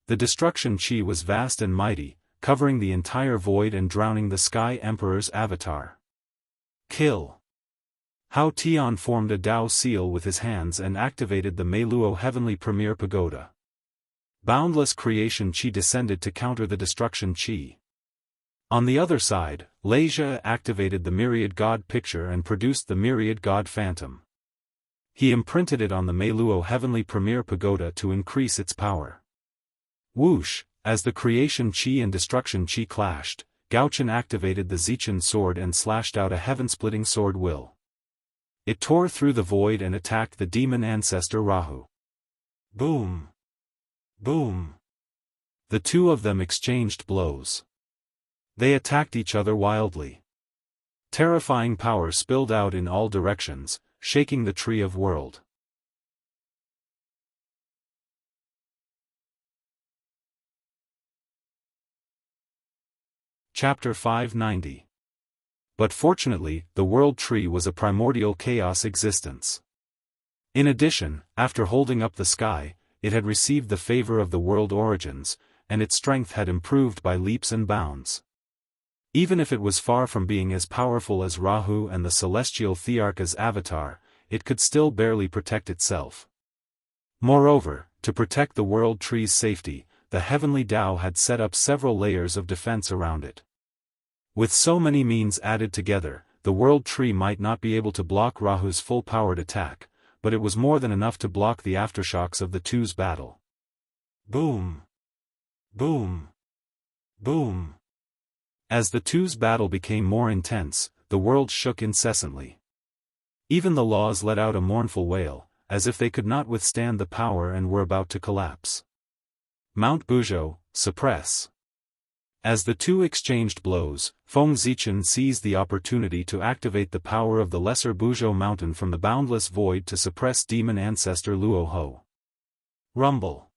The destruction chi was vast and mighty, covering the entire void and drowning the Sky Emperor's avatar. Kill! Hao Tian formed a Dao seal with his hands and activated the Meiluo Heavenly Premier Pagoda. Boundless creation chi descended to counter the destruction chi. On the other side, Leisha activated the Myriad God picture and produced the Myriad God Phantom. He imprinted it on the Meiluo Heavenly Premier Pagoda to increase its power. Whoosh! As the creation chi and destruction chi clashed, Gaochen activated the Zichen sword and slashed out a heaven-splitting sword will. It tore through the void and attacked the demon ancestor Rahu. Boom! Boom! The two of them exchanged blows. They attacked each other wildly. Terrifying power spilled out in all directions, shaking the tree of world. Chapter 590. But fortunately, the world tree was a primordial chaos existence. In addition, after holding up the sky, it had received the favor of the world origins, and its strength had improved by leaps and bounds. Even if it was far from being as powerful as Rahu and the celestial Thearka's avatar, it could still barely protect itself. Moreover, to protect the world tree's safety, the heavenly Tao had set up several layers of defense around it. With so many means added together, the world tree might not be able to block Rahu's full-powered attack, but it was more than enough to block the aftershocks of the two's battle. Boom! Boom! Boom! As the two's battle became more intense, the world shook incessantly. Even the laws let out a mournful wail, as if they could not withstand the power and were about to collapse. Mount Buzhou, suppress! As the two exchanged blows, Feng Zichen seized the opportunity to activate the power of the lesser Buzhou mountain from the boundless void to suppress demon ancestor Luo Ho. Rumble!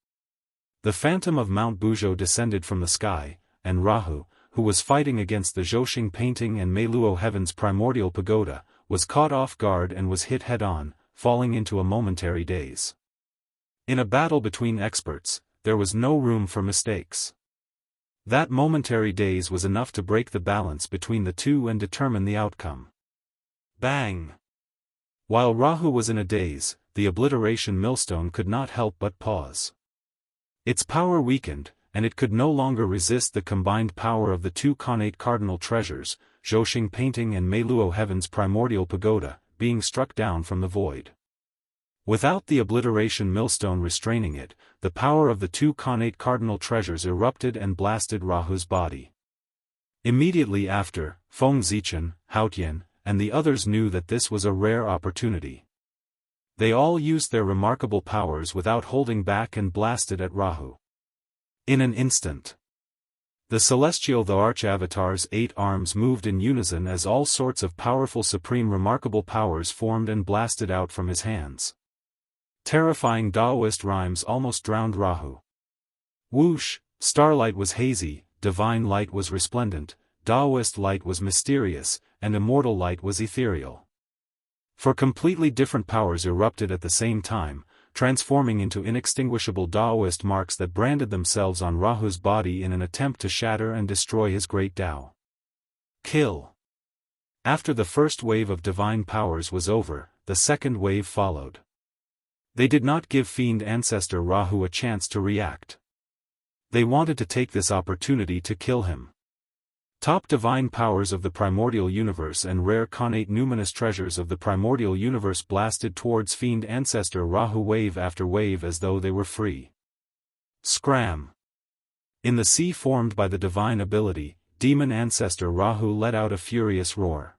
The phantom of Mount Buzhou descended from the sky, and Rahu, who was fighting against the Zhouxing painting and Meiluo Heaven's primordial pagoda, was caught off guard and was hit head-on, falling into a momentary daze. In a battle between experts, there was no room for mistakes. That momentary daze was enough to break the balance between the two and determine the outcome. Bang! While Rahu was in a daze, the obliteration millstone could not help but pause. Its power weakened, and it could no longer resist the combined power of the two connate cardinal treasures, Zhouxing painting and Meiluo Heaven's primordial pagoda, being struck down from the void. Without the obliteration millstone restraining it, the power of the two connate cardinal treasures erupted and blasted Rahu's body. Immediately after, Feng Zichen, Hao Tian, and the others knew that this was a rare opportunity. They all used their remarkable powers without holding back and blasted at Rahu. In an instant, the celestial the Arch-Avatar's 8 arms moved in unison as all sorts of powerful supreme remarkable powers formed and blasted out from his hands. Terrifying Taoist rhymes almost drowned Rahu. Whoosh! Starlight was hazy, divine light was resplendent, Taoist light was mysterious, and immortal light was ethereal. For completely different powers erupted at the same time, transforming into inextinguishable Taoist marks that branded themselves on Rahu's body in an attempt to shatter and destroy his great Tao. Kill! After the first wave of divine powers was over, the second wave followed. They did not give fiend ancestor Rahu a chance to react. They wanted to take this opportunity to kill him. Top divine powers of the primordial universe and rare connate numinous treasures of the primordial universe blasted towards fiend ancestor Rahu wave after wave as though they were free. Scram! In the sea formed by the divine ability, demon ancestor Rahu let out a furious roar.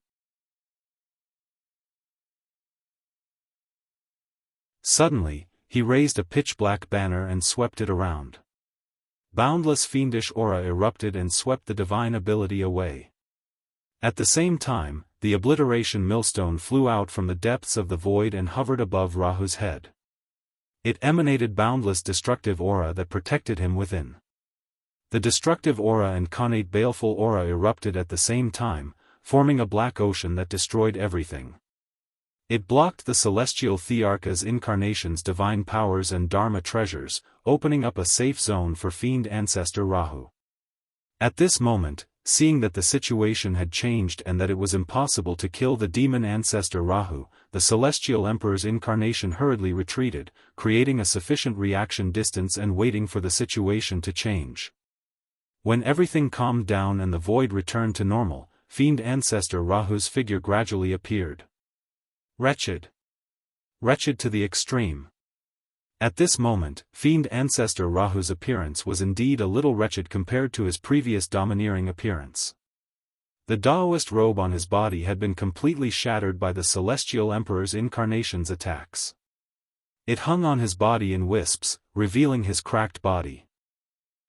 Suddenly, he raised a pitch-black banner and swept it around. Boundless fiendish aura erupted and swept the divine ability away. At the same time, the obliteration millstone flew out from the depths of the void and hovered above Rahu's head. It emanated boundless destructive aura that protected him within. The destructive aura and connate baleful aura erupted at the same time, forming a black ocean that destroyed everything. It blocked the celestial Thearcha's incarnation's divine powers and Dharma treasures, opening up a safe zone for fiend ancestor Rahu. At this moment, seeing that the situation had changed and that it was impossible to kill the demon ancestor Rahu, the celestial emperor's incarnation hurriedly retreated, creating a sufficient reaction distance and waiting for the situation to change. When everything calmed down and the void returned to normal, fiend ancestor Rahu's figure gradually appeared. Wretched. Wretched to the extreme. At this moment, fiend ancestor Rahu's appearance was indeed a little wretched compared to his previous domineering appearance. The Taoist robe on his body had been completely shattered by the celestial emperor's incarnation's attacks. It hung on his body in wisps, revealing his cracked body.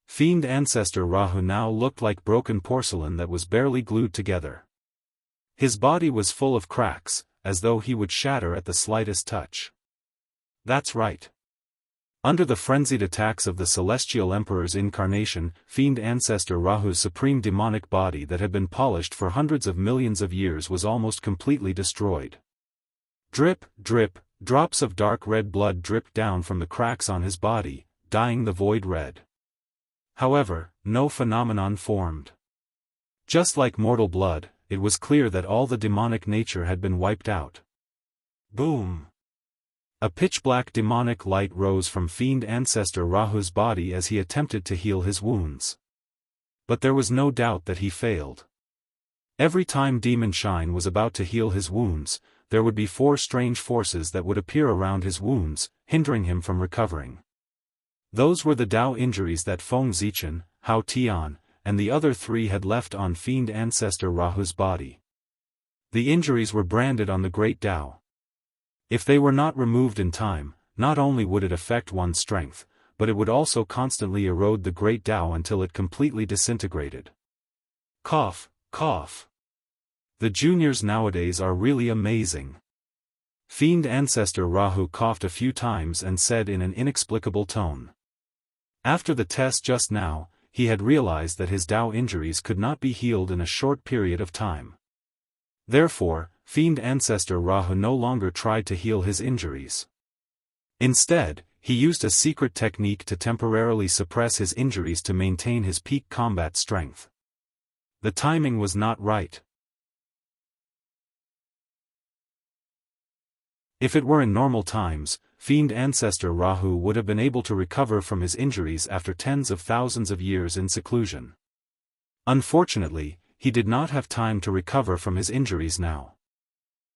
Fiend ancestor Rahu now looked like broken porcelain that was barely glued together. His body was full of cracks, as though he would shatter at the slightest touch. That's right. Under the frenzied attacks of the celestial emperor's incarnation, fiend ancestor Rahu's supreme demonic body that had been polished for hundreds of millions of years was almost completely destroyed. Drip, drip, drops of dark red blood dripped down from the cracks on his body, dyeing the void red. However, no phenomenon formed. Just like mortal blood, it was clear that all the demonic nature had been wiped out. Boom! A pitch-black demonic light rose from fiend ancestor Rahu's body as he attempted to heal his wounds. But there was no doubt that he failed. Every time Demon Shine was about to heal his wounds, there would be 4 strange forces that would appear around his wounds, hindering him from recovering. Those were the Tao injuries that Feng Zichen, Hao Tian, and the other 3 had left on fiend ancestor Rahu's body. The injuries were branded on the Great Tao. If they were not removed in time, not only would it affect one's strength, but it would also constantly erode the Great Tao until it completely disintegrated. Cough, cough. The juniors nowadays are really amazing. Fiend ancestor Rahu coughed a few times and said in an inexplicable tone. After the test just now, he had realized that his Tao injuries could not be healed in a short period of time. Therefore, fiend ancestor Rahu no longer tried to heal his injuries. Instead, he used a secret technique to temporarily suppress his injuries to maintain his peak combat strength. The timing was not right. If it were in normal times, fiend ancestor Rahu would have been able to recover from his injuries after tens of thousands of years in seclusion. Unfortunately, he did not have time to recover from his injuries now.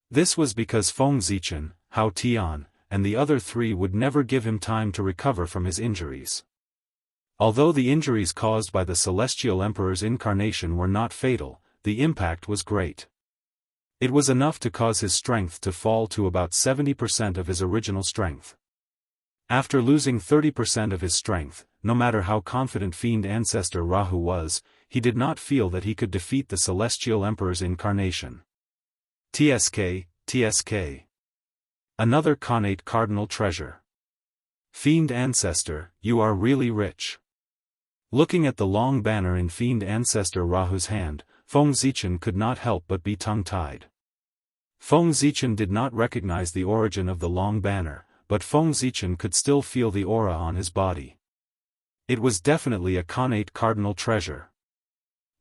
This was because Feng Zichen, Hao Tian, and the other 3 would never give him time to recover from his injuries. Although the injuries caused by the celestial emperor's incarnation were not fatal, the impact was great. It was enough to cause his strength to fall to about 70% of his original strength. After losing 30% of his strength, no matter how confident fiend ancestor Rahu was, he did not feel that he could defeat the celestial emperor's incarnation. TSK, TSK. Another connate cardinal treasure. Fiend ancestor, you are really rich. Looking at the long banner in fiend ancestor Rahu's hand, Feng Zichen could not help but be tongue-tied. Feng Zichen did not recognize the origin of the long banner, but Feng Zichen could still feel the aura on his body. It was definitely a connate cardinal treasure.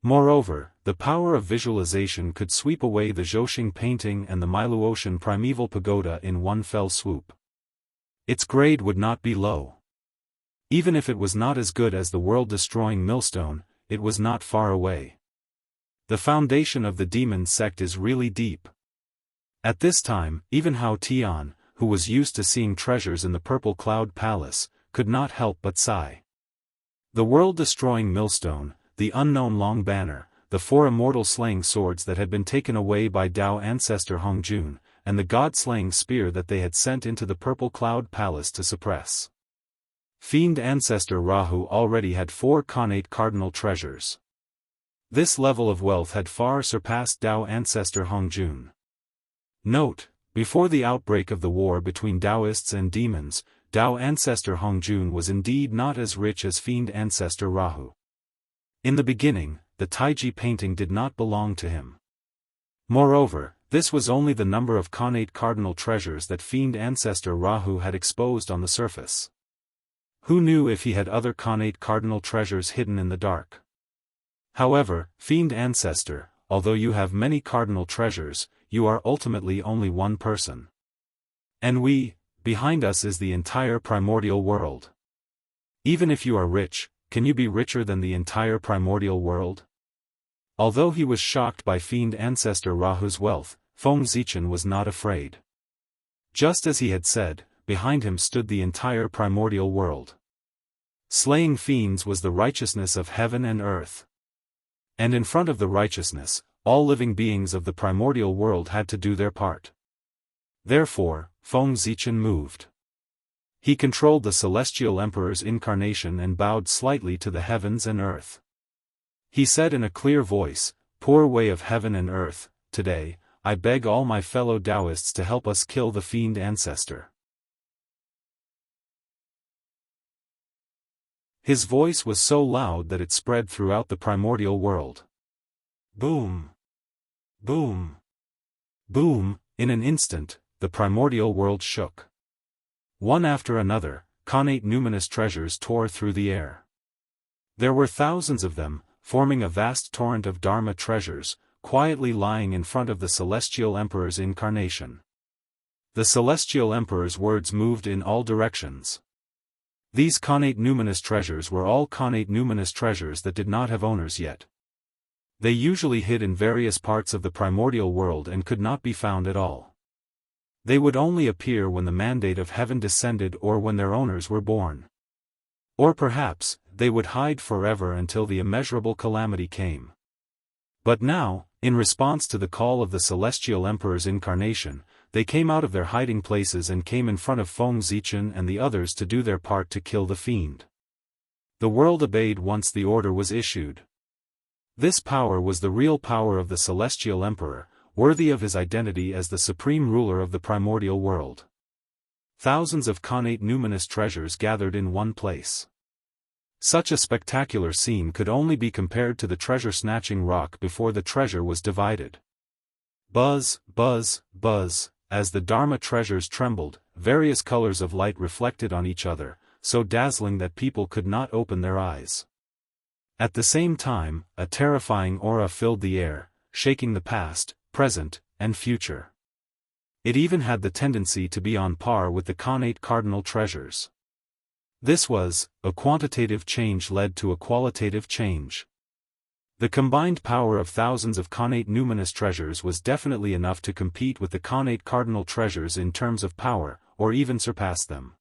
Moreover, the power of visualization could sweep away the Zhoxing painting and the Miluotian primeval pagoda in one fell swoop. Its grade would not be low. Even if it was not as good as the world-destroying millstone, it was not far away. The foundation of the demon sect is really deep. At this time, even Hao Tian, who was used to seeing treasures in the Purple Cloud Palace, could not help but sigh. The world-destroying millstone, the unknown long banner, the 4 immortal slaying swords that had been taken away by Tao ancestor Hongjun, and the god-slaying spear that they had sent into the Purple Cloud Palace to suppress. Fiend ancestor Rahu already had 4 connate cardinal treasures. This level of wealth had far surpassed Tao ancestor Hongjun. Note, before the outbreak of the war between Taoists and demons, Tao ancestor Hongjun was indeed not as rich as fiend ancestor Rahu. In the beginning, the Taiji painting did not belong to him. Moreover, This was only the number of Khanate cardinal treasures that fiend ancestor Rahu had exposed on the surface. Who knew if he had other Khanate cardinal treasures hidden in the dark? However, fiend ancestor, although you have many cardinal treasures, you are ultimately only one person. And behind us is the entire primordial world. Even if you are rich, can you be richer than the entire primordial world? Although he was shocked by fiend ancestor Rahu's wealth, Feng Zichen was not afraid. Just as he had said, behind him stood the entire primordial world. Slaying fiends was the righteousness of heaven and earth. And in front of the righteousness, all living beings of the primordial world had to do their part. Therefore, Feng Zichen moved. He controlled the celestial emperor's incarnation and bowed slightly to the heavens and earth. He said in a clear voice, "Poor way of heaven and earth, today, I beg all my fellow Taoists to help us kill the fiend ancestor." His voice was so loud that it spread throughout the primordial world. Boom! Boom! Boom! In an instant, the primordial world shook. One after another, Khanate numinous treasures tore through the air. There were thousands of them, forming a vast torrent of Dharma treasures, quietly lying in front of the celestial emperor's incarnation. The celestial emperor's words moved in all directions. These Khanate numinous treasures were all Khanate numinous treasures that did not have owners yet. They usually hid in various parts of the primordial world and could not be found at all. They would only appear when the mandate of heaven descended or when their owners were born. Or perhaps, they would hide forever until the immeasurable calamity came. But now, in response to the call of the celestial emperor's incarnation, they came out of their hiding places and came in front of Feng Zichen and the others to do their part to kill the fiend. The world obeyed once the order was issued. This power was the real power of the celestial emperor, worthy of his identity as the supreme ruler of the primordial world. Thousands of Khanate numinous treasures gathered in one place. Such a spectacular scene could only be compared to the treasure-snatching rock before the treasure was divided. Buzz, buzz, buzz, as the Dharma treasures trembled, various colors of light reflected on each other, so dazzling that people could not open their eyes. At the same time, a terrifying aura filled the air, shaking the past, present, and future. It even had the tendency to be on par with the Khanate cardinal treasures. This was, a quantitative change led to a qualitative change. The combined power of thousands of Khanate numinous treasures was definitely enough to compete with the Khanate cardinal treasures in terms of power, or even surpass them.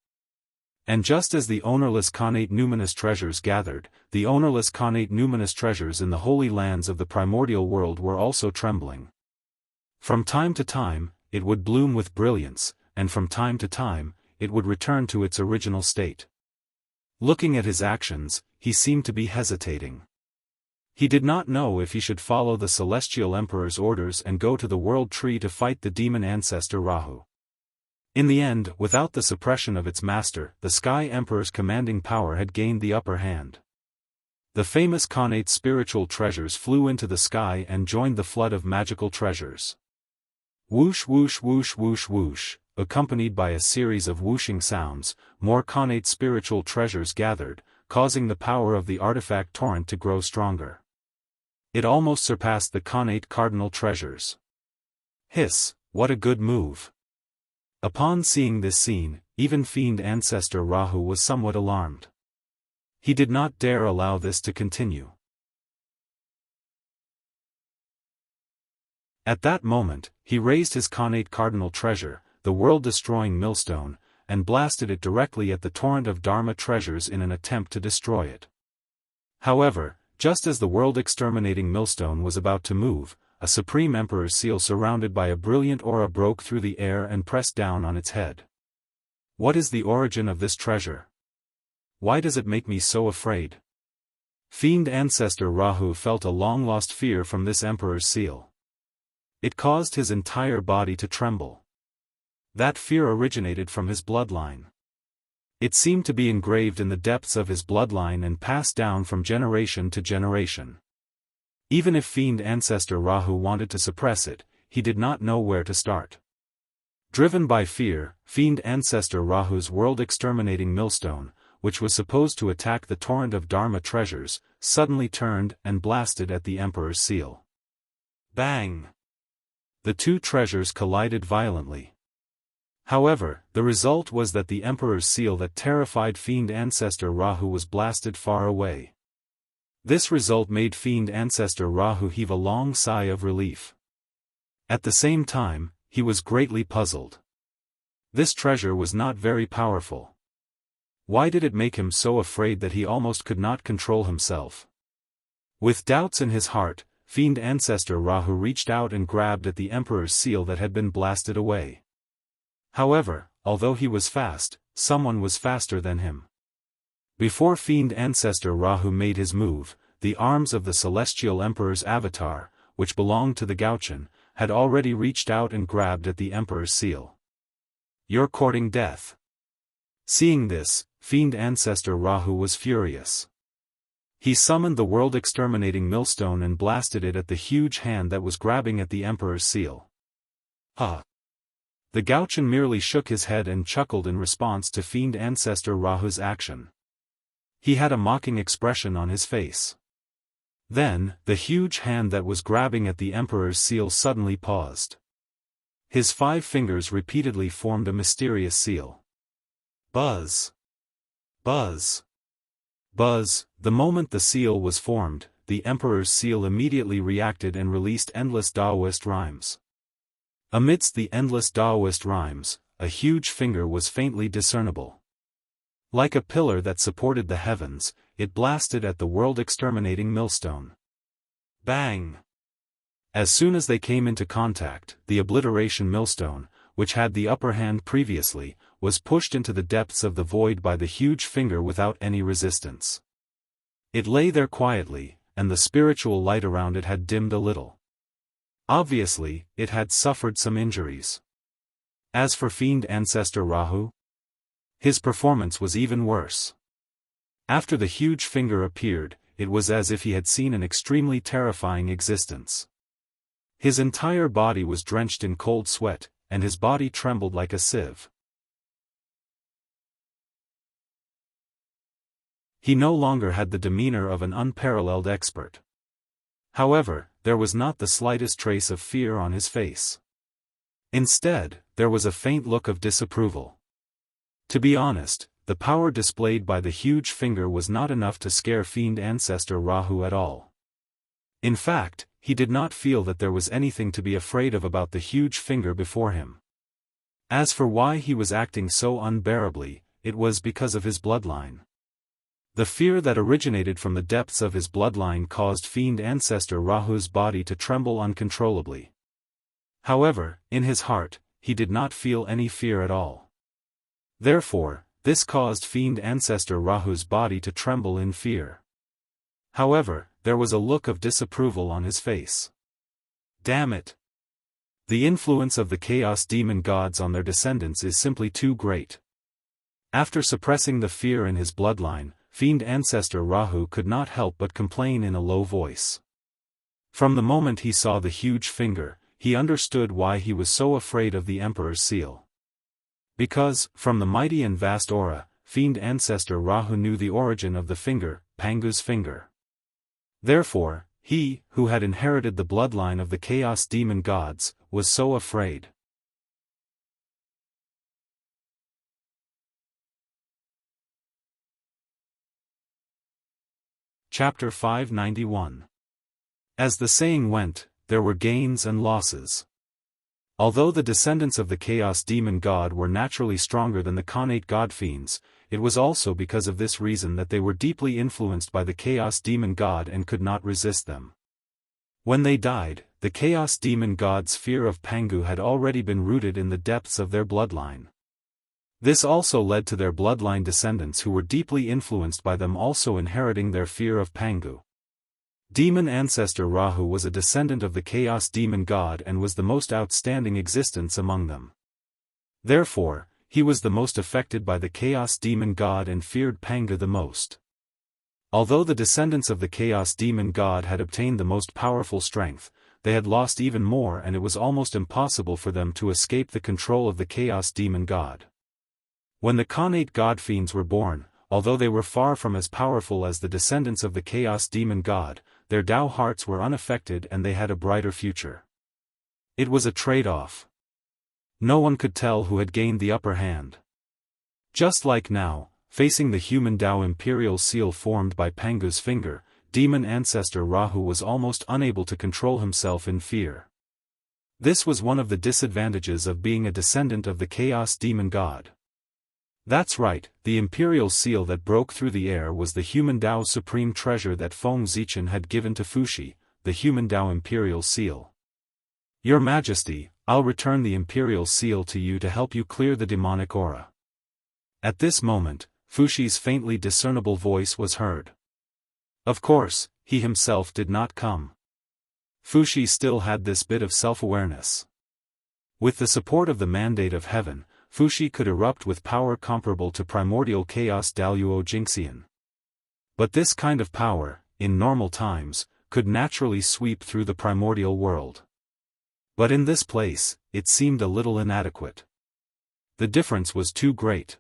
And just as the ownerless Khanate numinous treasures gathered, the ownerless Khanate numinous treasures in the holy lands of the primordial world were also trembling. From time to time, it would bloom with brilliance, and from time to time, it would return to its original state. Looking at his actions, he seemed to be hesitating. He did not know if he should follow the celestial emperor's orders and go to the world tree to fight the demon ancestor Rahu. In the end, without the suppression of its master, the Sky Emperor's commanding power had gained the upper hand. The famous Khanate spiritual treasures flew into the sky and joined the flood of magical treasures. Whoosh whoosh whoosh whoosh whoosh, accompanied by a series of whooshing sounds, more Khanate spiritual treasures gathered, causing the power of the artifact torrent to grow stronger. It almost surpassed the Khanate cardinal treasures. Hiss, what a good move! Upon seeing this scene, even fiend ancestor Rahu was somewhat alarmed. He did not dare allow this to continue. At that moment, he raised his Khanate cardinal treasure, the world-destroying millstone, and blasted it directly at the torrent of Dharma treasures in an attempt to destroy it. However, just as the world-exterminating millstone was about to move, a supreme emperor's seal surrounded by a brilliant aura broke through the air and pressed down on its head. What is the origin of this treasure? Why does it make me so afraid? Fiend ancestor Rahu felt a long-lost fear from this emperor's seal. It caused his entire body to tremble. That fear originated from his bloodline. It seemed to be engraved in the depths of his bloodline and passed down from generation to generation. Even if fiend ancestor Rahu wanted to suppress it, he did not know where to start. Driven by fear, fiend ancestor Rahu's world-exterminating millstone, which was supposed to attack the torrent of Dharma treasures, suddenly turned and blasted at the Emperor's seal. Bang! The two treasures collided violently. However, the result was that the Emperor's seal that terrified fiend ancestor Rahu was blasted far away. This result made fiend ancestor Rahu heave a long sigh of relief. At the same time, he was greatly puzzled. This treasure was not very powerful. Why did it make him so afraid that he almost could not control himself? With doubts in his heart, fiend ancestor Rahu reached out and grabbed at the Emperor's seal that had been blasted away. However, although he was fast, someone was faster than him. Before fiend ancestor Rahu made his move, the arms of the celestial Emperor's avatar, which belonged to the Gauchan, had already reached out and grabbed at the Emperor's seal. "You're courting death." Seeing this, fiend ancestor Rahu was furious. He summoned the world-exterminating millstone and blasted it at the huge hand that was grabbing at the Emperor's seal. "Huh!" The Gauchan merely shook his head and chuckled in response to fiend ancestor Rahu's action. He had a mocking expression on his face. Then, the huge hand that was grabbing at the Emperor's seal suddenly paused. His 5 fingers repeatedly formed a mysterious seal. Buzz! Buzz! Buzz! The moment the seal was formed, the Emperor's seal immediately reacted and released endless Taoist rhymes. Amidst the endless Taoist rhymes, a huge finger was faintly discernible. Like a pillar that supported the heavens, it blasted at the world-exterminating millstone. Bang! As soon as they came into contact, the obliteration millstone, which had the upper hand previously, was pushed into the depths of the void by the huge finger without any resistance. It lay there quietly, and the spiritual light around it had dimmed a little. Obviously, it had suffered some injuries. As for fiend ancestor Rahu, his performance was even worse. After the huge finger appeared, it was as if he had seen an extremely terrifying existence. His entire body was drenched in cold sweat, and his body trembled like a sieve. He no longer had the demeanor of an unparalleled expert. However, there was not the slightest trace of fear on his face. Instead, there was a faint look of disapproval. To be honest, the power displayed by the huge finger was not enough to scare fiend ancestor Rahu at all. In fact, he did not feel that there was anything to be afraid of about the huge finger before him. As for why he was acting so unbearably, it was because of his bloodline. The fear that originated from the depths of his bloodline caused fiend ancestor Rahu's body to tremble uncontrollably. However, in his heart, he did not feel any fear at all. Therefore, this caused fiend ancestor Rahu's body to tremble in fear. However, there was a look of disapproval on his face. Damn it! The influence of the chaos demon gods on their descendants is simply too great. After suppressing the fear in his bloodline, fiend ancestor Rahu could not help but complain in a low voice. From the moment he saw the huge finger, he understood why he was so afraid of the Emperor's seal. Because, from the mighty and vast aura, fiend ancestor Rahu knew the origin of the finger, Pangu's finger. Therefore, he, who had inherited the bloodline of the chaos demon gods, was so afraid. Chapter 591. As the saying went, there were gains and losses. Although the descendants of the chaos demon god were naturally stronger than the connate god fiends, it was also because of this reason that they were deeply influenced by the chaos demon god and could not resist them. When they died, the chaos demon god's fear of Pangu had already been rooted in the depths of their bloodline. This also led to their bloodline descendants who were deeply influenced by them also inheriting their fear of Pangu. Demon ancestor Rahu was a descendant of the chaos demon god and was the most outstanding existence among them. Therefore, he was the most affected by the chaos demon god and feared Pangu the most. Although the descendants of the chaos demon god had obtained the most powerful strength, they had lost even more, and it was almost impossible for them to escape the control of the Chaos Demon God. When the Khanate God Fiends were born, although they were far from as powerful as the descendants of the Chaos Demon God, their Tao hearts were unaffected and they had a brighter future. It was a trade-off. No one could tell who had gained the upper hand. Just like now, facing the human Tao Imperial Seal formed by Pangu's finger, demon ancestor Rahu was almost unable to control himself in fear. This was one of the disadvantages of being a descendant of the Chaos Demon God. That's right, the Imperial Seal that broke through the air was the human Tao's supreme treasure that Feng Zichen had given to Fuxi, the human Tao Imperial Seal. Your Majesty, I'll return the Imperial Seal to you to help you clear the demonic aura. At this moment, Fuxi's faintly discernible voice was heard. Of course, he himself did not come. Fuxi still had this bit of self-awareness. With the support of the mandate of heaven, Fuxi could erupt with power comparable to primordial chaos Daluo Jinxian. But this kind of power, in normal times, could naturally sweep through the primordial world. But in this place, it seemed a little inadequate. The difference was too great.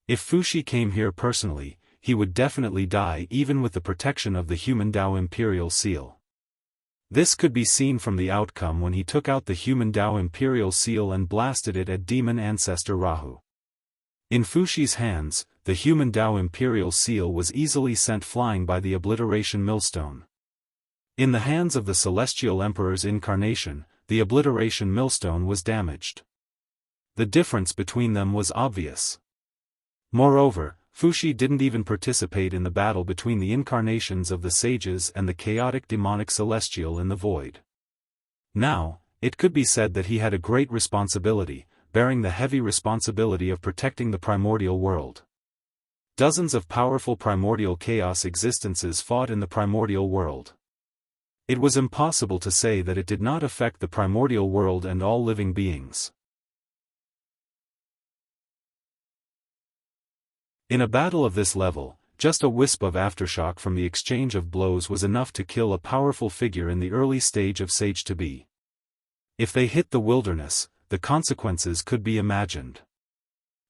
If Fuxi came here personally, he would definitely die even with the protection of the human Tao Imperial Seal. This could be seen from the outcome when he took out the human Tao Imperial Seal and blasted it at demon ancestor Rahu. In Fuxi's hands, the human Tao Imperial Seal was easily sent flying by the obliteration millstone. In the hands of the Celestial Emperor's incarnation, the obliteration millstone was damaged. The difference between them was obvious. Moreover, Fuxi didn't even participate in the battle between the incarnations of the sages and the chaotic demonic celestial in the void. Now, it could be said that he had a great responsibility, bearing the heavy responsibility of protecting the primordial world. Dozens of powerful primordial chaos existences fought in the primordial world. It was impossible to say that it did not affect the primordial world and all living beings. In a battle of this level, just a wisp of aftershock from the exchange of blows was enough to kill a powerful figure in the early stage of Sage to be. If they hit the wilderness, the consequences could be imagined.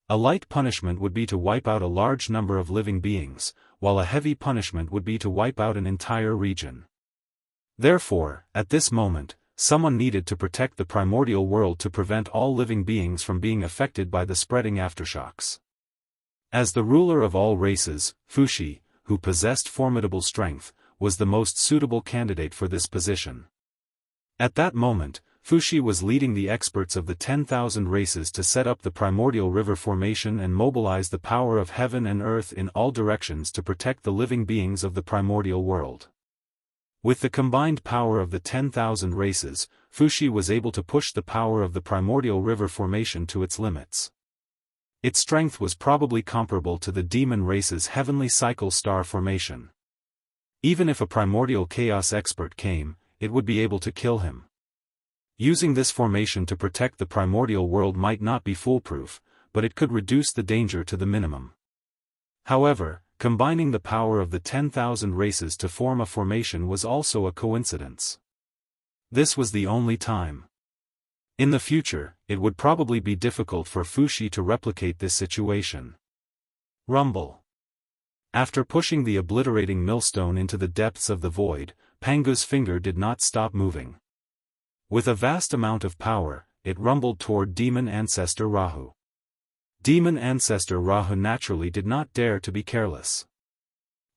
A light punishment would be to wipe out a large number of living beings, while a heavy punishment would be to wipe out an entire region. Therefore, at this moment, someone needed to protect the primordial world to prevent all living beings from being affected by the spreading aftershocks. As the ruler of all races, Fuxi, who possessed formidable strength, was the most suitable candidate for this position. At that moment, Fuxi was leading the experts of the 10,000 races to set up the primordial river formation and mobilize the power of heaven and earth in all directions to protect the living beings of the primordial world. With the combined power of the 10,000 races, Fuxi was able to push the power of the primordial river formation to its limits. Its strength was probably comparable to the demon race's heavenly cycle star formation. Even if a primordial chaos expert came, it would be able to kill him. Using this formation to protect the primordial world might not be foolproof, but it could reduce the danger to the minimum. However, combining the power of the 10,000 races to form a formation was also a coincidence. This was the only time. In the future, it would probably be difficult for Fuxi to replicate this situation. Rumble. After pushing the obliterating millstone into the depths of the void, Pangu's finger did not stop moving. With a vast amount of power, it rumbled toward demon ancestor Rahu. Demon ancestor Rahu naturally did not dare to be careless.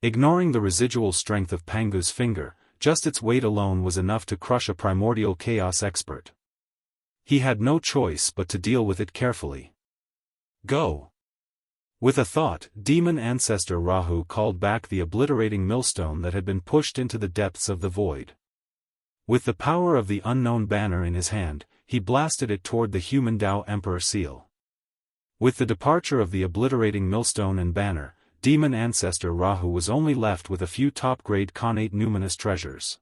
Ignoring the residual strength of Pangu's finger, just its weight alone was enough to crush a primordial chaos expert. He had no choice but to deal with it carefully. Go! With a thought, demon ancestor Rahu called back the obliterating millstone that had been pushed into the depths of the void. With the power of the unknown banner in his hand, he blasted it toward the human Tao Emperor Seal. With the departure of the obliterating millstone and banner, demon ancestor Rahu was only left with a few top-grade Khanate numinous treasures.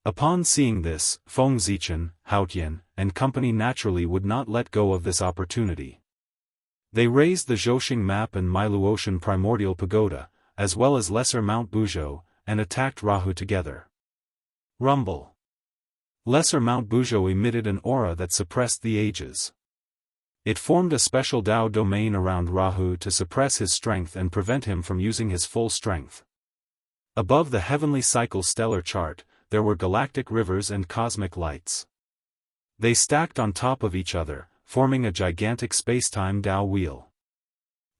Upon seeing this, Feng Zichen, Haotian, and company naturally would not let go of this opportunity. They raised the Zhousing map and Miluotian primordial pagoda, as well as lesser Mount Buzhou, and attacked Rahu together. Rumble. Lesser Mount Buzhou emitted an aura that suppressed the ages. It formed a special Tao domain around Rahu to suppress his strength and prevent him from using his full strength. Above the heavenly cycle stellar chart, there were galactic rivers and cosmic lights. They stacked on top of each other, forming a gigantic spacetime Tao wheel.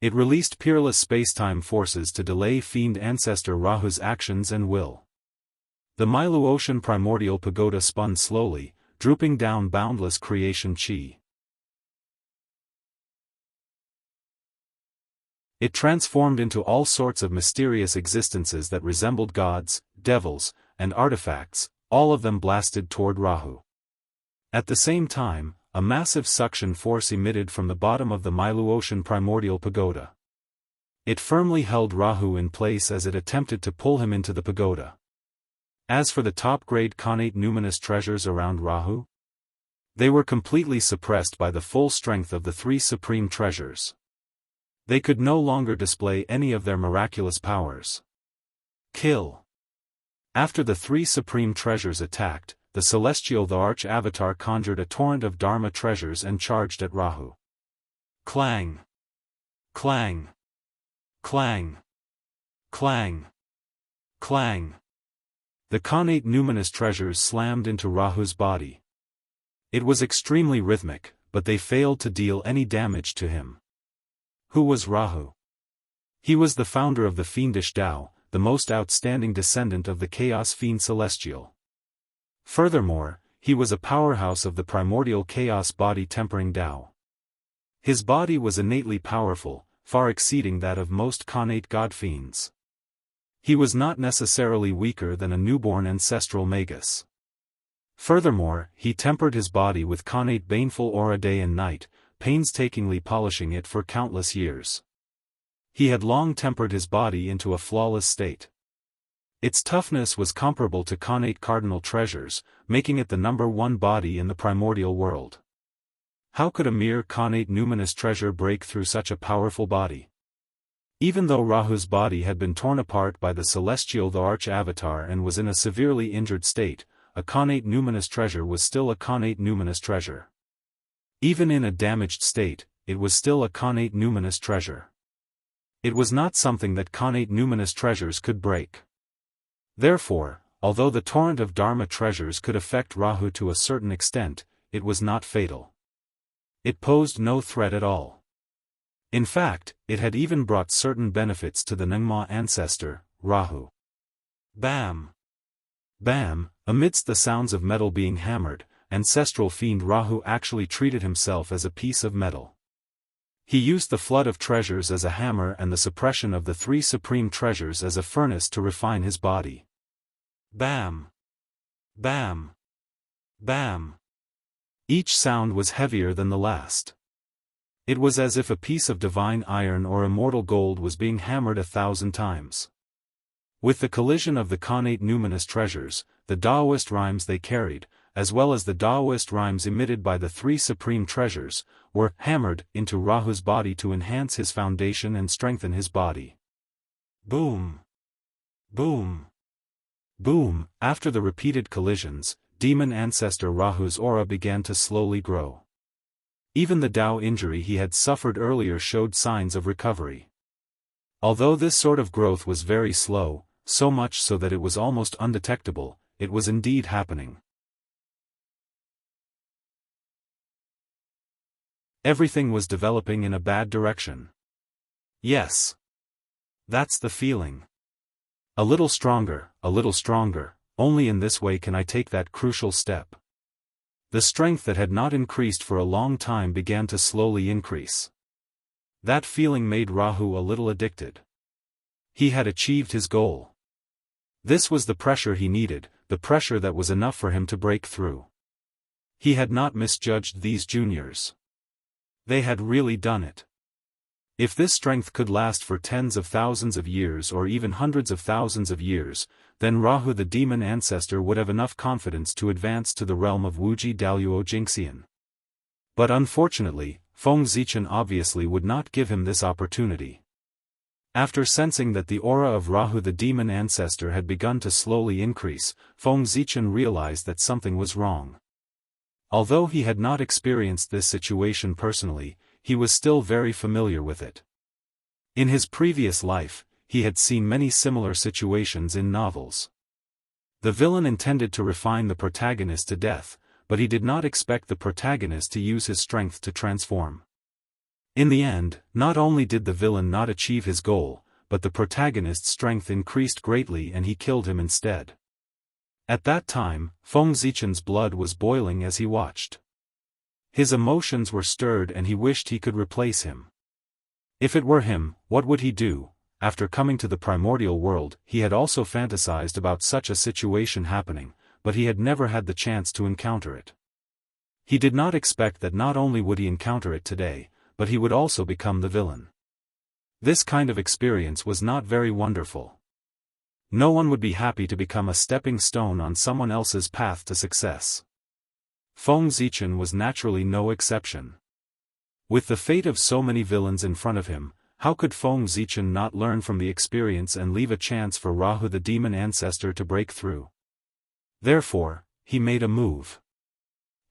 It released peerless spacetime forces to delay fiend ancestor Rahu's actions and will. The Milu Ocean primordial pagoda spun slowly, drooping down boundless creation chi. It transformed into all sorts of mysterious existences that resembled gods, devils, and artifacts, all of them blasted toward Rahu. At the same time, a massive suction force emitted from the bottom of the Milu Ocean primordial pagoda. It firmly held Rahu in place as it attempted to pull him into the pagoda. As for the top-grade connate numinous treasures around Rahu, they were completely suppressed by the full strength of the three supreme treasures. They could no longer display any of their miraculous powers. Kill. After the three supreme treasures attacked, the celestial the arch-avatar conjured a torrent of Dharma treasures and charged at Rahu. Clang! Clang! Clang! Clang! Clang! The connate numinous treasures slammed into Rahu's body. It was extremely rhythmic, but they failed to deal any damage to him. Who was Rahu? He was the founder of the fiendish Tao, the most outstanding descendant of the chaos fiend celestial. Furthermore, he was a powerhouse of the primordial chaos body tempering Tao. His body was innately powerful, far exceeding that of most connate god fiends. He was not necessarily weaker than a newborn ancestral magus. Furthermore, he tempered his body with connate baneful aura day and night, painstakingly polishing it for countless years. He had long tempered his body into a flawless state. Its toughness was comparable to connate cardinal treasures, making it the #1 body in the primordial world. How could a mere connate numinous treasure break through such a powerful body? Even though Rahu's body had been torn apart by the celestial the arch-avatar and was in a severely injured state, a connate numinous treasure was still a connate numinous treasure. Even in a damaged state, it was still a connate numinous treasure. It was not something that connate numinous treasures could break. Therefore, although the torrent of Dharma treasures could affect Rahu to a certain extent, it was not fatal. It posed no threat at all. In fact, it had even brought certain benefits to the Nyingma ancestor, Rahu. Bam! Bam! Amidst the sounds of metal being hammered, ancestral fiend Rahu actually treated himself as a piece of metal. He used the flood of treasures as a hammer and the suppression of the three supreme treasures as a furnace to refine his body. Bam! Bam! Bam! Each sound was heavier than the last. It was as if a piece of divine iron or immortal gold was being hammered 1,000 times. With the collision of the connate numinous treasures, the Taoist rhymes they carried, as well as the Taoist rhymes emitted by the three supreme treasures, were hammered into Rahu's body to enhance his foundation and strengthen his body. Boom! Boom! Boom! After the repeated collisions, demon ancestor Rahu's aura began to slowly grow. Even the Tao injury he had suffered earlier showed signs of recovery. Although this sort of growth was very slow, so much so that it was almost undetectable, it was indeed happening. Everything was developing in a bad direction. Yes. That's the feeling. A little stronger, only in this way can I take that crucial step. The strength that had not increased for a long time began to slowly increase. That feeling made Rahu a little addicted. He had achieved his goal. This was the pressure he needed, the pressure that was enough for him to break through. He had not misjudged these juniors. They had really done it. If this strength could last for tens of thousands of years or even hundreds of thousands of years, then Rahu the demon ancestor would have enough confidence to advance to the realm of Wuji Daluo Jingxian. But unfortunately, Feng Zichen obviously would not give him this opportunity. After sensing that the aura of Rahu the demon ancestor had begun to slowly increase, Feng Zichen realized that something was wrong. Although he had not experienced this situation personally, he was still very familiar with it. In his previous life, he had seen many similar situations in novels. The villain intended to refine the protagonist to death, but he did not expect the protagonist to use his strength to transform. In the end, not only did the villain not achieve his goal, but the protagonist's strength increased greatly and he killed him instead. At that time, Feng Zichen's blood was boiling as he watched. His emotions were stirred and he wished he could replace him. If it were him, what would he do? After coming to the primordial world, he had also fantasized about such a situation happening, but he had never had the chance to encounter it. He did not expect that not only would he encounter it today, but he would also become the villain. This kind of experience was not very wonderful. No one would be happy to become a stepping stone on someone else's path to success. Feng Zichen was naturally no exception. With the fate of so many villains in front of him, how could Feng Zichen not learn from the experience and leave a chance for Rahu the demon ancestor to break through? Therefore, he made a move.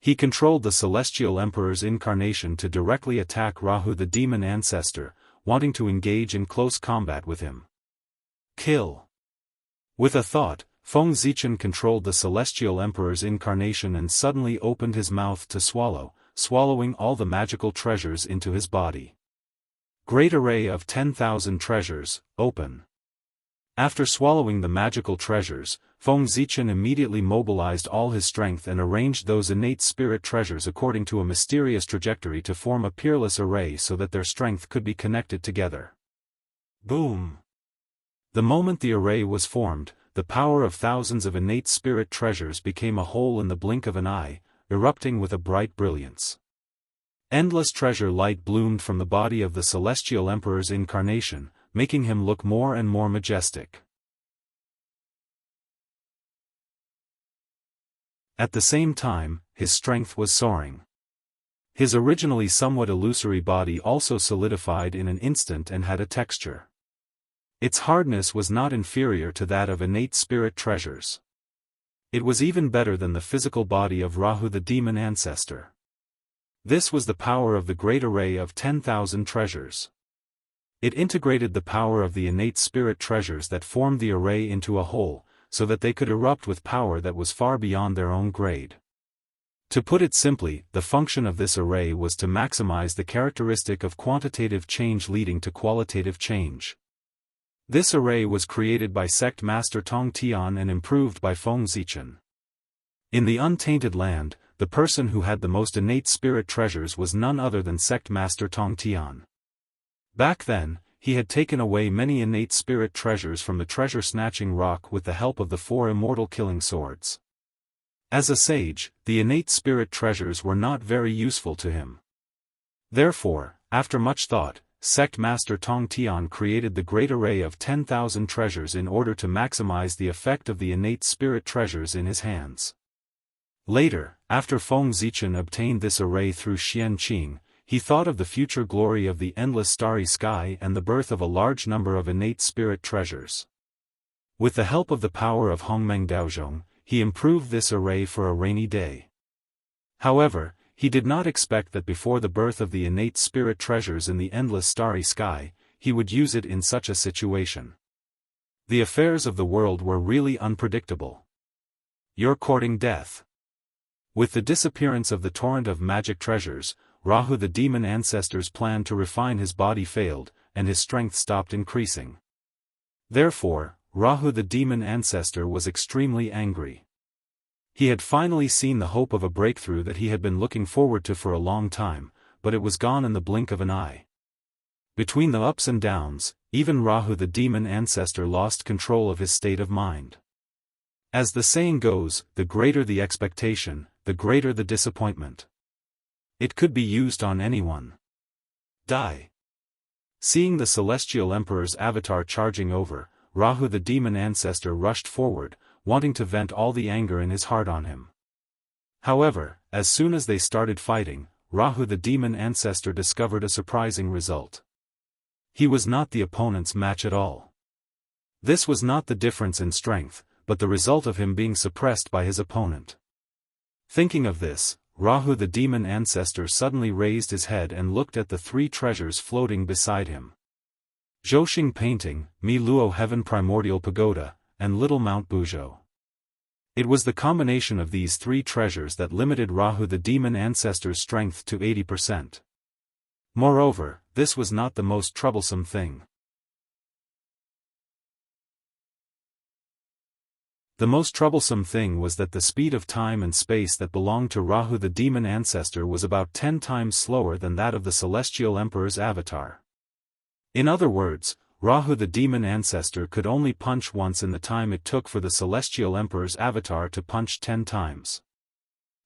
He controlled the Celestial Emperor's incarnation to directly attack Rahu the demon ancestor, wanting to engage in close combat with him. Kill. With a thought, Feng Zichen controlled the Celestial Emperor's incarnation and suddenly opened his mouth to swallow, swallowing all the magical treasures into his body. Great array of 10,000 treasures, open. After swallowing the magical treasures, Feng Zichen immediately mobilized all his strength and arranged those innate spirit treasures according to a mysterious trajectory to form a peerless array so that their strength could be connected together. Boom! The moment the array was formed, the power of thousands of innate spirit treasures became a whole in the blink of an eye, erupting with a bright brilliance. Endless treasure light bloomed from the body of the Celestial Emperor's incarnation, making him look more and more majestic. At the same time, his strength was soaring. His originally somewhat illusory body also solidified in an instant and had a texture. Its hardness was not inferior to that of innate spirit treasures. It was even better than the physical body of Rahu the demon ancestor. This was the power of the great array of 10,000 treasures. It integrated the power of the innate spirit treasures that formed the array into a whole, so that they could erupt with power that was far beyond their own grade. To put it simply, the function of this array was to maximize the characteristic of quantitative change leading to qualitative change. This array was created by Sect Master Tong Tian and improved by Feng Zichen. In the untainted land, the person who had the most innate spirit treasures was none other than Sect Master Tong Tian. Back then, he had taken away many innate spirit treasures from the treasure-snatching rock with the help of the 4 immortal killing swords. As a sage, the innate spirit treasures were not very useful to him. Therefore, after much thought, Sect Master Tong Tian created the great array of 10,000 treasures in order to maximize the effect of the innate spirit treasures in his hands. Later, after Feng Zichen obtained this array through Xian Qing, he thought of the future glory of the endless starry sky and the birth of a large number of innate spirit treasures. With the help of the power of Hongmeng Daozhong, he improved this array for a rainy day. However, he did not expect that before the birth of the innate spirit treasures in the endless starry sky, he would use it in such a situation. The affairs of the world were really unpredictable. You're courting death. With the disappearance of the torrent of magic treasures, Rahu the demon ancestor's plan to refine his body failed, and his strength stopped increasing. Therefore, Rahu the demon ancestor was extremely angry. He had finally seen the hope of a breakthrough that he had been looking forward to for a long time, but it was gone in the blink of an eye. Between the ups and downs, even Rahu the demon ancestor lost control of his state of mind. As the saying goes, the greater the expectation, the greater the disappointment. It could be used on anyone. Die. Seeing the Celestial Emperor's avatar charging over, Rahu the demon ancestor rushed forward, wanting to vent all the anger in his heart on him. However, as soon as they started fighting, Rahu the demon ancestor discovered a surprising result. He was not the opponent's match at all. This was not the difference in strength, but the result of him being suppressed by his opponent. Thinking of this, Rahu the demon ancestor suddenly raised his head and looked at the 3 treasures floating beside him. Zhoxing Painting, Mi Luo Heaven Primordial Pagoda, and Little Mount Buzhou. It was the combination of these 3 treasures that limited Rahu the demon ancestor's strength to 80%. Moreover, this was not the most troublesome thing. The most troublesome thing was that the speed of time and space that belonged to Rahu the demon ancestor was about 10 times slower than that of the celestial emperor's avatar. In other words, Rahu the demon ancestor could only punch once in the time it took for the celestial emperor's avatar to punch 10 times.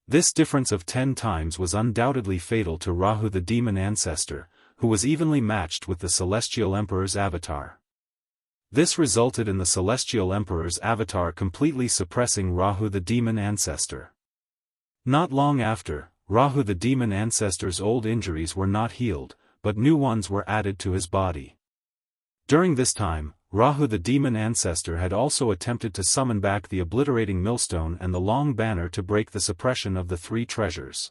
This difference of 10 times was undoubtedly fatal to Rahu the demon ancestor, who was evenly matched with the celestial emperor's avatar. This resulted in the celestial emperor's avatar completely suppressing Rahu the demon ancestor. Not long after, Rahu the demon ancestor's old injuries were not healed, but new ones were added to his body. During this time, Rahu the demon ancestor had also attempted to summon back the obliterating millstone and the long banner to break the suppression of the 3 treasures.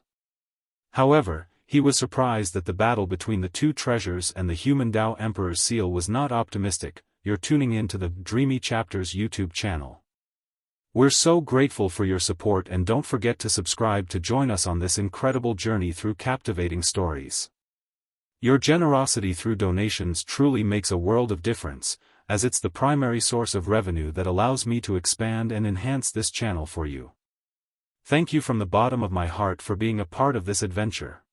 However, he was surprised that the battle between the 2 treasures and the human Tao Emperor's seal was not optimistic. You're tuning in to the Dreamy Chapters YouTube channel. We're so grateful for your support, and don't forget to subscribe to join us on this incredible journey through captivating stories. Your generosity through donations truly makes a world of difference, as it's the primary source of revenue that allows me to expand and enhance this channel for you. Thank you from the bottom of my heart for being a part of this adventure.